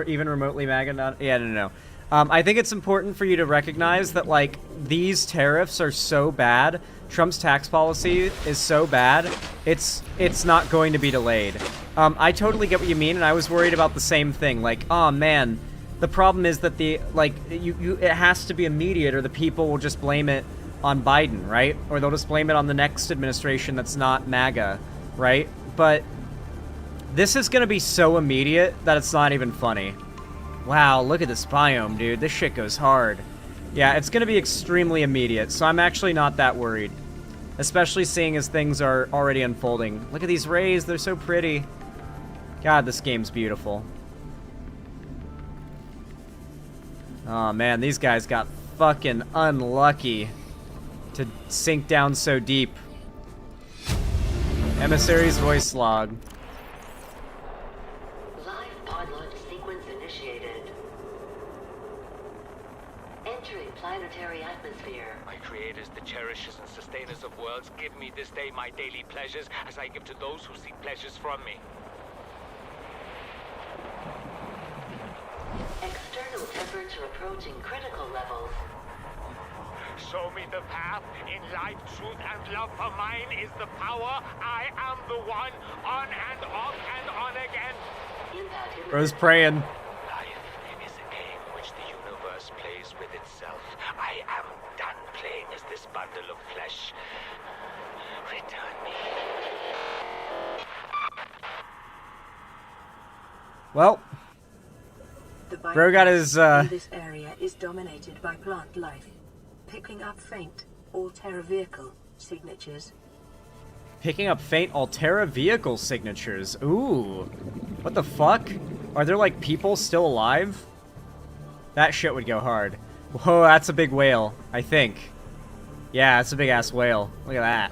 even remotely MAGA... Yeah, no. I think it's important for you to recognize that, like, these tariffs are so bad, Trump's tax policy is so bad, it's not going to be delayed. I totally get what you mean, and I was worried about the same thing. Like, oh man, the problem is that it has to be immediate, or the people will just blame it on Biden, right? Or they'll just blame it on the next administration that's not MAGA, right? But this is gonna be so immediate that it's not even funny. Wow, look at this biome, dude. This shit goes hard. Yeah, it's gonna be extremely immediate, so I'm actually not that worried. Especially seeing as things are already unfolding. Look at these rays, they're so pretty. God, this game's beautiful. Oh man, these guys got fucking unlucky to sink down so deep. Emissary's voice log. Live pod launch sequence initiated. Entering planetary atmosphere. My creators, the cherishers and sustainers of worlds, give me this day my daily pleasures as I give to those who seek pleasures from me. External temperature approaching critical levels. Show me the path. In life, truth, and love for mine is the power. I am the one. On and off and on again. Bro's praying. Life is a game which the universe plays with itself. I am done playing as this bundle of flesh. Return Well, bro got his, in this area is dominated by plant life, picking up faint Altera vehicle signatures. Picking up faint Altera vehicle signatures. Ooh. What the fuck? Are there, like, people still alive? That shit would go hard. Whoa, that's a big whale, I think. Yeah, that's a big-ass whale. Look at that.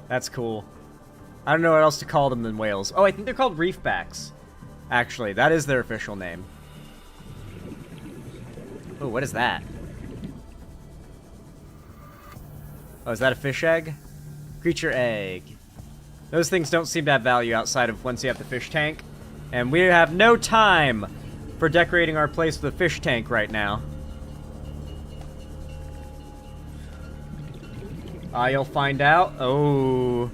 That's cool. I don't know what else to call them than whales. Oh, I think they're called reefbacks. Actually, that is their official name. Oh, what is that? Oh, is that a fish egg? Creature egg. Those things don't seem to have value outside of once you have the fish tank. And we have no time for decorating our place with a fish tank right now. You'll find out. Oh.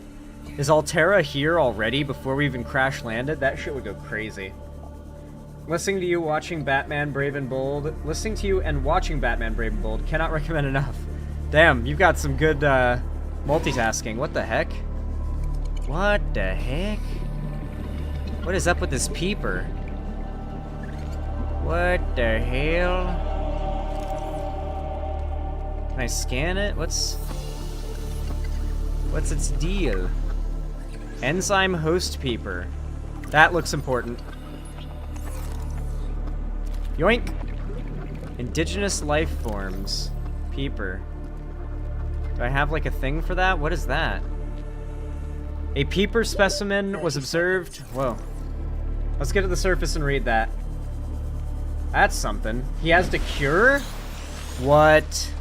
Is Altera here already before we even crash landed? That shit would go crazy. Listening to you, watching Batman Brave and Bold. Listening to you and watching Batman Brave and Bold. Cannot recommend enough. Damn, you've got some good multitasking. What the heck? What the heck? What is up with this peeper? What the hell? Can I scan it? What's its deal? Enzyme host peeper. That looks important. Yoink! Indigenous life forms. Peeper. Do I have like a thing for that? What is that? A peeper specimen was observed. Whoa. Let's get to the surface and read that. That's something. He has to cure? What?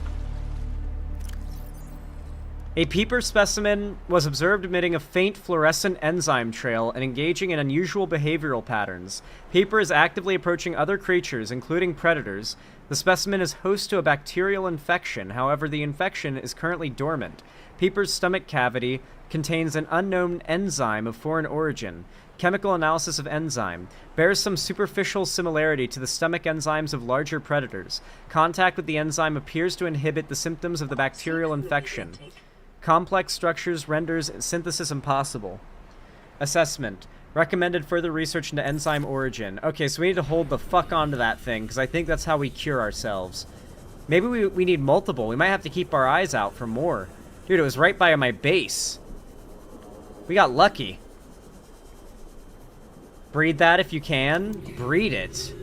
A peeper specimen was observed emitting a faint fluorescent enzyme trail and engaging in unusual behavioral patterns. Peeper is actively approaching other creatures, including predators. The specimen is host to a bacterial infection, however the infection is currently dormant. Peeper's stomach cavity contains an unknown enzyme of foreign origin. Chemical analysis of enzyme bears some superficial similarity to the stomach enzymes of larger predators. Contact with the enzyme appears to inhibit the symptoms of the bacterial infection. Complex structures renders synthesis impossible. Assessment. Recommended further research into enzyme origin. Okay, so we need to hold the fuck onto that thing, because I think that's how we cure ourselves. Maybe we need multiple. We might have to keep our eyes out for more. Dude, it was right by my base. We got lucky. Breed that if you can. Breed it.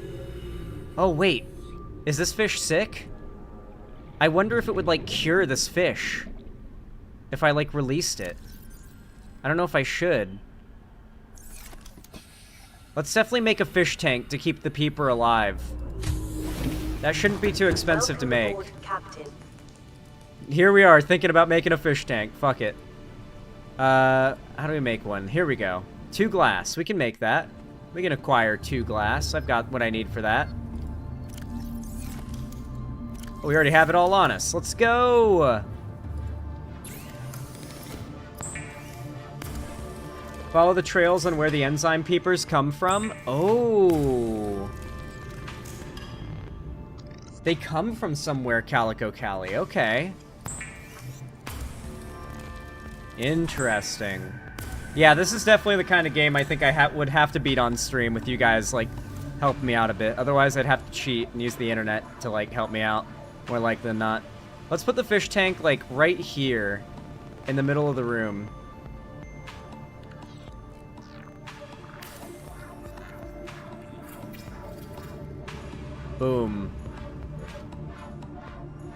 Oh, wait. Is this fish sick? I wonder if it would, like, cure this fish. If I, like, released it. I don't know if I should. Let's definitely make a fish tank to keep the peeper alive. That shouldn't be too expensive to make. Here we are, thinking about making a fish tank. Fuck it. How do we make one? Here we go. 2 glass. We can make that. We can acquire 2 glass. I've got what I need for that. We already have it all on us. Let's go! Follow the trails on where the enzyme peepers come from. Oh. They come from somewhere, Calico Cali. Okay. Interesting. Yeah, this is definitely the kind of game I think I would have to beat on stream with you guys, like, helping me out a bit. Otherwise, I'd have to cheat and use the internet to, like, help me out. More likely than not. Let's put the fish tank, like, right here in the middle of the room. Boom.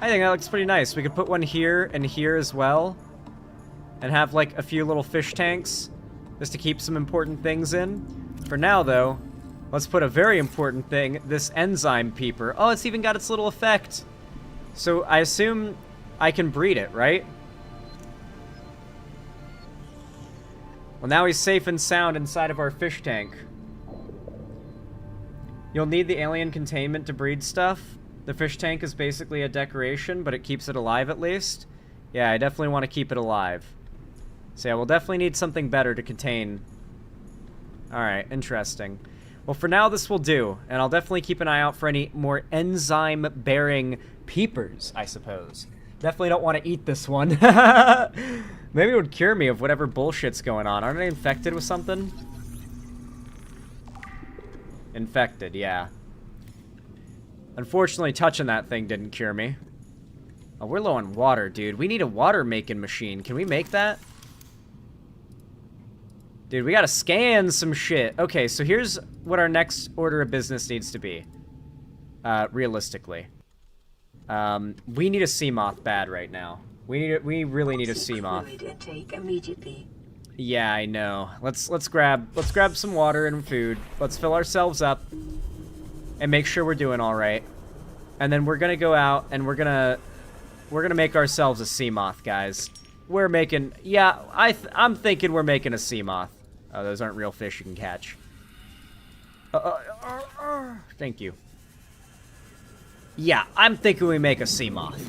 I think that looks pretty nice. We could put one here and here as well. And have, like, a few little fish tanks. Just to keep some important things in. For now, though, let's put a very important thing. This enzyme peeper. Oh, it's even got its little effect. So, I assume I can breed it, right? Well, now he's safe and sound inside of our fish tank. You'll need the alien containment to breed stuff. The fish tank is basically a decoration, but it keeps it alive at least. Yeah, I definitely want to keep it alive. So yeah, we'll definitely need something better to contain. Alright, interesting. Well, for now, this will do. And I'll definitely keep an eye out for any more enzyme-bearing peepers, I suppose. Definitely don't want to eat this one. Maybe it would cure me of whatever bullshit's going on. Aren't I infected with something? Infected, yeah. Unfortunately, touching that thing didn't cure me. Oh, we're low on water, dude. We need a water-making machine. Can we make that? Dude, we gotta scan some shit. Okay, so here's what our next order of business needs to be. Realistically. We need a sea moth bad right now. We really need a sea moth. Yeah, I know. Let's grab some water and food. Let's fill ourselves up and make sure we're doing all right. And then we're gonna go out and we're gonna make ourselves a sea moth, guys. We're making, yeah, I'm thinking we're making a sea moth. Oh, those aren't real fish you can catch. Thank you. Yeah, I'm thinking we make a sea moth.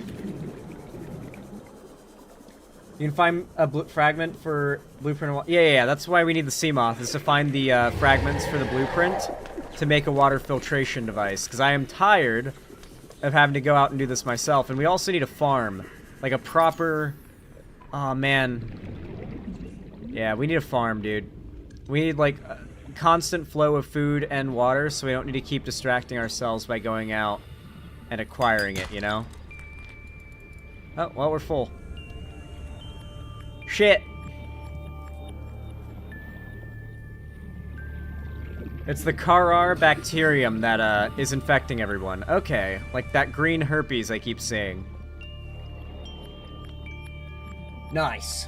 You can find a fragment for blueprint. Yeah, that's why we need the sea moth, is to find the fragments for the blueprint to make a water filtration device. Because I am tired of having to go out and do this myself. And we also need a farm. Like a proper... Oh, man. Yeah, we need a farm, dude. We need, like, a constant flow of food and water, so we don't need to keep distracting ourselves by going out and acquiring it, you know? Oh, well, we're full. Shit. It's the Carar bacterium that is infecting everyone. Okay, like that green herpes I keep seeing. Nice.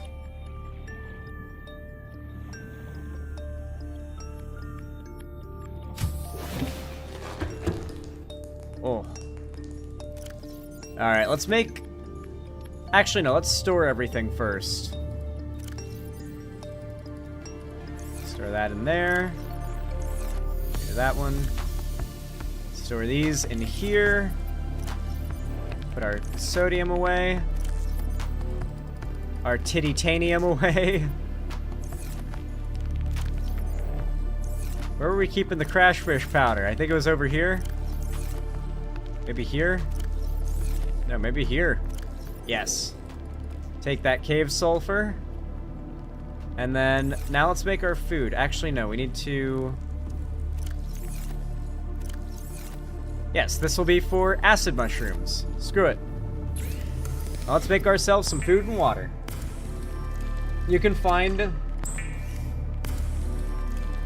Oh. Alright, let's make... Actually, no, let's store everything first. Store that in there. Do that one. Store these in here. Put our sodium away. Our titanium away. Where were we keeping the crash fish powder? I think it was over here. Maybe here? No, maybe here. Yes. Take that cave sulfur. And then, now let's make our food. Actually, no, we need to... Yes, this will be for acid mushrooms. Screw it. Well, let's make ourselves some food and water. You can find...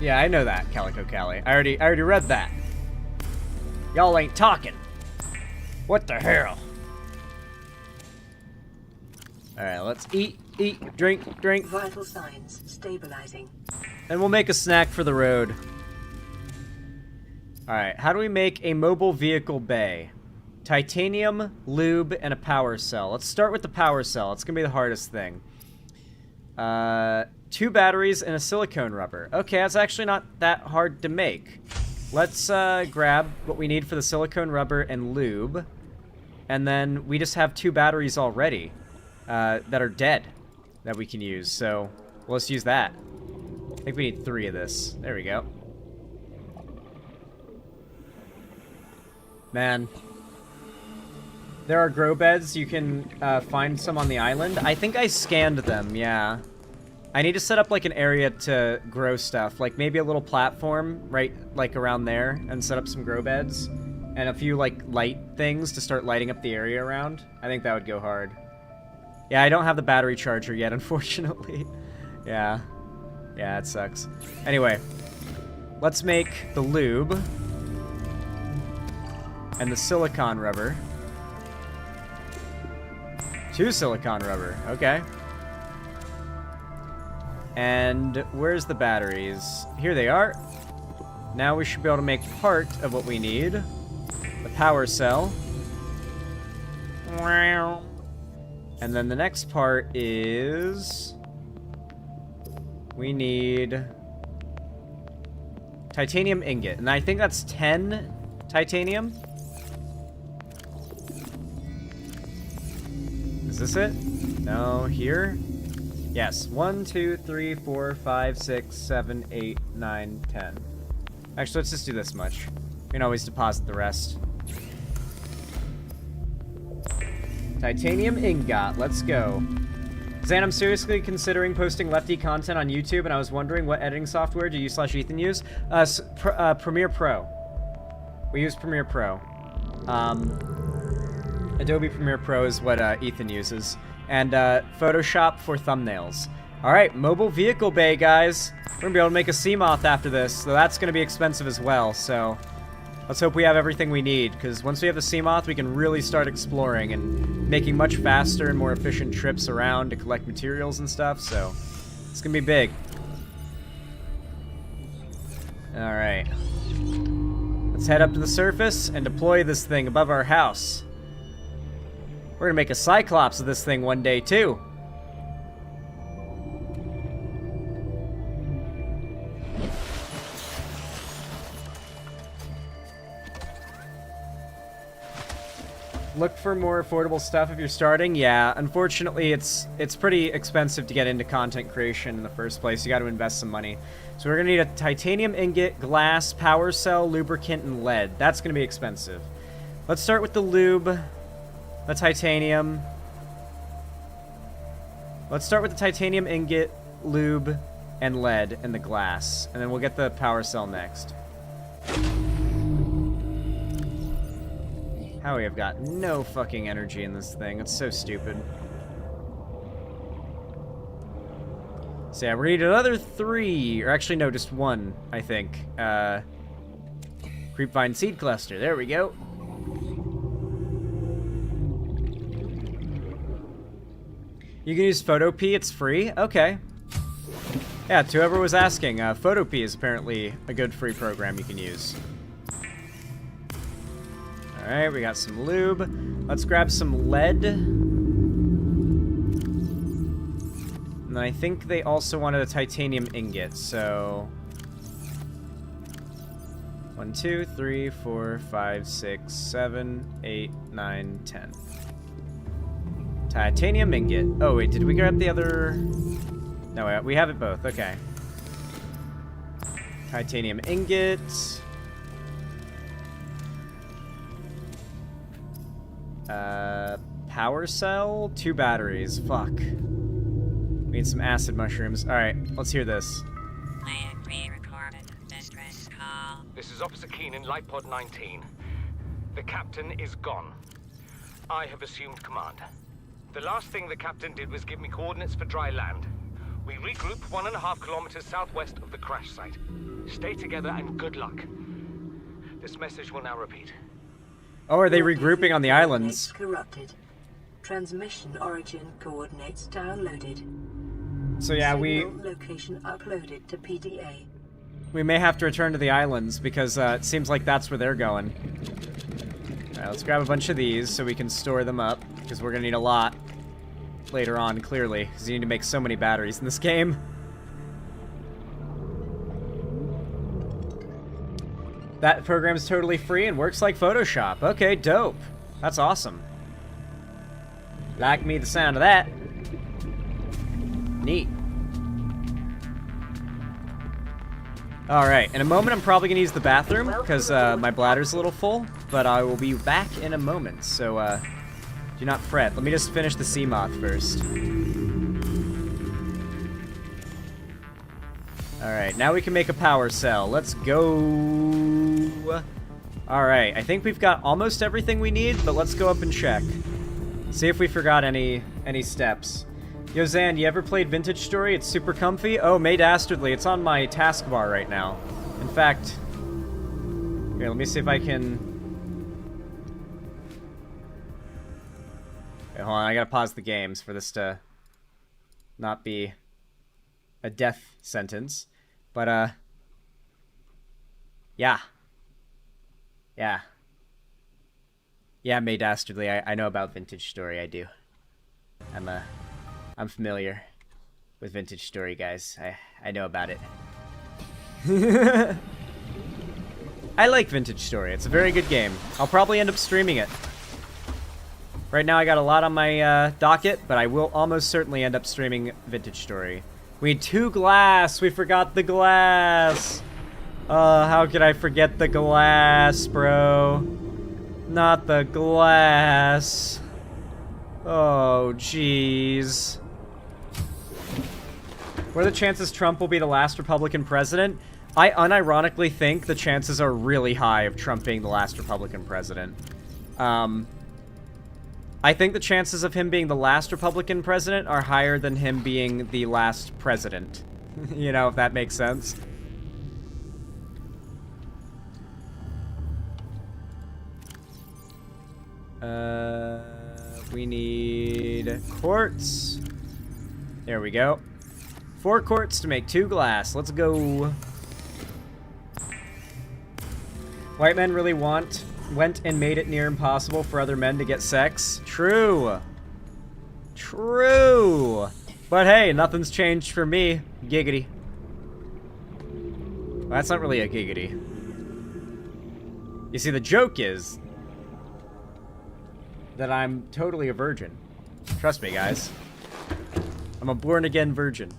Yeah, I know that, Calico Callie. I already read that. Y'all ain't talking. What the hell? Alright, let's eat, drink. Vital signs stabilizing. And we'll make a snack for the road. Alright, how do we make a mobile vehicle bay? Titanium, lube, and a power cell. Let's start with the power cell. It's gonna be the hardest thing. 2 batteries and a silicone rubber. Okay, that's actually not that hard to make. Let's grab what we need for the silicone rubber and lube. And then we just have 2 batteries already that are dead that we can use. So let's use that. I think we need 3 of this. There we go. Man. There are grow beds. You can find some on the island. I think I scanned them, yeah. I need to set up like an area to grow stuff. Like maybe a little platform right like around there and set up some grow beds. And a few like light things to start lighting up the area around. I think that would go hard. Yeah, I don't have the battery charger yet, unfortunately. Yeah. Yeah, it sucks. Anyway, let's make the lube. And the silicone rubber. 2 silicone rubber, okay. And where's the batteries? Here they are. Now we should be able to make part of what we need. The power cell. And then the next part is... we need... titanium ingot. And I think that's 10 titanium. Is this it? No, here? Yes. 1, 2, 3, 4, 5, 6, 7, 8, 9, 10. Actually, let's just do this much. We can always deposit the rest. Titanium ingot. Let's go. Zan, I'm seriously considering posting lefty content on YouTube, and I was wondering what editing software do you/Ethan use? Premiere Pro. We use Premiere Pro. Adobe Premiere Pro is what Ethan uses. And Photoshop for thumbnails. Alright, mobile vehicle bay, guys. We're gonna be able to make a Seamoth after this, so that's gonna be expensive as well, so... Let's hope we have everything we need, because once we have the Seamoth, we can really start exploring and making much faster and more efficient trips around to collect materials and stuff, so... It's gonna be big. Alright. Let's head up to the surface and deploy this thing above our house. We're gonna make a Cyclops of this thing one day, too. Look for more affordable stuff if you're starting. Yeah, unfortunately, it's pretty expensive to get into content creation in the first place. You got to invest some money. So we're gonna need a titanium ingot, glass, power cell, lubricant, and lead. That's gonna be expensive. Let's start with the lube, the titanium. Let's start with the titanium ingot, lube, and lead, and the glass, and then we'll get the power cell next. How we have got no fucking energy in this thing. It's so stupid. So yeah, we need another 3, or actually no, just 1, I think. Creepvine seed cluster, there we go. You can use PhotoP, it's free? Okay. Yeah, to whoever was asking, PhotoP is apparently a good free program you can use. Alright, we got some lube. Let's grab some lead. And then I think they also wanted a titanium ingot, so... 1, 2, 3, 4, 5, 6, 7, 8, 9, 10. Titanium ingot. Oh wait, did we grab the other... No, we have it both, okay. Titanium ingot... Power cell, 2 batteries. Fuck. We need some acid mushrooms. Alright, let's hear this. This is Officer Keenan, Light Pod 19. The captain is gone. I have assumed command. The last thing the captain did was give me coordinates for dry land. We regroup 1.5 kilometers southwest of the crash site. Stay together and good luck. This message will now repeat. Oh, are they regrouping on the islands? Corrupted. Transmission origin coordinates downloaded. So yeah, location uploaded to PDA. We may have to return to the islands because it seems like that's where they're going. Alright, let's grab a bunch of these so we can store them up because we're gonna need a lot later on, clearly, because you need to make so many batteries in this game. That program is totally free and works like Photoshop. Okay, dope. That's awesome. Like me the sound of that. Neat. Alright, in a moment I'm probably gonna use the bathroom because my bladder's a little full, but I will be back in a moment, so do not fret. Let me just finish the Seamoth first. Alright, now we can make a power cell. Let's go. Alright, I think we've got almost everything we need, but let's go up and check. See if we forgot any steps. Yo, Zan, you ever played Vintage Story? It's super comfy. Oh, May Dastardly. It's on my taskbar right now. In fact, here, let me see if I can... Okay, hold on, I gotta pause the games for this to not be a death sentence. But, yeah. Yeah. Yeah, May Dastardly, I know about Vintage Story, I do. I'm familiar with Vintage Story, guys. I know about it. I like Vintage Story. It's a very good game. I'll probably end up streaming it. Right now I got a lot on my docket, but I will almost certainly end up streaming Vintage Story. We need 2 glass. We forgot the glass. How could I forget the glass, bro? Not the glass. Oh, jeez. What are the chances Trump will be the last Republican president? I unironically think the chances are really high of Trump being the last Republican president. I think the chances of him being the last Republican president are higher than him being the last president. You know, if that makes sense. We need quartz. There we go. 4 quartz to make 2 glass. Let's go. White men really went and made it near impossible for other men to get sex. True. True. But hey, nothing's changed for me. Giggity. Well, that's not really a giggity. You see, the joke is that I'm totally a virgin. Trust me, guys. I'm a born-again virgin.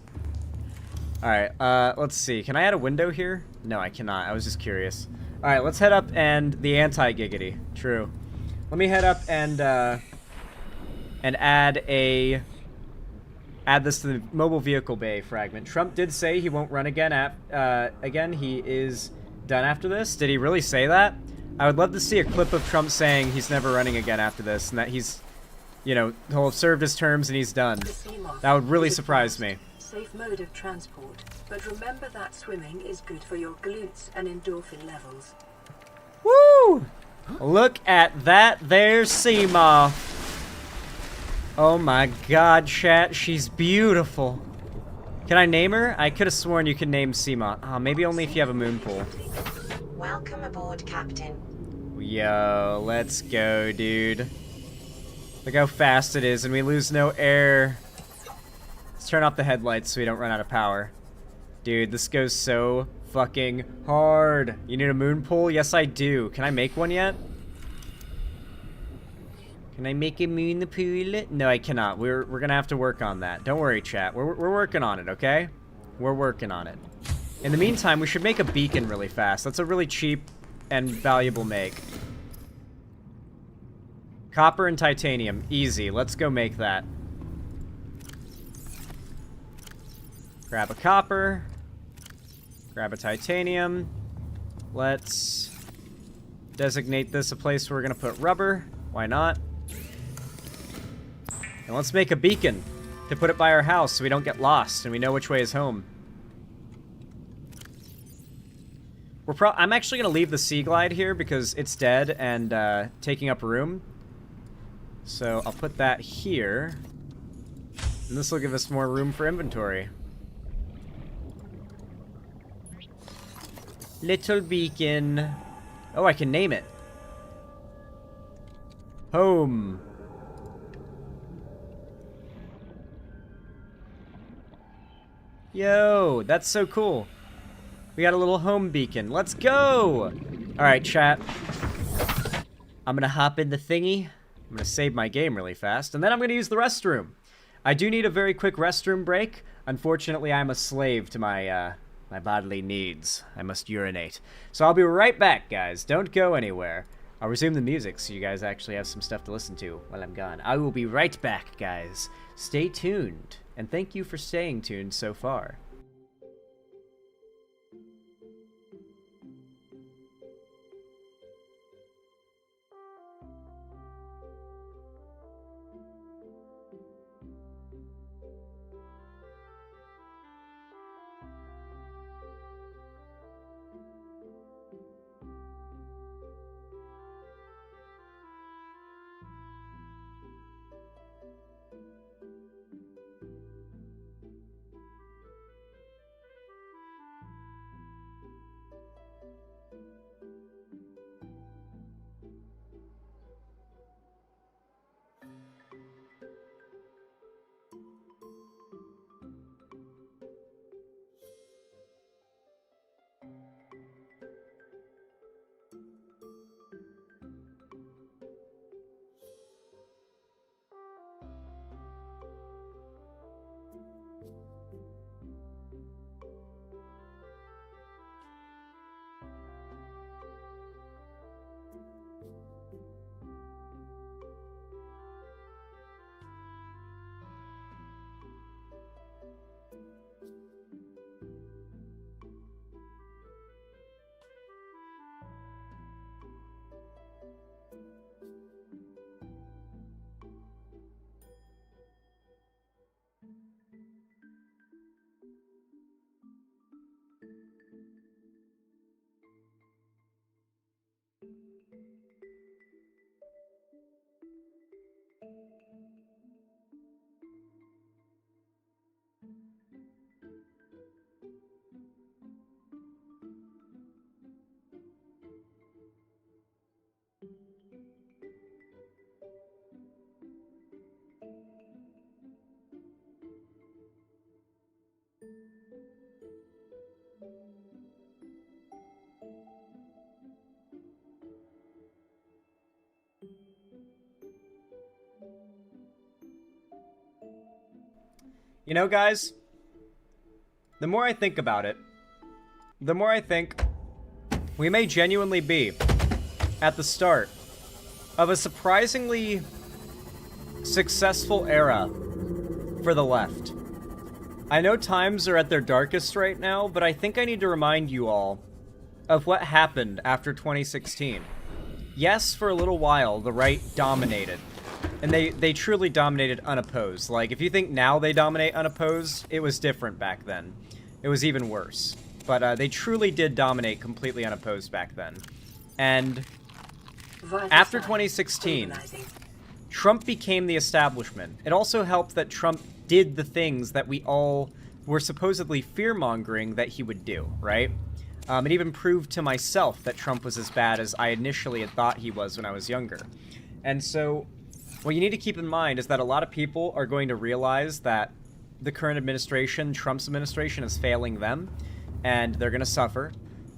Alright, let's see. Can I add a window here? No, I cannot. I was just curious. Alright, let's head up and the anti-giggity. True. Let me head up and add this to the mobile vehicle bay fragment. Trump did say he won't run again. Again, he is done after this. Did he really say that? I would love to see a clip of Trump saying he's never running again after this, and that he's, you know, he'll have served his terms and he's done. That would really surprise me. Safe mode of transport, but remember that swimming is good for your glutes and endorphin levels. Woo! Look at that there Seema. Oh my god, chat, she's beautiful. Can I name her? I could have sworn you could name Seema. Maybe only if you have a moon pool. Welcome aboard, Captain. Yo, let's go, dude. Look how fast it is, and we lose no air. Let's turn off the headlights so we don't run out of power. Dude, this goes so fucking hard. You need a moon pool? Yes, I do. Can I make one yet? Can I make a moon pool? No, I cannot. We're gonna have to work on that. Don't worry, chat. We're working on it, okay? We're working on it. In the meantime, we should make a beacon really fast. That's a really cheap and valuable make. Copper and titanium. Easy. Let's go make that. Grab a copper. Grab a titanium. Let's designate this a place where we're going to put rubber. Why not? And let's make a beacon to put it by our house so we don't get lost and we know which way is home. I'm actually going to leave the Sea Glide here because it's dead and taking up room. So I'll put that here. And this will give us more room for inventory. Little beacon. Oh, I can name it. Home. Yo, that's so cool. We got a little home beacon. Let's go! Alright, chat. I'm gonna hop in the thingy. I'm gonna save my game really fast, and then I'm gonna use the restroom. I do need a very quick restroom break. Unfortunately, I'm a slave to my, my bodily needs. I must urinate. So I'll be right back, guys. Don't go anywhere. I'll resume the music so you guys actually have some stuff to listen to while I'm gone. I will be right back, guys. Stay tuned, and thank you for staying tuned so far. You know, guys, the more I think about it, the more I think we may genuinely be at the start of a surprisingly successful era for the left. I know times are at their darkest right now, but I think I need to remind you all of what happened after 2016. Yes, for a little while, the right dominated. And they truly dominated unopposed. Like, if you think now they dominate unopposed, it was different back then. It was even worse. But they truly did dominate completely unopposed back then. And after 2016, Trump became the establishment. It also helped that Trump did the things that we all were supposedly fear-mongering that he would do, right? It even proved to myself that Trump was as bad as I initially had thought he was when I was younger. And so, what you need to keep in mind is that a lot of people are going to realize that the current administration, Trump's administration, is failing them, and they're going to suffer,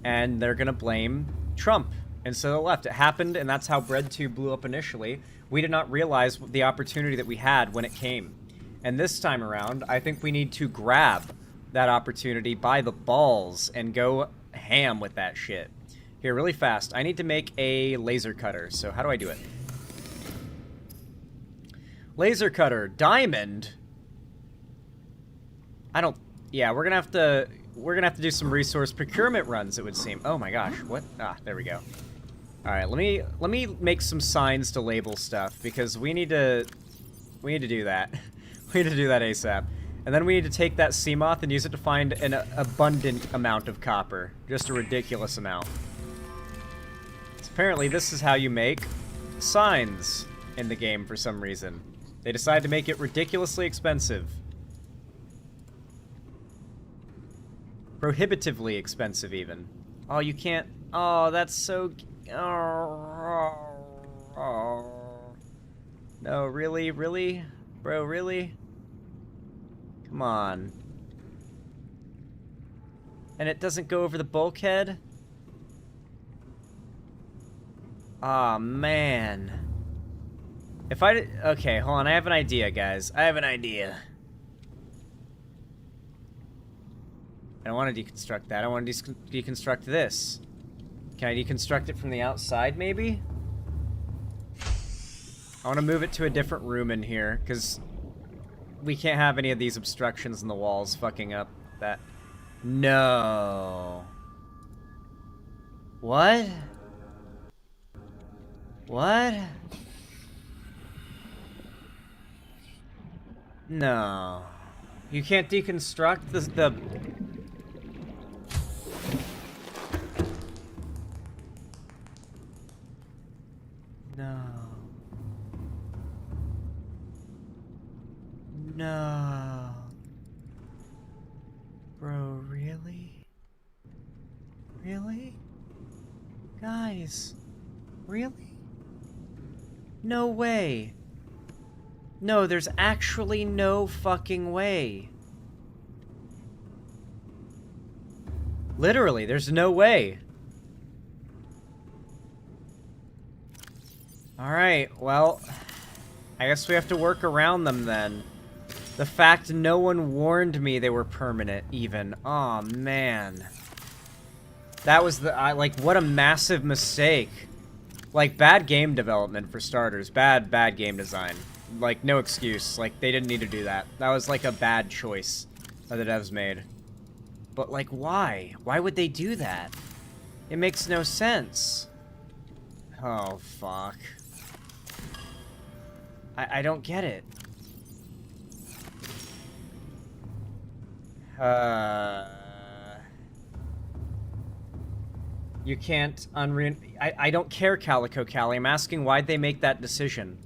and they're going to blame Trump instead of the left. It happened, and that's how BreadTube blew up initially. We did not realize the opportunity that we had when it came. And this time around, I think we need to grab that opportunity by the balls and go ham with that shit. Here, really fast. I need to make a laser cutter, so how do I do it? Laser cutter, diamond. I don't. Yeah, we're gonna have to do some resource procurement runs. It would seem. Oh my gosh, what? Ah, there we go. All right, let me make some signs to label stuff because we need to do that. We need to do that ASAP. And then we need to take that sea moth and use it to find an abundant amount of copper, just a ridiculous amount. So apparently, this is how you make signs in the game for some reason. They decided to make it ridiculously expensive. Prohibitively expensive, even. Oh, you can't... Oh, that's so... Oh. No, really? Really? Bro, really? Come on. And it doesn't go over the bulkhead? Aw, man. If I... Okay, hold on. I have an idea, guys. I have an idea. I don't want to deconstruct that. I want to deconstruct this. Can I deconstruct it from the outside, maybe? I want to move it to a different room in here, because we can't have any of these obstructions in the walls fucking up that... No. What? What? No. You can't deconstruct the... No. No. Bro, really? Really? Guys, really? No way. No, there's actually no fucking way. Literally, there's no way. Alright, well, I guess we have to work around them then. The fact no one warned me they were permanent, even. Aw, man. That was like, what a massive mistake. Like, bad game development for starters. Bad game design. Like, no excuse. Like, they didn't need to do that. That was, like, a bad choice that the devs made. But, like, why? Why would they do that? It makes no sense. Oh, fuck. I don't get it. You can't I don't care, Calico Callie. I'm asking why'd they make that decision?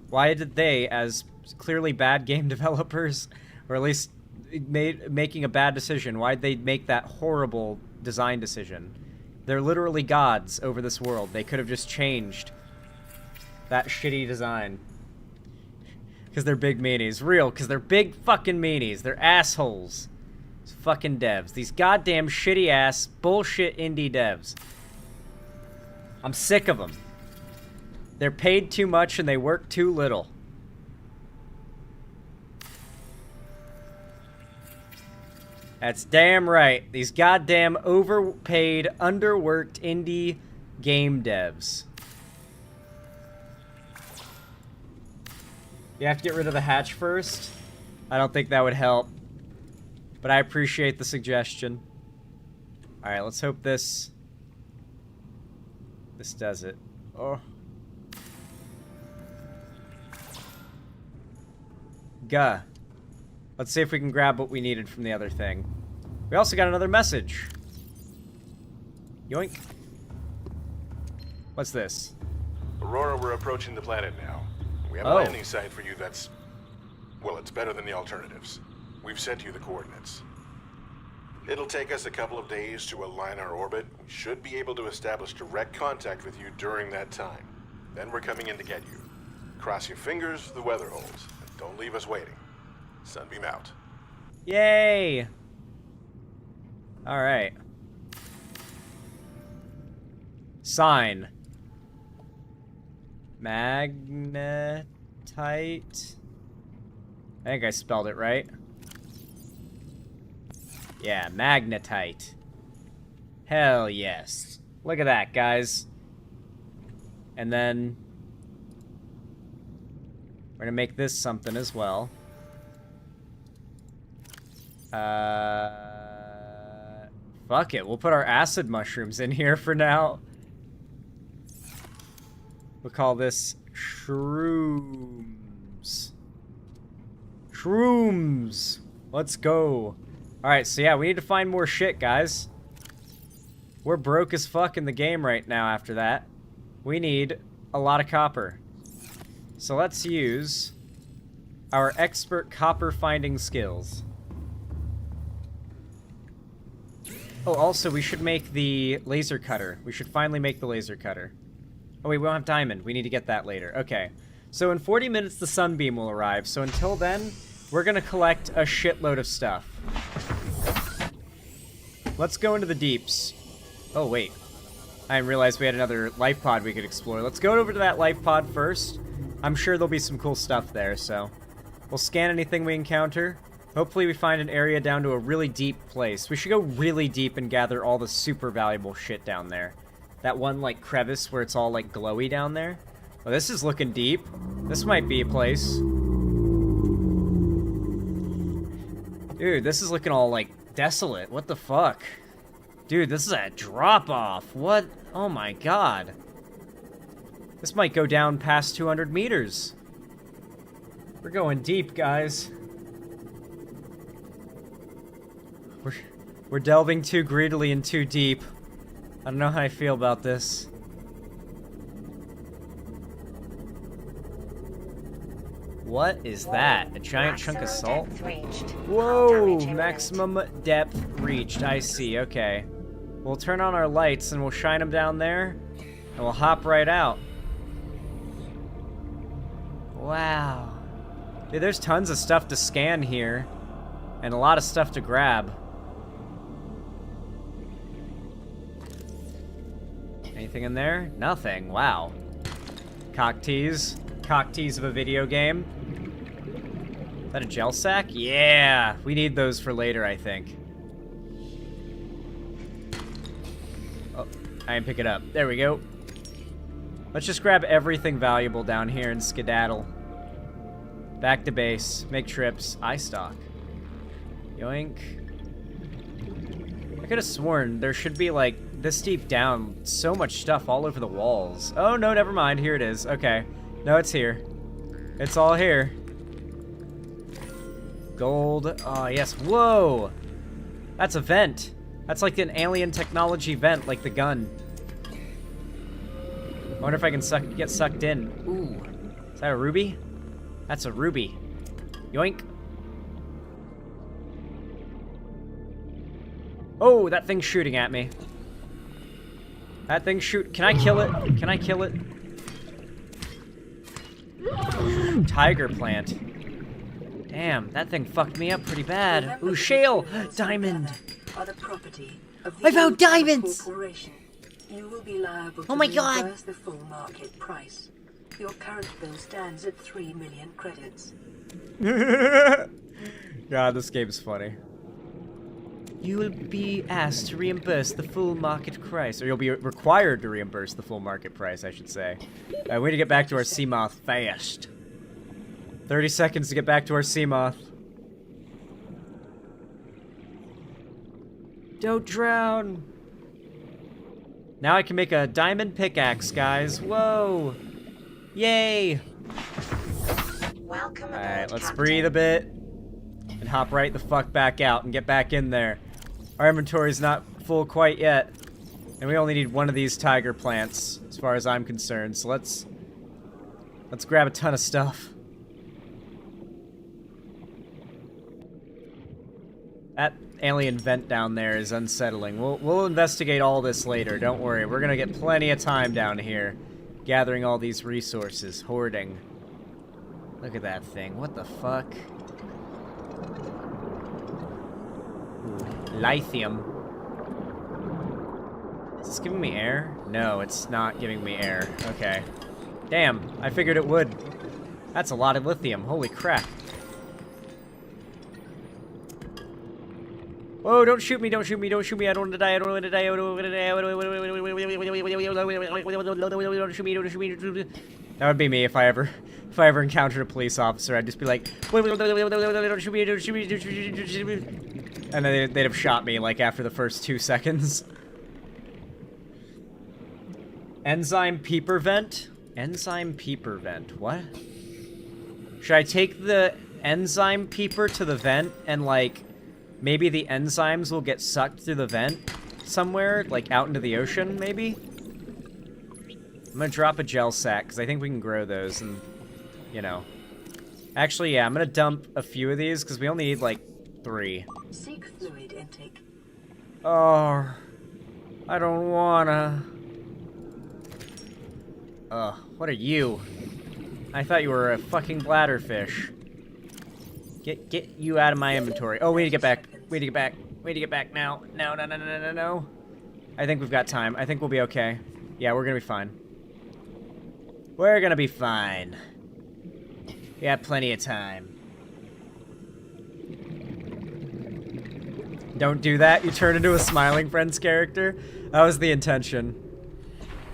Why did they, as clearly bad game developers, or at least making a bad decision, why'd they make that horrible design decision? They're literally gods over this world. They could have just changed that shitty design. Because they're big meanies. Real, because they're big fucking meanies. They're assholes. These fucking devs. These goddamn shitty ass bullshit indie devs. I'm sick of them. They're paid too much and they work too little. That's damn right. These goddamn overpaid, underworked indie game devs. You have to get rid of the hatch first? I don't think that would help. But I appreciate the suggestion. Alright, let's hope this does it. Oh. Gah. Let's see if we can grab what we needed from the other thing. We also got another message. Yoink. What's this? Aurora, we're approaching the planet now. We have a Oh. landing site for you that's... well, it's better than the alternatives. We've sent you the coordinates. It'll take us a couple of days to align our orbit. We should be able to establish direct contact with you during that time. Then we're coming in to get you. Cross your fingers, the weather holds. And don't leave us waiting. Sunbeam out. Yay! Alright. Sign. Magnetite. I think I spelled it right. Yeah, magnetite. Hell yes. Look at that, guys. And then we're gonna make this something as well. Fuck it. We'll put our acid mushrooms in here for now. We'll call this shrooms. Shrooms. Let's go. Alright, so yeah, we need to find more shit, guys. We're broke as fuck in the game right now after that. We need a lot of copper. So let's use our expert copper finding skills. Oh, also, we should make the laser cutter. We should finally make the laser cutter. Oh, wait, we don't have diamond. We need to get that later. Okay. So in 40 minutes, the sunbeam will arrive. So until then, we're going to collect a shitload of stuff. Let's go into the deeps. Oh, wait. I didn't realize we had another life pod we could explore. Let's go over to that life pod first. I'm sure there'll be some cool stuff there, so we'll scan anything we encounter. Hopefully we find an area down to a really deep place. We should go really deep and gather all the super valuable shit down there. That one, like, crevice where it's all, like, glowy down there. Oh, this is looking deep. This might be a place. Dude, this is looking all, like, desolate. What the fuck? Dude, this is a drop-off. What? Oh my god. This might go down past 200 meters. We're going deep, guys. We're delving too greedily and too deep. I don't know how I feel about this. What is that? A giant chunk of salt? Whoa! Maximum depth reached. I see. Okay. We'll turn on our lights and we'll shine them down there. And we'll hop right out. Wow. Dude, there's tons of stuff to scan here. And a lot of stuff to grab. Anything in there? Nothing. Wow. Cock tease. Cock tease of a video game. Is that a gel sack? Yeah! We need those for later, I think. Oh, I didn't pick it up. There we go. Let's just grab everything valuable down here and skedaddle. Back to base. Make trips. Eye stock. Yoink. I could have sworn there should be, like, this deep down, so much stuff all over the walls. Oh, no, never mind. Here it is. Okay. No, it's here. It's all here. Gold. Oh, yes. Whoa! That's a vent. That's like an alien technology vent, like the gun. I wonder if I can get sucked in. Ooh. Is that a ruby? That's a ruby. Yoink. Oh, that thing's shooting at me. That thing's shoot. Can I kill it? Can I kill it? Tiger plant. Damn, that thing fucked me up pretty bad. Ooh, shale! Diamond! I found diamonds! You will be liable Oh my to god! reimburse the full market price. Your current bill stands at 3 million credits. God, this game's funny. You will be asked to reimburse the full market price, or you'll be required to reimburse the full market price, I should say. We need to get back to our Seamoth fast. 30 seconds to get back to our Seamoth. Don't drown. Now I can make a diamond pickaxe, guys. Whoa. Yay. Alright, let's breathe a bit. And hop right the fuck back out and get back in there. Our inventory's not full quite yet. And we only need one of these tiger plants, as far as I'm concerned. So let's grab a ton of stuff. That alien vent down there is unsettling. We'll investigate all this later, don't worry. We're gonna get plenty of time down here gathering all these resources, hoarding. Look at that thing. What the fuck? Ooh, lithium. Is this giving me air? No, it's not giving me air. Okay. Damn, I figured it would. That's a lot of lithium. Holy crap. Whoa, don't shoot me, don't shoot me, don't shoot me, I don't want to die, I don't want to die, I don't want to die, don't shoot me, don't shoot me, don't shoot me. That would be me if I ever encountered a police officer. I'd just be like, don't shoot me, don't shoot me, don't shoot me. And then they'd have shot me, like, after the first 2 seconds. Enzyme peeper vent? Enzyme peeper vent, what? Should I take the enzyme peeper to the vent and, like, maybe the enzymes will get sucked through the vent somewhere, like out into the ocean, maybe? I'm gonna drop a gel sack, because I think we can grow those, and, you know. Actually, yeah, I'm gonna dump a few of these, because we only need, like, 3. Seek fluid intake. Oh, I don't wanna. Ugh, what are you? I thought you were a fucking bladderfish. Get you out of my inventory. Oh, we need to get back. We need to get back. We need to get back now. No, no, no, no, no, no. I think we've got time. I think we'll be okay. Yeah, we're gonna be fine. We're gonna be fine. We got plenty of time. Don't do that. You turn into a Smiling Friends character. That was the intention.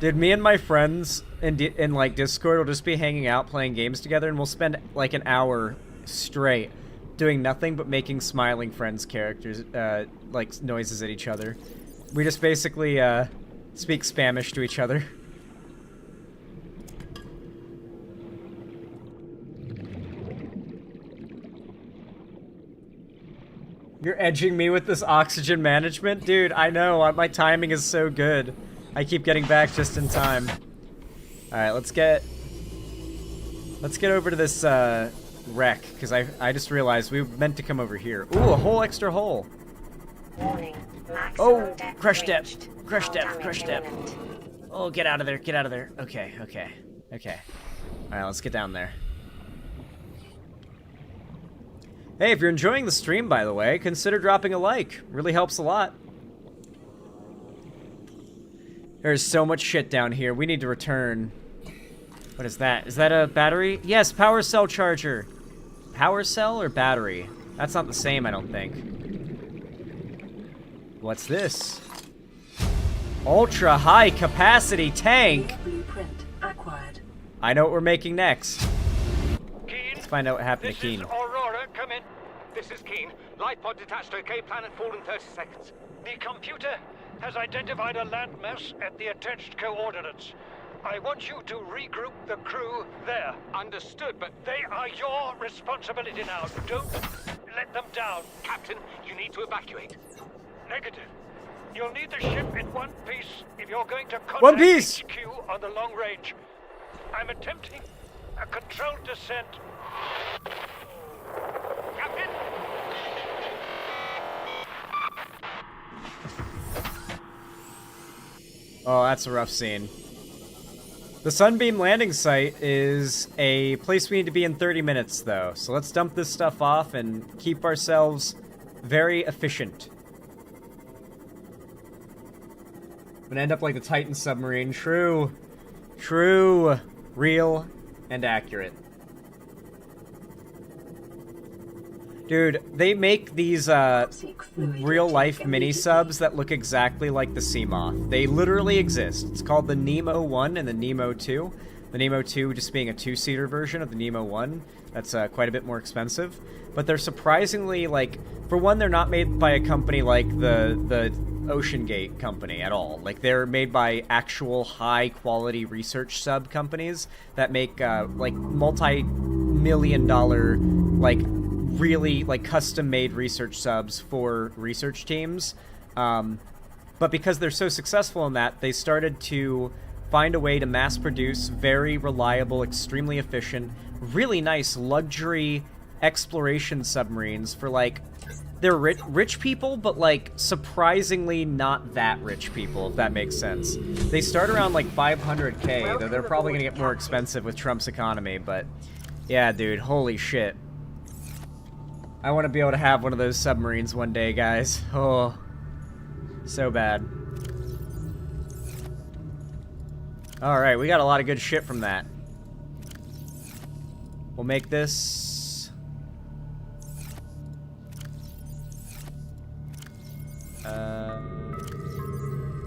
Dude, me and my friends in like Discord will just be hanging out playing games together, and we'll spend like an hour straight doing nothing but making Smiling Friends characters, like noises at each other. We just basically speak Spanish to each other. You're edging me with this oxygen management? Dude, I know, my timing is so good. I keep getting back just in time. Alright, let's get over to this wreck, because I just realized we meant to come over here. Ooh, a whole extra hole. Warning. Oh, crush depth. Crush depth, crush depth. Oh, get out of there, get out of there. Okay, okay, okay. Alright, let's get down there. Hey, if you're enjoying the stream, by the way, consider dropping a like. Really helps a lot. There's so much shit down here. We need to return. What is that? Is that a battery? Yes, power cell charger. Power cell or battery? That's not the same, I don't think. What's this? Ultra high capacity tank. Blueprint acquired. I know what we're making next. Let's find out what happened to Keen. Aurora, come in. This is Keen. Light pod detached to OK planet fall in 30 seconds. The computer has identified a landmass at the attached coordinates. I want you to regroup the crew there. Understood, but they are your responsibility now. Don't let them down. Captain, you need to evacuate. Negative. You'll need the ship in one piece if you're going to One contact piece. HQ on the long range. I'm attempting a controlled descent. Captain! Oh, that's a rough scene. The Sunbeam landing site is a place we need to be in 30 minutes, though. So let's dump this stuff off and keep ourselves very efficient. I'm gonna end up like the Titan submarine. True. True. Real and accurate. Dude, they make these real-life mini-subs that look exactly like the Seamoth. They literally exist. It's called the Nemo 1 and the Nemo 2. The Nemo 2 just being a 2-seater version of the Nemo 1. That's quite a bit more expensive. But they're surprisingly, like, for one, they're not made by a company like the Ocean Gate company at all. Like, they're made by actual high-quality research sub companies that make, like, multi-million-dollar, like, really, like, custom-made research subs for research teams. But because they're so successful in that, they started to find a way to mass-produce very reliable, extremely efficient, really nice luxury exploration submarines for, like, they're rich people, but, like, surprisingly not that rich people, if that makes sense. They start around, like, 500K, though they're probably gonna get more expensive with Trump's economy, but yeah, dude, holy shit. I want to be able to have one of those submarines one day, guys. Oh, so bad. Alright, we got a lot of good shit from that. We'll make this...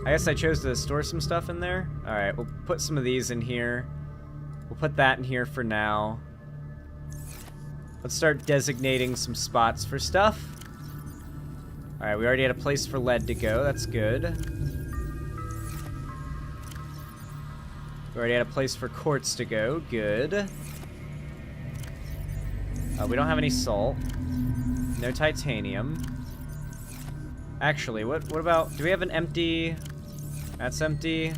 I guess I chose to store some stuff in there. Alright, we'll put some of these in here. We'll put that in here for now. Let's start designating some spots for stuff. Alright, we already had a place for lead to go. That's good. We already had a place for quartz to go. Good. We don't have any salt. No titanium. Actually, what about... Do we have an empty... That's empty.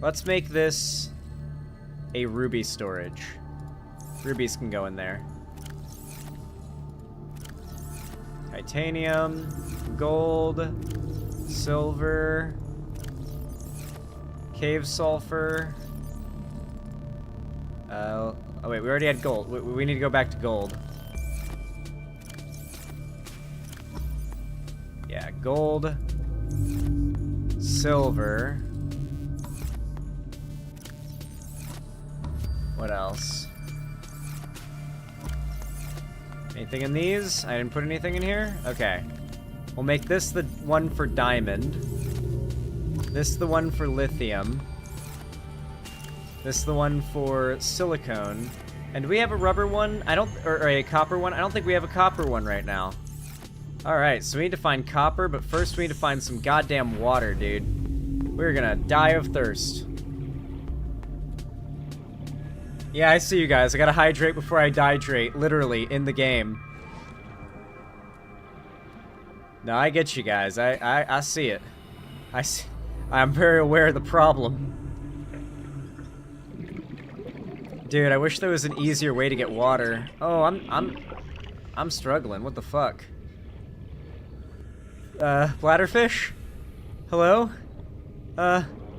Let's make this a ruby storage. Rubies can go in there. Titanium, gold, silver, cave sulfur. Oh wait, we already had gold. We need to go back to gold. Yeah, gold, silver. What else? Anything in these? I didn't put anything in here? Okay. We'll make this the one for diamond. This the one for lithium. This the one for silicone. And do we have a rubber one? Or a copper one? I don't think we have a copper one right now. Alright, so we need to find copper, but first we need to find some goddamn water, dude. We're gonna die of thirst. Yeah, I see you guys. I gotta hydrate before I dihydrate, literally, in the game. No, I get you guys. I see it. I'm very aware of the problem. Dude, I wish there was an easier way to get water. Oh, I'm struggling. What the fuck? Bladderfish? Hello?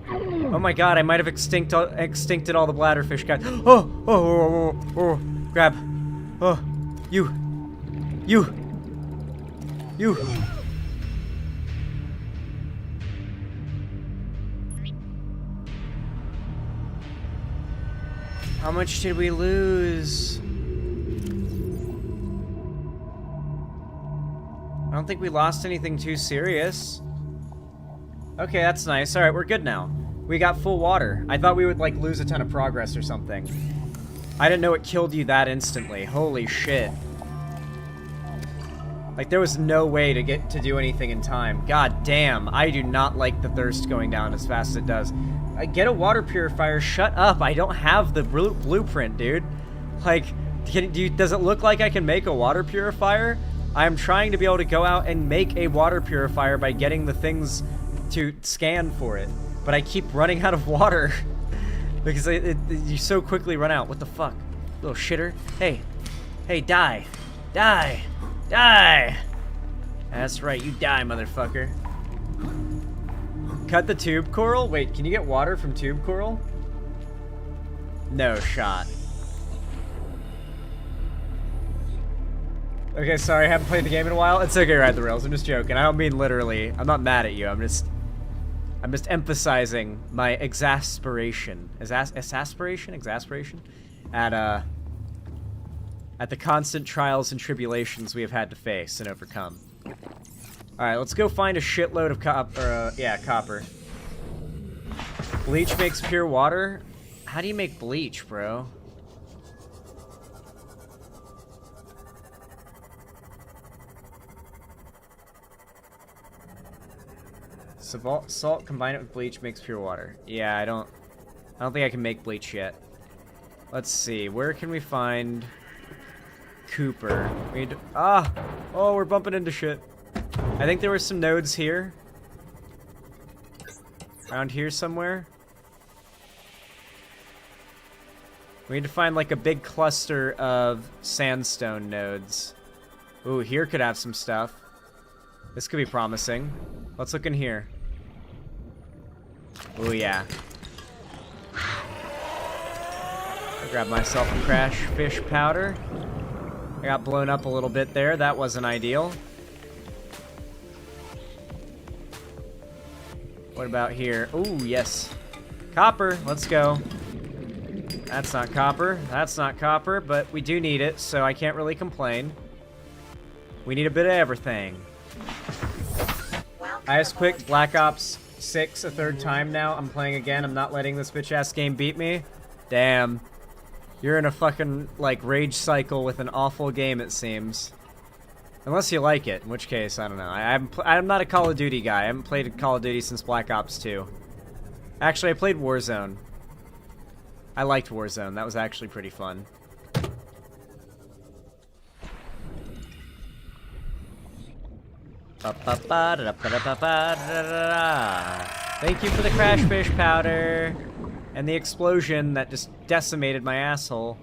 Oh my god, I might have extincted all the bladderfish guys. Oh, grab. Oh, you. How much did we lose? I don't think we lost anything too serious. Okay, that's nice. Alright, we're good now. We got full water. I thought we would, like, lose a ton of progress or something. I didn't know it killed you that instantly. Holy shit. Like, there was no way to get to do anything in time. God damn, I do not like the thirst going down as fast as it does. Get a water purifier. Shut up. I don't have the blueprint, dude. Like, does it look like I can make a water purifier? I'm trying to be able to go out and make a water purifier by getting the things to scan for it. But I keep running out of water. Because you so quickly run out. What the fuck? Little shitter. Hey. Hey, die. Die. Die. That's right, you die, motherfucker. Cut the tube coral? Wait, can you get water from tube coral? No shot. Okay, sorry, I haven't played the game in a while. It's okay, Ride the Rails. I'm just joking. I don't mean literally. I'm not mad at you. I'm just emphasizing my exasperation. Exasperation? At at the constant trials and tribulations we have had to face and overcome. Alright, let's go find a shitload of copper. Bleach makes pure water? How do you make bleach, bro? Salt, combine it with bleach, makes pure water. Yeah, I don't think I can make bleach yet. Let's see, where can we find Cooper? We need to, oh, we're bumping into shit. I think there were some nodes here. Around here somewhere. We need to find like a big cluster of sandstone nodes. Ooh, here could have some stuff. This could be promising. Let's look in here. Ooh, yeah. I'll grab myself a crash fish powder. I got blown up a little bit there. That wasn't ideal. What about here? Ooh, yes. Copper. Let's go. That's not copper. That's not copper, but we do need it, so I can't really complain. We need a bit of everything. I just quit Black Ops 6 a third time now. I'm playing again. I'm not letting this bitch-ass game beat me. Damn. You're in a fucking, like, rage cycle with an awful game, it seems. Unless you like it, in which case, I don't know. I'm not a Call of Duty guy. I haven't played Call of Duty since Black Ops 2. Actually, I played Warzone. I liked Warzone. That was actually pretty fun. Thank you for the crash fish powder and the explosion that just decimated my asshole.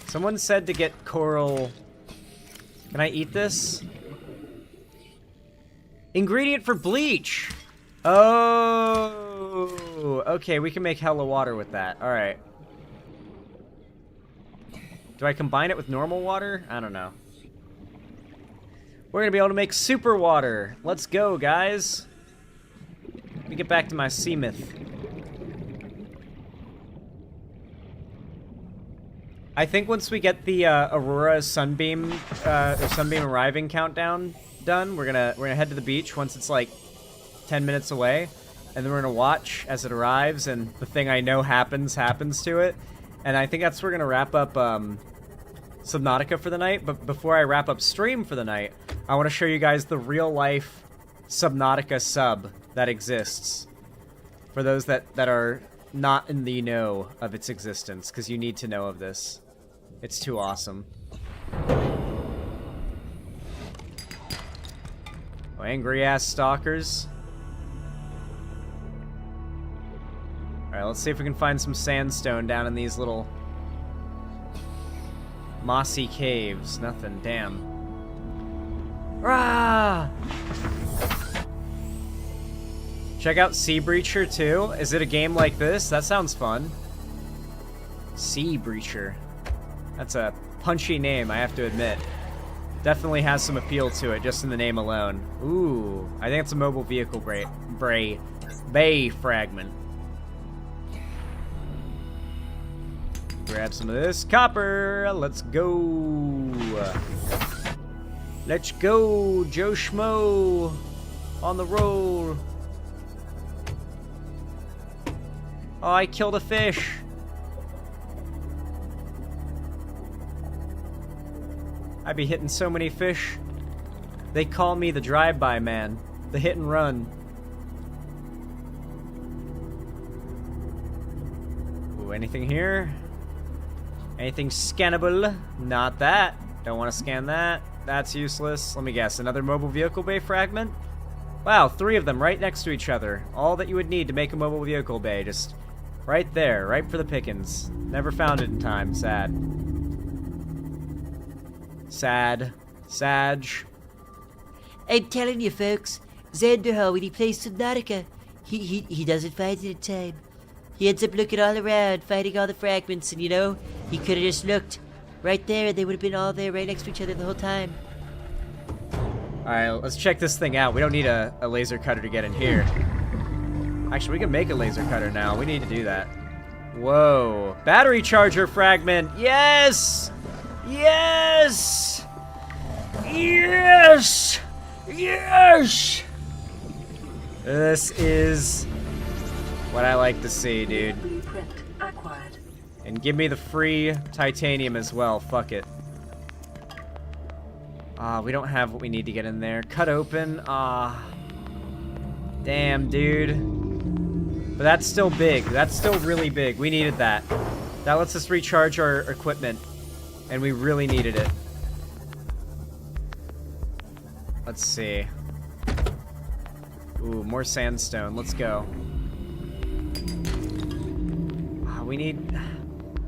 Someone said to get coral. Can I eat this? Ingredient for bleach. Oh, okay, we can make hella water with that. All right. Do I combine it with normal water? I don't know. We're gonna be able to make super water. Let's go, guys. Let me get back to my Seamouth. I think once we get the Aurora Sunbeam or Sunbeam arriving countdown done, we're gonna head to the beach once it's like 10 minutes away, and then we're gonna watch as it arrives, and the thing I know happens to it. And I think that's where we're gonna wrap up Subnautica for the night. But before I wrap up stream for the night, I want to show you guys the real life Subnautica sub that exists. For those that are not in the know of its existence, because you need to know of this. It's too awesome. Oh, angry ass stalkers. Alright, let's see if we can find some sandstone down in these little mossy caves. Nothing, damn. Rah! Check out Sea Breacher too. Is it a game like this? That sounds fun. Sea Breacher. That's a punchy name, I have to admit. Definitely has some appeal to it, just in the name alone. Ooh, I think it's a mobile vehicle bay fragment. Grab some of this copper. Let's go. Let's go, Joe Schmo. On the roll. Oh, I killed a fish. I be hitting so many fish. They call me the drive-by man, the hit and run. Ooh, anything here? Anything scannable? Not that. Don't want to scan that. That's useless. Let me guess, another mobile vehicle bay fragment? Wow, 3 of them right next to each other. All that you would need to make a mobile vehicle bay, just right there, right for the pickings. Never found it in time, sad. Sad. Sag. I'm telling you, folks, Xanderho, when he plays Subnautica, he doesn't find it in time. He ends up looking all around, finding all the fragments, and you know, he could have just looked right there, and they would have been all there right next to each other the whole time. Alright, let's check this thing out. We don't need a laser cutter to get in here. Actually, we can make a laser cutter now. We need to do that. Whoa. Battery charger fragment. Yes! Yes! Yes! Yes! This is what I like to see, dude. Blueprint acquired. And give me the free titanium as well. Fuck it. We don't have what we need to get in there. Cut open. Damn, dude. But that's still big. That's still really big. We needed that. That lets us recharge our equipment. And we really needed it. Let's see. Ooh, more sandstone. Let's go. We need...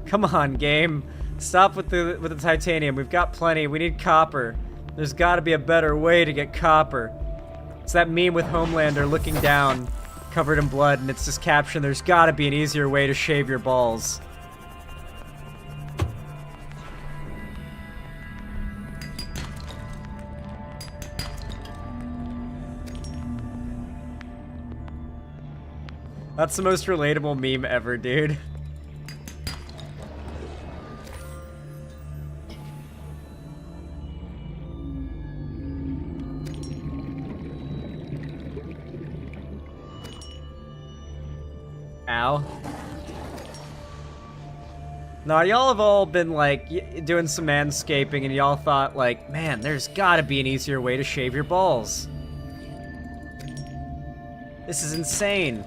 Come on, game. Stop with the titanium. We've got plenty. We need copper. There's got to be a better way to get copper. It's that meme with Homelander looking down, covered in blood, and it's just captioned, there's got to be an easier way to shave your balls. That's the most relatable meme ever, dude. Ow. Now, y'all have all been, like, doing some manscaping, and y'all thought, like, man, there's gotta be an easier way to shave your balls. This is insane.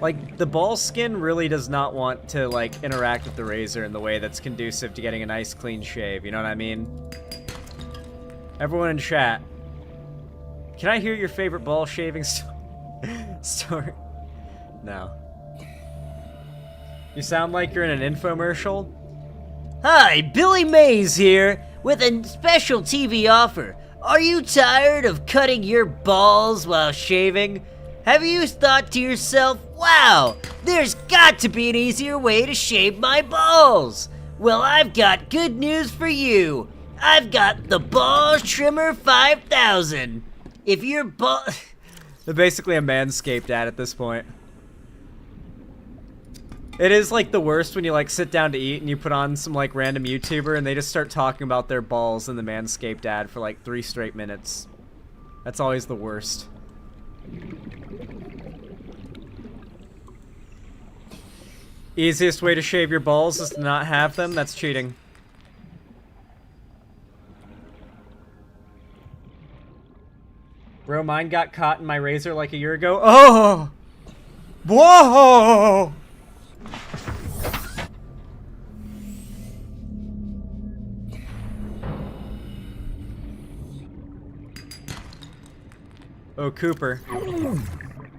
Like, the ball skin really does not want to, like, interact with the razor in the way that's conducive to getting a nice, clean shave, you know what I mean? Everyone in chat, can I hear your favorite ball shaving story? No. You sound like you're in an infomercial? Hi, Billy Mays here with a special TV offer. Are you tired of cutting your balls while shaving? Have you thought to yourself, wow, there's got to be an easier way to shave my balls? Well, I've got good news for you. I've got the Ball Trimmer 5000. If your ball... They're basically a Manscaped ad at this point. It is like the worst when you like sit down to eat and you put on some like random YouTuber and they just start talking about their balls in the Manscaped ad for like 3 straight minutes. That's always the worst. Easiest way to shave your balls is to not have them? That's cheating. Bro, mine got caught in my razor like a year ago. Oh! Whoa! Oh, Cooper.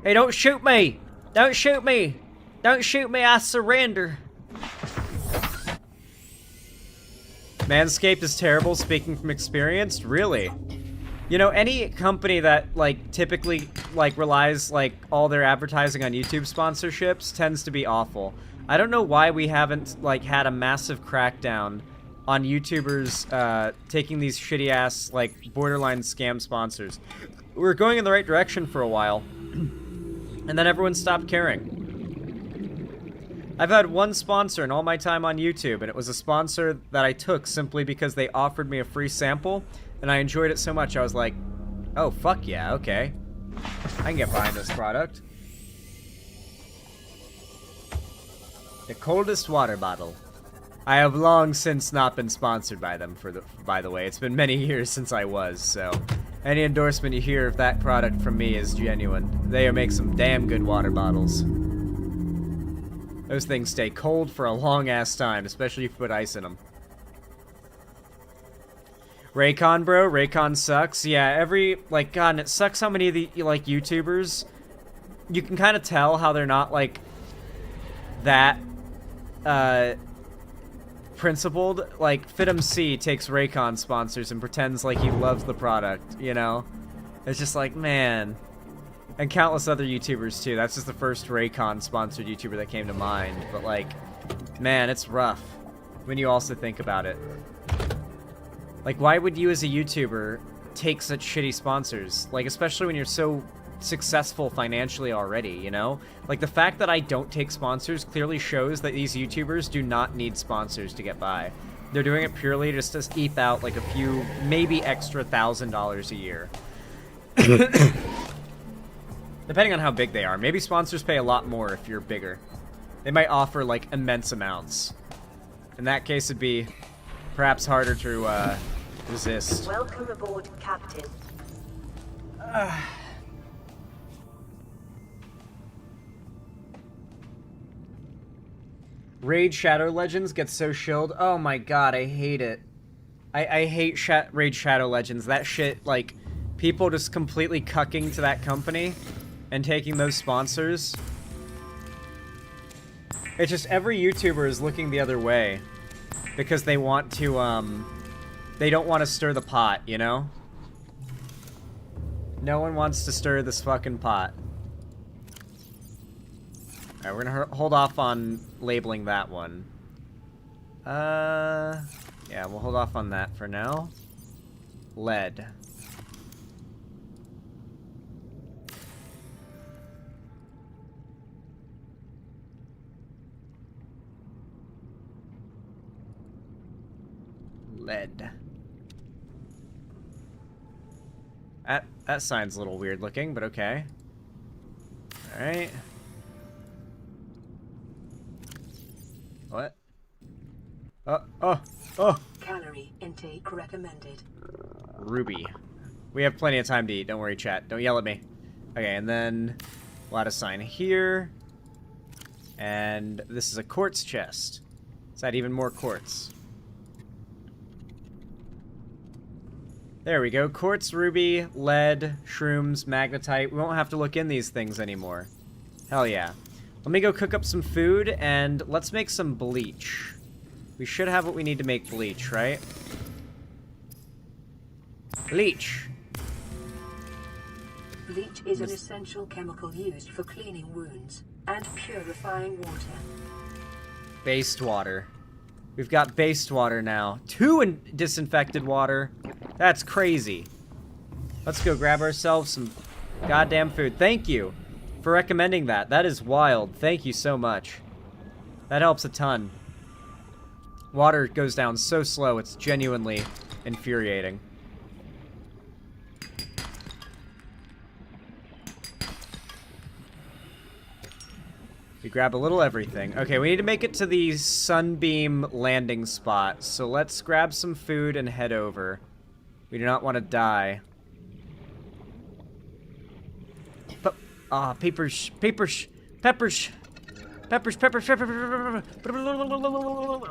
Hey, don't shoot me! Don't shoot me! Don't shoot me, I surrender! Manscaped is terrible, speaking from experience? Really? You know, any company that, like, typically, like, relies, like, all their advertising on YouTube sponsorships tends to be awful. I don't know why we haven't, like, had a massive crackdown on YouTubers, taking these shitty-ass, like, borderline scam sponsors. We were going in the right direction for a while, and then everyone stopped caring. I've had one sponsor in all my time on YouTube, and it was a sponsor that I took simply because they offered me a free sample, and I enjoyed it so much, I was like, oh, fuck yeah, okay. I can get behind this product. The coldest water bottle. I have long since not been sponsored by them, by the way. It's been many years since I was, so... Any endorsement you hear of that product from me is genuine. They make some damn good water bottles. Those things stay cold for a long-ass time, especially if you put ice in them. Raycon, bro. Raycon sucks. Yeah, like, God, and it sucks how many of the, like, YouTubers, you can kind of tell how they're not, like, that, principled. Like, FitMC takes Raycon sponsors and pretends like he loves the product, you know? It's just like, man. And countless other YouTubers, too. That's just the first Raycon-sponsored YouTuber that came to mind. But, like, man, it's rough when you also think about it. Like, why would you as a YouTuber take such shitty sponsors? Like, especially when you're so successful financially already, you know? Like, the fact that I don't take sponsors clearly shows that these YouTubers do not need sponsors to get by. They're doing it purely just to eke out, like, a few, maybe extra $1,000 a year. Depending on how big they are. Maybe sponsors pay a lot more if you're bigger. They might offer, like, immense amounts. In that case, it'd be perhaps harder to, resist. Welcome aboard, Captain. Raid Shadow Legends gets so shilled. Oh my god, I hate it. I hate Raid Shadow Legends. That shit, like, people just completely cucking to that company and taking those sponsors. It's just every YouTuber is looking the other way because they want to, they don't want to stir the pot, you know? No one wants to stir this fucking pot. Alright, we're gonna hold off on labeling that one. Yeah, we'll hold off on that for now. Lead. Lead. That sign's a little weird looking, but okay. Alright. What? Oh. Calorie intake recommended. Ruby. We have plenty of time to eat. Don't worry, chat. Don't yell at me. Okay, and then we'll add a sign here. And this is a quartz chest. Let's add even more quartz. There we go. Quartz, ruby, lead, shrooms, magnetite. We won't have to look in these things anymore. Hell yeah. Let me go cook up some food, and let's make some bleach. We should have what we need to make bleach, right? Bleach! Bleach is an essential chemical used for cleaning wounds and purifying water. Based water. We've got based water now. 2 disinfected water. That's crazy. Let's go grab ourselves some goddamn food. Thank you for recommending that. That is wild. Thank you so much. That helps a ton. Water goes down so slow, it's genuinely infuriating. We grab a little everything. Okay, we need to make it to the Sunbeam landing spot, so let's grab some food and head over. We do not want to die. Peppers.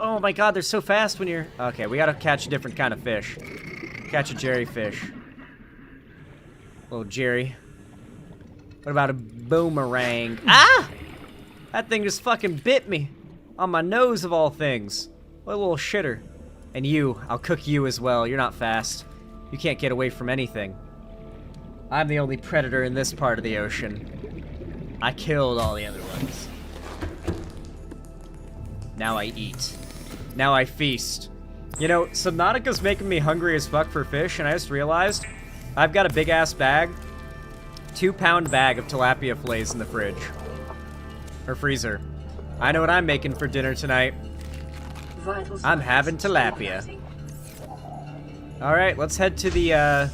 Oh my god, they're so fast when you're... Okay, we gotta catch a different kind of fish. Catch a jerryfish. Little Jerry. What about a boomerang? Ah! That thing just fucking bit me. On my nose of all things. What a little shitter. And you, I'll cook you as well. You're not fast. You can't get away from anything. I'm the only predator in this part of the ocean. I killed all the other ones. Now I eat. Now I feast. You know, Subnautica's making me hungry as fuck for fish, and I just realized I've got a big-ass bag. 2-pound bag of tilapia fillets in the fridge. Or freezer. I know what I'm making for dinner tonight. I'm having tilapia. Alright, let's head to the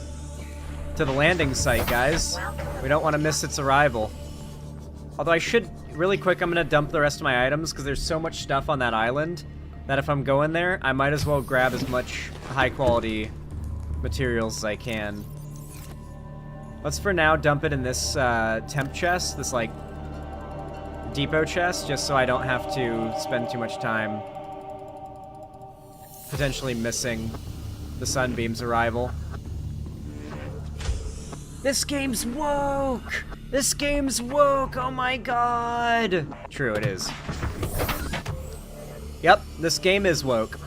landing site, guys. We don't want to miss its arrival. Although I should, really quick, I'm going to dump the rest of my items because there's so much stuff on that island that if I'm going there, I might as well grab as much high-quality materials as I can. Let's for now dump it in this temp chest, this, like, depot chest, just so I don't have to spend too much time potentially missing the Sunbeam's arrival. This game's woke! This game's woke! Oh my god! True, it is. Yep, this game is woke.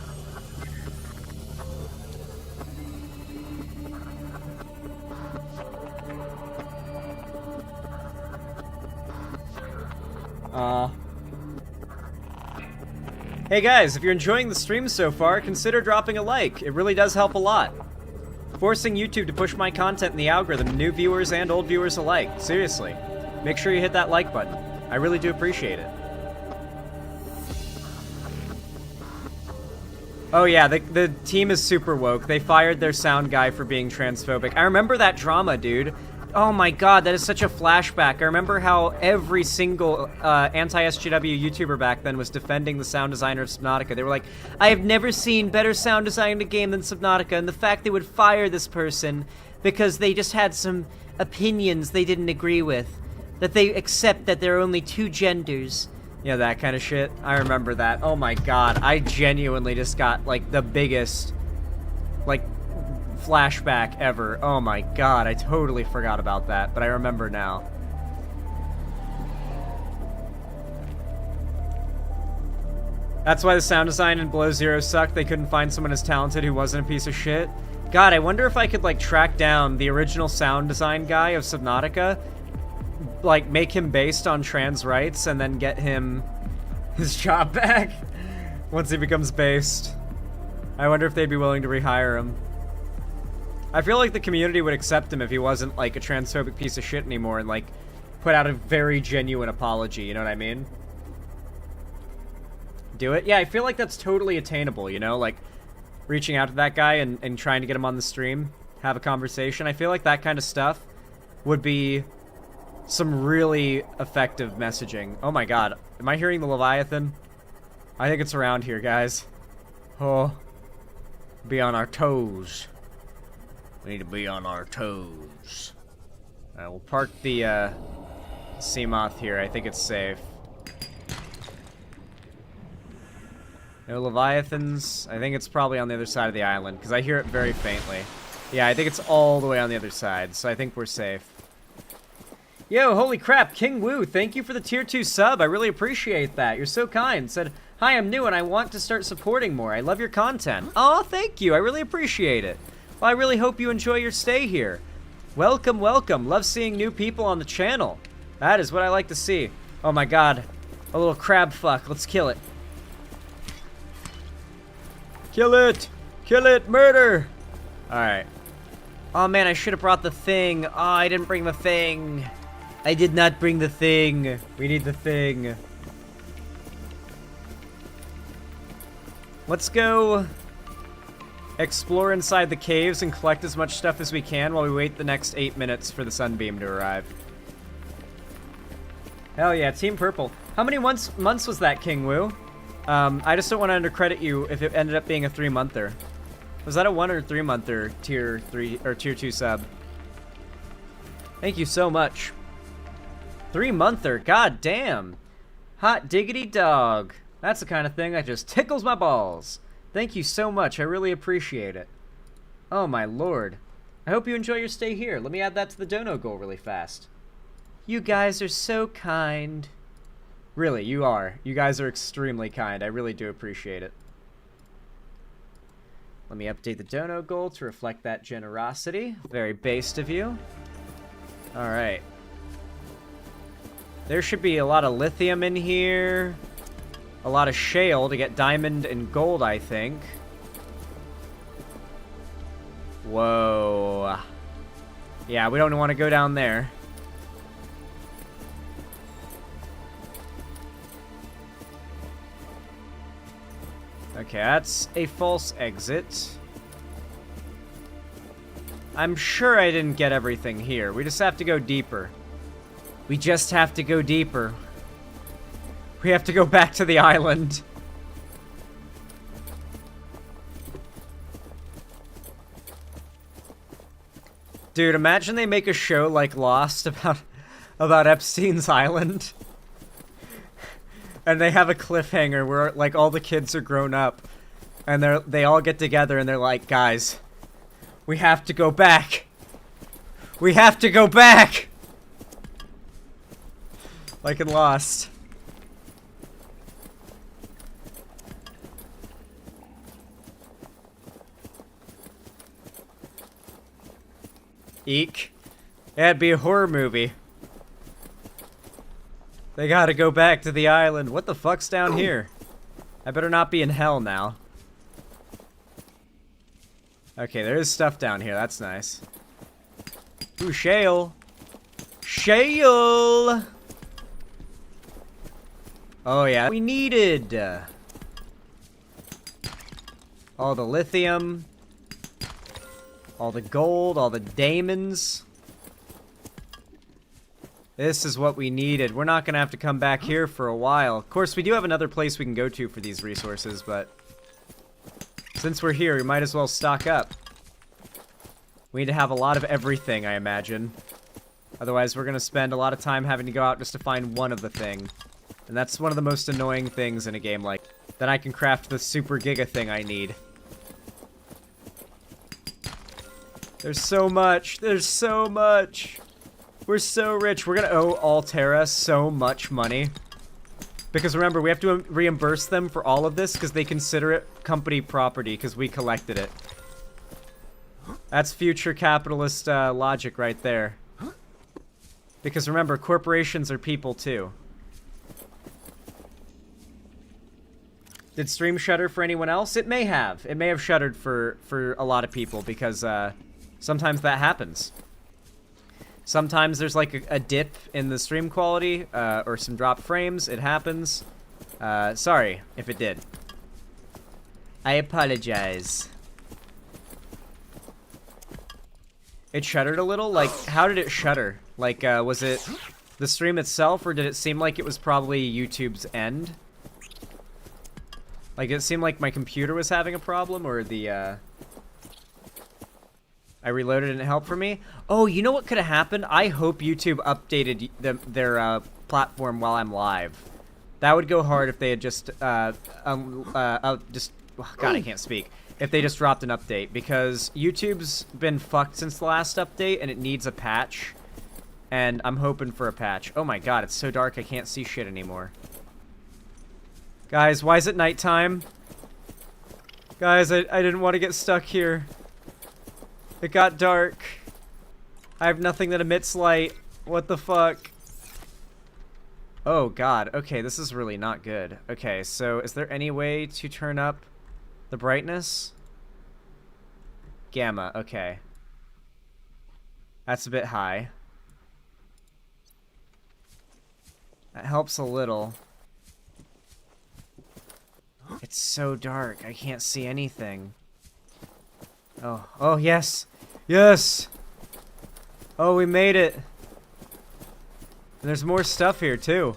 Hey guys, if you're enjoying the stream so far, consider dropping a like. It really does help a lot. forcing YouTube to push my content in the algorithm to new viewers and old viewers alike. Seriously. Make sure you hit that like button. I really do appreciate it. Oh yeah, the team is super woke. They fired their sound guy for being transphobic. I remember that drama, dude. Oh my god, that is such a flashback. I remember how every single anti-SJW YouTuber back then was defending the sound designer of Subnautica. They were like, I have never seen better sound design in a game than Subnautica, and the fact they would fire this person because they just had some opinions they didn't agree with. That they accept that there are only two genders. You know, that kind of shit. I remember that. Oh my god, I genuinely just got, like, the biggest, like, flashback ever. Oh my god, I totally forgot about that, but I remember now. That's why the sound design in Below Zero sucked. They couldn't find someone as talented who wasn't a piece of shit. God, I wonder if I could, like, track down the original sound design guy of Subnautica, like, make him based on trans rights, and then get him his job back once he becomes based. I wonder if they'd be willing to rehire him. I feel like the community would accept him if he wasn't, like, a transphobic piece of shit anymore and, like, put out a very genuine apology, you know what I mean? Do it? Yeah, I feel like that's totally attainable, you know? Like, reaching out to that guy and trying to get him on the stream, have a conversation. I feel like that kind of stuff would be some really effective messaging. Oh my god, am I hearing the Leviathan? I think it's around here, guys. Oh, be on our toes. We need to be on our toes. Alright, we'll park the Seamoth here. I think it's safe. No Leviathans. I think it's probably on the other side of the island, because I hear it very faintly. Yeah, I think it's all the way on the other side, so I think we're safe. Yo, holy crap, King Woo, thank you for the tier 2 sub. I really appreciate that. You're so kind. Said, hi, I'm new and I want to start supporting more. I love your content. Aw, thank you. I really appreciate it. Well, I really hope you enjoy your stay here. Welcome, welcome. Love seeing new people on the channel. That is what I like to see. Oh my god. A little crab fuck. Let's kill it. Kill it! Kill it! Murder! Alright. Oh man, I should have brought the thing. Oh, I didn't bring the thing. I did not bring the thing. We need the thing. Let's go explore inside the caves and collect as much stuff as we can while we wait the next 8 minutes for the sunbeam to arrive. Hell yeah, Team Purple. How many months was that, King Woo? I just don't want to undercredit you if it ended up being a 3-monther. Was that a 1 or 3-monther tier 3 or tier 2 sub? Thank you so much. 3-monther, god damn. Hot diggity dog. That's the kind of thing that just tickles my balls. Thank you so much, I really appreciate it. Oh my lord. I hope you enjoy your stay here. Let me add that to the dono goal really fast. You guys are so kind. Really, you are. You guys are extremely kind. I really do appreciate it. Let me update the dono goal to reflect that generosity. Very based of you. Alright. There should be a lot of lithium in here. A lot of shale to get diamond and gold, I think. Whoa. Yeah, we don't want to go down there. Okay, that's a false exit. I'm sure I didn't get everything here. We just have to go deeper. We just have to go deeper. We have to go back to the island. Dude, imagine they make a show like Lost about Epstein's Island. And they have a cliffhanger where, like, all the kids are grown up. And they all get together and they're like, guys, we have to go back. We have to go back! Like in Lost. Eek. Yeah, it'd be a horror movie. They gotta go back to the island. What the fuck's down here? I better not be in hell now. Okay, there is stuff down here. That's nice. Ooh, shale. Shale! Oh, yeah. We needed all the lithium, all the gold, all the diamonds. This is what we needed. We're not going to have to come back here for a while. Of course, we do have another place we can go to for these resources, but since we're here, we might as well stock up. We need to have a lot of everything, I imagine. Otherwise, we're going to spend a lot of time having to go out just to find one of the thing. And that's one of the most annoying things in a game like that. I can craft the super giga thing I need. There's so much. There's so much. We're so rich. We're going to owe Altera so much money. Because remember, we have to reimburse them for all of this because they consider it company property because we collected it. That's future capitalist logic right there. Because remember, corporations are people too. Did stream shutter for anyone else? It may have. It may have shuttered for a lot of people because sometimes that happens. Sometimes there's like a dip in the stream quality or some drop frames. It happens. Sorry if it did. I apologize. It shuttered a little? Like, how did it shutter? Like, was it the stream itself, or did it seem like it was probably YouTube's end? Like, it seemed like my computer was having a problem, or the, I reloaded and it helped for me? Oh, you know what could have happened? I hope YouTube updated their platform while I'm live. That would go hard if they had just, God, I can't speak. If they just dropped an update, because YouTube's been fucked since the last update, and it needs a patch. And I'm hoping for a patch. Oh my god, it's so dark I can't see shit anymore. Guys, why is it nighttime? Guys, I didn't want to get stuck here. It got dark. I have nothing that emits light. What the fuck? Oh god, okay, this is really not good. Okay, so is there any way to turn up the brightness? Gamma, okay. That's a bit high. That helps a little. It's so dark, I can't see anything. Oh, yes! Yes! Oh, we made it! And there's more stuff here, too.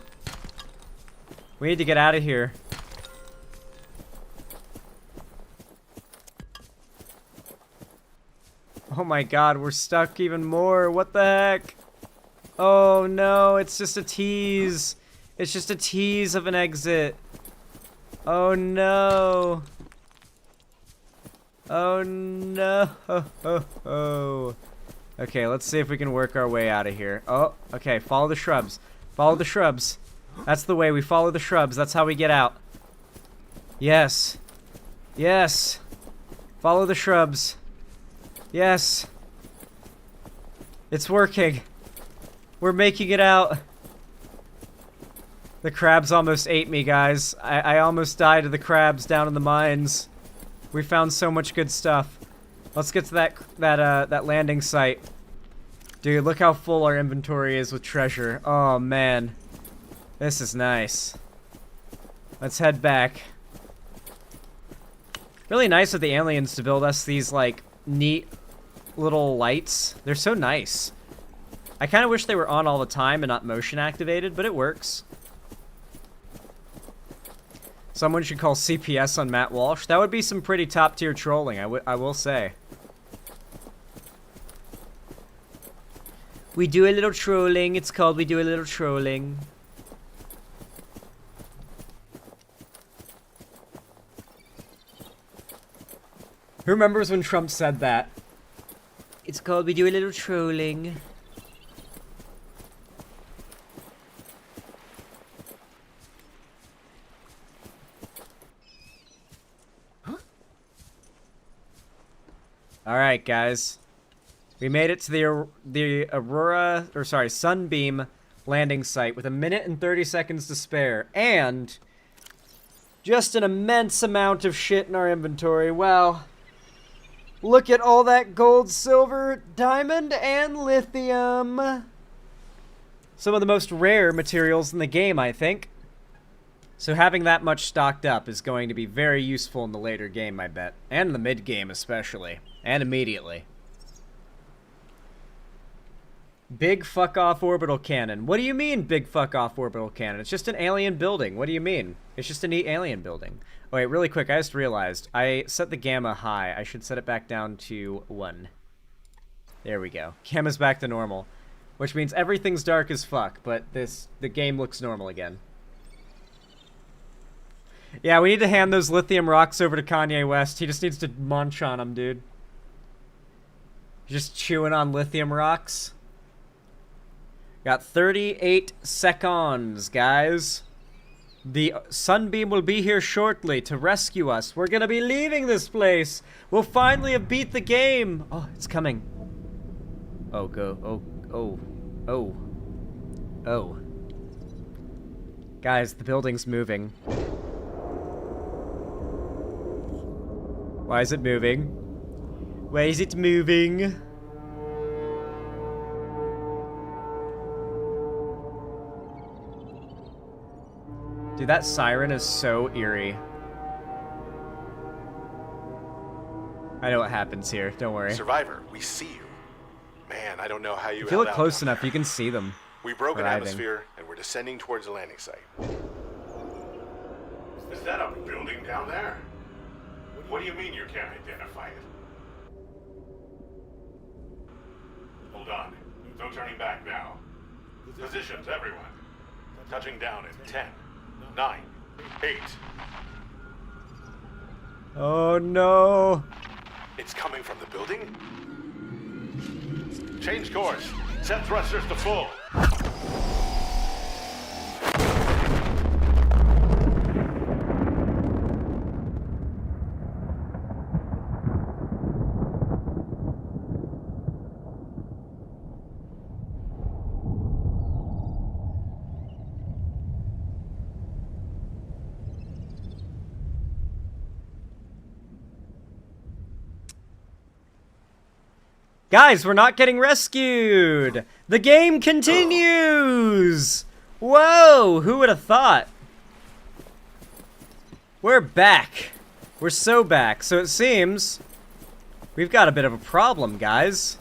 We need to get out of here. Oh my god, we're stuck even more. What the heck? Oh no, it's just a tease. It's just a tease of an exit. Oh no. Oh no. Okay, let's see if we can work our way out of here. Oh, okay, follow the shrubs. Follow the shrubs. That's the way, we follow the shrubs. That's how we get out. Yes. Yes. Follow the shrubs. Yes. It's working. We're making it out. The crabs almost ate me, guys. I almost died to the crabs down in the mines. We found so much good stuff. Let's get to that landing site. Dude, look how full our inventory is with treasure. Oh, man. This is nice. Let's head back. Really nice of the aliens to build us these, like, neat little lights. They're so nice. I kind of wish they were on all the time and not motion activated, but it works. Someone should call CPS on Matt Walsh. That would be some pretty top tier trolling, I will say. We do a little trolling. It's called We Do a Little Trolling. Who remembers when Trump said that? It's called We Do a Little Trolling. Alright, guys. We made it to the Sunbeam landing site with 1 minute and 30 seconds to spare. And just an immense amount of shit in our inventory. Well, Look at all that gold, silver, diamond, and lithium. Some of the most rare materials in the game, I think. So having that much stocked up is going to be very useful in the later game, I bet. And in the mid-game especially. And immediately. Big fuck-off orbital cannon. What do you mean, big fuck-off orbital cannon? It's just an alien building. What do you mean? It's just a neat alien building. Oh, wait, really quick, I just realized. I set the gamma high. I should set it back down to 1. There we go. Gamma's back to normal. Which means everything's dark as fuck, but the game looks normal again. Yeah, we need to hand those lithium rocks over to Kanye West. He just needs to munch on them, dude. Just chewing on lithium rocks. Got 38 seconds, guys. The Sunbeam will be here shortly to rescue us. We're gonna be leaving this place. We'll finally have beat the game. Oh, it's coming. Oh, go. Oh, oh, oh, oh. Guys, the building's moving. Why is it moving? Why is it moving? Dude, that siren is so eerie. I know what happens here, don't worry. Survivor, we see you. Man, I don't know how you If you held look out close down enough, there. you can see them. We broke an arriving. atmosphere, and we're descending towards the landing site. Is that a building down there? What do you mean you can't identify it? Hold on. No turning back now. Positions, everyone. Touching down in 10, 9, 8. Oh no. It's coming from the building? Change course. Set thrusters to full. Guys, we're not getting rescued! The game continues! Whoa, who would have thought? We're back. We're so back. So it seems we've got a bit of a problem, guys.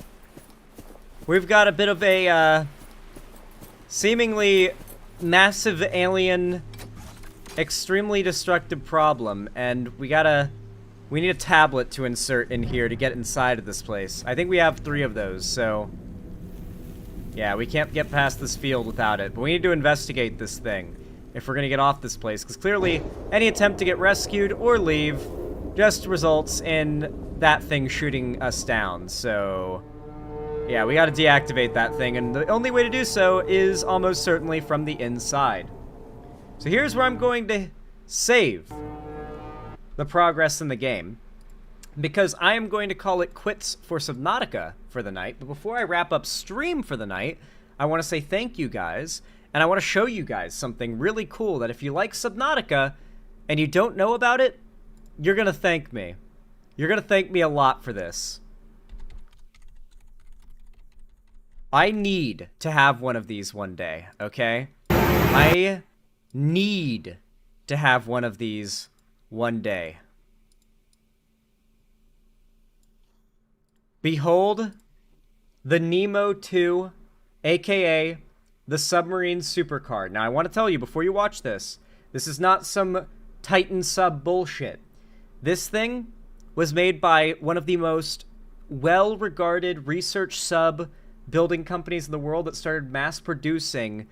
We've got a bit of a, seemingly massive alien, extremely destructive problem, and we need a tablet to insert in here to get inside of this place. I think we have 3 of those, so yeah, we can't get past this field without it. But we need to investigate this thing if we're gonna get off this place, because clearly any attempt to get rescued or leave just results in that thing shooting us down. So yeah, we gotta deactivate that thing, and the only way to do so is almost certainly from the inside. So here's where I'm going to save the progress in the game, because I am going to call it quits for Subnautica for the night. But before I wrap up stream for the night, I want to say thank you guys, and I want to show you guys something really cool that if you like Subnautica and you don't know about it, you're gonna thank me. You're gonna thank me a lot for this. I need to have one of these one day, okay? I need to have one of these one day. Behold the Nemo 2, aka the submarine supercar. Now I want to tell you before you watch this, this is not some Titan sub bullshit. This thing was made by one of the most well-regarded research sub building companies in the world that started mass producing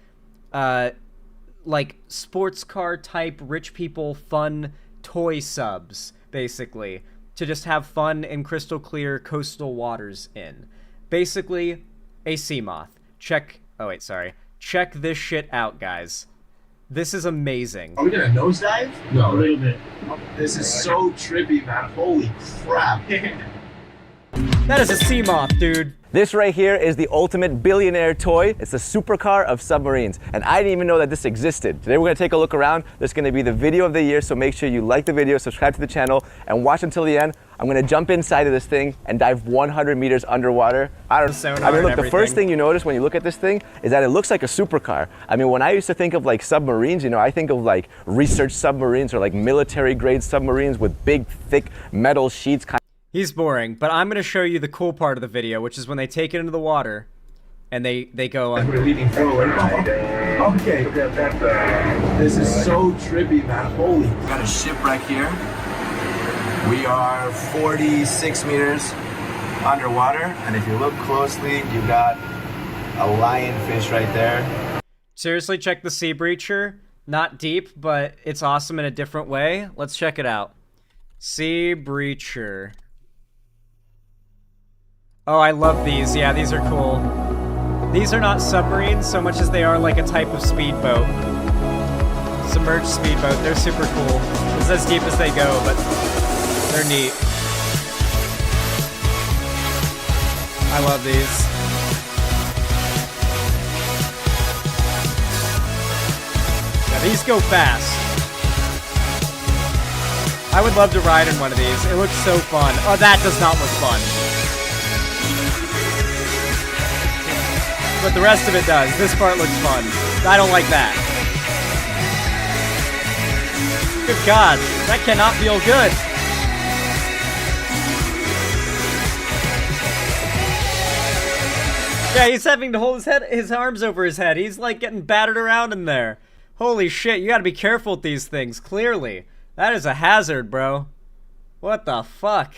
like sports car type rich people fun toy subs, basically, to just have fun in crystal clear coastal waters in. Basically, a sea moth. Check this shit out, guys. This is amazing. Are we gonna nosedive? No, a little bit. This is so trippy, man. Holy crap. That is a sea moth, dude. This right here is the ultimate billionaire toy. It's a supercar of submarines, and I didn't even know that this existed. Today we're gonna take a look around. This is gonna be the video of the year, so make sure you like the video, subscribe to the channel, and watch until the end. I'm gonna jump inside of this thing and dive 100 meters underwater. I don't know. I mean, look, the first thing you notice when you look at this thing is that it looks like a supercar. I mean, when I used to think of like submarines, you know, I think of like research submarines or like military grade submarines with big, thick metal sheets. He's boring, but I'm gonna show you the cool part of the video, which is when they take it into the water and they go on. We're leaning forward. Okay. This is so trippy, man. Holy. We got a ship right here. We are 46 meters underwater, and if you look closely, you got a lionfish right there. Seriously, check the sea breacher. Not deep, but it's awesome in a different way. Let's check it out. Sea breacher. Oh, I love these. Yeah, these are cool. These are not submarines so much as they are like a type of speedboat. Submerged speedboat. They're super cool. It's as deep as they go, but they're neat. I love these. Yeah, these go fast. I would love to ride in one of these. It looks so fun. Oh, that does not look fun. But the rest of it does. This part looks fun. I don't like that. Good God, that cannot feel good. Yeah, he's having to hold his arms over his head. He's like getting battered around in there. Holy shit, you gotta be careful with these things, clearly. That is a hazard, bro. What the fuck?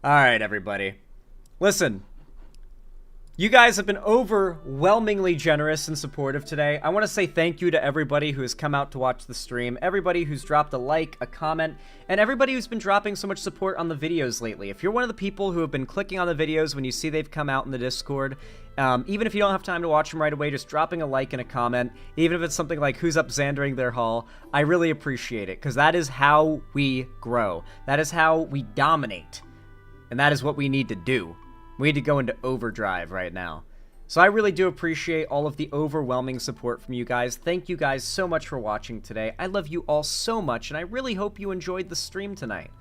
Alright, everybody. Listen. You guys have been overwhelmingly generous and supportive today. I want to say thank you to everybody who has come out to watch the stream, everybody who's dropped a like, a comment, and everybody who's been dropping so much support on the videos lately. If you're one of the people who have been clicking on the videos when you see they've come out in the Discord, even if you don't have time to watch them right away, just dropping a like and a comment, even if it's something like who's up Xandering their haul, I really appreciate it, because that is how we grow. That is how we dominate. And that is what we need to do. We need to go into overdrive right now. So I really do appreciate all of the overwhelming support from you guys. Thank you guys so much for watching today. I love you all so much, and I really hope you enjoyed the stream tonight.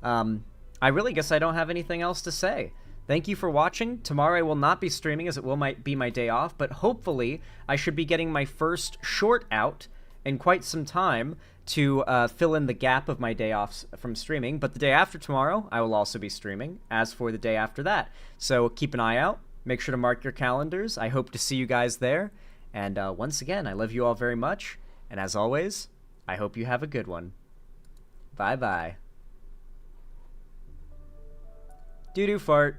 I really guess I don't have anything else to say. Thank you for watching. Tomorrow I will not be streaming, as it might be my day off, but hopefully I should be getting my first short out in quite some time to fill in the gap of my day off from streaming. But the day after tomorrow, I will also be streaming, as for the day after that. So keep an eye out. Make sure to mark your calendars. I hope to see you guys there. And once again, I love you all very much. And as always, I hope you have a good one. Bye-bye. Doo-doo fart.